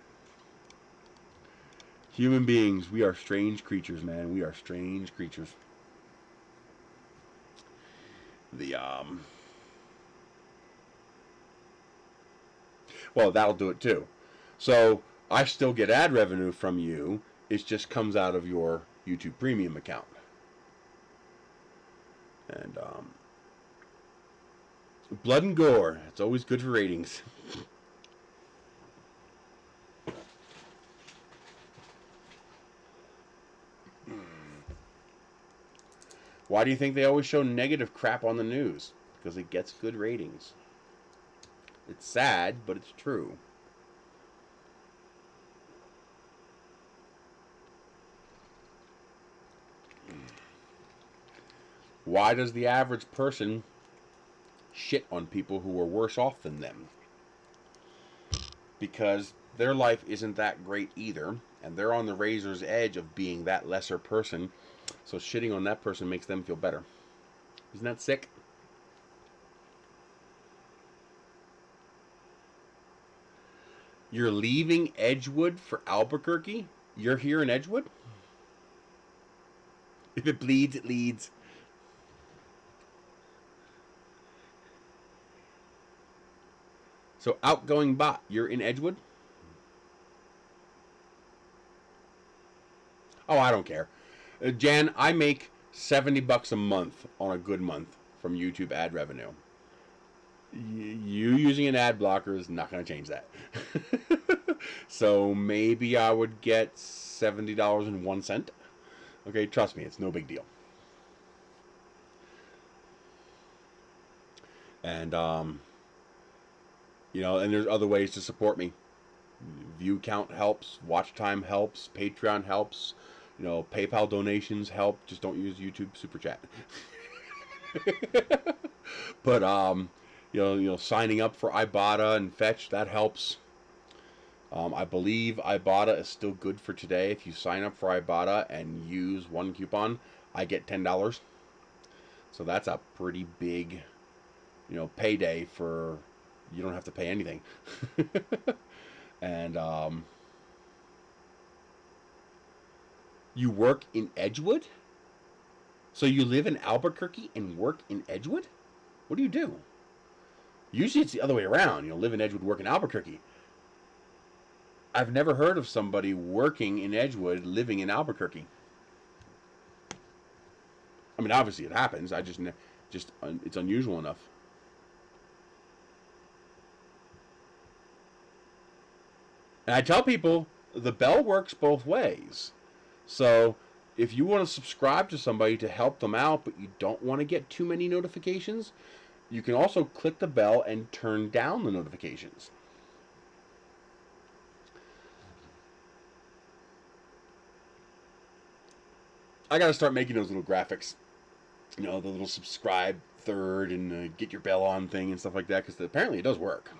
Human beings, we are strange creatures, man. We are strange creatures. Well, that'll do it too. So, I still get ad revenue from you. It just comes out of your YouTube Premium account. And, blood and gore. It's always good for ratings. Why do you think they always show negative crap on the news? Because it gets good ratings. It's sad, but it's true. Why does the average person shit on people who are worse off than them? Because their life isn't that great either, and they're on the razor's edge of being that lesser person, so shitting on that person makes them feel better. Isn't that sick? You're leaving Edgewood for Albuquerque? You're here in Edgewood? If it bleeds, it leads. So, outgoing bot, you're in Edgewood? Oh, I don't care. Jan, I make $70 a month on a good month from YouTube ad revenue. You using an ad blocker is not going to change that. So maybe I would get $70.01. Okay, trust me, it's no big deal. And, and there's other ways to support me. View count helps, watch time helps, Patreon helps, PayPal donations help. Just don't use YouTube Super Chat. But, signing up for Ibotta and Fetch, that helps. I believe Ibotta is still good for today. If you sign up for Ibotta and use one coupon, I get $10. So that's a pretty big, payday for, you don't have to pay anything. And, you work in Edgewood? So you live in Albuquerque and work in Edgewood? What do you do? Usually it's the other way around. You know, live in Edgewood, work in Albuquerque. I've never heard of somebody working in Edgewood, living in Albuquerque. I mean, obviously it happens. It's unusual enough. And I tell people the bell works both ways. So if you want to subscribe to somebody to help them out, but you don't want to get too many notifications, you can also click the bell and turn down the notifications. I got to start making those little graphics. You know, the little subscribe third and get your bell on thing and stuff like that, because apparently it does work.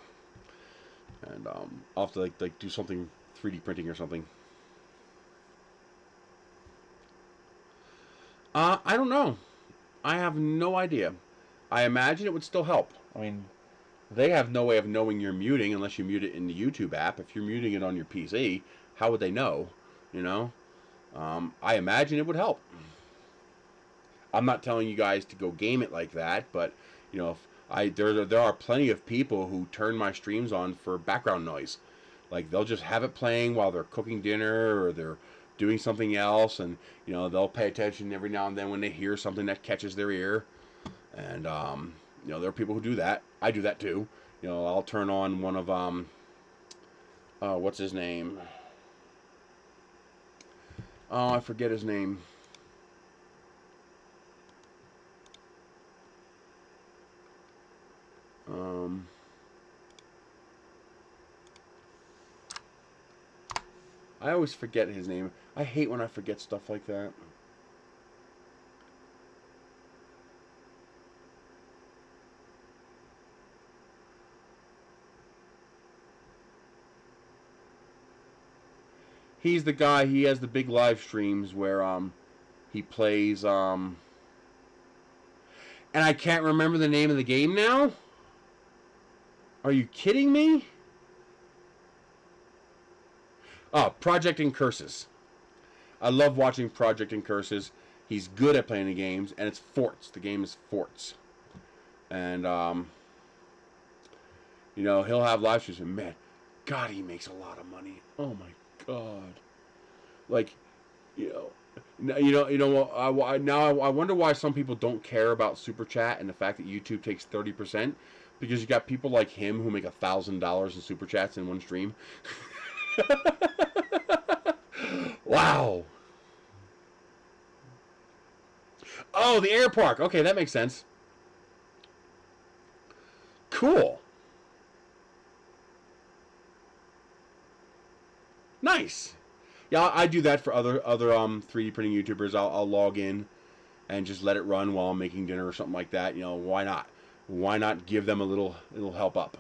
And I'll have to like do something 3D printing or something. I don't know. I have no idea. I imagine it would still help. I mean, they have no way of knowing you're muting unless you mute it in the YouTube app. If you're muting it on your PC, how would they know? You know? I imagine it would help. I'm not telling you guys to go game it like that, but you know, there are plenty of people who turn my streams on for background noise. Like they'll just have it playing while they're cooking dinner or they're doing something else, and you know, they'll pay attention every now and then when they hear something that catches their ear. And you know, there are people who do that. I do that too. You know, I'll turn on one of what's his name? Oh, I forget his name. I always forget his name. I hate when I forget stuff like that. He's the guy, he has the big live streams where he plays and I can't remember the name of the game now? Are you kidding me? Oh, Project and Curses. I love watching Project and Curses. He's good at playing the games, and it's Forts. The game is Forts. And you know, he'll have live streams, and man, God, he makes a lot of money. Oh my God. Like, you know, I wonder why some people don't care about Super Chat and the fact that YouTube takes 30%, because you got people like him who make $1,000 in Super Chats in one stream. Wow. Oh, the air park. Okay, that makes sense. Cool. Nice. Yeah, I do that for other 3D printing YouTubers. I'll log in and just let it run while I'm making dinner or something like that. You know, why not? Why not give them a little help up?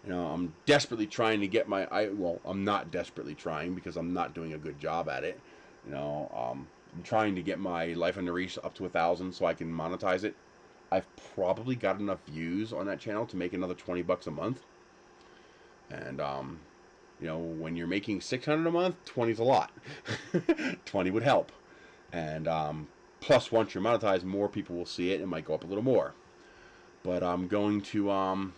You know, I'm desperately trying to get well, I'm not desperately trying because I'm not doing a good job at it. You know, I'm trying to get my Life on the Reach up to 1,000 so I can monetize it. I've probably got enough views on that channel to make another $20 a month. And you know, when you're making $600 a month, 20's a lot. 20 would help. And plus, once you're monetized, more people will see it. It might go up a little more. But I'm going to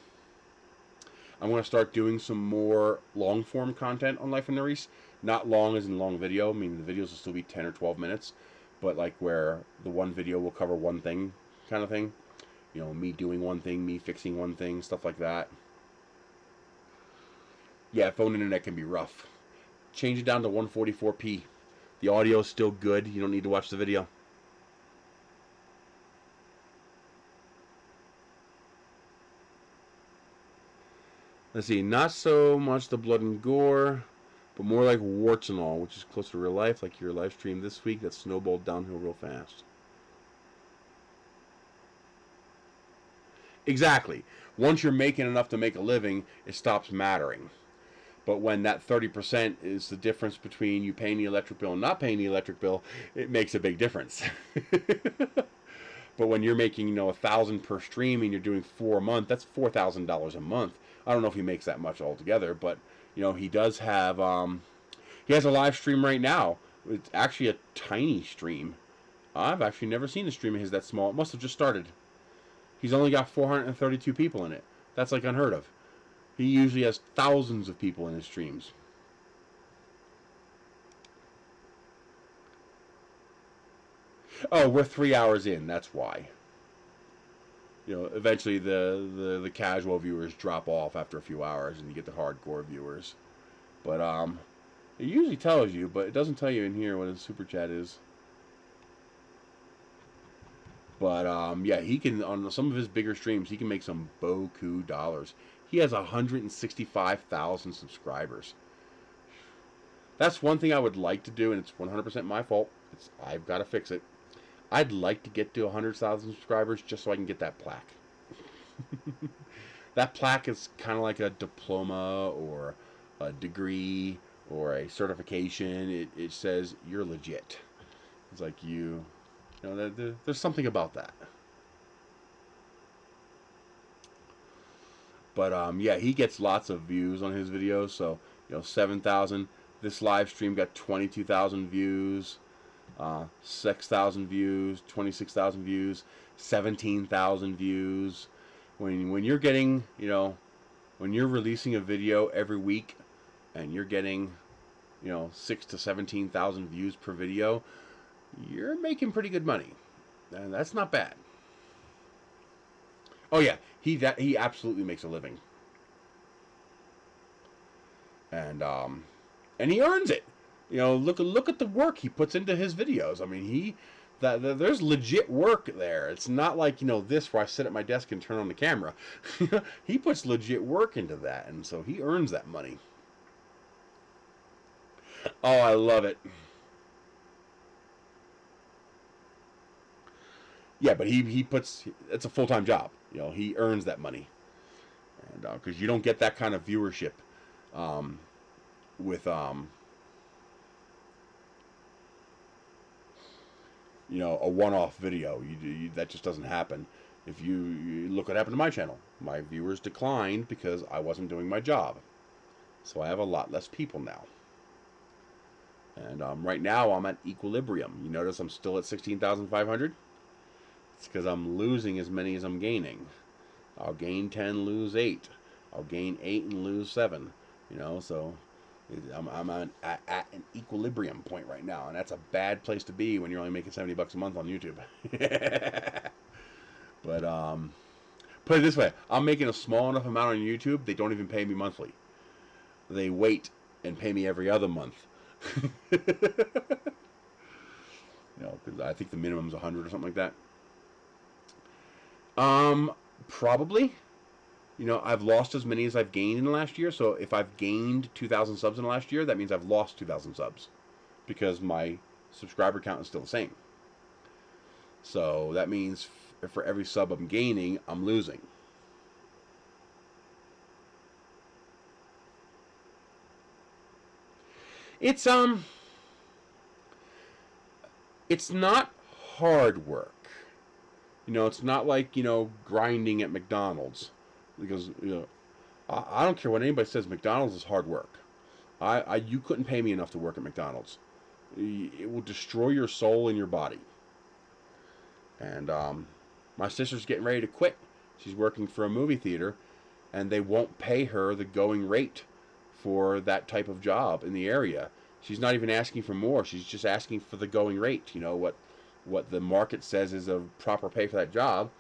start doing some more long form content on Life in the Reese. Not long as in long video. I mean, the videos will still be 10 or 12 minutes. But like where the one video will cover one thing kind of thing. You know, me doing one thing, me fixing one thing, stuff like that. Yeah, phone internet can be rough. Change it down to 144p. The audio is still good. You don't need to watch the video. Let's see, not so much the blood and gore, but more like warts and all, which is closer to real life, like your live stream this week that snowballed downhill real fast. Exactly. Once you're making enough to make a living, it stops mattering. But when that 30% is the difference between you paying the electric bill and not paying the electric bill, it makes a big difference. But when you're making, you know, 1,000 per stream and you're doing 4 a month, that's $4,000 a month. I don't know if he makes that much altogether, but you know, he does have he has a live stream right now. It's actually a tiny stream, I've actually never seen a stream of his that small. It must have just started. He's only got 432 people in it. That's like unheard of. He usually has thousands of people in his streams. Oh, we're 3 hours in. That's why. You know, eventually the casual viewers drop off after a few hours, and you get the hardcore viewers. But it usually tells you, but it doesn't tell you in here what his super chat is. But yeah, he can, on some of his bigger streams, he can make some boku dollars. He has 165,000 subscribers. That's one thing I would like to do, and it's 100% my fault. I've got to fix it. I'd like to get to 100,000 subscribers just so I can get that plaque. That plaque is kind of like a diploma or a degree or a certification. It says you're legit. It's like you know, there's something about that. But yeah, he gets lots of views on his videos. So 7,000. This live stream got 22,000 views. 6,000 views, 26,000 views, 17,000 views. When you're getting, when you're releasing a video every week, and you're getting, 6 to 17,000 views per video, you're making pretty good money, and that's not bad. Oh yeah, he absolutely makes a living, and he earns it. Look at the work he puts into his videos. I mean, there's legit work there. It's not like, this where I sit at my desk and turn on the camera. He puts legit work into that, and so he earns that money. Oh, I love it. Yeah, but it's a full-time job. He earns that money. And because you don't get that kind of viewership with a one-off video. That just doesn't happen. If you look what happened to my channel, my viewers declined because I wasn't doing my job. So I have a lot less people now. And right now I'm at equilibrium. You notice I'm still at 16,500? It's because I'm losing as many as I'm gaining. I'll gain 10, lose 8. I'll gain 8 and lose 7. So I'm at an equilibrium point right now, and that's a bad place to be when you're only making $70 a month on YouTube. But put it this way, I'm making a small enough amount on YouTube, they don't even pay me monthly. They wait and pay me every other month. Because I think the minimum is 100 or something like that. Probably. I've lost as many as I've gained in the last year. So if I've gained 2,000 subs in the last year, that means I've lost 2,000 subs. Because my subscriber count is still the same. So that means for every sub I'm gaining, I'm losing. It's not hard work. It's not like, grinding at McDonald's. Because, I don't care what anybody says, McDonald's is hard work. You couldn't pay me enough to work at McDonald's. It will destroy your soul and your body. And my sister's getting ready to quit. She's working for a movie theater, and they won't pay her the going rate for that type of job in the area. She's not even asking for more. She's just asking for the going rate. What the market says is a proper pay for that job.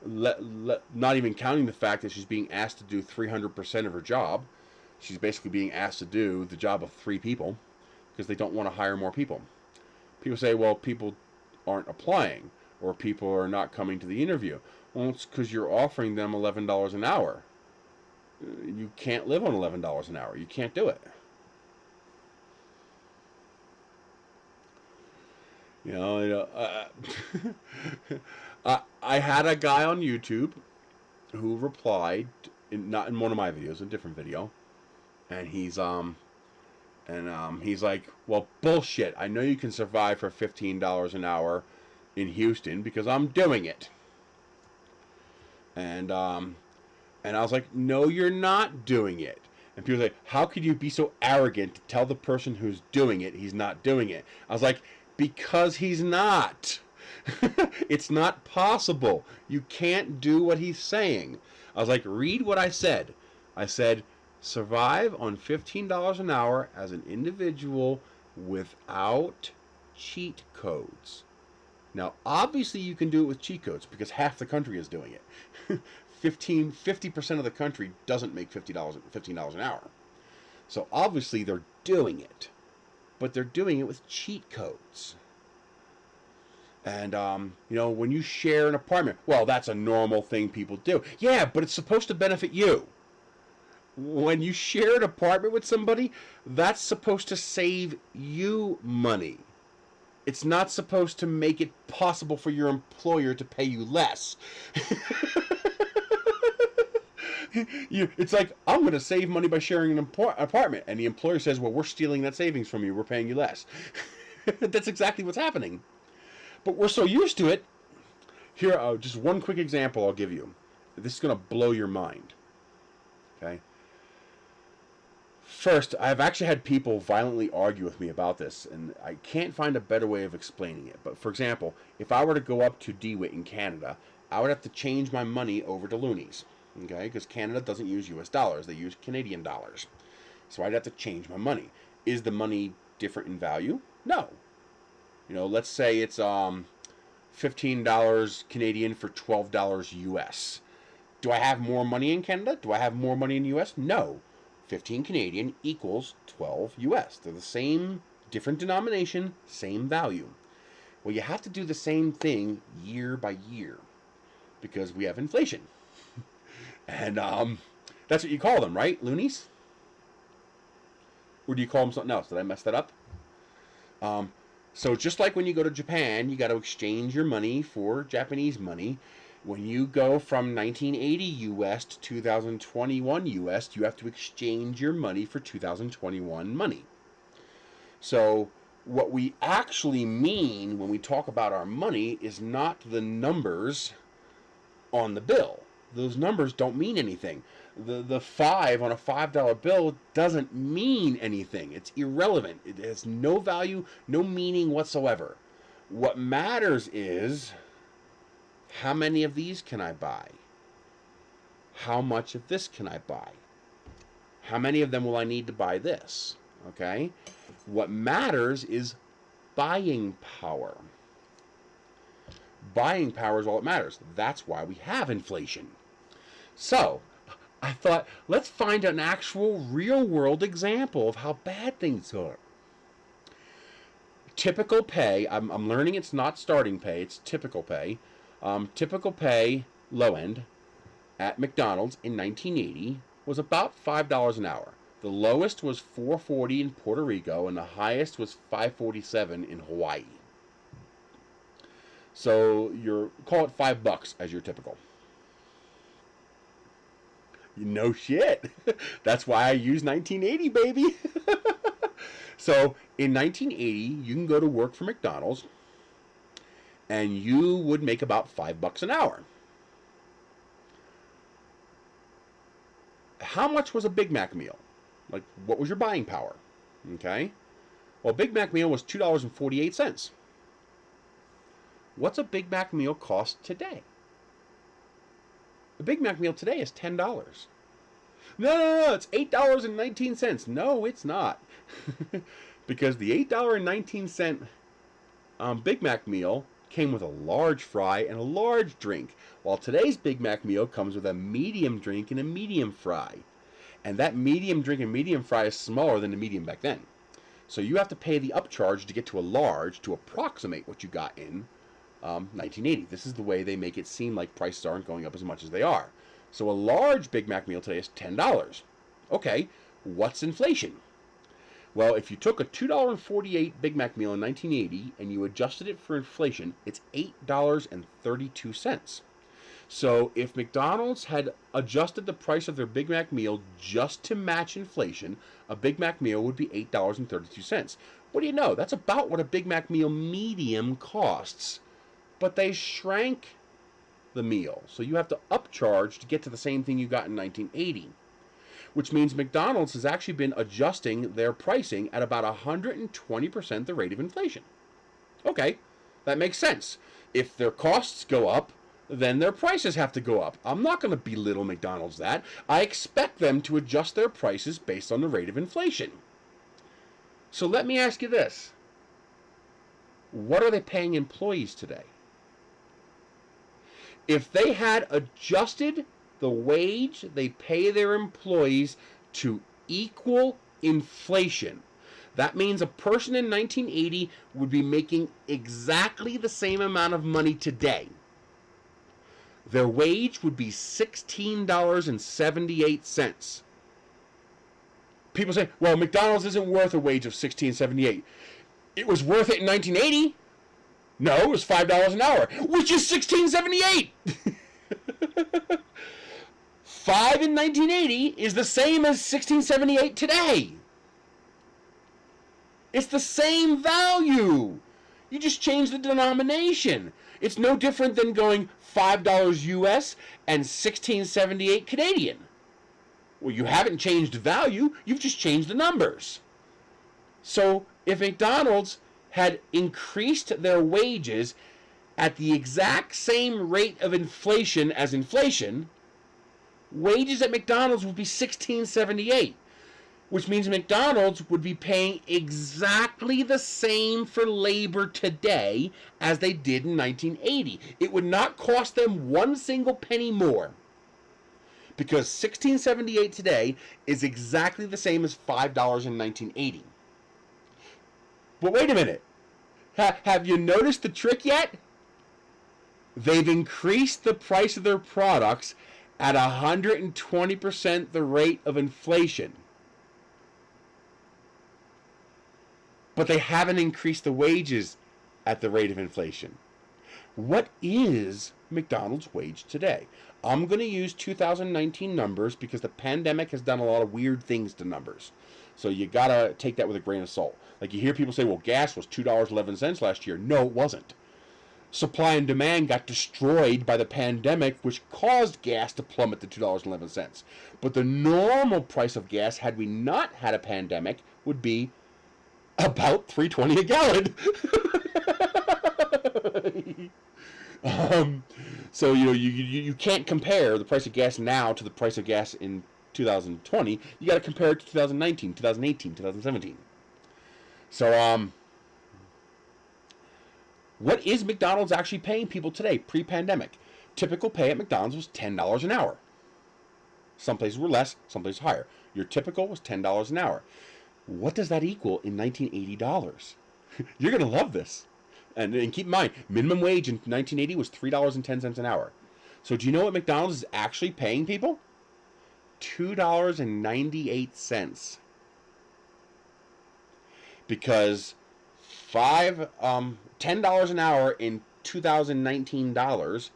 Not even counting the fact that she's being asked to do 300% of her job. She's basically being asked to do the job of 3 people because they don't want to hire more people. People say, well, people aren't applying or people are not coming to the interview. Well, it's because you're offering them $11 an hour. You can't live on $11 an hour. You can't do it. I had a guy on YouTube who replied, not in one of my videos, a different video, and he's like, well, bullshit. I know you can survive for $15 an hour in Houston because I'm doing it. And I was like, no, you're not doing it. And people say, how could you be so arrogant to tell the person who's doing it he's not doing it? I was like, because he's not. It's not possible. You can't do what he's saying. I was like, read what I said. I said, survive on $15 an hour as an individual without cheat codes. Now, obviously you can do it with cheat codes because half the country is doing it. 50% of the country doesn't make $15 an hour. So obviously they're doing it. But they're doing it with cheat codes. And, you know, when you share an apartment, well, that's a normal thing people do. Yeah, but it's supposed to benefit you. When you share an apartment with somebody, that's supposed to save you money. It's not supposed to make it possible for your employer to pay you less. It's like, I'm going to save money by sharing an apartment. And the employer says, well, we're stealing that savings from you. We're paying you less. That's exactly what's happening. But we're so used to it. Here, just one quick example I'll give you. This is going to blow your mind. Okay? First, I've actually had people violently argue with me about this, and I can't find a better way of explaining it. But for example, if I were to go up to DeWitt in Canada, I would have to change my money over to loonies. Okay? Because Canada doesn't use US dollars. They use Canadian dollars. So I'd have to change my money. Is the money different in value? No. You know, let's say it's $15 Canadian for $12 US. Do I have more money in Canada? Do I have more money in the US? No. 15 Canadian equals 12 US. They're the same, different denomination, same value. Well, you have to do the same thing year by year because we have inflation. And that's what you call them, right? Loonies? Or do you call them something else? Did I mess that up? So just like when you go to Japan, you got to exchange your money for Japanese money. When you go from 1980 US to 2021 US, you have to exchange your money for 2021 money. So what we actually mean when we talk about our money is not the numbers on the bill. Those numbers don't mean anything. The 5 on a $5 bill doesn't mean anything. It's irrelevant. It has no value, no meaning whatsoever. What matters is, how many of these can I buy? How much of this can I buy? How many of them will I need to buy this? Okay? What matters is buying power. Buying power is all that matters. That's why we have inflation. So, I thought, let's find an actual real-world example of how bad things are. Typical pay, I'm learning it's not starting pay, it's typical pay. Typical pay, low end, at McDonald's in 1980 was about $5 an hour. The lowest was $4.40 in Puerto Rico, and the highest was $5.47 in Hawaii. So call it $5 as your typical. No shit. That's why I use 1980, baby. So in 1980, you can go to work for McDonald's, and you would make about $5 an hour. How much was a Big Mac meal? Like, what was your buying power? Okay. Well, a Big Mac meal was $2.48. What's a Big Mac meal cost today? A Big Mac meal today is $10. No, it's $8.19. No, it's not. Because the $8.19 Big Mac meal came with a large fry and a large drink, while today's Big Mac meal comes with a medium drink and a medium fry. And that medium drink and medium fry is smaller than the medium back then. So you have to pay the upcharge to get to a large to approximate what you got in 1980. This is the way they make it seem like prices aren't going up as much as they are. So a large Big Mac meal today is $10. Okay, what's inflation? Well, if you took a $2.48 Big Mac meal in 1980 and you adjusted it for inflation, it's $8.32. So if McDonald's had adjusted the price of their Big Mac meal just to match inflation, a Big Mac meal would be $8.32. What do you know? That's about what a Big Mac meal medium costs. But they shrank the meal, so you have to upcharge to get to the same thing you got in 1980. Which means McDonald's has actually been adjusting their pricing at about 120% the rate of inflation. Okay, that makes sense. If their costs go up, then their prices have to go up. I'm not going to belittle McDonald's that. I expect them to adjust their prices based on the rate of inflation. So let me ask you this. What are they paying employees today? If they had adjusted the wage they pay their employees to equal inflation, that means a person in 1980 would be making exactly the same amount of money today. Their wage would be $16.78. People say, well, McDonald's isn't worth a wage of $16.78. It was worth it in 1980. No, it was $5 an hour, which is $16.78. $5 in 1980 is the same as $16.78 today. It's the same value. You just change the denomination. It's no different than going $5 US and $16.78 Canadian. Well, you haven't changed the value, you've just changed the numbers. So if McDonald's had increased their wages at the exact same rate of inflation as inflation, wages at McDonald's would be $16.78, which means McDonald's would be paying exactly the same for labor today as they did in 1980. It would not cost them one single penny more, because $16.78 today is exactly the same as $5 in 1980. But wait a minute. Have you noticed the trick yet? They've increased the price of their products at 120% the rate of inflation. But they haven't increased the wages at the rate of inflation. What is McDonald's wage today? I'm going to use 2019 numbers because the pandemic has done a lot of weird things to numbers. So you got to take that with a grain of salt. Like you hear people say, well, gas was $2.11 last year. No, it wasn't. Supply and demand got destroyed by the pandemic, which caused gas to plummet to $2.11. But the normal price of gas, had we not had a pandemic, would be about $3.20 a gallon. So you can't compare the price of gas now to the price of gas in 2020. You got to compare it to 2019, 2018, 2017. So what is McDonald's actually paying people today pre-pandemic? Typical pay at McDonald's was $10 an hour. Some places were less, some places higher. Your typical was $10 an hour. What does that equal in 1980 dollars? You're going to love this. And keep in mind, minimum wage in 1980 was $3.10 an hour. So do you know what McDonald's is actually paying people? $2.98. Because $10 an hour in 2019 dollars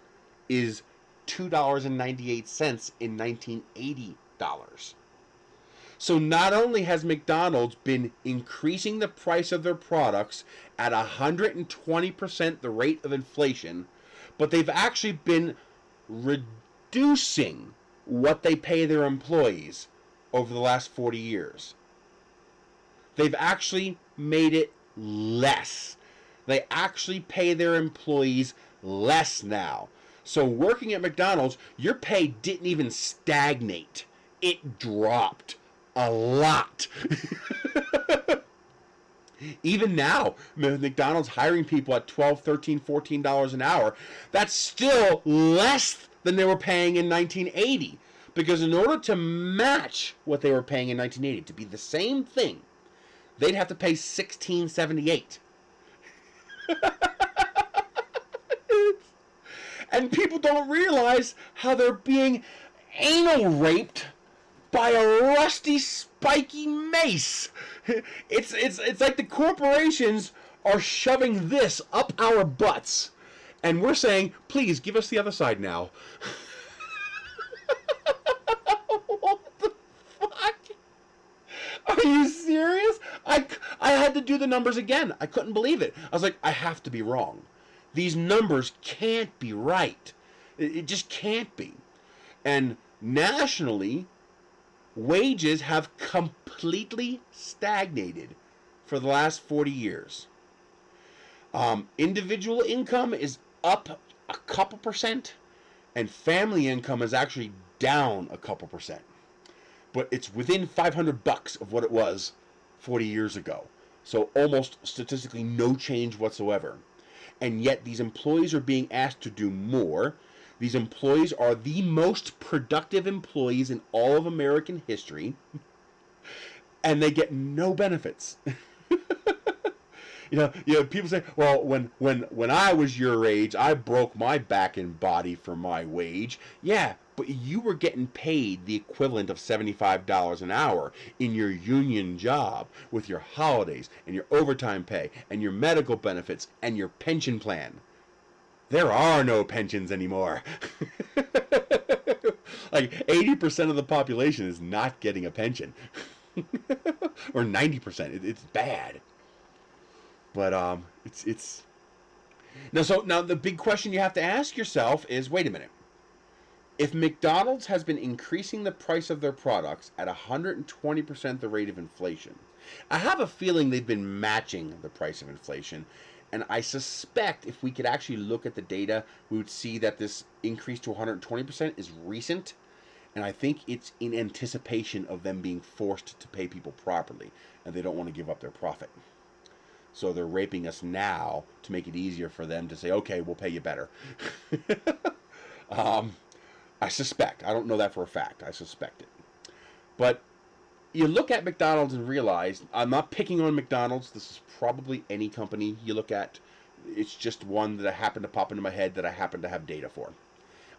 is $2.98 in 1980 dollars. So not only has McDonald's been increasing the price of their products at 120% the rate of inflation, but they've actually been reducing what they pay their employees over the last 40 years. They've actually made it less. They actually pay their employees less now. So working at McDonald's, your pay didn't even stagnate. It dropped a lot. Even now, McDonald's hiring people at $12, $13, $14 an hour, that's still less than they were paying in 1980. Because in order to match what they were paying in 1980, to be the same thing, they'd have to pay $16.78. And people don't realize how they're being anal raped by a rusty, spiky mace. It's like the corporations are shoving this up our butts, and we're saying, please give us the other side now. What the fuck? Are you serious? I had to do the numbers again. I couldn't believe it. I was like, I have to be wrong. These numbers can't be right. It just can't be. And nationally, wages have completely stagnated for the last 40 years. Individual income is up a couple percent, and family income is actually down a couple percent. But it's within $500 of what it was 40 years ago. So almost statistically no change whatsoever. And yet these employees are being asked to do more. These employees are the most productive employees in all of American history. And they get no benefits. You know, people say, well, when I was your age, I broke my back and body for my wage. Yeah, but you were getting paid the equivalent of $75 an hour in your union job with your holidays and your overtime pay and your medical benefits and your pension plan. There are no pensions anymore. Like 80% of the population is not getting a pension. Or 90%. It's bad. But it's now the big question you have to ask yourself is, wait a minute. If McDonald's has been increasing the price of their products at 120% the rate of inflation, I have a feeling they've been matching the price of inflation, and I suspect if we could actually look at the data, we would see that this increase to 120% is recent, and I think it's in anticipation of them being forced to pay people properly, and they don't want to give up their profit. So they're raping us now to make it easier for them to say, okay, we'll pay you better. I suspect. I don't know that for a fact. I suspect it. But you look at McDonald's and realize, I'm not picking on McDonald's. This is probably any company you look at. It's just one that I happen to pop into my head that I happen to have data for.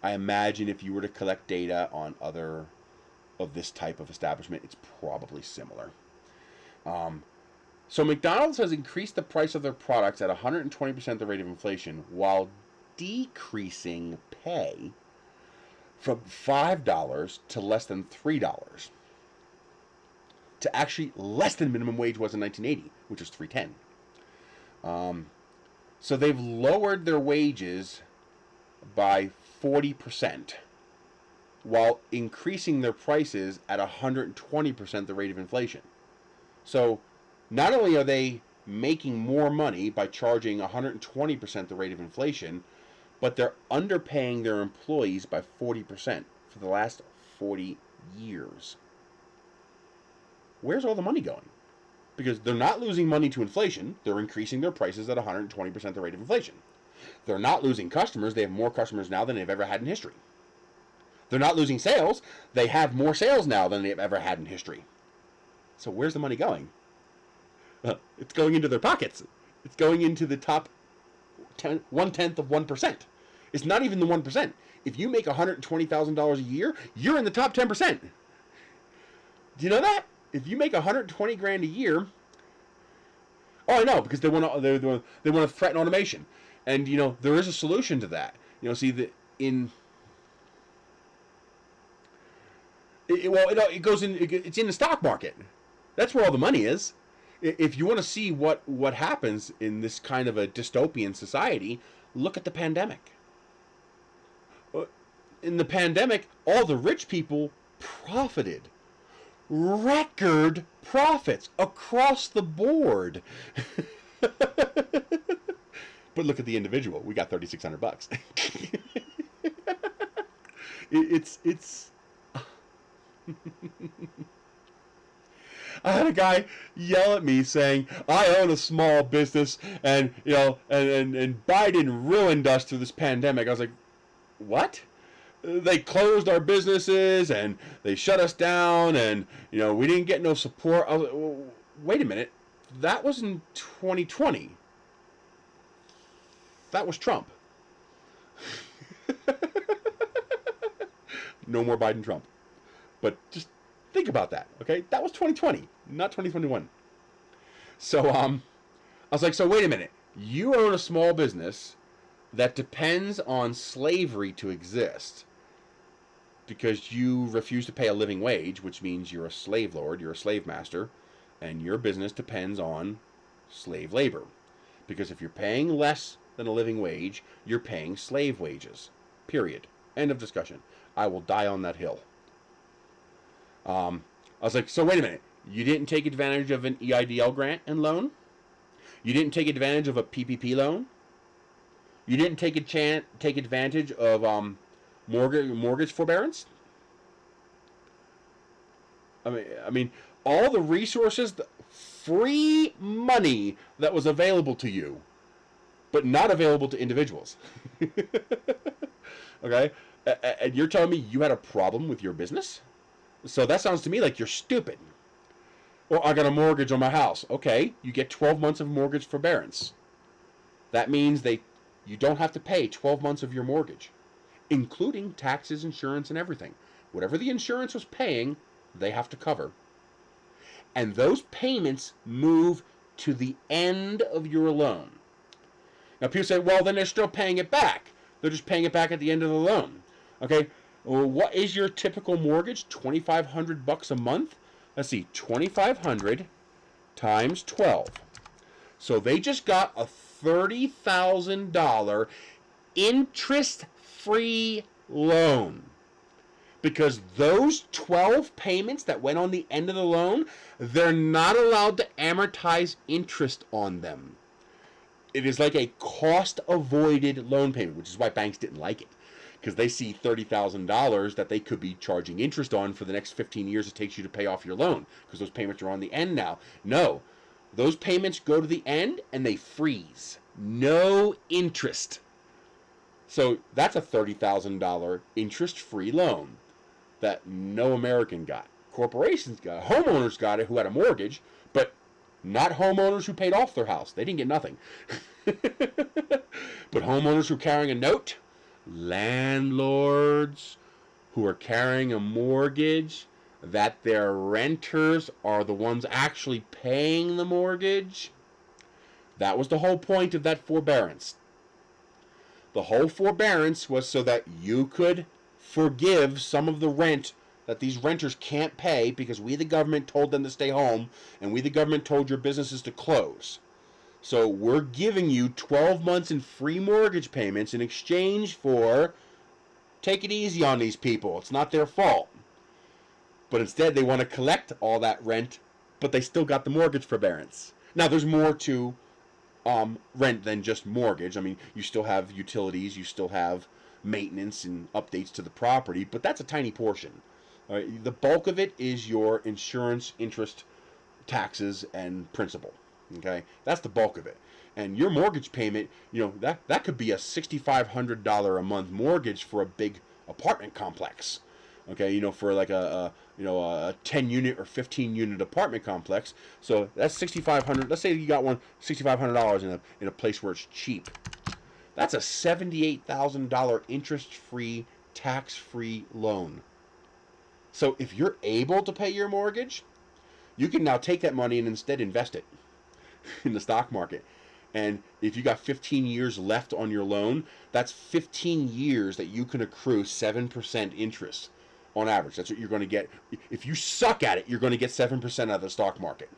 I imagine if you were to collect data on other of this type of establishment, it's probably similar. So McDonald's has increased the price of their products at 120% the rate of inflation while decreasing pay from $5 to less than $3 to actually less than minimum wage was in 1980, which was $3.10. So they've lowered their wages by 40% while increasing their prices at 120% the rate of inflation. So not only are they making more money by charging 120% the rate of inflation, but they're underpaying their employees by 40% for the last 40 years. Where's all the money going? Because they're not losing money to inflation. They're increasing their prices at 120% the rate of inflation. They're not losing customers. They have more customers now than they've ever had in history. They're not losing sales. They have more sales now than they've ever had in history. So where's the money going? It's going into their pockets. It's going into the top 1/10 of 1%. It's not even the 1%. If you make $120,000 a year, you're in the top 10%. Do you know that? If you make 120 grand a year, oh, I know, because they want to threaten automation, and you know there is a solution to that. You know, see that it goes in. It's in the stock market. That's where all the money is. If you want to see what happens in this kind of a dystopian society, look at the pandemic. In the pandemic, all the rich people profited. Record profits across the board. But look at the individual. We got $3,600. It's I had a guy yell at me saying, I own a small business and you know and Biden ruined us through this pandemic. I was like, what? They closed our businesses and they shut us down and you know we didn't get no support. I was like, well, wait a minute. That was in 2020. That was Trump. No more Biden Trump. But just think about that, okay? That was 2020, not 2021. So, I was like, so wait a minute. You own a small business that depends on slavery to exist because you refuse to pay a living wage, which means you're a slave lord, you're a slave master, and your business depends on slave labor. Because if you're paying less than a living wage, you're paying slave wages. Period. End of discussion. I will die on that hill. I was like, so wait a minute. You didn't take advantage of an EIDL grant and loan? You didn't take advantage of a PPP loan? You didn't take advantage of mortgage forbearance. I mean, all the resources, the free money that was available to you, but not available to individuals. Okay, and you're telling me you had a problem with your business? So that sounds to me like you're stupid. Well, I got a mortgage on my house. Okay, you get 12 months of mortgage forbearance. That means you don't have to pay 12 months of your mortgage, including taxes, insurance, and everything. Whatever the insurance was paying, they have to cover. And those payments move to the end of your loan. Now, people say, well, then they're still paying it back. They're just paying it back at the end of the loan. Okay, well, what is your typical mortgage? $2,500 a month? Let's see, 2,500 times 12. So they just got a $30,000 interest-free loan. Because those 12 payments that went on the end of the loan, they're not allowed to amortize interest on them. It is like a cost-avoided loan payment, which is why banks didn't like it. Because they see $30,000 that they could be charging interest on for the next 15 years it takes you to pay off your loan. Because those payments are on the end now. No. Those payments go to the end and they freeze. No interest. So that's a $30,000 interest-free loan that no American got. Corporations got it. Homeowners got it who had a mortgage, but not homeowners who paid off their house. They didn't get nothing. But homeowners who are carrying a note, landlords who are carrying a mortgage, that their renters are the ones actually paying the mortgage. That was the whole point of that forbearance. The whole forbearance was so that you could forgive some of the rent that these renters can't pay because we, the government, told them to stay home, and we, the government, told your businesses to close. So we're giving you 12 months in free mortgage payments in exchange for take it easy on these people. It's not their fault. But instead, they want to collect all that rent, but they still got the mortgage forbearance. Now, there's more to rent than just mortgage. I mean, you still have utilities, you still have maintenance and updates to the property, but that's a tiny portion. All right? The bulk of it is your insurance, interest, taxes, and principal. Okay, that's the bulk of it. And your mortgage payment, that could be a $6,500 a month mortgage for a big apartment complex. Okay, for like a 10 unit or 15 unit apartment complex. So that's $6,500. Let's say you got one $6,500 in a place where it's cheap. That's a $78,000 interest-free, tax-free loan. So if you're able to pay your mortgage, you can now take that money and instead invest it in the stock market. And if you got 15 years left on your loan, that's 15 years that you can accrue 7% interest on average. That's what you're going to get. If you suck at it, you're going to get 7% out of the stock market.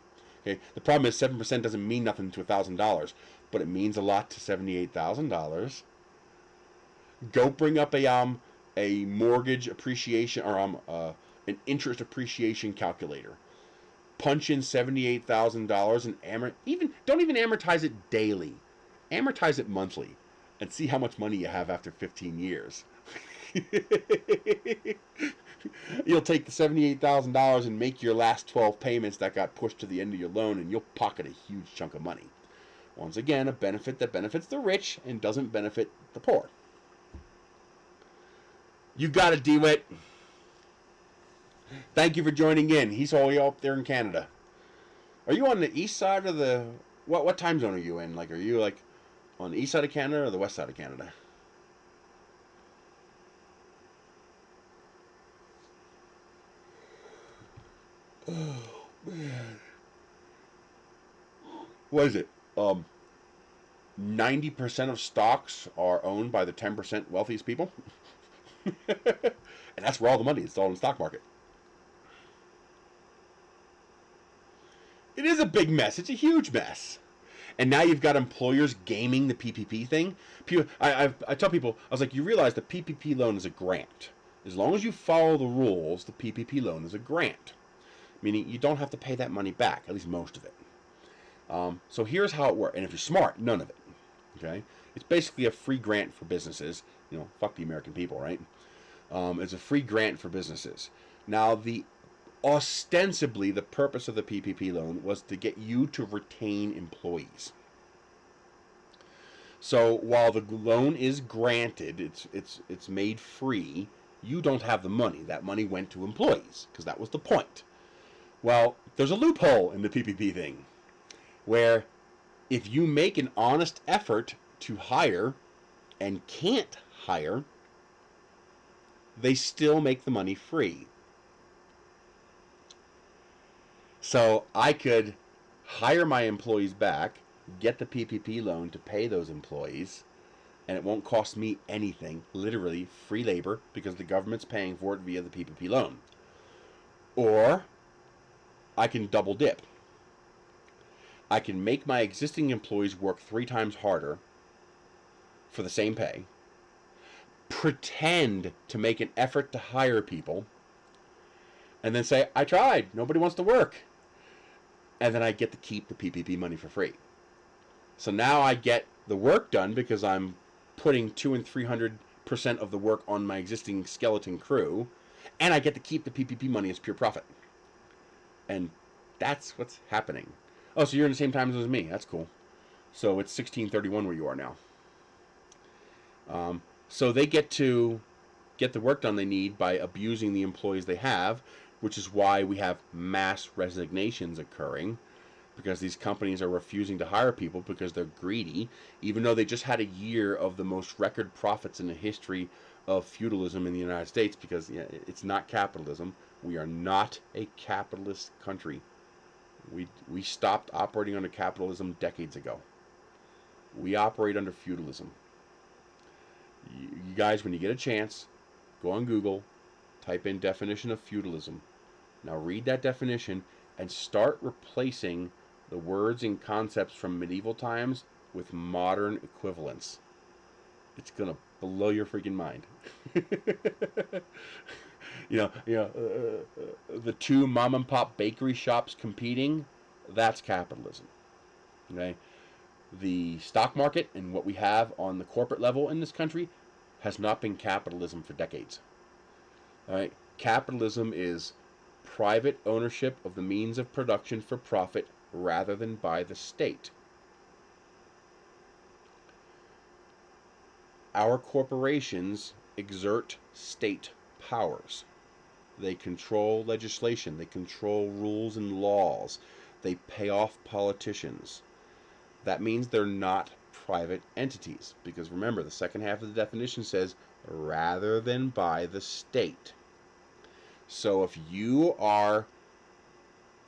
Okay. The problem is 7% doesn't mean nothing to $1,000, but it means a lot to $78,000. Go bring up a mortgage appreciation or an interest appreciation calculator. Punch in $78,000 and don't even amortize it daily. Amortize it monthly and see how much money you have after 15 years. You'll take the $78,000 and make your last 12 payments that got pushed to the end of your loan, and you'll pocket a huge chunk of money. Once again, a benefit that benefits the rich and doesn't benefit the poor. You got it, DeWitt. Thank you for joining in. He's all the way up there in Canada. Are you on the east side of the... What time zone are you in? Like, are you like on the east side of Canada or the west side of Canada? Oh, man. What is it? 90% of stocks are owned by the 10% wealthiest people. And that's where all the money is. It's all in the stock market. It is a big mess. It's a huge mess. And now you've got employers gaming the PPP thing. I tell people, I was like, you realize the PPP loan is a grant. As long as you follow the rules, the PPP loan is a grant. Meaning you don't have to pay that money back, at least most of it. So here's how it works. And if you're smart, none of it. Okay? It's basically a free grant for businesses. You know, fuck the American people, right? It's a free grant for businesses. Now, ostensibly, the purpose of the PPP loan was to get you to retain employees. So while the loan is granted, it's made free. You don't have the money. That money went to employees because that was the point. Well, there's a loophole in the PPP thing where if you make an honest effort to hire and can't hire, they still make the money free. So I could hire my employees back, get the PPP loan to pay those employees, and it won't cost me anything, literally free labor, because the government's paying for it via the PPP loan. Or I can double dip. I can make my existing employees work 3 times harder for the same pay, pretend to make an effort to hire people, and then say, I tried, nobody wants to work. And then I get to keep the PPP money for free. So now I get the work done because I'm putting 200 and 300% of the work on my existing skeleton crew, and I get to keep the PPP money as pure profit. And that's what's happening. Oh, so you're in the same time as me. That's cool. So it's 1631 where you are now. So they get to get the work done they need by abusing the employees they have, which is why we have mass resignations occurring, because these companies are refusing to hire people because they're greedy, even though they just had a year of the most record profits in the history of feudalism in the United States, because it's not capitalism. We are not a capitalist country. We stopped operating under capitalism decades ago. We operate under feudalism. You guys, when you get a chance, go on Google, type in definition of feudalism. Now read that definition and start replacing the words and concepts from medieval times with modern equivalents. It's gonna blow your freaking mind. The 2 mom and pop bakery shops competing, that's capitalism. Okay? The stock market and what we have on the corporate level in this country has not been capitalism for decades. All right? Capitalism is private ownership of the means of production for profit rather than by the state. Our corporations exert state powers. They control legislation. They control rules and laws. They pay off politicians. That means they're not private entities. Because remember, the second half of the definition says, rather than by the state. So if you are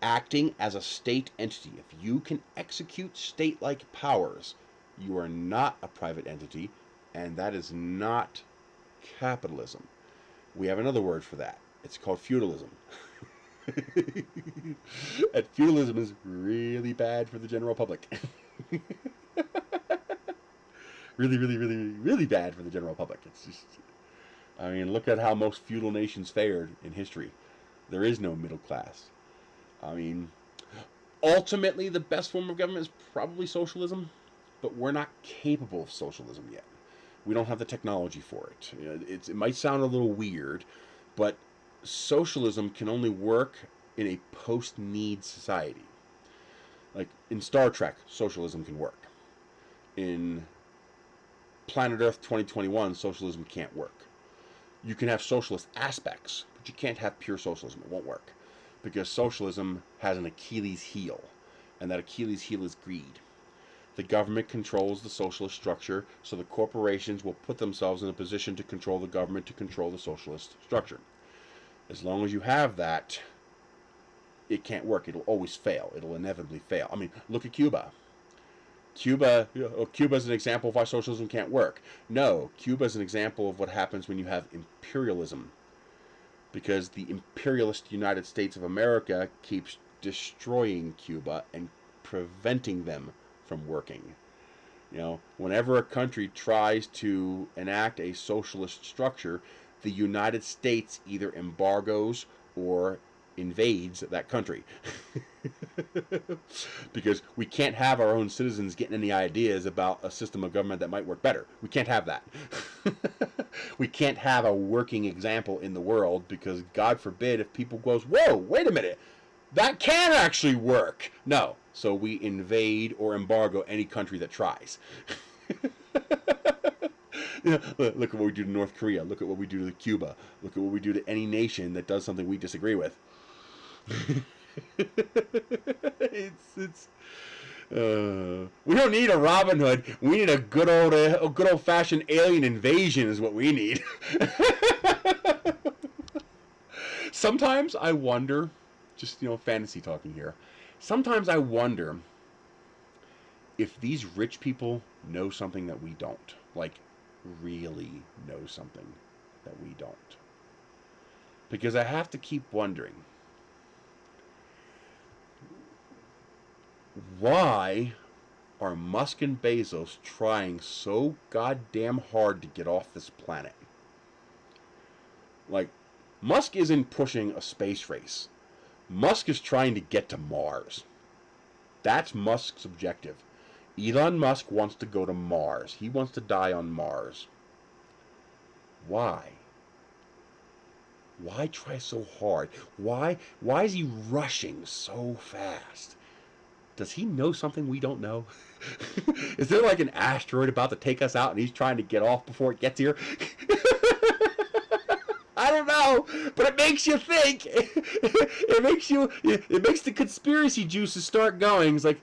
acting as a state entity, if you can execute state-like powers, you are not a private entity, and that is not capitalism. We have another word for that. It's called feudalism. And feudalism is really bad for the general public. Really, really, really, really bad for the general public. It's just, I mean, look at how most feudal nations fared in history. There is no middle class. I mean, ultimately, the best form of government is probably socialism, but we're not capable of socialism yet. We don't have the technology for it. It might sound a little weird, but socialism can only work in a post-need society. Like in Star Trek, socialism can work. In Planet Earth 2021, socialism can't work. You can have socialist aspects, but you can't have pure socialism. It won't work. Because socialism has an Achilles heel, and that Achilles heel is greed. The government controls the socialist structure, so the corporations will put themselves in a position to control the government to control the socialist structure. As long as you have that, it can't work. It'll always fail. It'll inevitably fail. I mean, look at Cuba. Cuba is an example of why socialism can't work. No, Cuba is an example of what happens when you have imperialism. Because the imperialist United States of America keeps destroying Cuba and preventing them from working. Whenever a country tries to enact a socialist structure, the United States either embargoes or invades that country. Because we can't have our own citizens getting any ideas about a system of government that might work better. We can't have that. We can't have a working example in the world, because God forbid if people goes, whoa, wait a minute, that can actually work. No. So we invade or embargo any country that tries. You know, look at what we do to North Korea. Look at what we do to Cuba. Look at what we do to any nation that does something we disagree with. We don't need a Robin Hood. We need a good old fashioned alien invasion is what we need. Sometimes I wonder, just fantasy talking here. Sometimes I wonder if these rich people know something that we don't. Like, really know something that we don't. Because I have to keep wondering, why are Musk and Bezos trying so goddamn hard to get off this planet? Like, Musk isn't pushing a space race. Musk is trying to get to Mars. That's Musk's objective. Elon Musk wants to go to Mars. He wants to die on Mars. Why? Why try so hard? Why is he rushing so fast? Does he know something we don't know? Is there like an asteroid about to take us out and he's trying to get off before it gets here? I don't know, but it makes you think. It makes the conspiracy juices start going. It's like,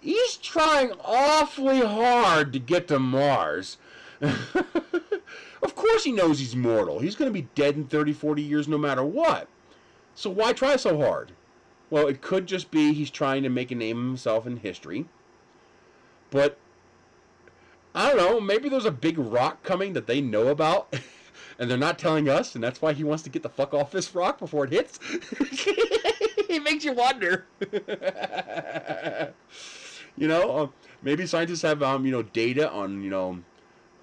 he's trying awfully hard to get to Mars. Of course he knows he's mortal. He's going to be dead in 30, 40 years no matter what. So why try so hard? Well, it could just be he's trying to make a name of himself in history. But, I don't know, maybe there's a big rock coming that they know about, and they're not telling us, and that's why he wants to get the fuck off this rock before it hits. It makes you wonder. Maybe scientists have, data on,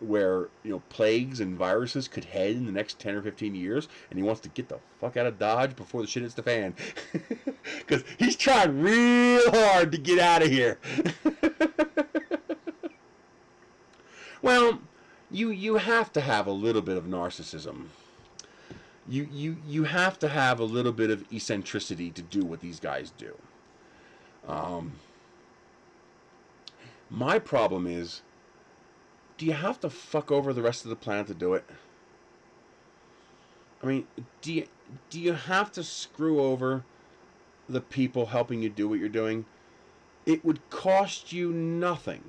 where, plagues and viruses could head in the next 10 or 15 years, and he wants to get the fuck out of Dodge before the shit hits the fan. Because he's trying real hard to get out of here. Well, you have to have a little bit of narcissism. You have to have a little bit of eccentricity to do what these guys do. My problem is, do you have to fuck over the rest of the planet to do it? I mean, do you have to screw over the people helping you do what you're doing? It would cost you nothing.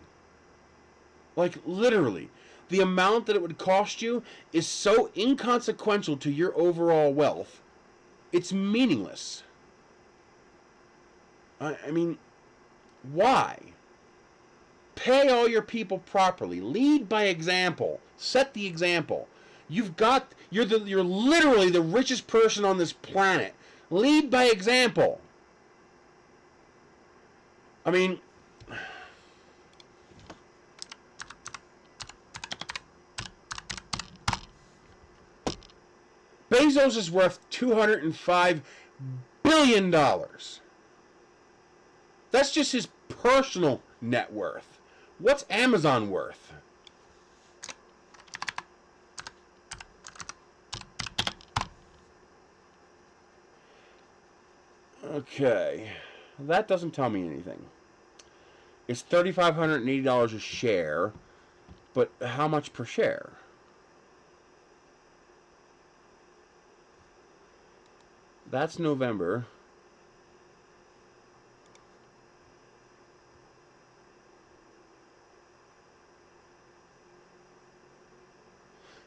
Like, literally. The amount that it would cost you is so inconsequential to your overall wealth, it's meaningless. I mean, why? Pay all your people properly. Lead by example. Set the example. You're literally the richest person on this planet. Lead by example. I mean, Bezos is worth $205 billion. That's just his personal net worth. What's Amazon worth? Okay, that doesn't tell me anything. It's $3,580 a share, but how much per share? That's November.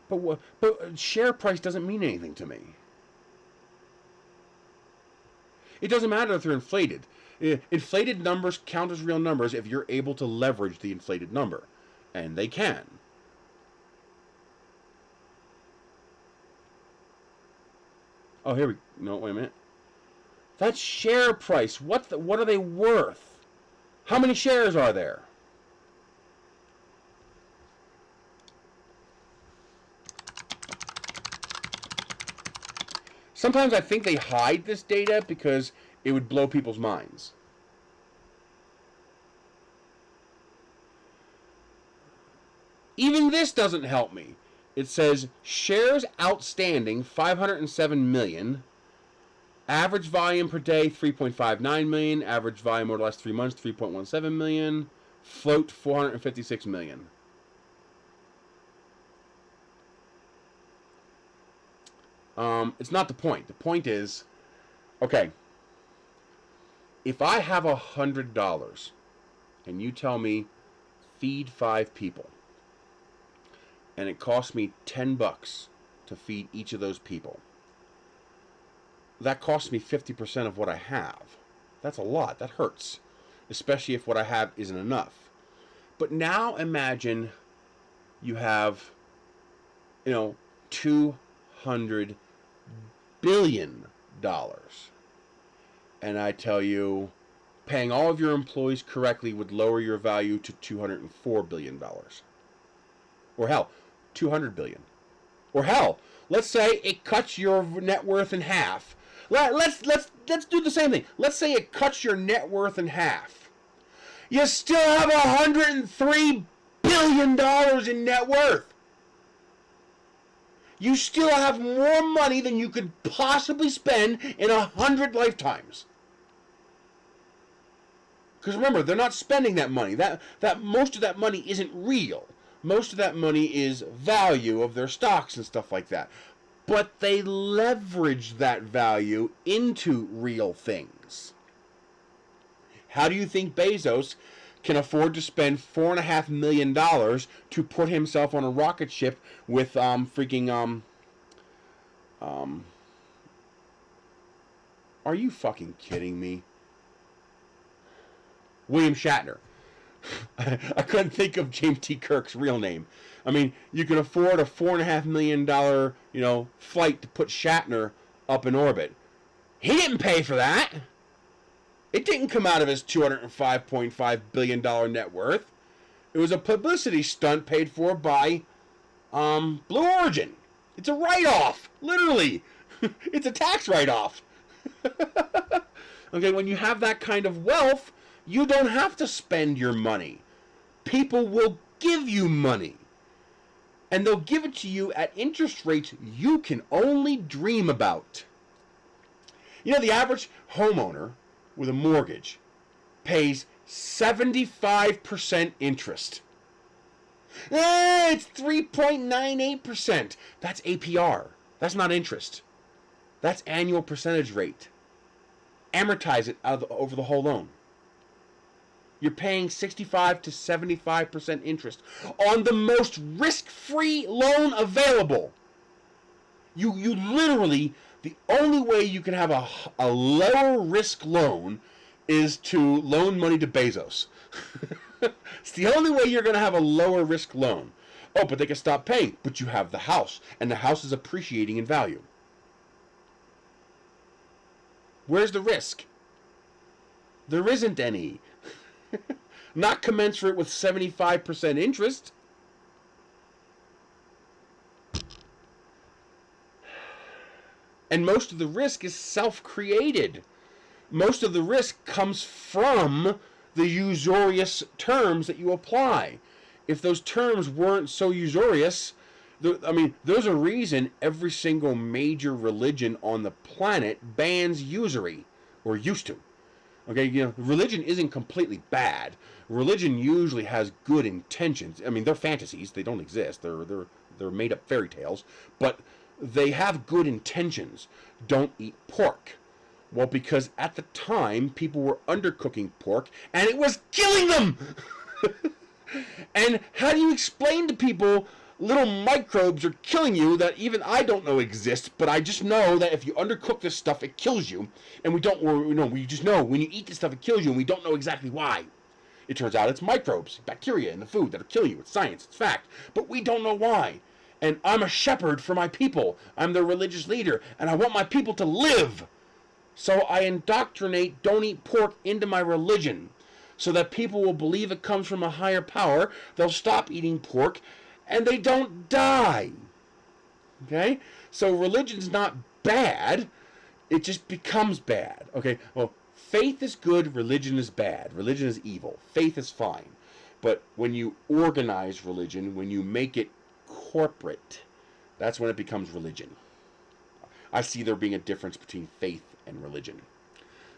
But share price doesn't mean anything to me. It doesn't matter if they're inflated. Inflated numbers count as real numbers if you're able to leverage the inflated number. And they can. Oh, here we... No, wait a minute. That's share price. What are they worth? How many shares are there? Sometimes I think they hide this data because it would blow people's minds. Even this doesn't help me. It says shares outstanding 507 million. Average volume per day 3.59 million. Average volume over the last 3 months 3.17 million. Float 456 million. It's not the point. The point is, okay, if I have $100 and you tell me feed 5 people, and it costs me $10 to feed each of those people, that costs me 50% of what I have. That's a lot. That hurts, especially if what I have isn't enough. But now imagine you have, $200 billion. And I tell you, paying all of your employees correctly would lower your value to $204 billion. Or hell, $200 billion. Or hell, let's say it cuts your net worth in half. Let's do the same thing. Let's say it cuts your net worth in half. You still have $103 billion in net worth. You still have more money than you could possibly spend in 100 lifetimes. Because remember, they're not spending that money. That most of that money isn't real. Most of that money is value of their stocks and stuff like that. But they leverage that value into real things. How do you think Bezos can afford to spend $4.5 million to put himself on a rocket ship with are you fucking kidding me? William Shatner. I couldn't think of James T. Kirk's real name. I mean, you can afford a $4.5 million, flight to put Shatner up in orbit. He didn't pay for that. It didn't come out of his $205.5 billion net worth. It was a publicity stunt paid for by Blue Origin. It's a write-off, literally. It's a tax write-off. Okay, when you have that kind of wealth, you don't have to spend your money. People will give you money. And they'll give it to you at interest rates you can only dream about. The average homeowner with a mortgage pays 75% interest. It's 3.98%. That's APR. That's not interest. That's annual percentage rate. Amortize it over the whole loan. You're paying 65 to 75% interest on the most risk-free loan available. You literally, the only way you can have a lower risk loan is to loan money to Bezos. It's the only way you're going to have a lower risk loan. Oh, but they can stop paying. But you have the house, and the house is appreciating in value. Where's the risk? There isn't any. Not commensurate with 75% interest. And most of the risk is self-created. Most of the risk comes from the usurious terms that you apply. If those terms weren't so usurious, there's a reason every single major religion on the planet bans usury, or used to. Okay, religion isn't completely bad. Religion usually has good intentions. They're fantasies; they don't exist. They're made up fairy tales, but they have good intentions. Don't eat pork. Well, because at the time people were undercooking pork, and it was killing them. And how do you explain to people little microbes are killing you that even I don't know exist, but I just know that if you undercook this stuff, it kills you, and we just know when you eat this stuff, it kills you, and we don't know exactly why. It turns out it's microbes, bacteria in the food that'll kill you. It's science, it's fact, but we don't know why. And I'm a shepherd for my people. I'm their religious leader, and I want my people to live. So I indoctrinate don't eat pork into my religion, so that people will believe it comes from a higher power. They'll stop eating pork, and they don't die. Okay? So religion's not bad. It just becomes bad. Okay? Well, faith is good, religion is bad. Religion is evil. Faith is fine. But when you organize religion, when you make it corporate, that's when it becomes religion. I see there being a difference between faith and religion.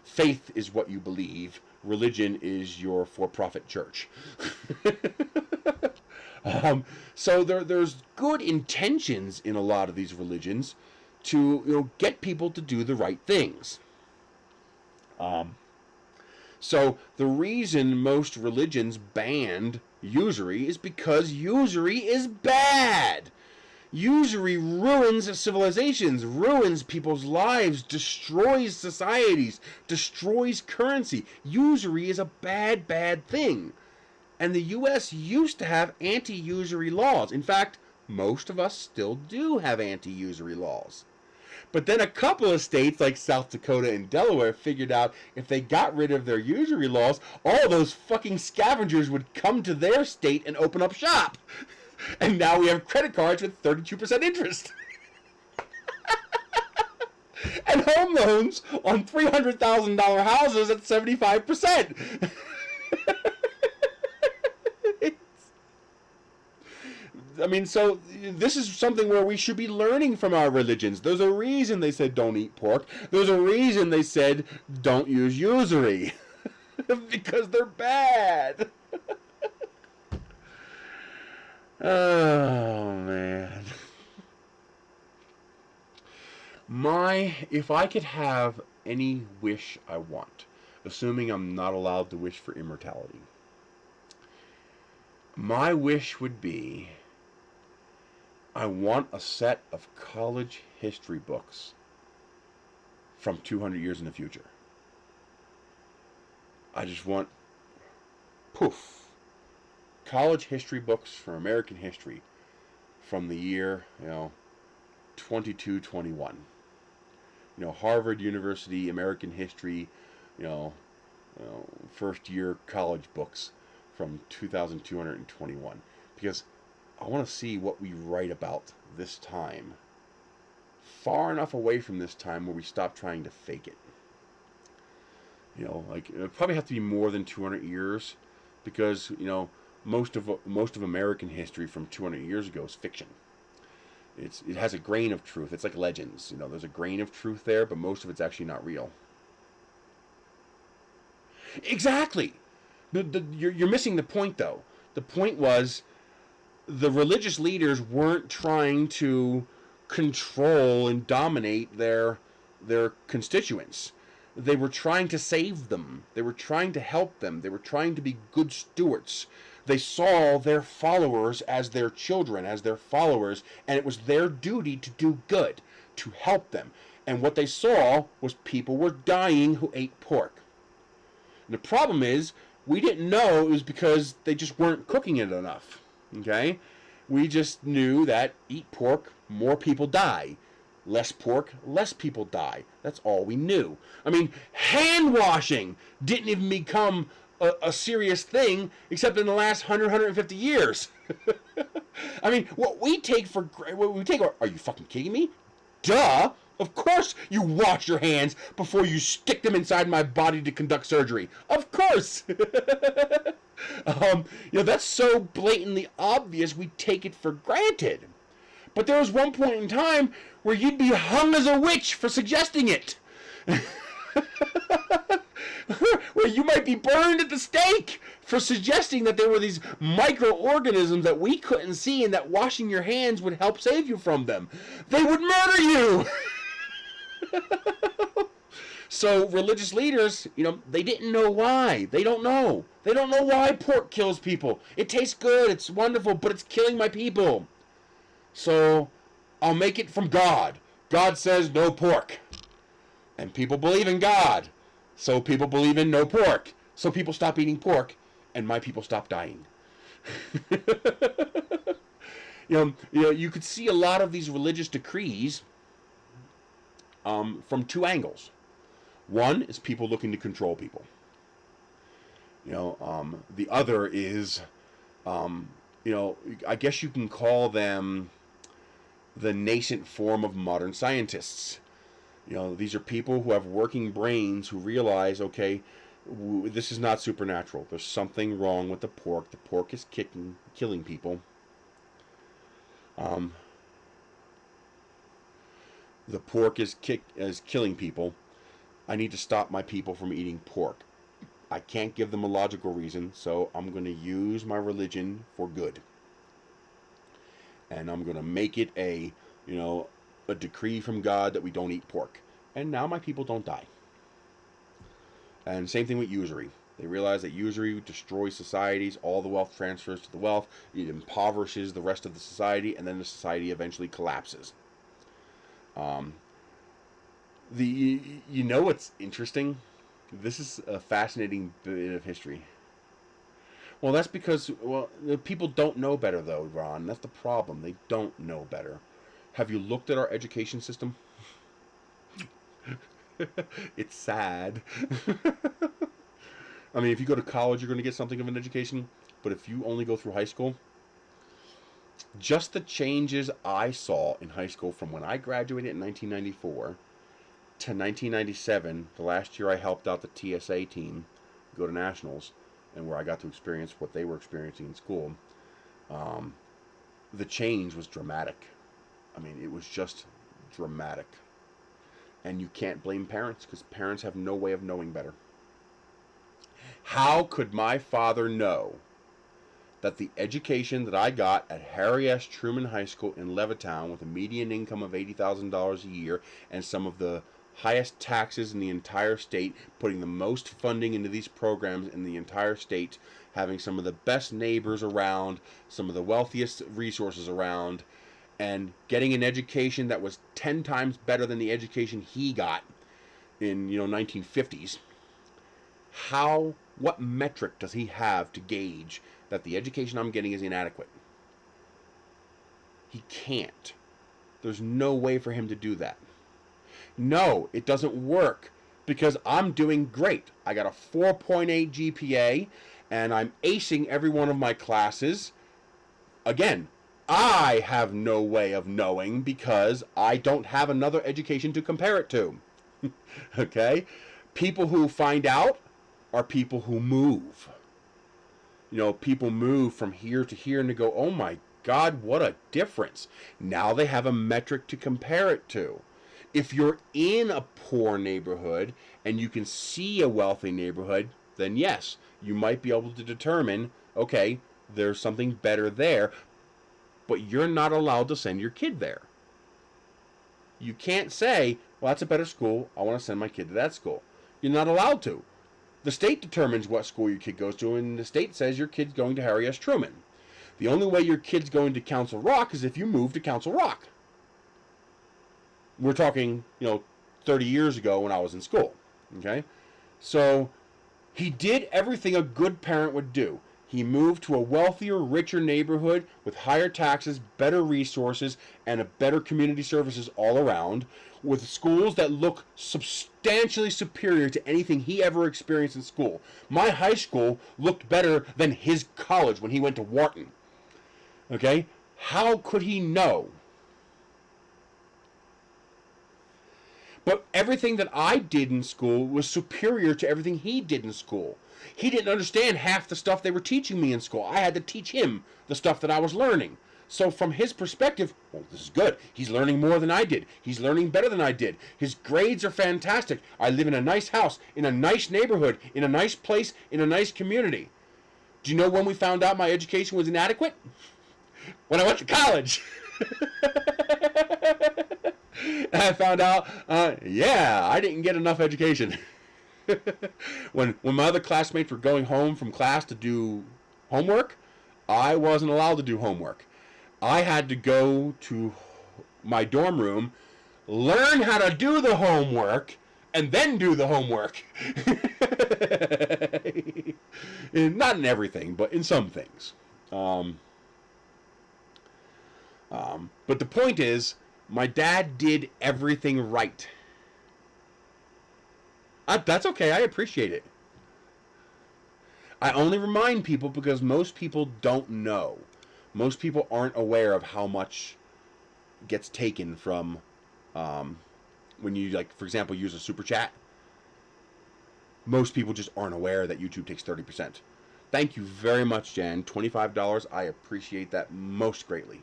Faith is what you believe. Religion is your for-profit church. So there's good intentions in a lot of these religions to get people to do the right things. So the reason most religions banned usury is because usury is bad. Usury ruins civilizations, ruins people's lives, destroys societies, destroys currency. Usury is a bad, bad thing. And the U.S. used to have anti-usury laws. In fact, most of us still do have anti-usury laws. But then a couple of states like South Dakota and Delaware figured out if they got rid of their usury laws, all those fucking scavengers would come to their state and open up shop. And now we have credit cards with 32% interest. And home loans on $300,000 houses at 75%. I mean, so this is something where we should be learning from our religions. There's a reason they said don't eat pork. There's a reason they said don't use usury. Because they're bad. Oh, man. If I could have any wish I want, assuming I'm not allowed to wish for immortality, my wish would be, I want a set of college history books from 200 years in the future. I just want, poof, college history books for American history from the year, 2221. Harvard University American history, first year college books from 2221. Because I want to see what we write about this time. Far enough away from this time where we stop trying to fake it. It probably have to be more than 200 years because, most of American history from 200 years ago is fiction. It has a grain of truth. It's like legends. There's a grain of truth there, but most of it's actually not real. Exactly. You're missing the point, though. The point was the religious leaders weren't trying to control and dominate their constituents. They were trying to save them. They were trying to help them. They were trying to be good stewards. They saw their followers as their children, as their followers, and it was their duty to do good, to help them. And what they saw was people were dying who ate pork. And the problem is, we didn't know it was because they just weren't cooking it enough. Okay? We just knew that eat pork, more people die. Less pork, less people die. That's all we knew. I mean, hand washing didn't even become a serious thing except in the last 150 years. I mean, what we take, are you fucking kidding me? Duh! Of course you wash your hands before you stick them inside my body to conduct surgery. Of course! That's so blatantly obvious we take it for granted. But there was one point in time where you'd be hung as a witch for suggesting it. Where you might be burned at the stake for suggesting that there were these microorganisms that we couldn't see and that washing your hands would help save you from them. They would murder you! So religious leaders, they didn't know why. They don't know. They don't know why pork kills people. It tastes good, it's wonderful, but it's killing my people. So I'll make it from God. God says no pork. And people believe in God. So people believe in no pork. So people stop eating pork, and my people stop dying. You could see a lot of these religious decrees from two angles. One is people looking to control people. The other is, I guess you can call them the nascent form of modern scientists. These are people who have working brains who realize, okay, this is not supernatural. There's something wrong with the pork. The pork is killing people. The pork is killing people. I need to stop my people from eating pork. I can't give them a logical reason, so I'm going to use my religion for good. And I'm going to make it a decree from God that we don't eat pork. And now my people don't die. And same thing with usury. They realize that usury destroys societies. All the wealth transfers to the wealth. It impoverishes the rest of the society, and then the society eventually collapses. What's interesting? This is a fascinating bit of history. Well, that's because the people don't know better, though, Ron. That's the problem. They don't know better. Have you looked at our education system? It's sad. I mean, if you go to college, you're going to get something of an education. But if you only go through high school, just the changes I saw in high school from when I graduated in 1994 to 1997, the last year I helped out the TSA team go to nationals, and where I got to experience what they were experiencing in school, the change was dramatic. I mean, it was just dramatic. And you can't blame parents, because parents have no way of knowing better. How could my father know that the education that I got at Harry S. Truman High School in Levittown, with a median income of $80,000 a year and some of the highest taxes in the entire state, putting the most funding into these programs in the entire state, having some of the best neighbors around, some of the wealthiest resources around, and getting an education that was 10 times better than the education he got in 1950s. What metric does he have to gauge that the education I'm getting is inadequate? He can't. There's no way for him to do that. No, it doesn't work, because I'm doing great. I got a 4.8 GPA, and I'm acing every one of my classes. Again, I have no way of knowing, because I don't have another education to compare it to. Okay? People who find out are people who move. People move from here to here and they go, oh my God, what a difference. Now they have a metric to compare it to. If you're in a poor neighborhood and you can see a wealthy neighborhood, then yes, you might be able to determine, okay, there's something better there, but you're not allowed to send your kid there. You can't say, well, that's a better school, I want to send my kid to that school. You're not allowed to. The state determines what school your kid goes to, and the state says your kid's going to Harry S. Truman. The only way your kid's going to Council Rock is if you move to Council Rock. We're talking, 30 years ago when I was in school. Okay? So, he did everything a good parent would do. He moved to a wealthier, richer neighborhood with higher taxes, better resources, and a better community services all around, with schools that look substantially superior to anything he ever experienced in school. My high school looked better than his college when he went to Wharton. Okay? How could he know? But everything that I did in school was superior to everything he did in school. He didn't understand half the stuff they were teaching me in school. I had to teach him the stuff that I was learning. So from his perspective, well, this is good. He's learning more than I did. He's learning better than I did. His grades are fantastic. I live in a nice house, in a nice neighborhood, in a nice place, in a nice community. Do you know when we found out my education was inadequate? When I went to college. And I found out, I didn't get enough education. When my other classmates were going home from class to do homework, I wasn't allowed to do homework. I had to go to my dorm room, learn how to do the homework, and then do the homework. Not in everything, but in some things. But the point is, my dad did everything right. That's okay, I appreciate it. I only remind people because most people don't know. Most people aren't aware of how much gets taken from when you, like, for example, use a super chat. Most people just aren't aware that YouTube takes 30%. Thank you very much, Jen. $25. I appreciate that most greatly.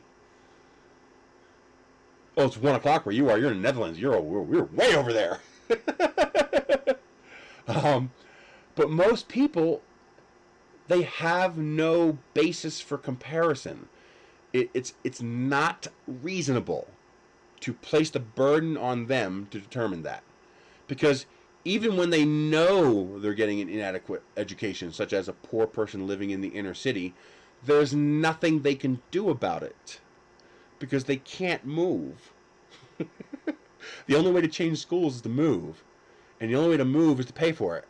Oh, it's 1 o'clock where you are. You're in the Netherlands. We're way over there. But most people, they have no basis for comparison. It's not reasonable to place the burden on them to determine that. Because even when they know they're getting an inadequate education, such as a poor person living in the inner city, there's nothing they can do about it. Because they can't move. The only way to change schools is to move. And the only way to move is to pay for it.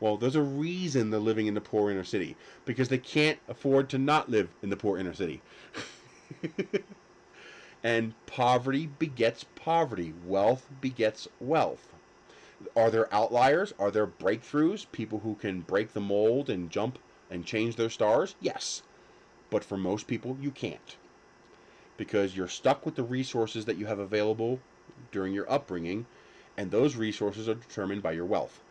Well, there's a reason they're living in the poor inner city. Because they can't afford to not live in the poor inner city. And poverty begets poverty. Wealth begets wealth. Are there outliers? Are there breakthroughs? People who can break the mold and jump and change their stars? Yes. But for most people, you can't. Because you're stuck with the resources that you have available during your upbringing, and those resources are determined by your wealth.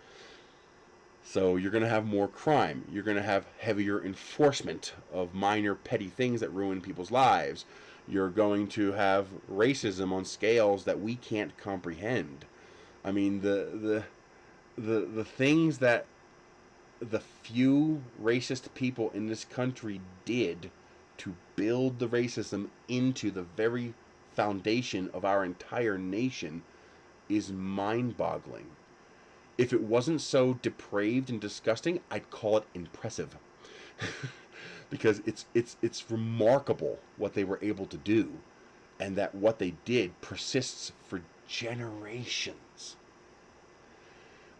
So you're going to have more crime. You're going to have heavier enforcement of minor petty things that ruin people's lives. You're going to have racism on scales that we can't comprehend. I mean, the things that the few racist people in this country did to build the racism into the very foundation of our entire nation is mind-boggling. If it wasn't so depraved and disgusting, I'd call it impressive. Because it's remarkable what they were able to do, and that what they did persists for generations.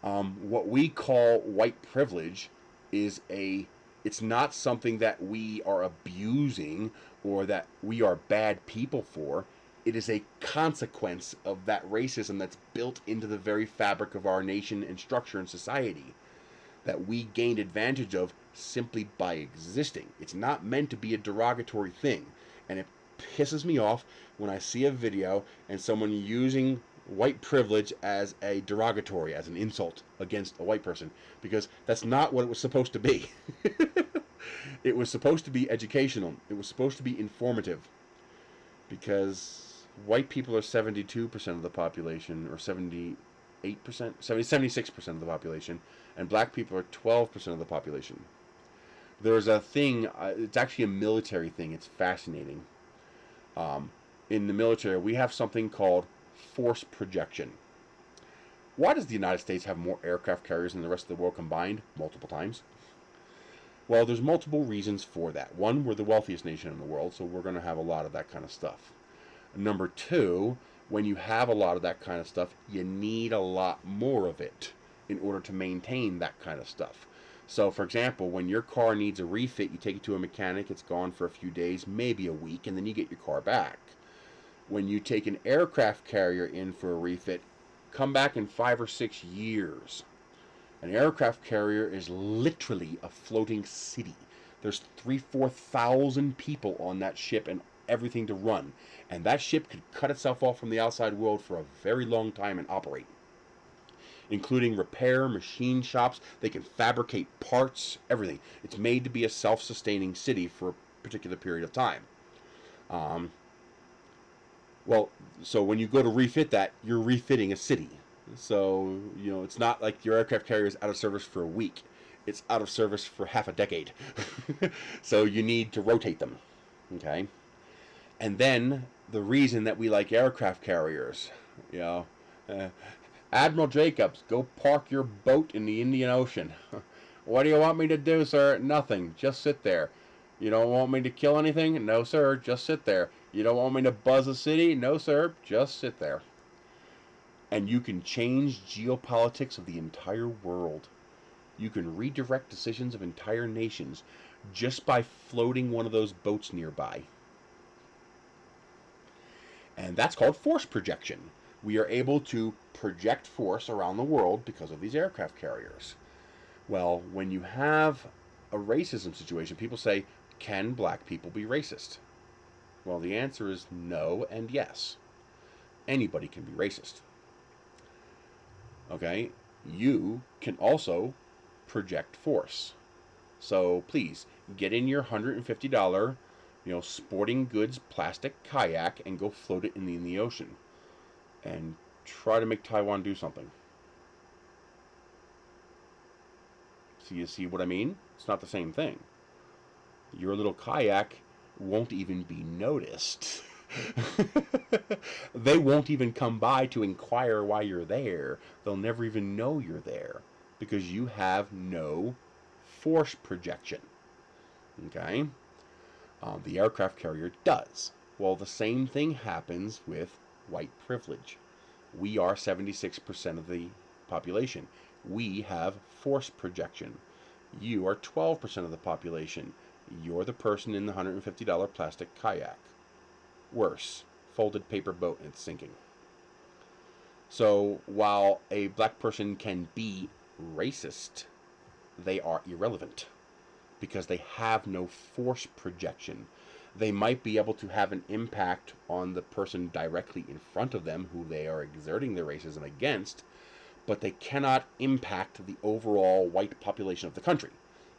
What we call white privilege is it's not something that we are abusing or that we are bad people for. It is a consequence of that racism that's built into the very fabric of our nation and structure and society that we gained advantage of simply by existing. It's not meant to be a derogatory thing. And it pisses me off when I see a video and someone using white privilege as a derogatory, as an insult against a white person, because that's not what it was supposed to be. It was supposed to be educational. It was supposed to be informative, because white people are 72% of the population, or 76% of the population, and black people are 12% of the population. There's a thing, it's actually a military thing, it's fascinating. In the military, we have something called force projection. Why does the United States have more aircraft carriers than the rest of the world combined? Multiple times. Well, there's multiple reasons for that. One, we're the wealthiest nation in the world, so we're going to have a lot of that kind of stuff. Number two, when you have a lot of that kind of stuff, you need a lot more of it in order to maintain that kind of stuff. So, for example, when your car needs a refit, you take it to a mechanic, it's gone for a few days, maybe a week, and then you get your car back. When you take an aircraft carrier in for a refit, come back in 5 or 6 years. An aircraft carrier is literally a floating city. There's 3,000-4,000 people on that ship and everything to run. And that ship could cut itself off from the outside world for a very long time and operate. Including repair, machine shops, they can fabricate parts, everything. It's made to be a self-sustaining city for a particular period of time. Well, so when you go to refit that, you're refitting a city. So, it's not like your aircraft carrier is out of service for a week. It's out of service for half a decade. So you need to rotate them. Okay? And then, the reason that we like aircraft carriers, Admiral Jacobs, go park your boat in the Indian Ocean. What do you want me to do, sir? Nothing. Just sit there. You don't want me to kill anything? No, sir. Just sit there. You don't want me to buzz a city? No, sir. Just sit there. And you can change geopolitics of the entire world. You can redirect decisions of entire nations just by floating one of those boats nearby. And that's called force projection. We are able to project force around the world because of these aircraft carriers. Well, when you have a racism situation, people say, can black people be racist? Well, the answer is no and yes. Anybody can be racist. Okay? You can also project force. So please, get in your $150, sporting goods plastic kayak and go float it in the ocean. And try to make Taiwan do something. So you see what I mean? It's not the same thing. Your little kayak won't even be noticed. They won't even come by to inquire why you're there. They'll never even know you're there because you have no force projection. Okay? The aircraft carrier does. Well, the same thing happens with white privilege. We are 76% of the population. We have force projection. You are 12% of the population. You're the person in the $150 plastic kayak. Worse, folded paper boat and it's sinking. So while a black person can be racist, they are irrelevant because they have no force projection. They might be able to have an impact on the person directly in front of them who they are exerting their racism against, but they cannot impact the overall white population of the country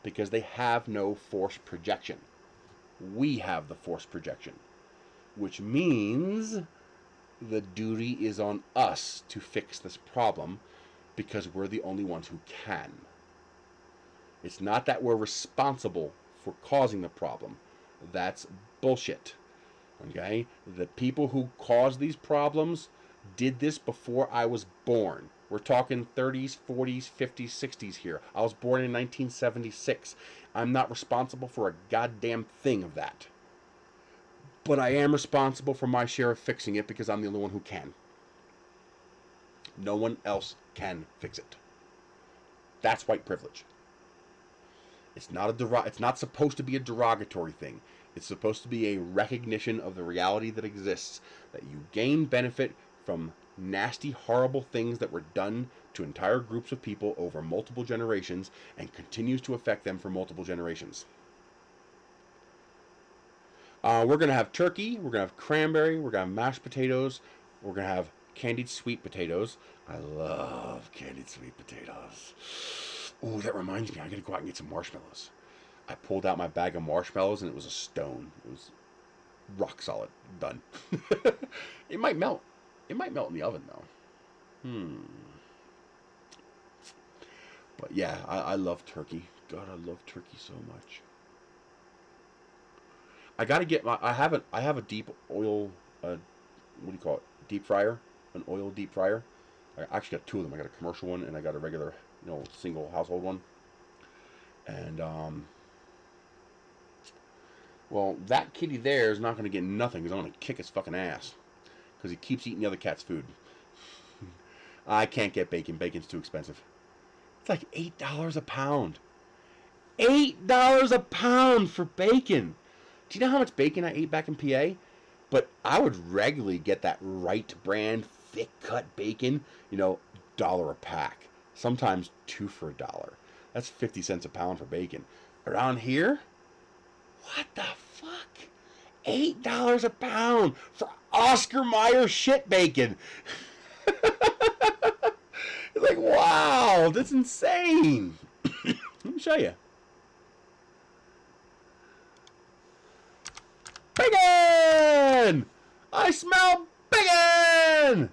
because they have no force projection. We have the force projection, which means the duty is on us to fix this problem because we're the only ones who can. It's not that we're responsible for causing the problem. That's bullshit. Okay? The people who caused these problems did this before I was born. We're talking 30s, 40s, 50s, 60s here. I was born in 1976. I'm not responsible for a goddamn thing of that. But I am responsible for my share of fixing it because I'm the only one who can. No one else can fix it. That's white privilege. It's not supposed to be a derogatory thing. It's supposed to be a recognition of the reality that exists, that you gain benefit from nasty, horrible things that were done to entire groups of people over multiple generations and continues to affect them for multiple generations. We're going to have turkey, we're going to have cranberry, we're going to have mashed potatoes, we're going to have candied sweet potatoes. I love candied sweet potatoes. Ooh, that reminds me, I gotta go out and get some marshmallows. I pulled out my bag of marshmallows and it was a stone. It was rock solid. Done. It might melt. It might melt in the oven though. But yeah, I love turkey. God, I love turkey so much. I gotta get my. I have a deep oil. What do you call it? Deep fryer. An oil deep fryer. I actually got two of them. I got a commercial one and I got a regular, single household one. And well, that kitty there is not going to get nothing because I'm going to kick his fucking ass because he keeps eating the other cat's food. I can't get bacon. Bacon's too expensive. It's like $8 a pound. $8 a pound for bacon. Do you know how much bacon I ate back in PA? But I would regularly get that right brand thick cut bacon, $1 a pack. Sometimes 2 for $1. That's 50 cents a pound for bacon. Around here, what the fuck? $8 a pound for Oscar Mayer shit bacon. It's like, wow, that's insane. Let me show you. Bacon! I smell bacon!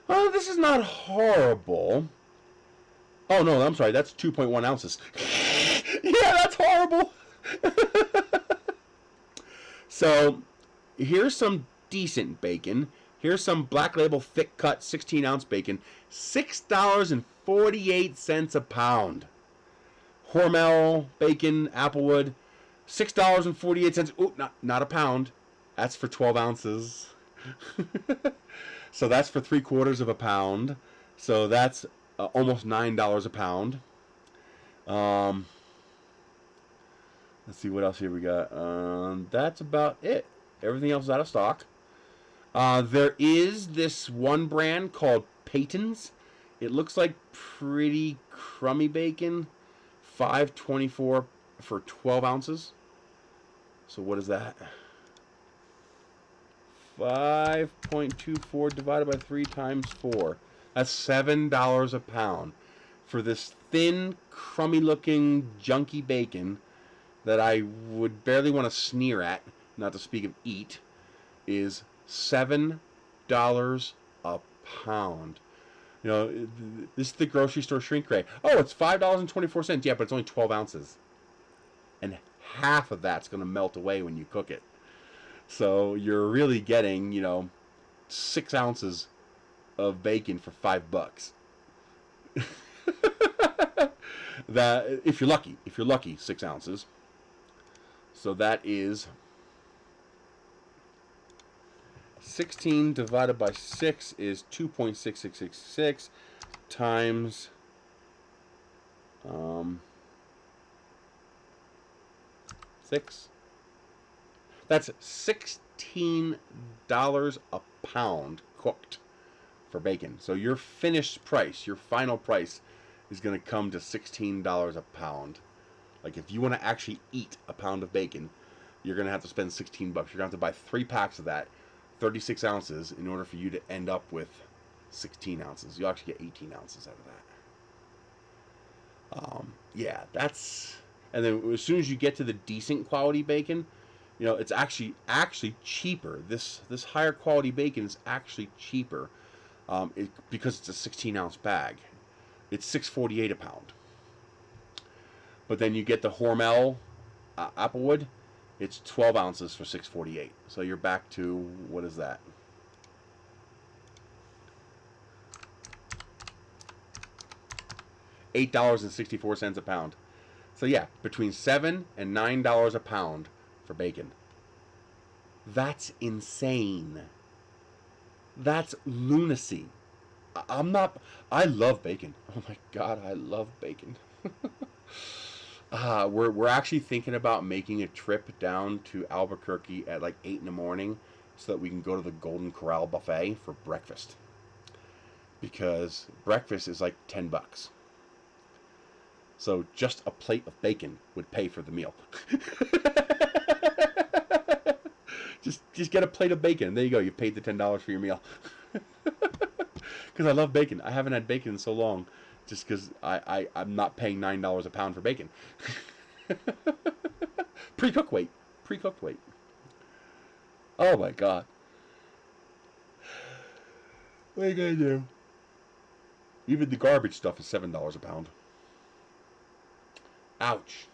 Oh, this is not horrible. Oh, no, I'm sorry. That's 2.1 ounces. Yeah, that's horrible. So, here's some decent bacon. Here's some Black Label thick cut 16-ounce bacon. $6.48 a pound. Hormel bacon, Applewood, $6.48. Ooh, not a pound. That's for 12 ounces. So that's for 3/4 of a pound. So that's almost $9 a pound. Let's see what else here we got. That's about it. Everything else is out of stock. There is this one brand called Peyton's. It looks like pretty crummy bacon. $5.24 for 12 ounces. So what is that? 5.24 divided by 3 times 4. That's $7 a pound for this thin, crummy-looking, junky bacon that I would barely want to sneer at, not to speak of eat, is $7 a pound. You know, this is the grocery store shrink ray. Oh, it's $5.24. Yeah, but it's only 12 ounces. And half of that's going to melt away when you cook it. So you're really getting, 6 ounces of bacon for $5. That, if you're lucky, 6 ounces. So that is 16 divided by 6 is 2.6666 times 6. That's $16 a pound cooked for bacon. So your finished price, your final price, is going to come to $16 a pound. Like if you want to actually eat a pound of bacon, you're going to have to spend $16. You're going to have to buy 3 packs of that, 36 ounces, in order for you to end up with 16 ounces. You actually get 18 ounces out of that. Yeah, that's... And then as soon as you get to the decent quality bacon, it's actually cheaper. This higher quality bacon is actually cheaper because it's a 16-ounce bag. It's $6.48 a pound. But then you get the Hormel Applewood. It's 12 ounces for $6.48. So you're back to, what is that? $8.64 a pound. So yeah, between $7 and $9 a pound for bacon. That's insane. That's lunacy. I love bacon. Oh my God, I love bacon. We're actually thinking about making a trip down to Albuquerque at like 8 in the morning so that we can go to the Golden Corral buffet for breakfast. Because breakfast is like $10. So just a plate of bacon would pay for the meal. just get a plate of bacon. There you go. You paid the $10 for your meal. Because I love bacon. I haven't had bacon in so long. Just because I'm not paying $9 a pound for bacon. Pre-cooked weight. Pre-cooked weight. Oh my God. What are you going to do? Even the garbage stuff is $7 a pound. Ouch.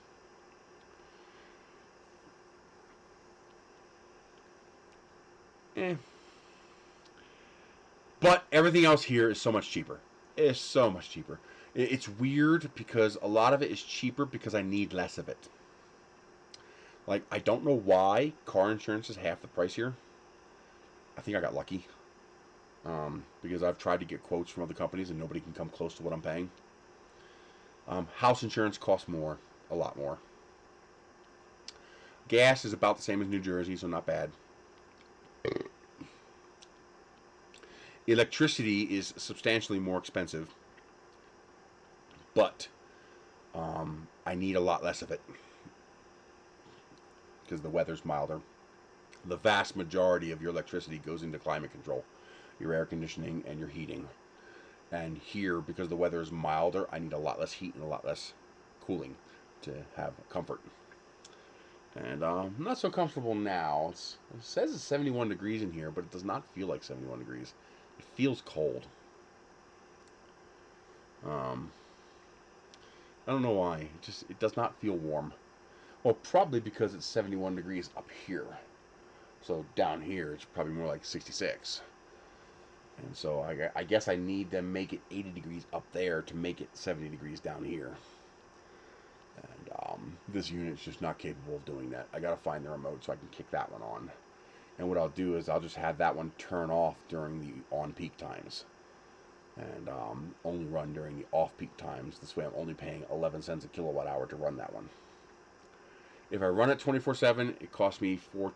But everything else here is so much cheaper. It's so much cheaper. It's weird because a lot of it is cheaper because I need less of it. Like, I don't know why car insurance is half the price here. I think I got lucky. Because I've tried to get quotes from other companies and nobody can come close to what I'm paying. House insurance costs more, a lot more. Gas is about the same as New Jersey, so not bad. Electricity is substantially more expensive, but I need a lot less of it because the weather's milder. The vast majority of your electricity goes into climate control, your air conditioning and your heating. And here, because the weather is milder, I need a lot less heat and a lot less cooling to have comfort. And I'm not so comfortable now. It says it's 71 degrees in here, but it does not feel like 71 degrees. It feels cold. I don't know why. It does not feel warm. Well, probably because it's 71 degrees up here. So down here, it's probably more like 66. And so I guess I need to make it 80 degrees up there to make it 70 degrees down here. And this unit's just not capable of doing that. I gotta find the remote so I can kick that one on. And what I'll do is I'll just have that one turn off during the on-peak times. And only run during the off-peak times. This way I'm only paying 11 cents a kilowatt hour to run that one. If I run it 24/7, it costs me a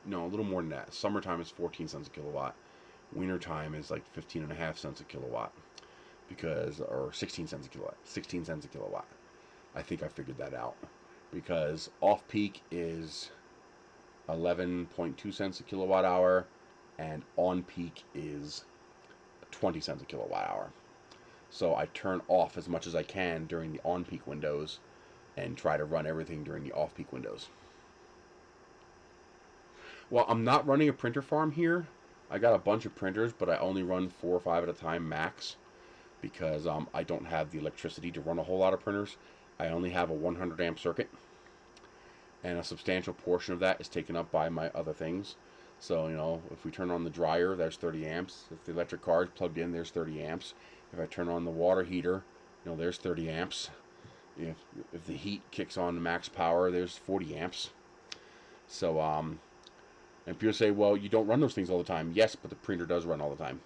little more than that. Summertime is 14 cents a kilowatt. Winter time is like 15.5 cents a kilowatt. Or 16 cents a kilowatt. 16 cents a kilowatt. I think I figured that out. because off-peak is 11.2 cents a kilowatt hour, and on-peak is 20 cents a kilowatt hour. So I turn off as much as I can during the on-peak windows and try to run everything during the off-peak windows. Well, I'm not running a printer farm here. I got a bunch of printers, but I only run 4 or 5 at a time max, because I don't have the electricity to run a whole lot of printers. I only have a 100 amp circuit, and a substantial portion of that is taken up by my other things. So, you know, if we turn on the dryer, there's 30 amps. If the electric car is plugged in, there's 30 amps. If I turn on the water heater, you know, there's 30 amps. If the heat kicks on to max power, there's 40 amps. So, and people say, well, you don't run those things all the time. Yes, but the printer does run all the time.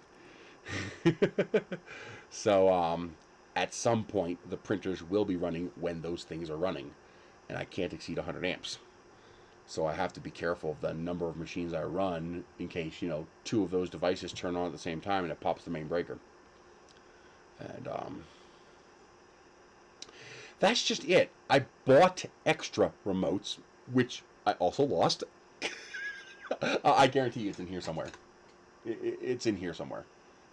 So, at some point, the printers will be running when those things are running. And I can't exceed 100 amps. So I have to be careful of the number of machines I run, in case, you know, 2 of those devices turn on at the same time and it pops the main breaker. And that's just it. I bought extra remotes, which I also lost. I guarantee you it's in here somewhere. It's in here somewhere.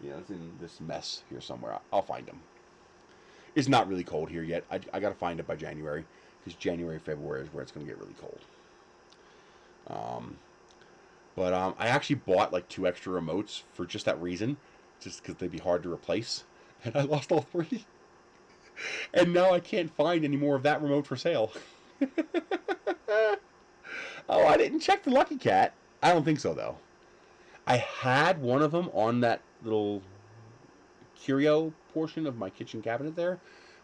You know, it's in this mess here somewhere. I'll find them. It's not really cold here yet. I got to find it by January, because January, February is where it's going to get really cold. But I actually bought like 2 extra remotes for just that reason, just because they'd be hard to replace, and I lost all 3. And now I can't find any more of that remote for sale. Oh, I didn't check the Lucky Cat. I don't think so, though. I had one of them on that little curio portion of my kitchen cabinet there,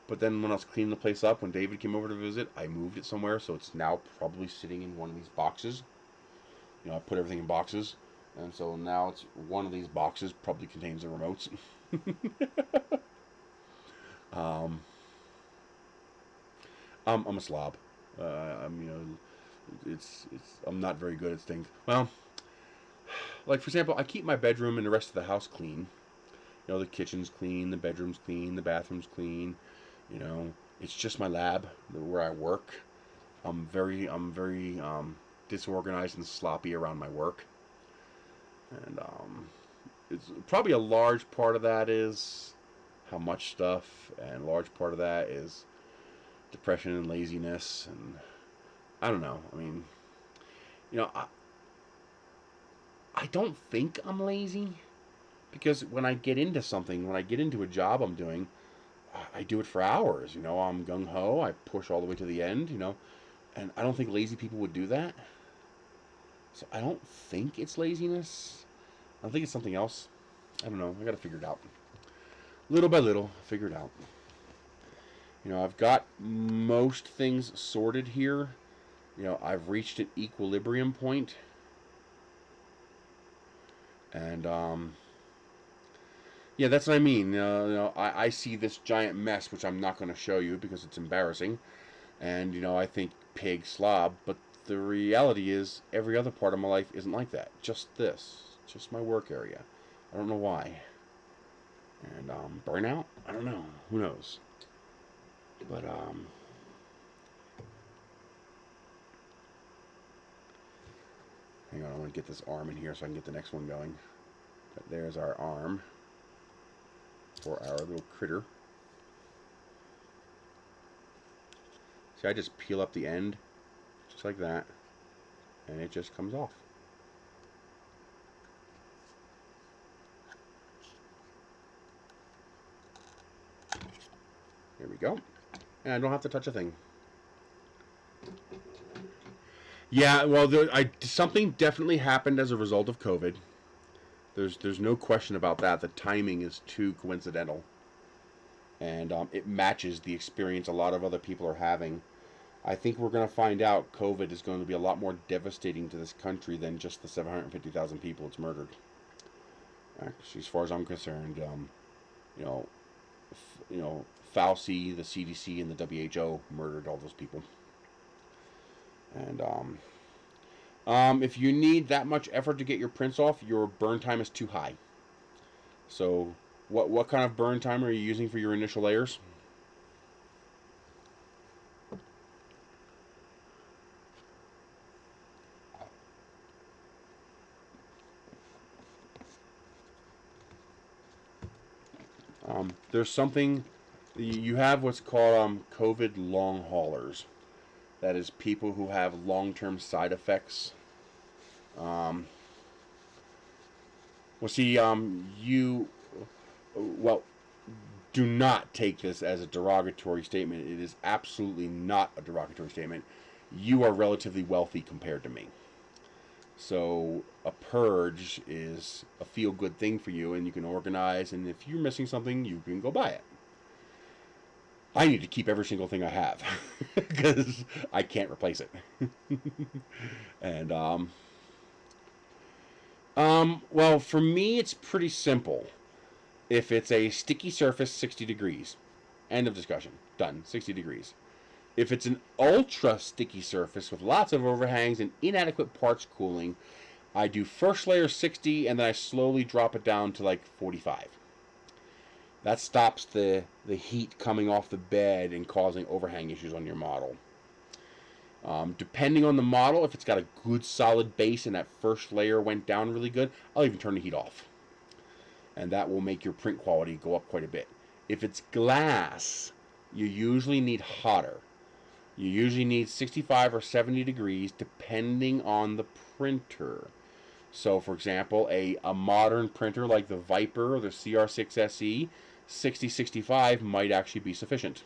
but then when I was cleaning the place up, when David came over to visit, I moved it somewhere, so it's now probably sitting in one of these boxes. You know, I put everything in boxes, and so now it's one of these boxes probably contains the remotes. I'm a slob. You know, I'm not very good at things. Well, like for example, I keep my bedroom and the rest of the house clean. You know, the kitchen's clean, the bedroom's clean, the bathroom's clean. You know, it's just my lab where I work. I'm very disorganized and sloppy around my work. And it's probably a large part of that is how much stuff, and a large part of that is depression and laziness, and I don't know. I mean, you know, I don't think I'm lazy, because when I get into something, when I get into a job I'm doing, I do it for hours. You know, I'm gung-ho. I push all the way to the end, you know, and I don't think lazy people would do that. So I don't think it's laziness. I think it's something else. I don't know. I got to figure it out. Little by little, figure it out. You know, I've got most things sorted here. You know, I've reached an equilibrium point. And, yeah, that's what I mean. You know, I see this giant mess, which I'm not going to show you because it's embarrassing. And, you know, I think pig slob. But the reality is, every other part of my life isn't like that. Just this. Just my work area. I don't know why. And, burnout? I don't know. Who knows? But, hang on, I want to get this arm in here so I can get the next one going. But there's our arm for our little critter. See, I just peel up the end, just like that, and it just comes off. There we go. And I don't have to touch a thing. Yeah, well, something definitely happened as a result of COVID. There's no question about that. The timing is too coincidental. And it matches the experience a lot of other people are having. I think we're going to find out COVID is going to be a lot more devastating to this country than just the 750,000 people it's murdered. Actually, as far as I'm concerned, you know, Fauci, the CDC, and the WHO murdered all those people. And if you need that much effort to get your prints off, your burn time is too high. So, what kind of burn time are you using for your initial layers? There's something, you have what's called COVID long haulers. That is people who have long-term side effects. Well, see, well, do not take this as a derogatory statement. It is absolutely not a derogatory statement. You are relatively wealthy compared to me. So a purge is a feel-good thing for you, and you can organize, and if you're missing something, you can go buy it. I need to keep every single thing I have because I can't replace it. And well, for me, it's pretty simple. If it's a sticky surface, 60 degrees. End of discussion. Done. 60 degrees. If it's an ultra sticky surface with lots of overhangs and inadequate parts cooling, I do first layer 60 and then I slowly drop it down to like 45. That stops the heat coming off the bed and causing overhang issues on your model. Depending on the model, if it's got a good solid base and that first layer went down really good, I'll even turn the heat off. And that will make your print quality go up quite a bit. If it's glass, you usually need hotter. You usually need 65 or 70 degrees depending on the printer. So, for example, a modern printer like the Viper or the CR6 SE, 60-65 might actually be sufficient.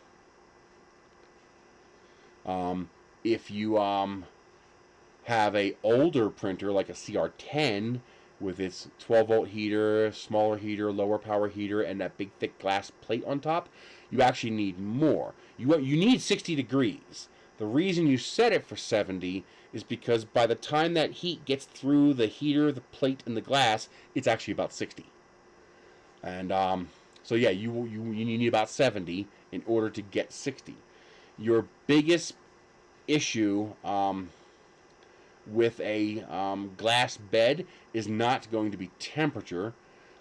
If you have a older printer like a CR10 with its 12-volt heater, smaller heater, lower power heater, and that big thick glass plate on top, you actually need more. You need 60 degrees. The reason you set it for 70 is because by the time that heat gets through the heater, the plate, and the glass, it's actually about 60. And so yeah, you need about 70 in order to get 60. Your biggest issue with a glass bed is not going to be temperature,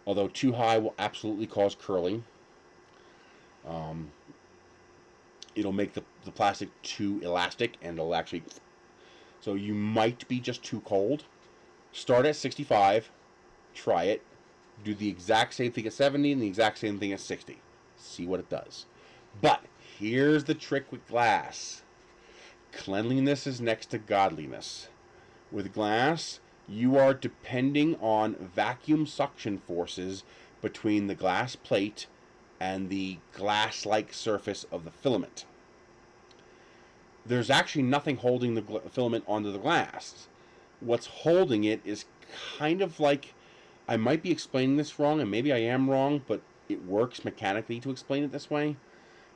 although too high will absolutely cause curling. It'll make the plastic too elastic and it'll actually... So you might be just too cold. Start at 65, try it, do the exact same thing at 70 and the exact same thing at 60. See what it does. But here's the trick with glass. Cleanliness is next to godliness. With glass, you are depending on vacuum suction forces between the glass plate and the glass-like surface of the filament. There's actually nothing holding the filament onto the glass. What's holding it is kind of like, I might be explaining this wrong, and maybe I am wrong, but it works mechanically to explain it this way.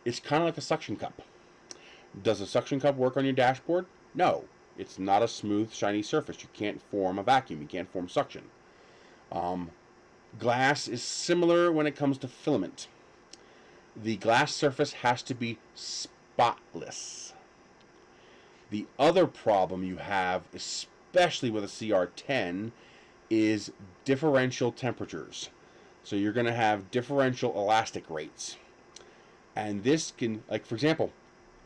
It's kind of like a suction cup. Does a suction cup work on your dashboard? No. It's not a smooth, shiny surface. You can't form a vacuum. You can't form suction. Glass is similar when it comes to filament. The glass surface has to be spotless. The other problem you have, especially with a CR10, is differential temperatures. So you're going to have differential elastic rates. And this can, like for example,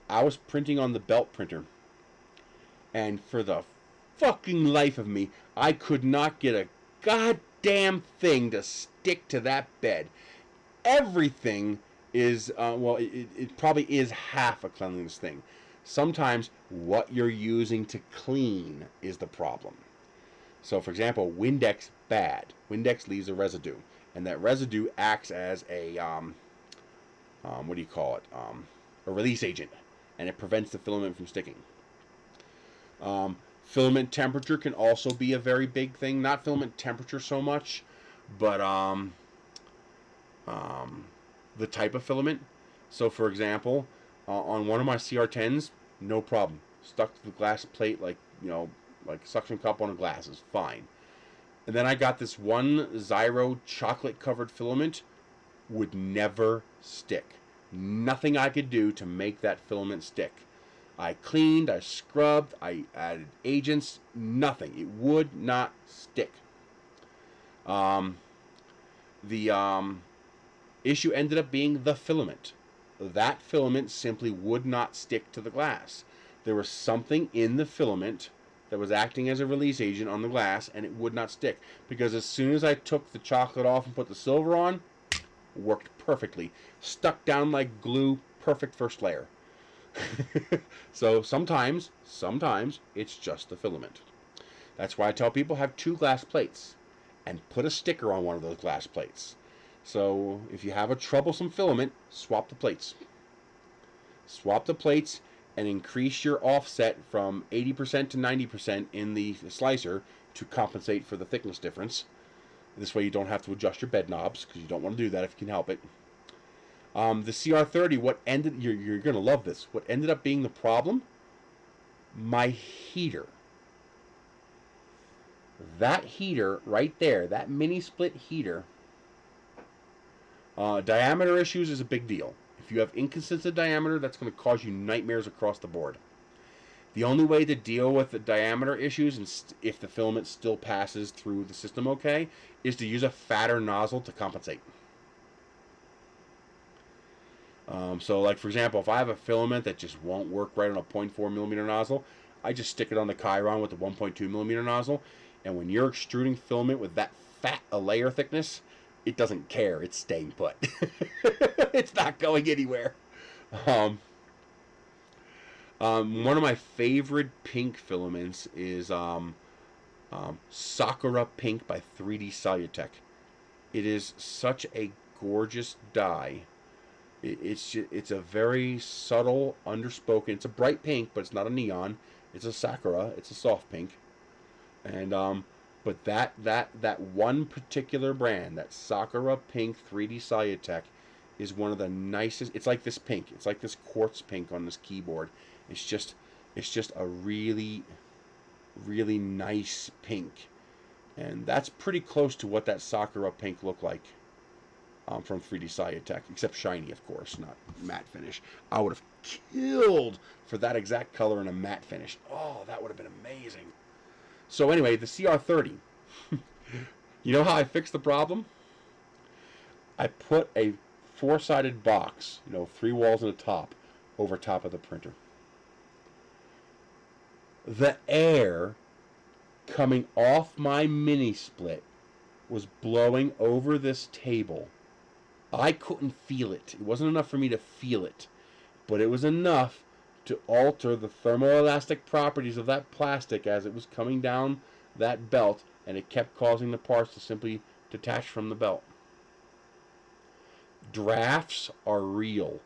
I was printing on the belt printer. And for the fucking life of me, I could not get a goddamn thing to stick to that bed. Everything is, well, it probably is half a cleanliness thing. Sometimes what you're using to clean is the problem. So, for example, Windex, bad. Windex leaves a residue. And that residue acts as a, what do you call it? A release agent. And it prevents the filament from sticking. Filament temperature can also be a very big thing. Not filament temperature so much, but the type of filament. So, for example, on one of my CR10s, no problem. Stuck to the glass plate like, you know, like suction cup on a glass is fine. And then I got this one Zyro chocolate-covered filament, would never stick. Nothing I could do to make that filament stick. I cleaned, I scrubbed, I added agents, nothing. It would not stick. The issue ended up being the filament. That filament simply would not stick to the glass. There was something in the filament that was acting as a release agent on the glass, and it would not stick. Because as soon as I took the chocolate off and put the silver on, worked perfectly. Stuck down like glue, perfect first layer. So sometimes it's just the filament. That's why I tell people have 2 glass plates and put a sticker on one of those glass plates. So if you have a troublesome filament, swap the plates. Swap the plates and increase your offset from 80% to 90% in the slicer to compensate for the thickness difference. This way you don't have to adjust your bed knobs, because you don't want to do that if you can help it. The CR30, you're going to love this. What ended up being the problem? My heater. That heater right there, that mini split heater, diameter issues is a big deal. If you have inconsistent diameter, that's going to cause you nightmares across the board. The only way to deal with the diameter issues, and if the filament still passes through the system okay, is to use a fatter nozzle to compensate. So like for example, if I have a filament that just won't work right on a 0.4 millimeter nozzle, I just stick it on the Chiron with the 1.2 millimeter nozzle, and when you're extruding filament with that fat a layer thickness, it doesn't care. It's staying put. It's not going anywhere. One of my favorite pink filaments is Sakura Pink by 3D Cellutech. It is such a gorgeous dye. It's a very subtle, underspoken. It's a bright pink, but it's not a neon. It's a sakura. It's a soft pink. And but that one particular brand, that Sakura Pink 3D Cellutech, is one of the nicest. It's like this pink. It's like this quartz pink on this keyboard. It's just a really, really nice pink, and that's pretty close to what that Sakura Pink looked like from 3D Cellutech, except shiny, of course, not matte finish. I would have killed for that exact color in a matte finish. Oh, that would have been amazing. So anyway, the CR30. You know how I fixed the problem? I put a 4-sided box, 3 walls and a top, over top of the printer. The air coming off my mini split was blowing over this table. I couldn't feel it. It wasn't enough for me to feel it, but it was enough to alter the thermoelastic properties of that plastic as it was coming down that belt, and it kept causing the parts to simply detach from the belt. Drafts are real.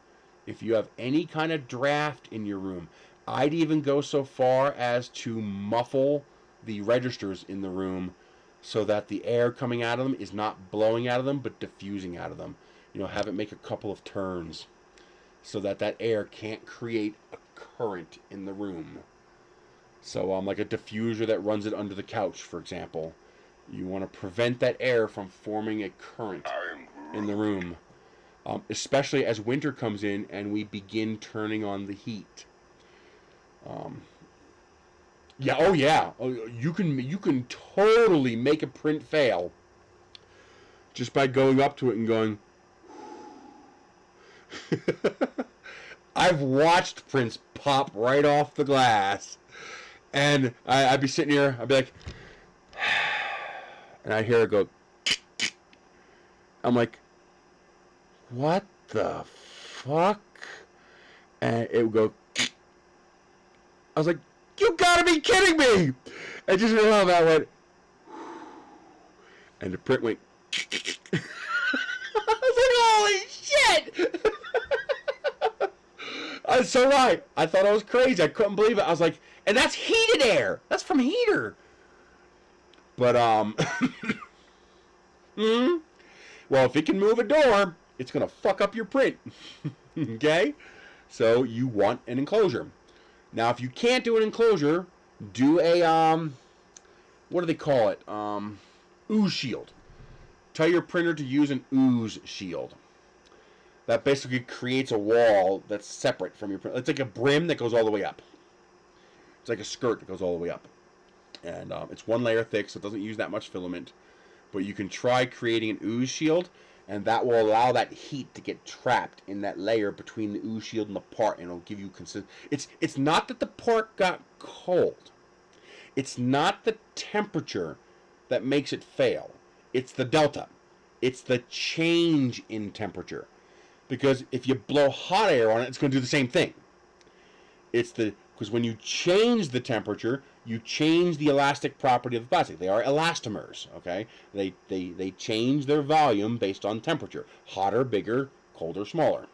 If you have any kind of draft in your room, I'd even go so far as to muffle the registers in the room so that the air coming out of them is not blowing out of them but diffusing out of them. Have it make a couple of turns so that that air can't create a current in the room. So like a diffuser that runs it under the couch, for example. You want to prevent that air from forming a current in the room, especially as winter comes in and we begin turning on the heat. You can totally make a print fail just by going up to it and going. I've watched prints pop right off the glass, and I'd be sitting here, I'd be like, and I hear it go. I'm like, what the fuck? And it would go. I was like, you gotta be kidding me! I just realized that went, and the print went. I was like, holy shit! I was so right. I thought I was crazy. I couldn't believe it. I was like, and that's heated air. That's from heater. But well, if it can move a door, it's gonna fuck up your print. Okay? So you want an enclosure. Now, if you can't do an enclosure, do a what do they call it? Ooze shield. Tell your printer to use an ooze shield. That basically creates a wall that's separate from your print. It's like a brim that goes all the way up. It's like a skirt that goes all the way up. And it's 1 layer thick, so it doesn't use that much filament. But you can try creating an ooze shield, and that will allow that heat to get trapped in that layer between the ooze shield and the part, and it'll give you consistent. It's not that the part got cold. It's not the temperature that makes it fail. It's the delta. It's the change in temperature. Because if you blow hot air on it, it's going to do the same thing. Because when you change the temperature, you change the elastic property of the plastic. They are elastomers, okay? They change their volume based on temperature. Hotter, bigger, colder, smaller.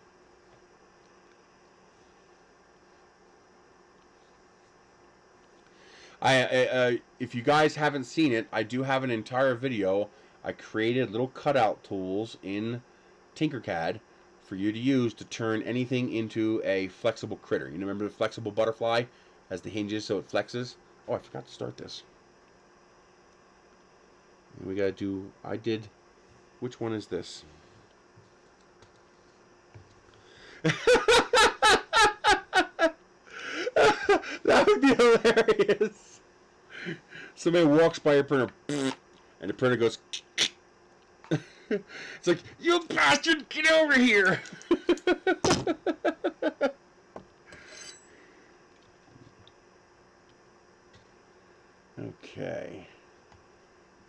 If you guys haven't seen it, I do have an entire video. I created little cutout tools in Tinkercad for you to use to turn anything into a flexible critter. You remember the flexible butterfly has the hinges so it flexes? Oh, I forgot to start this. And we gotta do, which one is this? That would be hilarious. Somebody walks by your printer and the printer goes it's like, you bastard, get over here. Okay.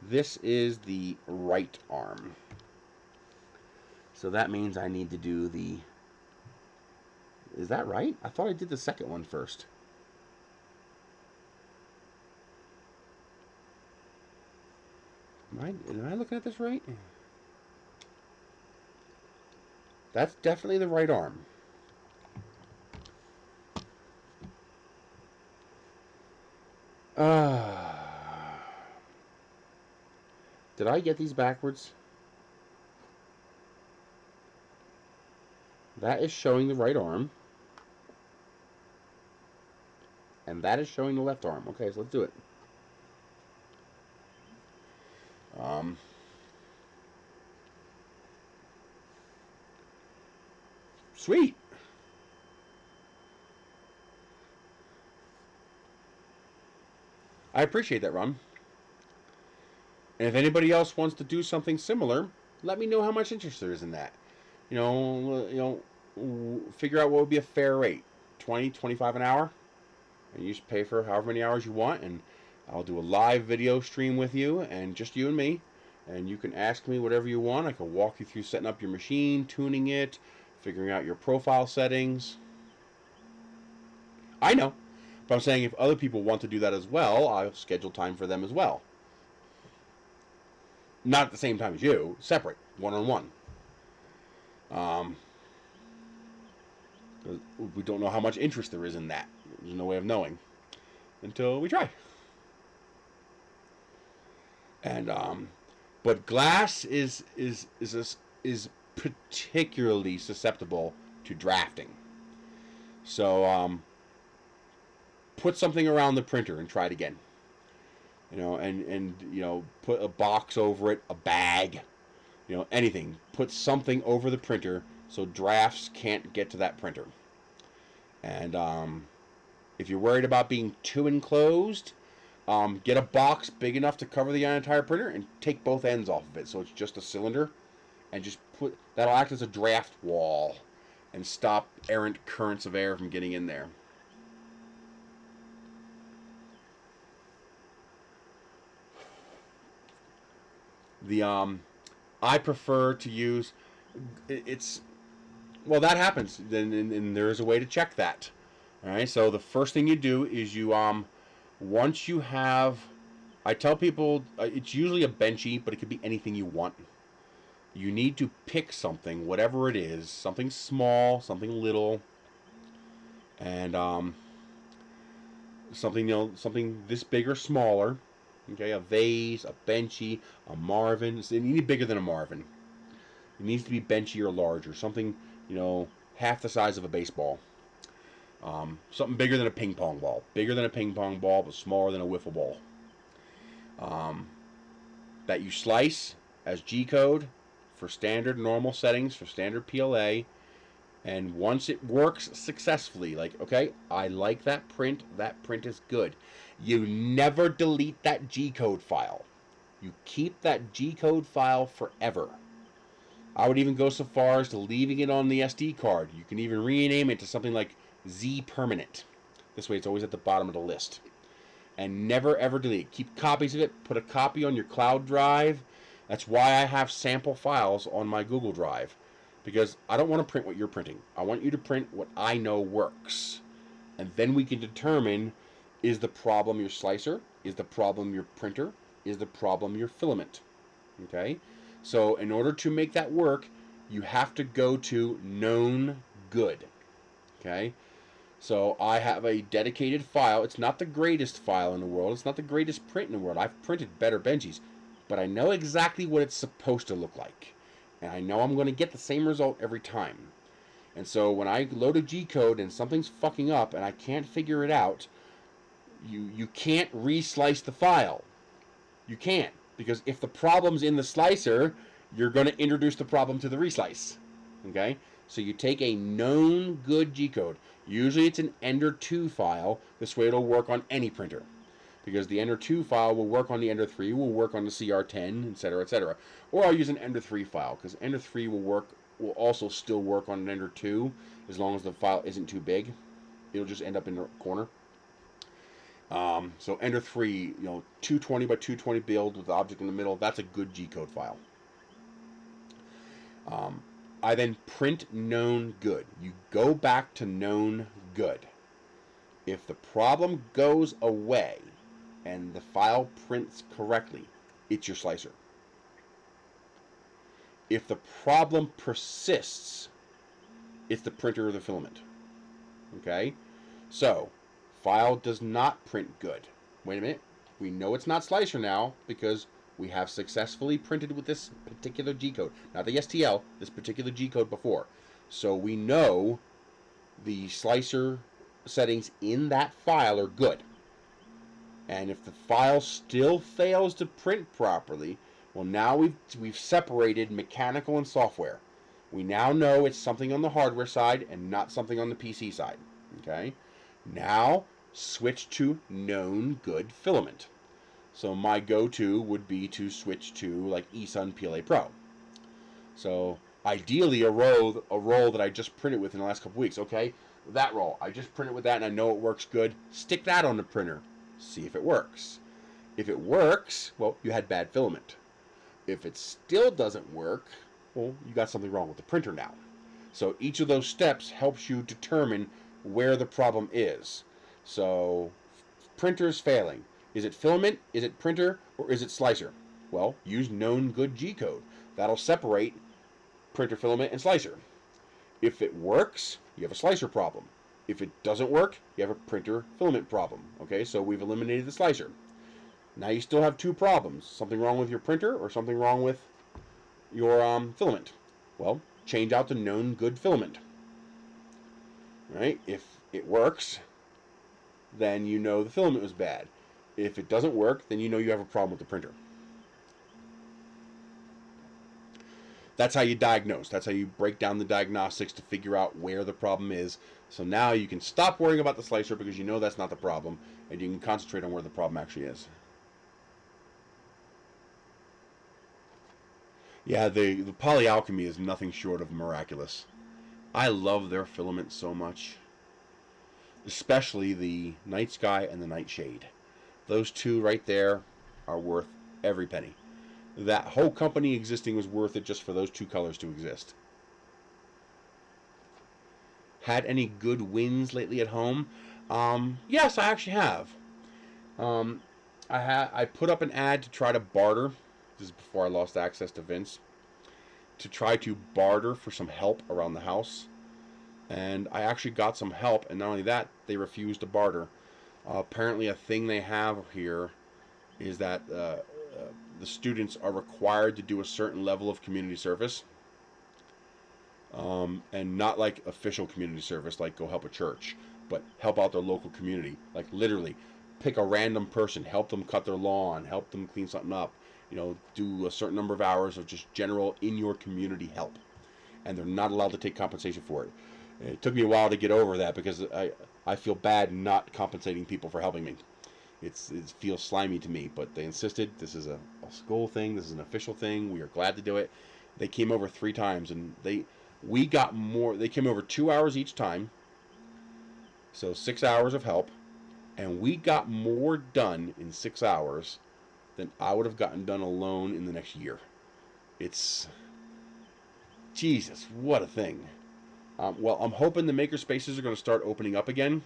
This is the right arm. So that means I need to do the... Is that right? I thought I did the second one first. Am I looking at this right? That's definitely the right arm. Did I get these backwards? That is showing the right arm. And that is showing the left arm. Okay, so let's do it. Sweet. I appreciate that, Ron. And if anybody else wants to do something similar, let me know how much interest there is in that. Figure out what would be a fair rate. 20, 25 an hour. And you just pay for however many hours you want, and I'll do a live video stream with you, and just you and me. And you can ask me whatever you want. I can walk you through setting up your machine, tuning it, figuring out your profile settings. I know. But I'm saying if other people want to do that as well, I'll schedule time for them as well. Not at the same time as you. Separate. One-on-one. We don't know how much interest there is in that. There's no way of knowing until we try. And but glass is particularly susceptible to drafting. So put something around the printer and try it again. And put a box over it, a bag, anything. Put something over the printer so drafts can't get to that printer. And if you're worried about being too enclosed, get a box big enough to cover the entire printer and take both ends off of it so it's just a cylinder, and just that'll act as a draft wall and stop errant currents of air from getting in there. I prefer to use that happens, and there is a way to check that. All right, so the first thing you do is you once you have, I tell people it's usually a benchy, but it could be anything you want. You need to pick something, whatever it is, something small, something little, and something this big or smaller. Okay, a vase, a benchy, a Marvin. So you need bigger than a Marvin. It needs to be benchy or larger. Something, half the size of a baseball. Something bigger than a ping pong ball. Bigger than a ping pong ball, but smaller than a wiffle ball. That you slice as G-code for standard normal settings, for standard PLA. And once it works successfully, like, okay, I like that print is good. You never delete that G-code file. You keep that G-code file forever. I would even go so far as to leaving it on the SD card. You can even rename it to something like Z Permanent. This way it's always at the bottom of the list. And never ever delete it. Keep copies of it. Put a copy on your cloud drive. That's why I have sample files on my Google Drive, because I don't want to print what you're printing. I want you to print what I know works. And then we can determine, is the problem your slicer? Is the problem your printer? Is the problem your filament? Okay? So in order to make that work, you have to go to known good. Okay? So I have a dedicated file. It's not the greatest file in the world. It's not the greatest print in the world. I've printed better Benjis. But I know exactly what it's supposed to look like. And I know I'm going to get the same result every time. And so when I load a G-code and something's fucking up and I can't figure it out, you can't re-slice the file. You can't. Because if the problem's in the slicer, you're going to introduce the problem to the reslice. Okay? So you take a known good G-code. Usually it's an Ender 2 file. This way it'll work on any printer. Because the Ender 2 file will work on the Ender 3, will work on the CR10, etc., etc. Or I'll use an Ender 3 file, because Ender 3 will also still work on an Ender 2, as long as the file isn't too big. It'll just end up in the corner. So Ender 3, 220 by 220 build with the object in the middle, that's a good G-code file. I then print known good. You go back to known good. If the problem goes away and the file prints correctly, it's your slicer. If the problem persists, it's the printer or the filament. Okay? So, file does not print good. Wait a minute. We know it's not slicer now because we have successfully printed with this particular G-code. Not the STL, this particular G-code before. So we know the slicer settings in that file are good. And if the file still fails to print properly, well, now we've separated mechanical and software. We now know it's something on the hardware side and not something on the PC side. Okay? Now, switch to known good filament. So my go-to would be to switch to like eSun PLA Pro. So ideally a roll that I just printed with in the last couple weeks. Okay, that roll, I just printed with that and I know it works good. Stick that on the printer. See if it works. If it works, well, you had bad filament. If it still doesn't work, well, you got something wrong with the printer now. So each of those steps helps you determine where the problem is. So printer's failing. Is it filament, is it printer, or is it slicer? Well, use known good G-code. That'll separate printer, filament, and slicer. If it works, you have a slicer problem. If it doesn't work, you have a printer filament problem. Okay, so we've eliminated the slicer. Now you still have two problems. Something wrong with your printer or something wrong with your filament. Well, change out the known good filament. Right? If it works, then you know the filament was bad. If it doesn't work, then you know you have a problem with the printer. That's how you diagnose. That's how you break down the diagnostics to figure out where the problem is. So now you can stop worrying about the slicer because you know that's not the problem, and you can concentrate on where the problem actually is. Yeah, the Polyalchemy is nothing short of miraculous. I love their filament so much. Especially the Night Sky and the Nightshade. Those two right there are worth every penny. That whole company existing was worth it just for those two colors to exist. Had any good wins lately at home? Yes, I actually have. I put up an ad to try to barter. This is before I lost access to Vince. To try to barter for some help around the house. And I actually got some help, and not only that, they refused to barter. Apparently a thing they have here is that the students are required to do a certain level of community service. And not like official community service, like go help a church, but help out their local community. Like literally, pick a random person, help them cut their lawn, help them clean something up. Do a certain number of hours of just general in your community help. And they're not allowed to take compensation for it. It took me a while to get over that because I feel bad not compensating people for helping me. It feels slimy to me, but they insisted. This is a school thing. This is an official thing. We are glad to do it. They came over 3 times, and we got more. They came over 2 hours each time, so 6 hours of help, and we got more done in 6 hours than I would have gotten done alone in the next year. it's Jesus, what a thing. Well, I'm hoping the maker spaces are going to start opening up again.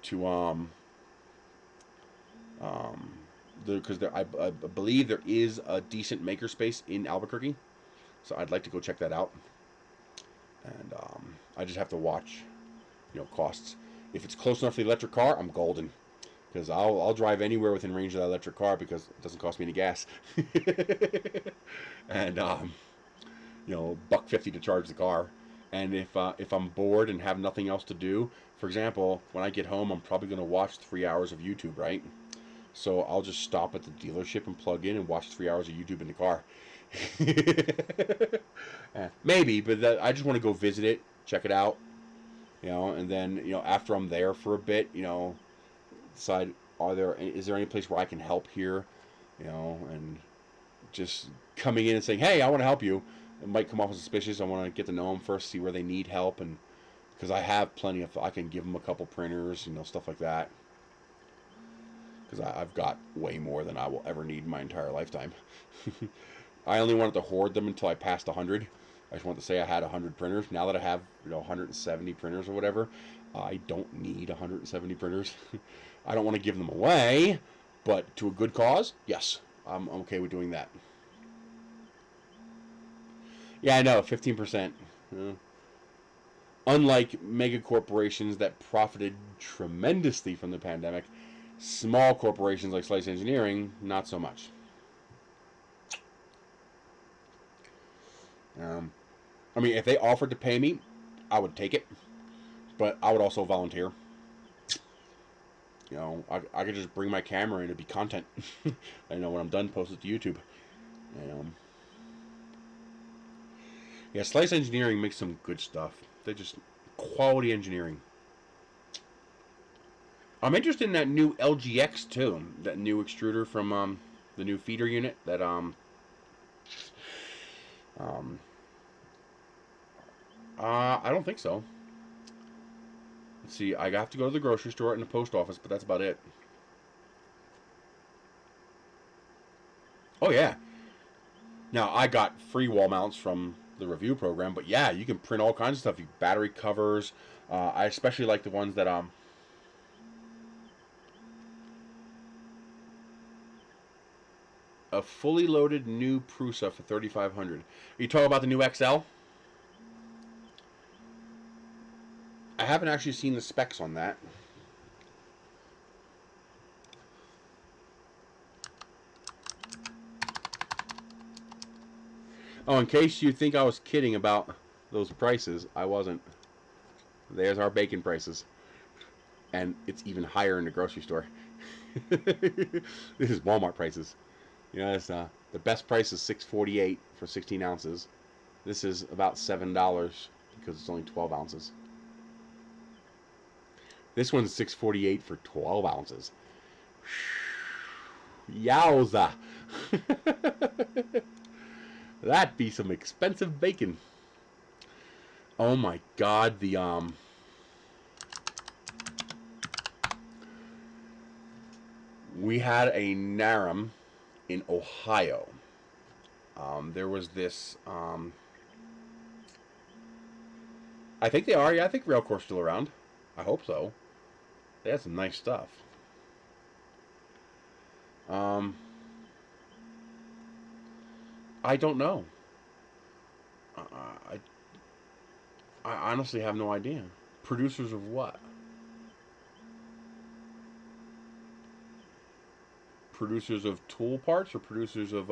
To because I believe there is a decent makerspace in Albuquerque, so I'd like to go check that out. And I just have to watch, costs. If it's close enough to the electric car, I'm golden, because I'll drive anywhere within range of that electric car because it doesn't cost me any gas. And $1.50 to charge the car. And if I'm bored and have nothing else to do, for example, when I get home, I'm probably going to watch 3 hours of YouTube, right? So I'll just stop at the dealership and plug in and watch 3 hours of YouTube in the car. Maybe, but I just want to go visit it, check it out, and then after I'm there for a bit, decide is there any place where I can help here, and just coming in and saying, hey, I want to help you. It might come off as suspicious. I want to get to know them first, see where they need help, and because I have plenty of, I can give them a couple printers, stuff like that. Because I've got way more than I will ever need in my entire lifetime. I only wanted to hoard them until I passed 100. I just wanted to say I had 100 printers. Now that I have 170 printers or whatever, I don't need 170 printers. I don't want to give them away, but to a good cause, yes, I'm okay with doing that. Yeah, I know, 15%. Unlike mega corporations that profited tremendously from the pandemic, small corporations like Slice Engineering, not so much. I mean, if they offered to pay me, I would take it, but I would also volunteer. I could just bring my camera in, it'd be content. When I'm done, post it to YouTube. Yeah, Slice Engineering makes some good stuff. They're just quality engineering. I'm interested in that new LGX too. That new extruder from the new feeder unit. That I don't think so. Let's see. I have to go to the grocery store and the post office, but that's about it. Oh yeah. Now I got free wall mounts from the review program, but yeah, you can print all kinds of stuff. You battery covers. I especially like the ones that a fully loaded new Prusa for $3,500. Are you talking about the new XL? I haven't actually seen the specs on that. Oh, in case you think I was kidding about those prices, I wasn't. There's our bacon prices. And it's even higher in the grocery store. This is Walmart prices. It's, the best price is $6.48 for 16 ounces. This is about $7 because it's only 12 ounces. This one's $6.48 for 12 ounces. Yowza! That'd be some expensive bacon. Oh my God, we had a Narum in Ohio. There was this, I think they are, yeah, I think Railcor's still around. I hope so. They had some nice stuff. I don't know. I honestly have no idea. Producers of what? Producers of tool parts or producers of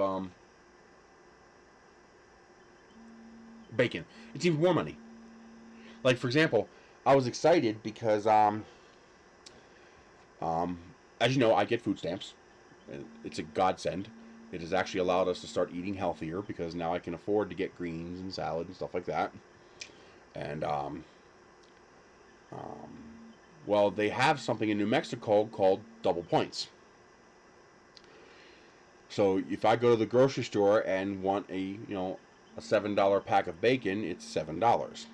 bacon? It's even more money. Like, for example, I was excited because as you know, I get food stamps. It's a godsend. It has actually allowed us to start eating healthier because now I can afford to get greens and salad and stuff like that. And well, they have something in New Mexico called double points. So if I go to the grocery store and want a $7 pack of bacon, it's $7.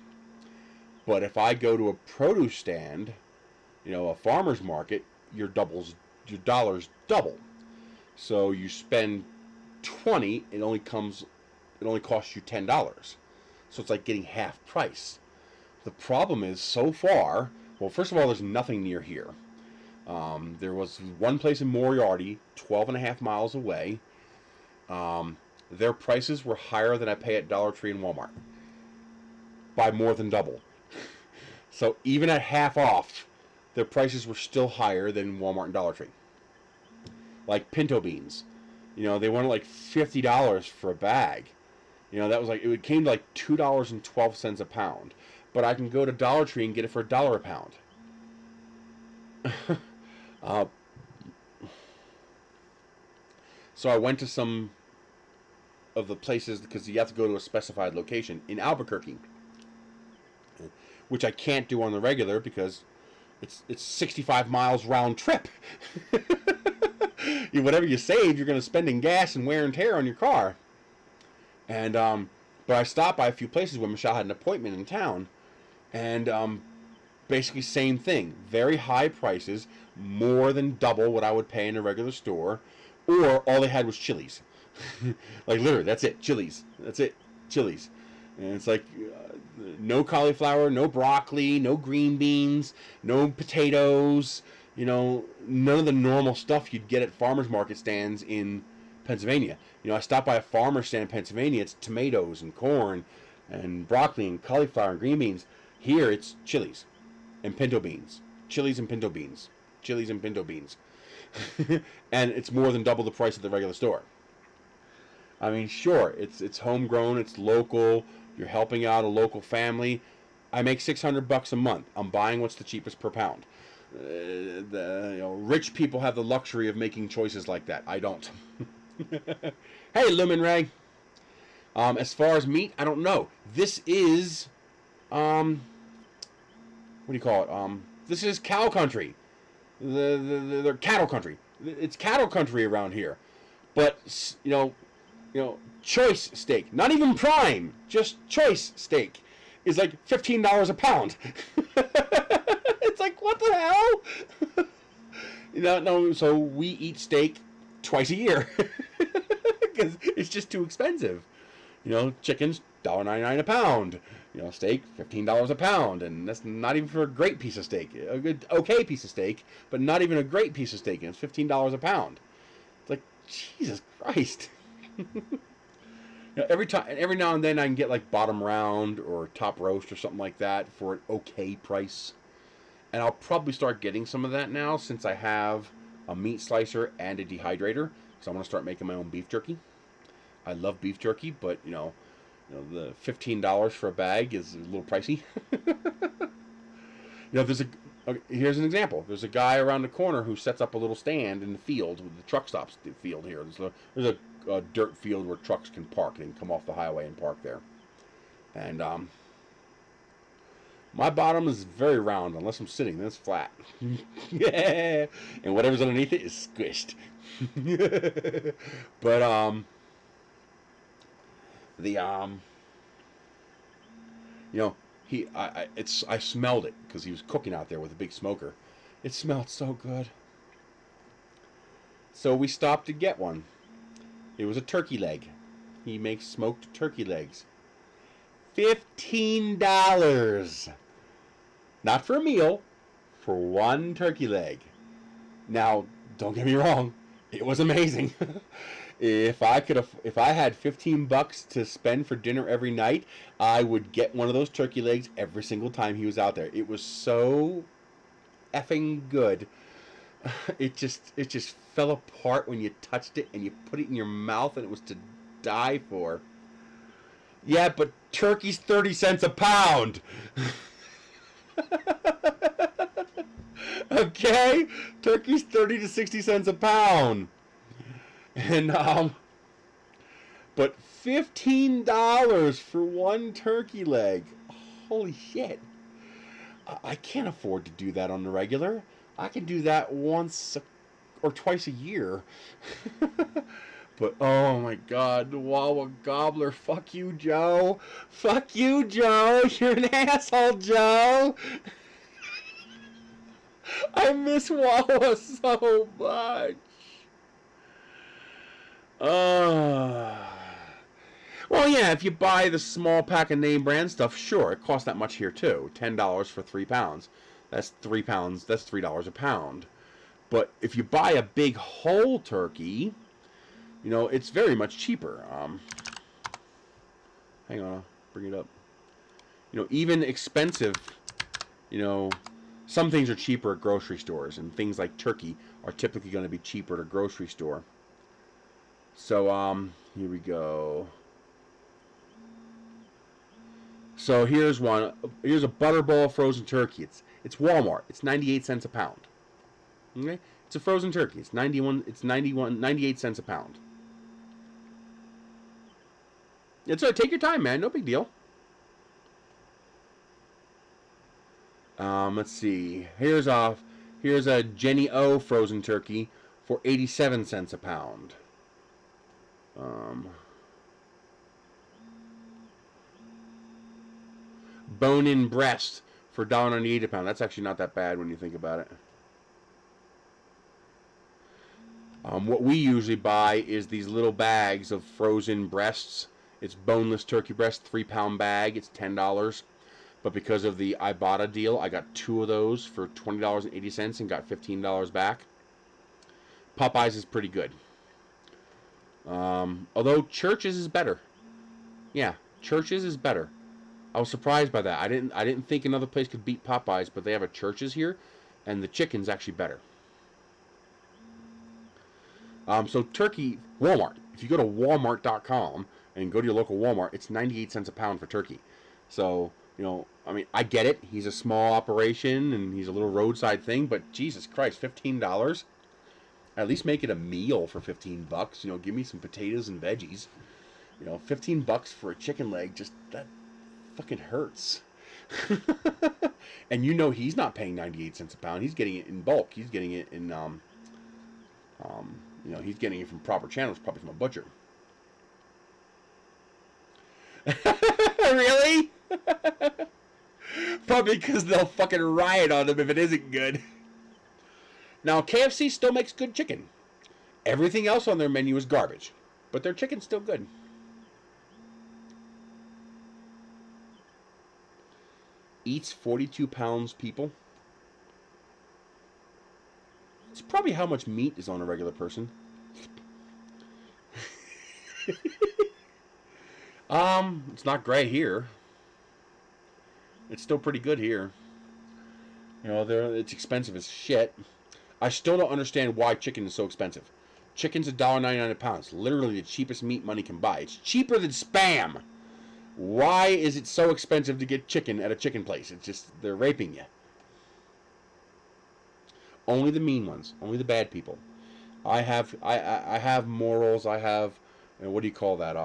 But if I go to a produce stand, a farmer's market, your dollars double. So you spend $20, it only costs you $10. So it's like getting half price. The problem is, so far, well, first of all, there's nothing near here. There was one place in Moriarty, 12.5 miles away. Their prices were higher than I pay at Dollar Tree and Walmart, by more than double. So even at half off, their prices were still higher than Walmart and Dollar Tree. Like pinto beans, they wanted like $50 for a bag. That was like, it came to like $2.12 a pound. But I can go to Dollar Tree and get it for $1 a pound. So I went to some of the places, because you have to go to a specified location in Albuquerque, which I can't do on the regular because it's 65 miles round trip. Whatever you save, you're going to spend in gas and wear and tear on your car. And but I stopped by a few places when Michelle had an appointment in town, and basically same thing. Very high prices, more than double what I would pay in a regular store, or all they had was chilies. Like literally, that's it, chilies. That's it, chilies. And it's like no cauliflower, no broccoli, no green beans, no potatoes. None of the normal stuff you'd get at farmers market stands in Pennsylvania. I stopped by a farmer stand in Pennsylvania. It's tomatoes and corn and broccoli and cauliflower and green beans. Here it's chilies and pinto beans. Chilies and pinto beans. Chilies and pinto beans. And it's more than double the price at the regular store. I mean, sure, it's homegrown, it's local, you're helping out a local family. I make $600 a month. I'm buying what's the cheapest per pound. Rich people have the luxury of making choices like that. I don't. Hey, Lumen Ray. As far as meat, I don't know. This is, what do you call it? This is cow country. The cattle country. It's cattle country around here. But choice steak, not even prime, just choice steak, is like $15 a pound. It's like, what the hell? No. So we eat steak twice a year because it's just too expensive. Chicken's $1.99 a pound. Steak $15 a pound, and that's not even for a great piece of steak. A good, okay piece of steak, but not even a great piece of steak, and it's $15 a pound. It's like, Jesus Christ. Every now and then I can get like bottom round or top roast or something like that for an okay price. And I'll probably start getting some of that now, since I have a meat slicer and a dehydrator. So I'm going to start making my own beef jerky. I love beef jerky, but the $15 for a bag is a little pricey. Here's an example. There's a guy around the corner who sets up a little stand in the field. The truck stops the field here. There's a dirt field where trucks can park. They can come off the highway and park there. And my bottom is very round, unless I'm sitting. Then it's flat. Yeah. And whatever's underneath it is squished. But I smelled it because he was cooking out there with a big smoker. It smelled so good. So we stopped to get one. It was a turkey leg. He makes smoked turkey legs. $15. Not for a meal, for one turkey leg. Now, don't get me wrong, it was amazing. If I had $15 to spend for dinner every night, I would get one of those turkey legs every single time he was out there. It was so effing good. It just fell apart when you touched it and you put it in your mouth, and it was to die for. Yeah, but turkey's 30 cents a pound. Okay? Turkey's 30 to 60 cents a pound. And but $15 for one turkey leg. Holy shit. I can't afford to do that on the regular. I can do that once or twice a year. But oh my God, the Wawa Gobbler. Fuck you, Joe. Fuck you, Joe. You're an asshole, Joe. I miss Wawa so much. yeah, if you buy the small pack of name brand stuff, sure, it costs that much here too. $10 for 3 pounds. That's 3 pounds. That's $3 a pound. But if you buy a big whole turkey, you know, it's very much cheaper. Hang on, I'll bring it up. You know, even expensive, you know, some things are cheaper at grocery stores, and things like turkey are typically going to be cheaper at a grocery store. So, here we go. So here's one. Here's a Butterball frozen turkey. It's Walmart. It's 98 cents a pound. Okay? It's a frozen turkey. It's 98 cents a pound. It's take your time, man. No big deal. Let's see. Here's a Jenny O frozen turkey for 87 cents a pound. Bone-in breast for $1.98 a pound. That's actually not that bad when you think about it. What we usually buy is these little bags of frozen breasts. It's boneless turkey breast, 3-pound bag. It's $10. But because of the Ibotta deal, I got 2 of those for $20.80 and got $15 back. Popeyes is pretty good. Although Church's is better. Yeah, Church's is better. I was surprised by that. I didn't think another place could beat Popeyes, but they have a Church's here, and the chicken's actually better. So turkey, Walmart. If you go to walmart.com and go to your local Walmart, it's 98 cents a pound for turkey. So, you know, I mean, I get it. He's a small operation and he's a little roadside thing, but Jesus Christ, $15? At least make it a meal for $15. You know, give me some potatoes and veggies. You know, $15 for a chicken leg, just that fucking hurts. And you know he's not paying 98 cents a pound. He's getting it in bulk. He's getting it in you know, he's getting it from proper channels, probably from a butcher. Really? Probably because they'll fucking riot on them if it isn't good. Now, KFC still makes good chicken. Everything else on their menu is garbage, but their chicken's still good. Eats 42 pounds, people. It's probably how much meat is on a regular person. It's not great here. It's still pretty good here. You know, it's expensive as shit. I still don't understand why chicken is so expensive. Chicken's $1.99 a pound. It's literally the cheapest meat money can buy. It's cheaper than Spam. Why is it so expensive to get chicken at a chicken place? It's just, they're raping you. Only the mean ones. Only the bad people. I have morals. I have, you know, what do you call that?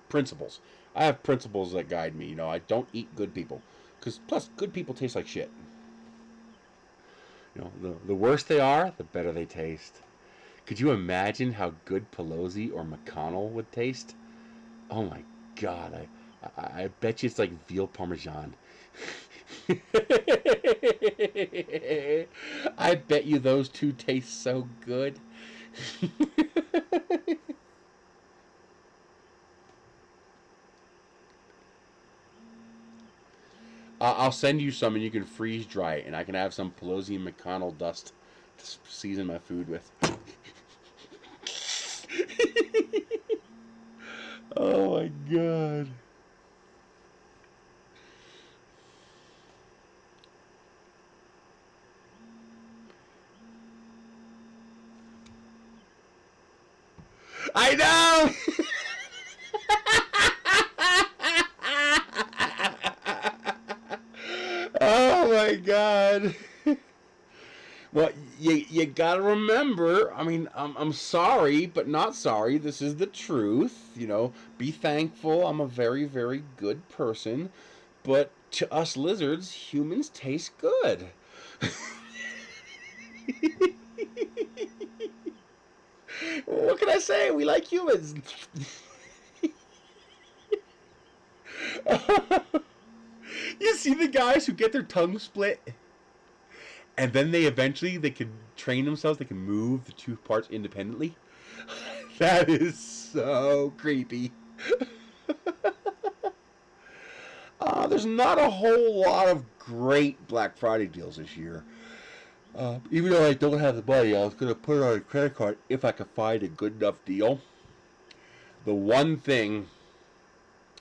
Principles. I have principles that guide me. You know, I don't eat good people. Because, plus, good people taste like shit. You know, the worse they are, the better they taste. Could you imagine how good Pelosi or McConnell would taste? Oh my God, I bet you it's like veal parmesan. I bet you those two taste so good. I'll send you some and you can freeze dry it, and I can have some Pelosi and McConnell dust to season my food with. Oh my God. I know! Oh my God. Well, you gotta remember, I mean, I'm sorry, but not sorry. This is the truth. You know, be thankful. I'm a very, very good person. But to us lizards, humans taste good. What can I say? We like humans. You see the guys who get their tongue split? And then they can train themselves, they can move the two parts independently. That is so creepy. There's not a whole lot of great Black Friday deals this year. Even though I don't have the money, I was going to put it on a credit card if I could find a good enough deal. The one thing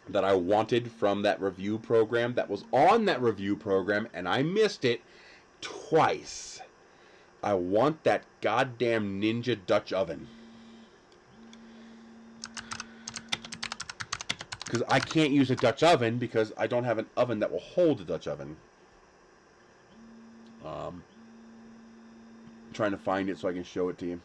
that I wanted from that review program that was on that review program, and I missed it twice. I want that goddamn Ninja Dutch oven. Because I can't use a Dutch oven because I don't have an oven that will hold a Dutch oven. Trying to find it so I can show it to you.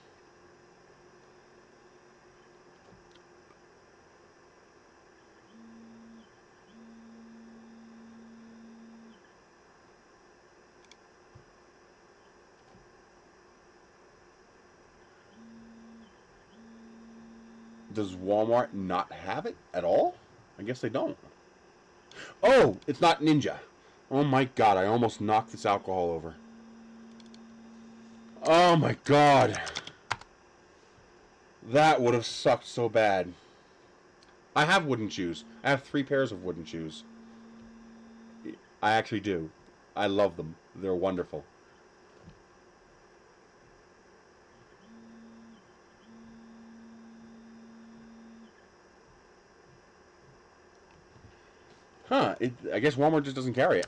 Does Walmart not have it at all? I guess they don't. Oh, it's not Ninja. Oh my god, I almost knocked this alcohol over. Oh my god. That would have sucked so bad. I have wooden shoes. I have 3 pairs of wooden shoes. I actually do. I love them. They're wonderful. Huh, I guess Walmart just doesn't carry it.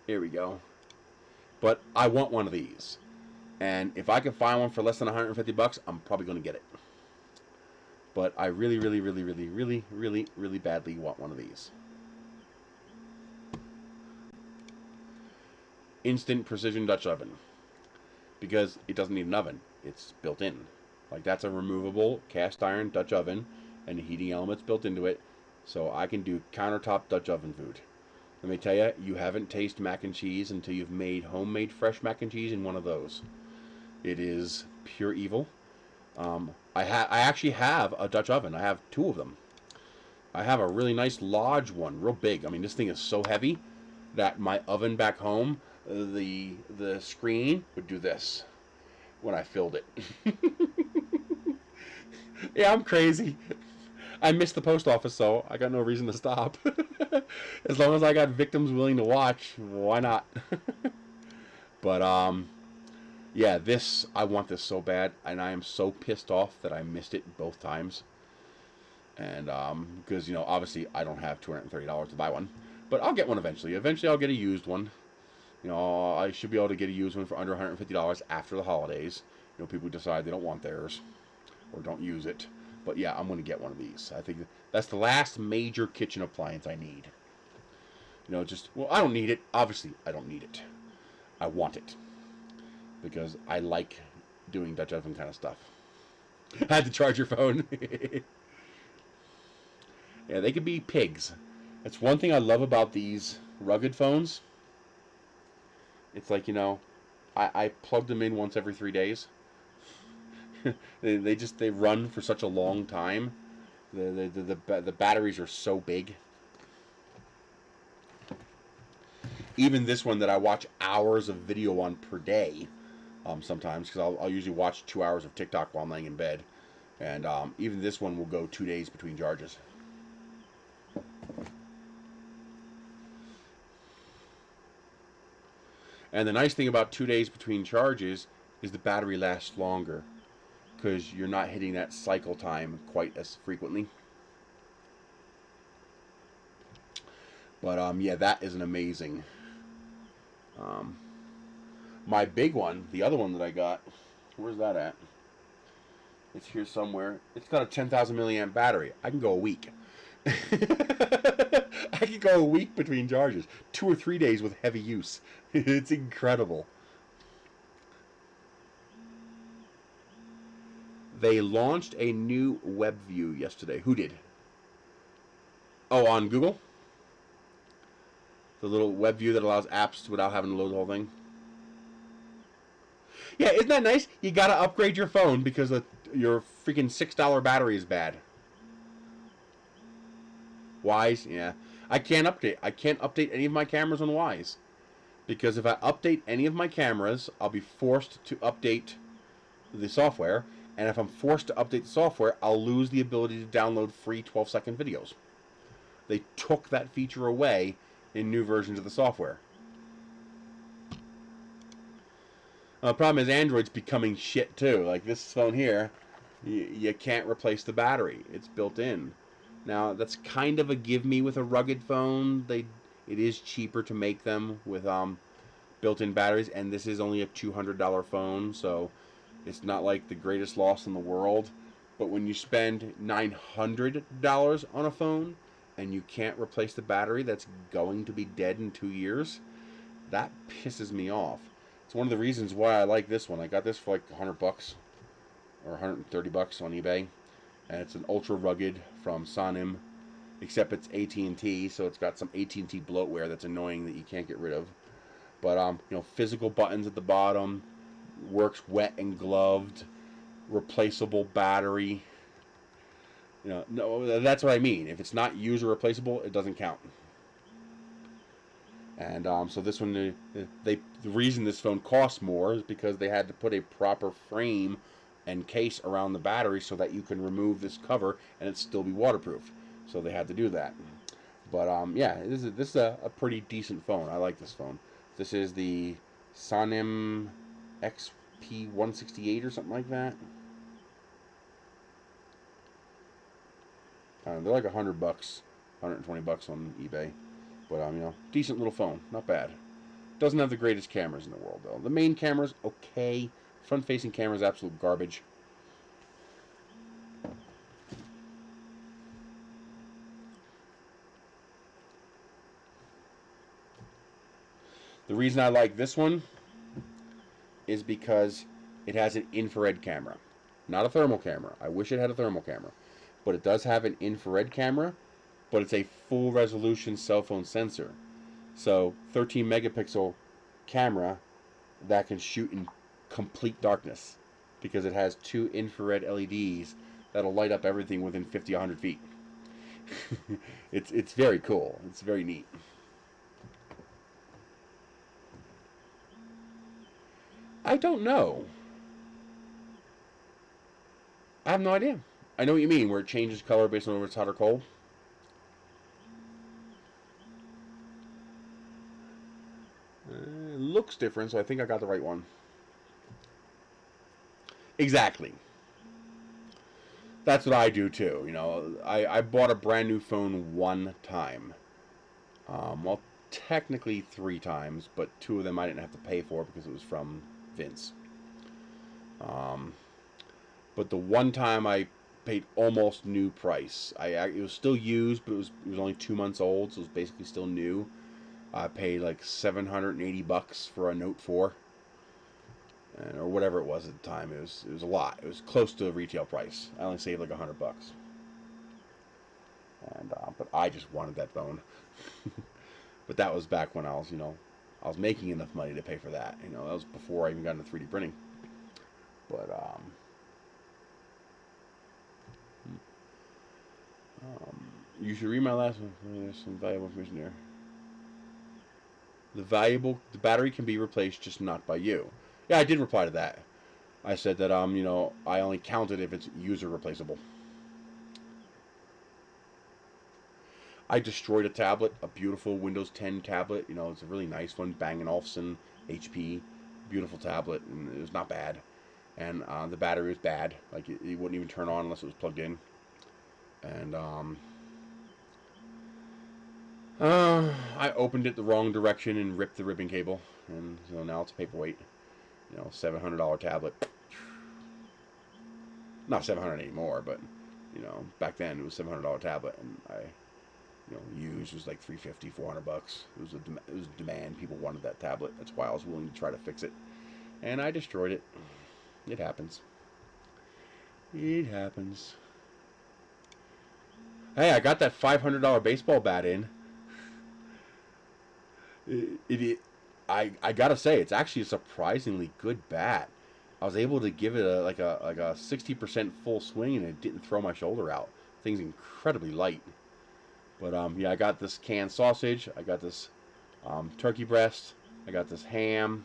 Here we go. But I want one of these. And if I can find one for less than 150 bucks, I'm probably going to get it. But I really, really, really, really, really, really, really badly want one of these. Instant precision Dutch oven. Because it doesn't need an oven. It's built in. Like, that's a removable cast iron Dutch oven and the heating elements built into it. So I can do countertop Dutch oven food. Let me tell you, you haven't tasted mac and cheese until you've made homemade fresh mac and cheese in one of those. It is pure evil. I actually have a Dutch oven. I have 2 of them. I have a really nice Lodge one, real big. I mean, this thing is so heavy that my oven back home, the screen would do this when I filled it. Yeah, I'm crazy. I missed the post office, so I got no reason to stop. As long as I got victims willing to watch, why not? But, yeah, I want this so bad, and I am so pissed off that I missed it both times. And, because, you know, obviously I don't have $230 to buy one. But I'll get one eventually. Eventually I'll get a used one. You know, I should be able to get a used one for under $150 after the holidays. You know, people decide they don't want theirs or don't use it. But yeah, I'm going to get one of these. I think that's the last major kitchen appliance I need. You know, well, I don't need it. Obviously, I don't need it. I want it. Because I like doing Dutch oven kind of stuff. I had to charge your phone. Yeah, they could be pigs. That's one thing I love about these rugged phones. It's like, you know, I plug them in once every 3 days. they run for such a long time. The batteries are so big. Even this one that I watch hours of video on per day, sometimes, because I'll usually watch 2 hours of TikTok while I'm laying in bed, and even this one will go 2 days between charges. And the nice thing about 2 days between charges is the battery lasts longer, because you're not hitting that cycle time quite as frequently. But yeah, that is an amazing. My big one, the other one that I got, where's that at? It's here somewhere. It's got a 10,000 milliamp battery. I can go a week. I can go a week between charges. 2 or 3 days with heavy use. It's incredible. They launched a new web view yesterday. Who did? Oh, on Google? The little web view that allows apps without having to load the whole thing. Yeah, isn't that nice? You gotta upgrade your phone because your freaking $6 battery is bad. Wise? Yeah. I can't update. I can't update any of my cameras on Wise. Because if I update any of my cameras, I'll be forced to update the software, and if I'm forced to update the software, I'll lose the ability to download free 12-second videos. They took that feature away in new versions of the software. The problem is Android's becoming shit too. Like this phone here, you can't replace the battery. It's built in. Now that's kind of a give me with a rugged phone. It is cheaper to make them with built-in batteries, and this is only a $200 phone, so it's not like the greatest loss in the world. But when you spend $900 on a phone and you can't replace the battery that's going to be dead in 2 years, that pisses me off. It's one of the reasons why I like this one. I got this for like $100 or $130 on eBay, and it's an ultra rugged from Sanim, except it's AT&T, so it's got some AT&T bloatware that's annoying that you can't get rid of. But you know, physical buttons at the bottom, works wet and gloved, replaceable battery. You know, no, that's what I mean. If it's not user replaceable, it doesn't count. And so this one, the reason this phone costs more is because they had to put a proper frame and case around the battery so that you can remove this cover and it still be waterproof. So they had to do that. But yeah, this is a pretty decent phone. I like this phone. This is the Sanim XP168 or something like that. They're like $100, $120 on eBay. But you know, decent little phone, not bad. Doesn't have the greatest cameras in the world though. The main camera's okay. Front-facing camera's absolute garbage. The reason I like this one is because it has an infrared camera, not a thermal camera. I wish it had a thermal camera, but it does have an infrared camera, but it's a full resolution cell phone sensor. So 13 megapixel camera that can shoot in complete darkness because it has 2 infrared LEDs that'll light up everything within 50, 100 feet. It's very cool. It's very neat. I don't know. I have no idea. I know what you mean, where it changes color based on whether it's hot or cold. It looks different, so I think I got the right one. Exactly. That's what I do too. You know, I bought a brand new phone one time. Well, technically 3 times, but 2 of them I didn't have to pay for because it was from Vince. But the one time I paid almost new price. It was still used, but it was only 2 months old, so it was basically still new. I paid like $780 for a Note 4, or whatever it was at the time. It was a lot. It was close to the retail price. I only saved like $100. And but I just wanted that phone. But that was back when I was, you know, I was making enough money to pay for that. You know, that was before I even got into 3D printing. But you should read my last one. There's some valuable information there. The battery can be replaced, just not by you. Yeah, I did reply to that. I said that you know, I only count it if it's user replaceable. I destroyed a tablet, a beautiful Windows 10 tablet. You know, it's a really nice one, Bang & Olufsen HP, beautiful tablet, and it was not bad. And the battery was bad, like it wouldn't even turn on unless it was plugged in. And I opened it the wrong direction and ripped the ribbon cable, and so now it's a paperweight. You know, $700 tablet. Not $700 anymore, but you know, back then it was $700 tablet, and you know, used was like $350, $400. It was a demand. People wanted that tablet. That's why I was willing to try to fix it, and I destroyed it. It happens. It happens. Hey, I got that $500 baseball bat in. I gotta say, it's actually a surprisingly good bat. I was able to give it like a 60% full swing, and it didn't throw my shoulder out. Thing's incredibly light. But yeah, I got this canned sausage. I got this turkey breast. I got this ham.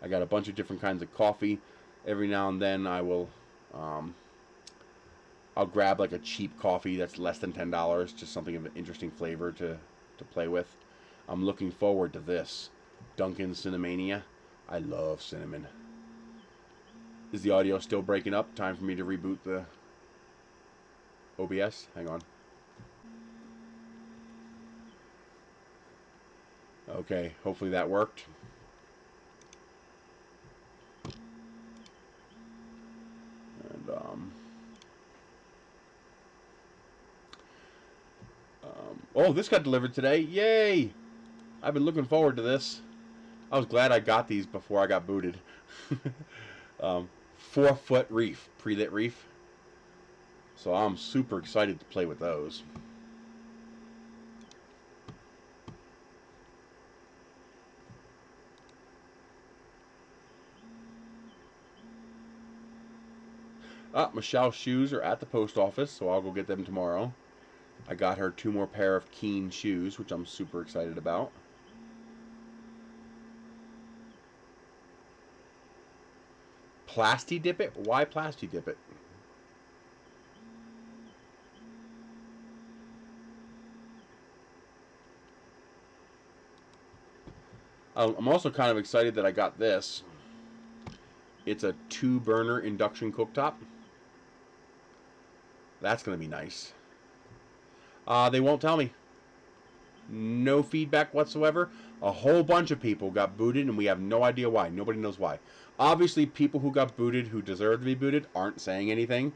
I got a bunch of different kinds of coffee. every now and then I will, I'll grab like a cheap coffee that's less than $10, just something of an interesting flavor to play with. I'm looking forward to this. Dunkin' Cinnamania. I love cinnamon. Is the audio still breaking up? Time for me to reboot the OBS. Hang on. Okay, hopefully that worked. And oh, this got delivered today. Yay! I've been looking forward to this. I was glad I got these before I got booted. 4-foot reef, pre-lit reef. So I'm super excited to play with those. Michelle's shoes are at the post office, so I'll go get them tomorrow. I got her 2 more pair of Keen shoes, which I'm super excited about. Plasti dip it? Why plasti dip it? I'm also kind of excited that I got this. It's a 2-burner induction cooktop. That's going to be nice. They won't tell me. No feedback whatsoever. A whole bunch of people got booted, and we have no idea why. Nobody knows why. Obviously, people who got booted, who deserve to be booted, aren't saying anything.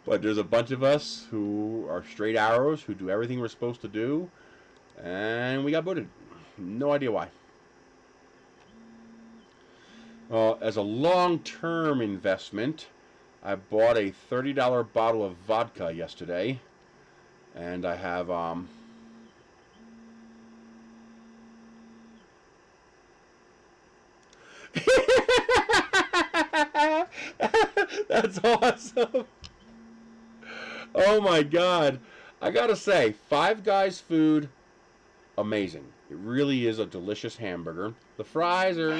But there's a bunch of us who are straight arrows, who do everything we're supposed to do, and we got booted. No idea why. As a long-term investment, I bought a $30 bottle of vodka yesterday, and I have That's awesome. Oh my god. I gotta say, Five Guys food, amazing. It really is a delicious hamburger. The fries are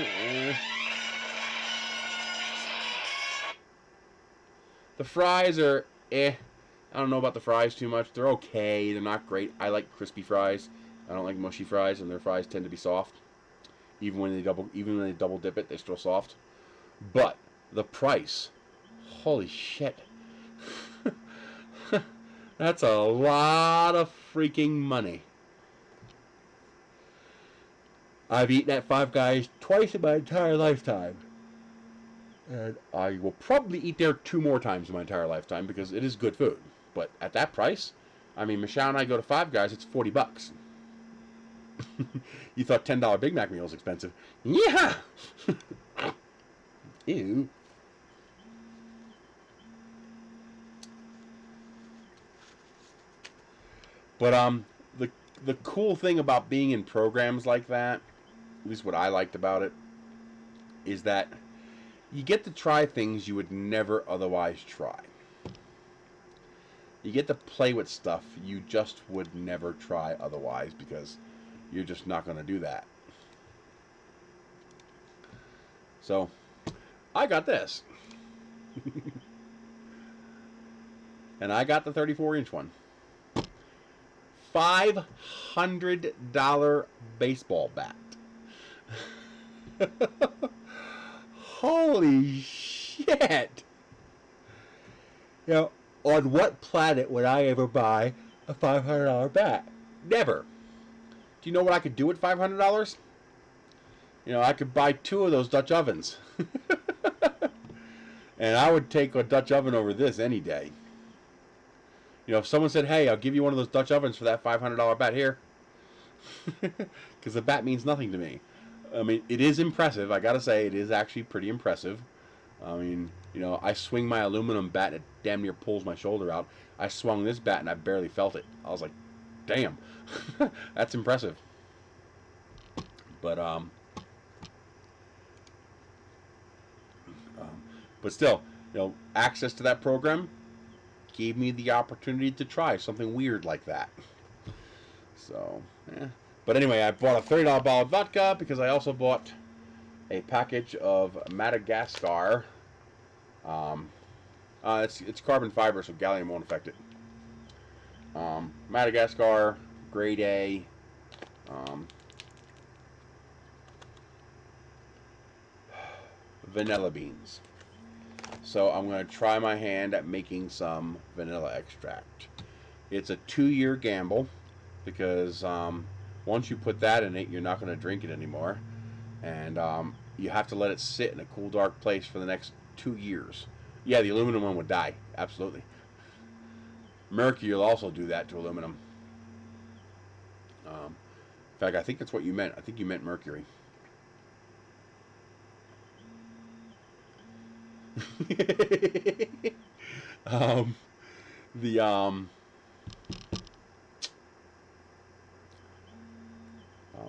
The fries are I don't know about the fries too much. They're okay. They're not great. I like crispy fries. I don't like mushy fries, and their fries tend to be soft. Even when they double dip it, they're still soft. But the price, holy shit. That's a lot of freaking money. I've eaten at Five Guys twice in my entire lifetime. And I will probably eat there 2 more times in my entire lifetime because it is good food. But at that price, I mean, Michelle and I go to Five Guys, it's $40. You thought $10 Big Mac meal was expensive. Yeah! Ew. But the cool thing about being in programs like that, at least what I liked about it, is that you get to try things you would never otherwise try. You get to play with stuff you just would never try otherwise because you're just not going to do that. So, I got this. And I got the 34-inch one. $500 baseball bat. Holy shit! You know, on what planet would I ever buy a $500 bat? Never. Do you know what I could do with $500? You know, I could buy 2 of those Dutch ovens. And I would take a Dutch oven over this any day. You know, if someone said, hey, I'll give you one of those Dutch ovens for that $500 bat here. Because the bat means nothing to me. I mean, it is impressive. I gotta say, it is actually pretty impressive. I mean, you know, I swing my aluminum bat and it damn near pulls my shoulder out. I swung this bat and I barely felt it. I was like, damn. That's impressive. But still, you know, access to that program gave me the opportunity to try something weird like that. So, yeah. But anyway, I bought a $30 bottle of vodka because I also bought a package of Madagascar. It's carbon fiber, so gallium won't affect it. Madagascar, grade A. Vanilla beans. So I'm going to try my hand at making some vanilla extract. It's a 2-year gamble because once you put that in it, you're not going to drink it anymore. And you have to let it sit in a cool, dark place for the next 2 years. Yeah, the aluminum one would die. Absolutely. Mercury will also do that to aluminum. In fact, I think that's what you meant. I think you meant mercury. um, the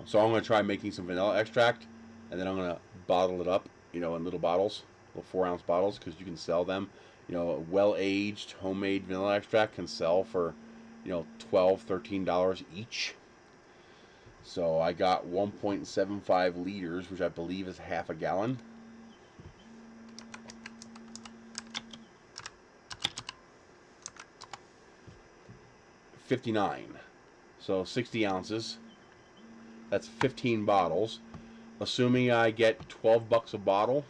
so I'm going to try making some vanilla extract, and then I'm going to bottle it up, in little bottles, little 4-ounce bottles, because you can sell them. Well-aged homemade vanilla extract can sell for, $12, $13 each. So I got 1.75 liters, which I believe is half a gallon. $59. So 60 ounces. That's 15 bottles. Assuming I get $12 a bottle.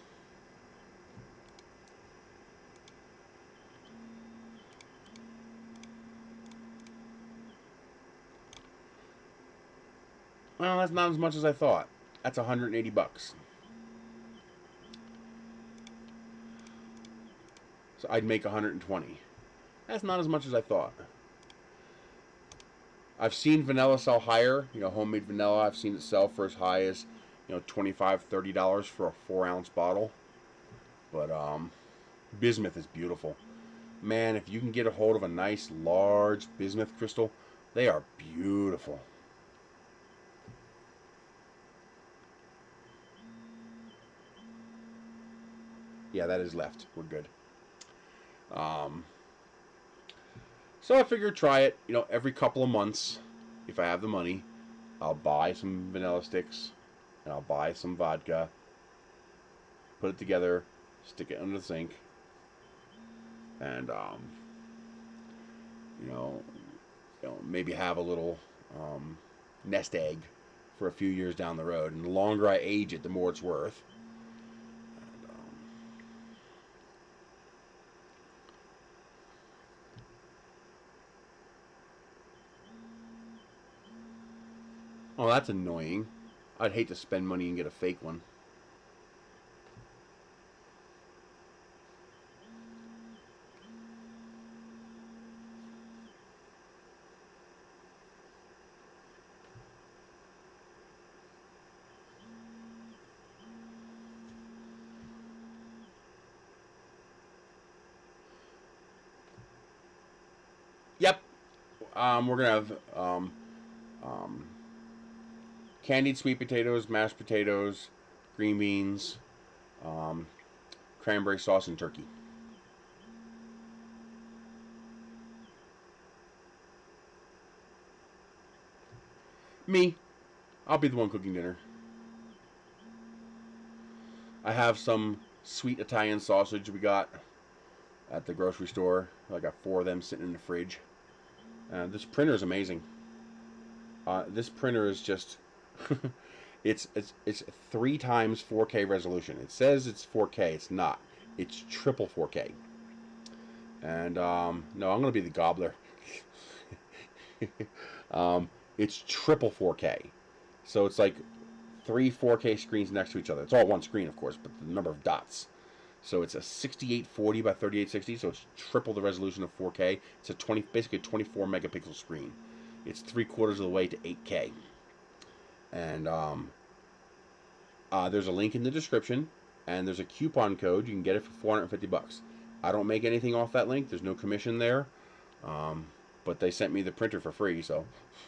Well, that's not as much as I thought. That's $180. So I'd make 120. That's not as much as I thought. I've seen vanilla sell higher. Homemade vanilla, I've seen it sell for as high as, $25, $30 for a 4-ounce bottle. But bismuth is beautiful. Man, if you can get a hold of a nice, large bismuth crystal, they are beautiful. Yeah, that is left. We're good. So I figured try it, every couple of months. If I have the money, I'll buy some vanilla sticks, and I'll buy some vodka, put it together, stick it under the sink, and maybe have a little nest egg for a few years down the road. And the longer I age it, the more it's worth. Oh, that's annoying. I'd hate to spend money and get a fake one. Yep. We're gonna have candied sweet potatoes, mashed potatoes, green beans, cranberry sauce, and turkey. Me. I'll be the one cooking dinner. I have some sweet Italian sausage we got at the grocery store. I got 4 of them sitting in the fridge. This printer is amazing. This printer is just it's 3 times 4K resolution. It says it's 4K. It's not. It's triple 4K. And no, I'm gonna be the gobbler. It's triple 4K. So it's like 3 4K screens next to each other. It's all one screen, of course, but the number of dots. So it's a 6840 by 3860, so it's triple the resolution of 4K. It's a basically a 24 megapixel screen. It's 3/4 of the way to 8K. And there's a link in the description, and there's a coupon code. You can get it for $450. I don't make anything off that link. There's no commission there. But they sent me the printer for free, so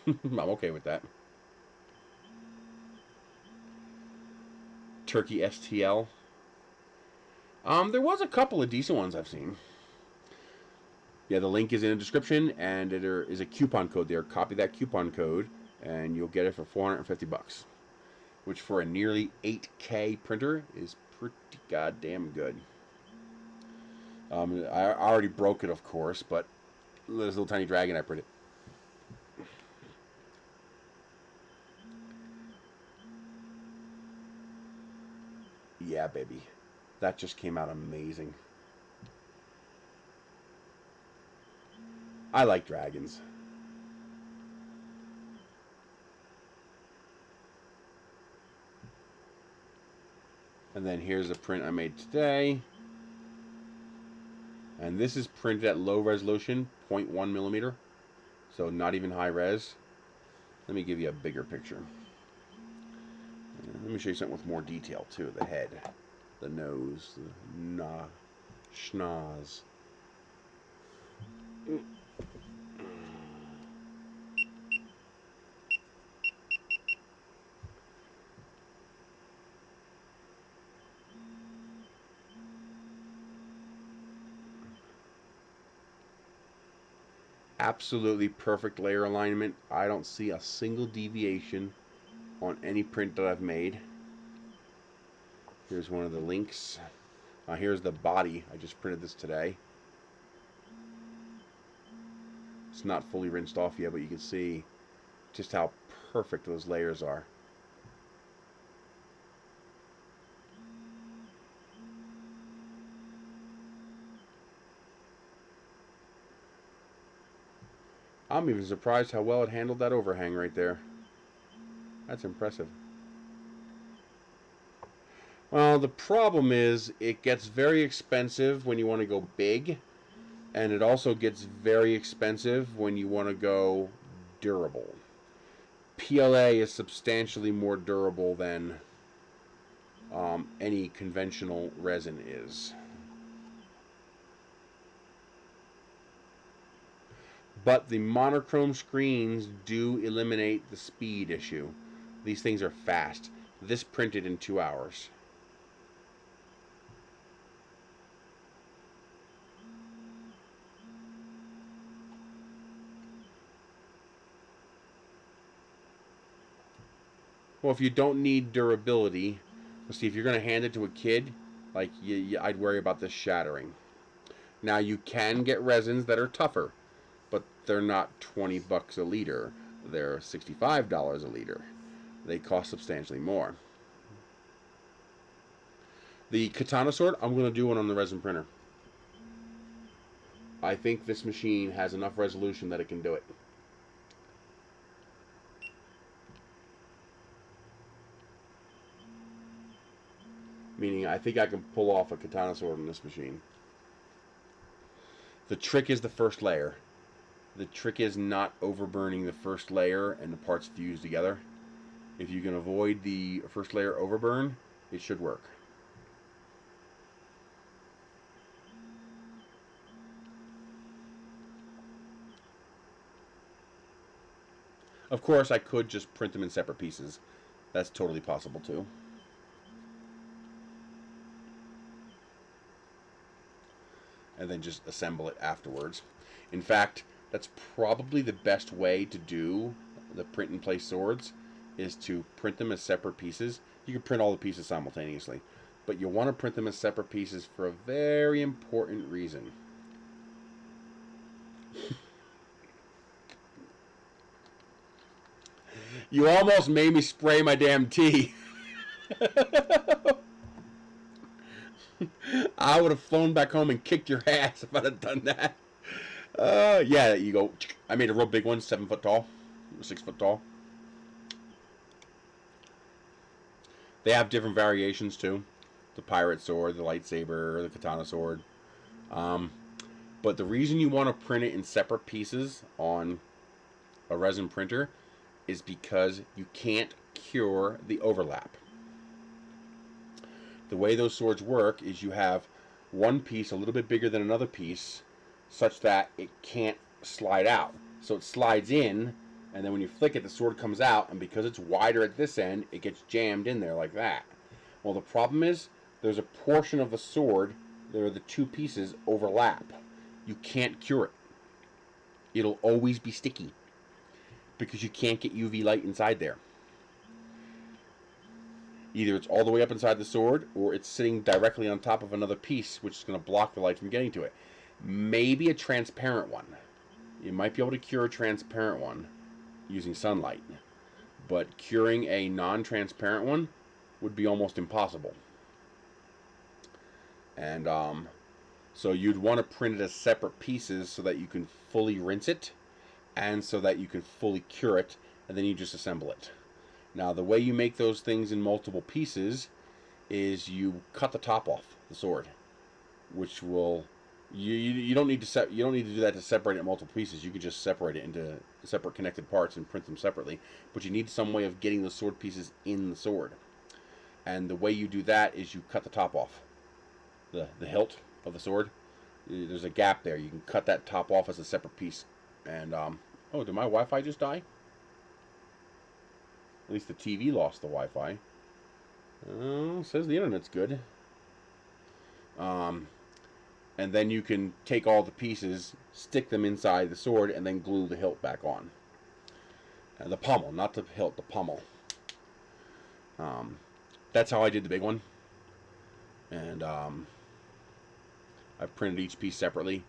I'm okay with that. Turkey STL. There was a couple of decent ones I've seen. Yeah, the link is in the description, and there is a coupon code there. Copy that coupon code, and you'll get it for $450. which for a nearly 8K printer is pretty goddamn good. I already broke it, of course, but this little tiny dragon I printed. Yeah, baby. That just came out amazing. I like dragons. And then here's a print I made today. And this is printed at low resolution, 0.1 millimeter. So not even high res. Let me give you a bigger picture. Let me show you something with more detail too. The head, the nose, the schnoz. Absolutely perfect layer alignment. I don't see a single deviation on any print that I've made. Here's one of the links. Here's the body. I just printed this today. It's not fully rinsed off yet, but you can see just how perfect those layers are. I'm even surprised how well it handled that overhang right there. That's impressive. Well, the problem is it gets very expensive when you want to go big, and it also gets very expensive when you want to go durable. PLA is substantially more durable than any conventional resin is. But the monochrome screens do eliminate the speed issue. These things are fast. This printed in 2 hours. Well, if you don't need durability, let's see, if you're going to hand it to a kid, like, I'd worry about this shattering. Now, you can get resins that are tougher, but they're not 20 bucks a liter. They're $65 a liter. They cost substantially more. The katana sword, I'm going to do one on the resin printer. I think this machine has enough resolution that it can do it. Meaning, I think I can pull off a katana sword on this machine. The trick is the first layer. The trick is not overburning the first layer and the parts fuse together. If you can avoid the first layer overburn, it should work. Of course, I could just print them in separate pieces. That's totally possible too. And then just assemble it afterwards. In fact, that's probably the best way to do the print and place swords, is to print them as separate pieces. You can print all the pieces simultaneously, but you want to print them as separate pieces for a very important reason. You almost made me spray my damn tea. I would have flown back home and kicked your ass if I'd have done that. Yeah, you go. I made a real big one, 7 foot tall, 6 foot tall. They have different variations too. The pirate sword, the lightsaber, the katana sword. But the reason you want to print it in separate pieces on a resin printer is because you can't cure the overlap. The way those swords work is you have one piece a little bit bigger than another piece, such that it can't slide out. So it slides in, and then when you flick it, the sword comes out, and because it's wider at this end, it gets jammed in there like that. Well, the problem is, there's a portion of the sword where the two pieces overlap. You can't cure it. It'll always be sticky, because you can't get UV light inside there. Either it's all the way up inside the sword, or it's sitting directly on top of another piece, which is going to block the light from getting to it. Maybe a transparent one. You might be able to cure a transparent one using sunlight, but curing a non-transparent one would be almost impossible. And so you'd want to print it as separate pieces so that you can fully rinse it and so that you can fully cure it, and then you just assemble it. Now, the way you make those things in multiple pieces is you cut the top off the sword, which will you don't need to do that to separate it in multiple pieces. You can just separate it into separate connected parts and print them separately. But you need some way of getting the sword pieces in the sword, and the way you do that is you cut the top off, the hilt of the sword. There's a gap there. You can cut that top off as a separate piece. And oh, did my Wi-Fi just die? At least the TV lost the Wi-Fi. Says the internet's good. And then you can take all the pieces, stick them inside the sword, and then glue the hilt back on. The pommel, not the hilt, the pommel. That's how I did the big one. And I printed each piece separately,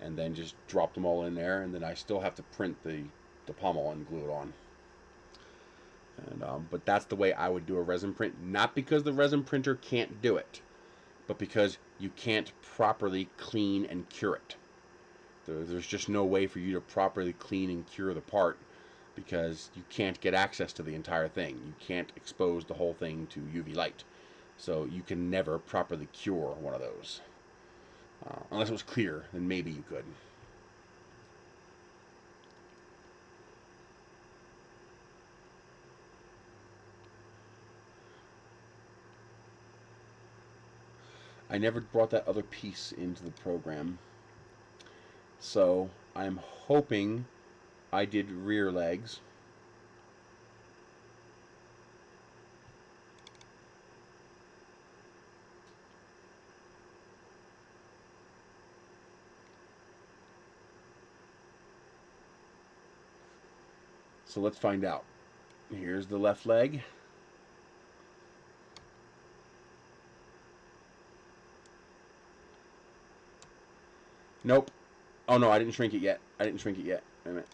and then just dropped them all in there, and then I still have to print the pommel and glue it on. And but that's the way I would do a resin print, not because the resin printer can't do it, but because you can't properly clean and cure it. There's just no way for you to properly clean and cure the part, because you can't get access to the entire thing. You can't expose the whole thing to UV light. So you can never properly cure one of those. Unless it was clear, then maybe you could. I never brought that other piece into the program. So I'm hoping I did rear legs. So let's find out. Here's the left leg. Nope. Oh no, I didn't shrink it yet. Wait a minute.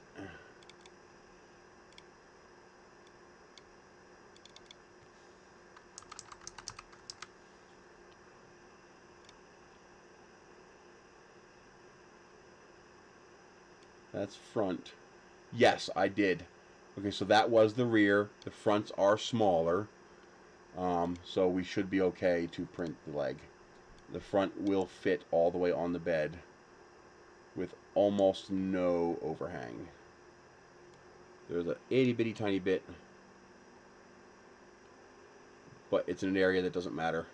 That's front. Yes, I did. Okay, so that was the rear. The fronts are smaller. So we should be okay to print the leg. The front will fit all the way on the bed with almost no overhang. There's a itty bitty tiny bit, but it's in an area that doesn't matter.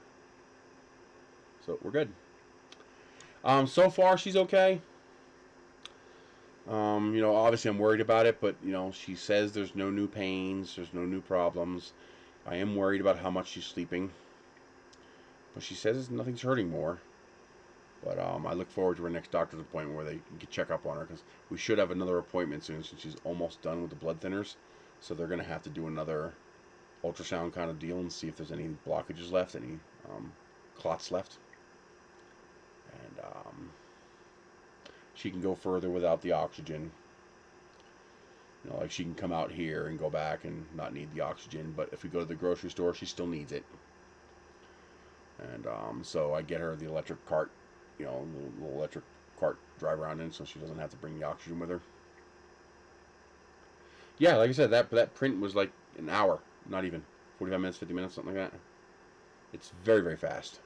So we're good. So far she's okay. You know, obviously I'm worried about it, but you know, she says there's no new pains, there's no new problems. I am worried about how much she's sleeping, but she says nothing's hurting more. But I look forward to her next doctor's appointment where they can check up on her, because we should have another appointment soon since she's almost done with the blood thinners. So they're going to have to do another ultrasound kind of deal and see if there's any blockages left, any clots left. And she can go further without the oxygen. You know, like she can come out here and go back and not need the oxygen, but if we go to the grocery store, she still needs it. And so I get her the electric cart, you know, little electric cart drive around in, so she doesn't have to bring the oxygen with her. Yeah, like I said, that print was like an hour, not even 45 minutes, 50 minutes, something like that. It's very, very fast.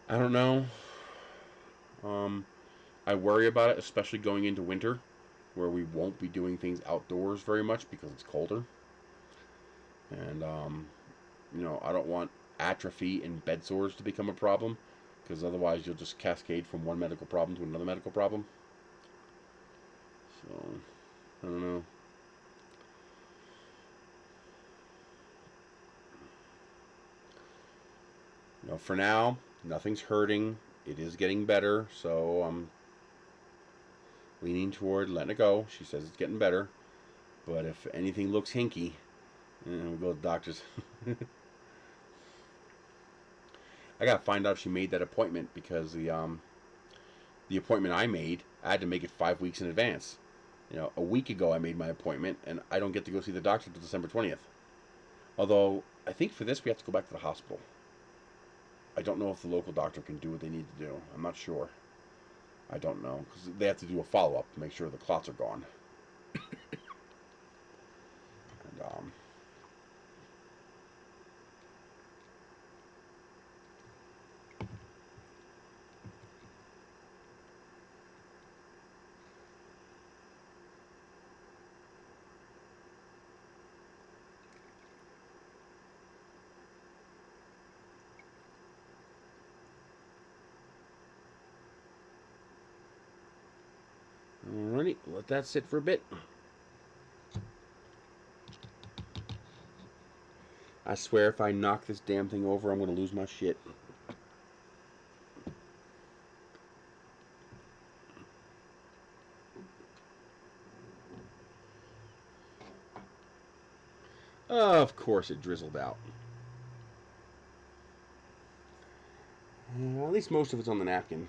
I don't know. I worry about it, especially going into winter, where we won't be doing things outdoors very much because it's colder. And, you know, I don't want atrophy and bed sores to become a problem, because otherwise you'll just cascade from one medical problem to another medical problem. So, I don't know. You know, for now, nothing's hurting. It is getting better, so I'm leaning toward letting it go. She says it's getting better. But if anything looks hinky, we'll go to the doctor's. I gotta find out if she made that appointment, because the appointment I made, I had to make it 5 weeks in advance. You know, a week ago I made my appointment, and I don't get to go see the doctor until December 20th. Although, I think for this we have to go back to the hospital. I don't know if the local doctor can do what they need to do. I'm not sure. I don't know, because they have to do a follow-up to make sure the clots are gone. And, alrighty, let that sit for a bit. I swear if I knock this damn thing over, I'm going to lose my shit. Of course it drizzled out. At least most of it's on the napkin.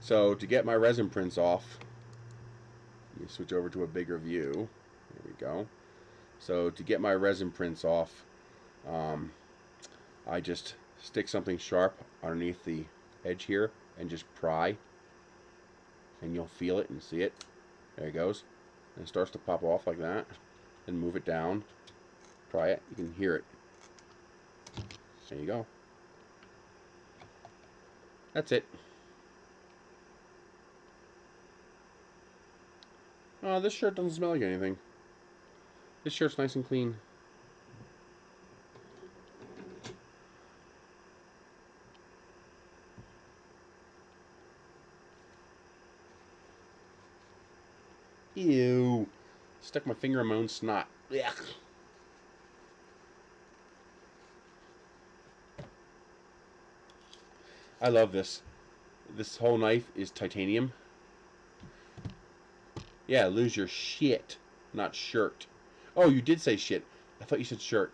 So to get my resin prints off, you switch over to a bigger view. There we go. So to get my resin prints off, I just stick something sharp underneath the edge here and just pry, and you'll feel it and see it. There it goes. And it starts to pop off like that. Then move it down. Try it. You can hear it. There you go. That's it. Oh, this shirt doesn't smell like anything. This shirt's nice and clean. Ew. Stuck my finger in my own snot. Ugh. I love this. This whole knife is titanium. Yeah, lose your shit, not shirt. Oh, you did say shit. I thought you said shirt.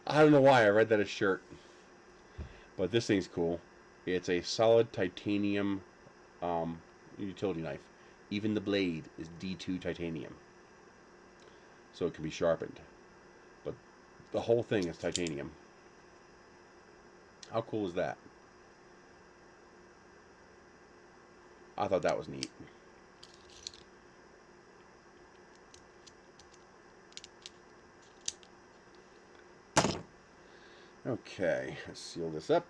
I don't know why I read that as shirt. But this thing's cool. It's a solid titanium utility knife. Even the blade is D2 titanium. So it can be sharpened. But the whole thing is titanium. How cool is that? I thought that was neat. Okay, let's seal this up.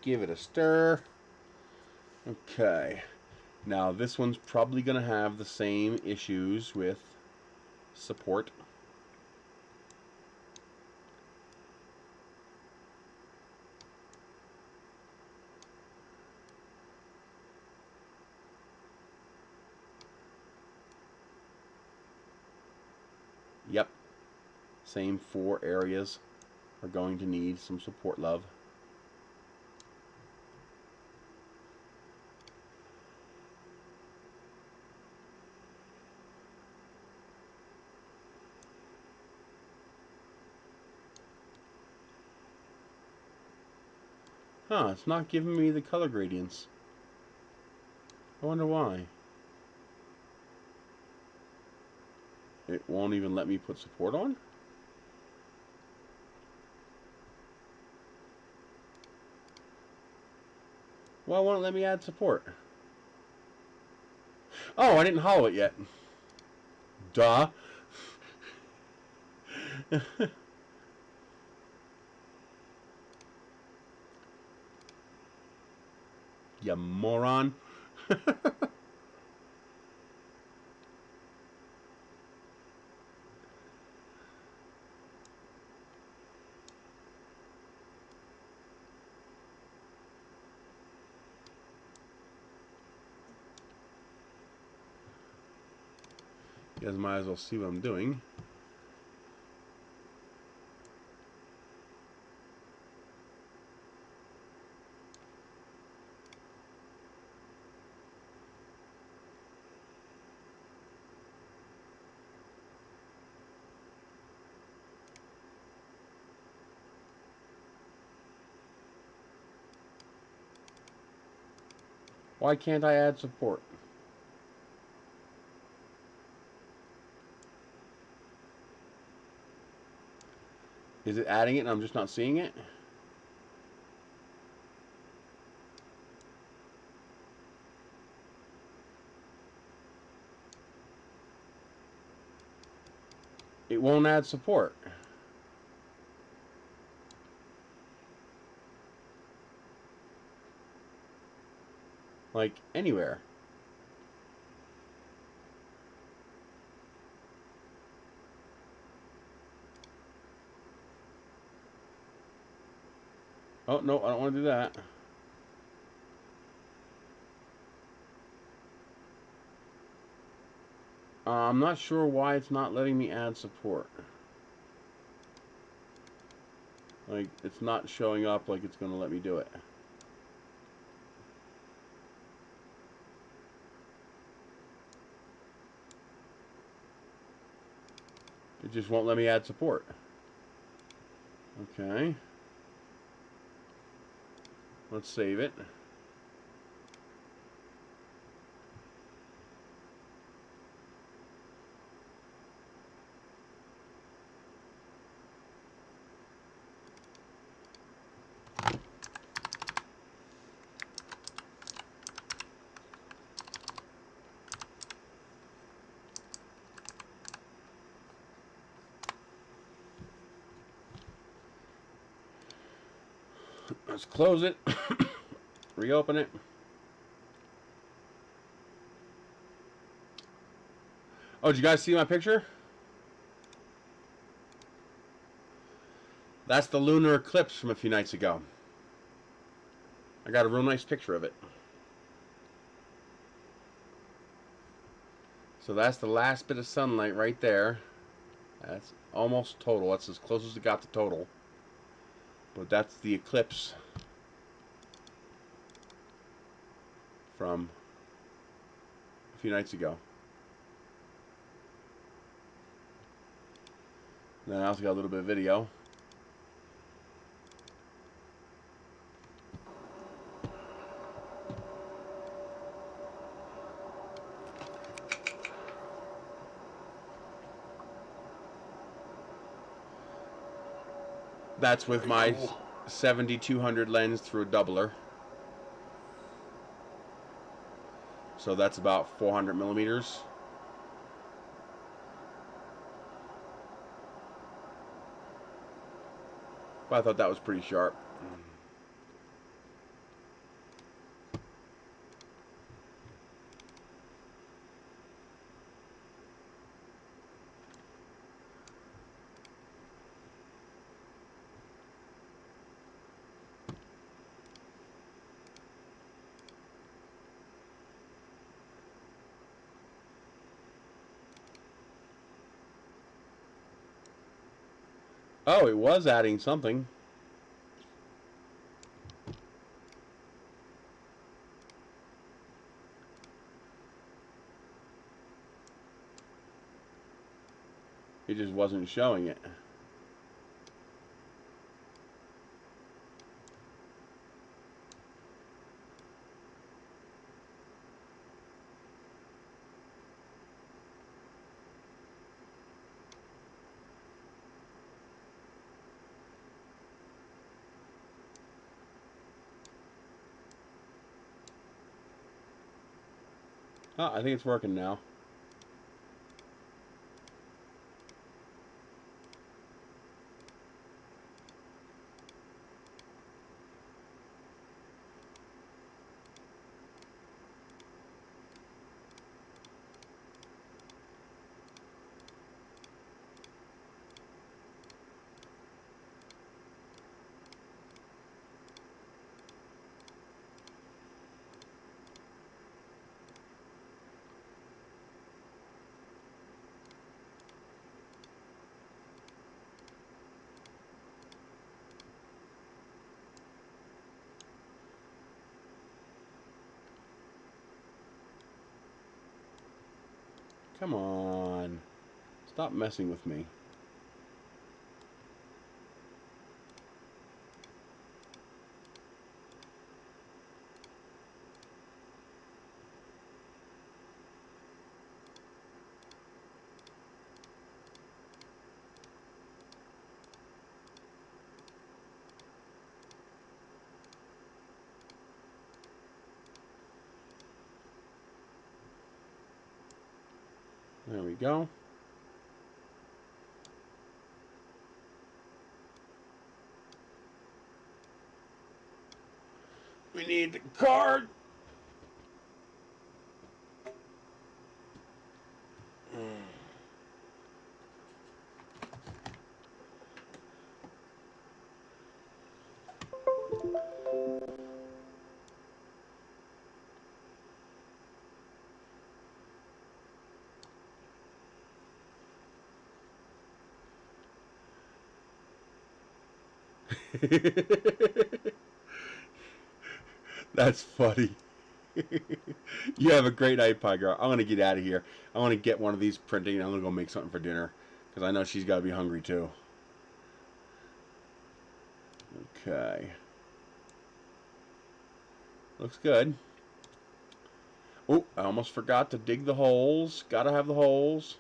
Give it a stir. Okay. Now this one's probably going to have the same issues with support. Yep. Same 4 areas are going to need some support love. Huh, it's not giving me the color gradients. I wonder why. It won't even let me put support on? Why won't it let me add support? Oh, I didn't hollow it yet. Duh. You moron. You guys might as well see what I'm doing. Why can't I add support? Is it adding it and I'm just not seeing it? It won't add support. Like, anywhere. Oh, no, I don't want to do that. I'm not sure why it's not letting me add support. Like, it's not showing up like it's going to let me do it. It just won't let me add support. Okay. Let's save it. Let's close it. Reopen it. Oh, did you guys see my picture? That's the lunar eclipse from a few nights ago. I got a real nice picture of it. So that's the last bit of sunlight right there. That's almost total. That's as close as it got to total. But that's the eclipse from a few nights ago. Then I also got a little bit of video. That's with my 7200 lens through a doubler. So that's about 400 millimeters. But I thought that was pretty sharp. Oh, it was adding something. It just wasn't showing it. Oh, I think it's working now. Come on. Stop messing with me. There we go. We need the card. That's funny. You have a great night, Pie Girl. I'm going to get out of here. I want to get one of these printing, and I'm going to go make something for dinner. Because I know she's got to be hungry, too. Okay. Looks good. Oh, I almost forgot to dig the holes. Got to have the holes.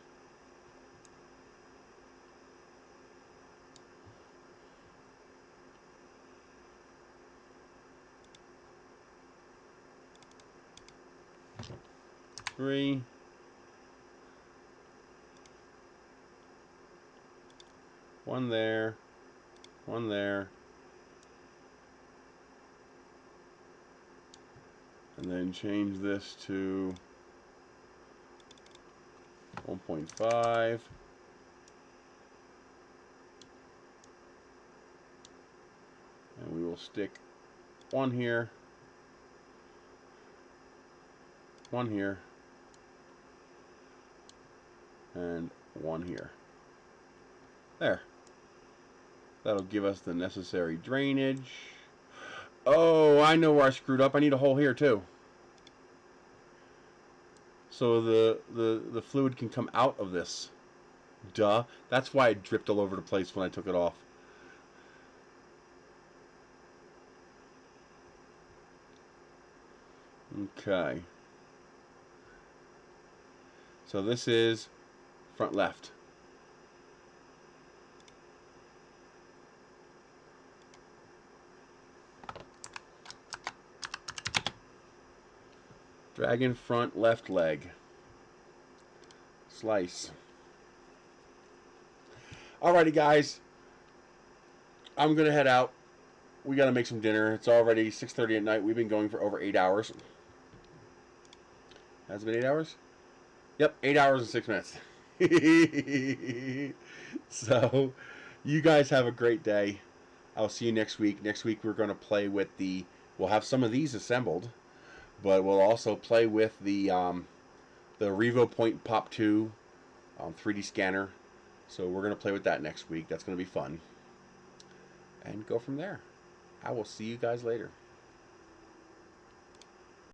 Three. One there. One there. And then change this to 1.5. And we will stick one here. One here. And one here. There. That'll give us the necessary drainage. Oh, I know where I screwed up. I need a hole here too. So the fluid can come out of this. Duh. That's why it dripped all over the place when I took it off. Okay. So this is front left. Dragon front left leg. Slice. Alrighty, guys. I'm going to head out. We got to make some dinner. It's already 6:30 at night. We've been going for over 8 hours. Has it been 8 hours? Yep, 8 hours and 6 minutes. So, you guys have a great day. I'll see you next week. Next week we're going to play with the... We'll have some of these assembled, but we'll also play with the Revo Point Pop 2 3D scanner. So we're going to play with that next week. That's going to be fun. And go from there. I will see you guys later.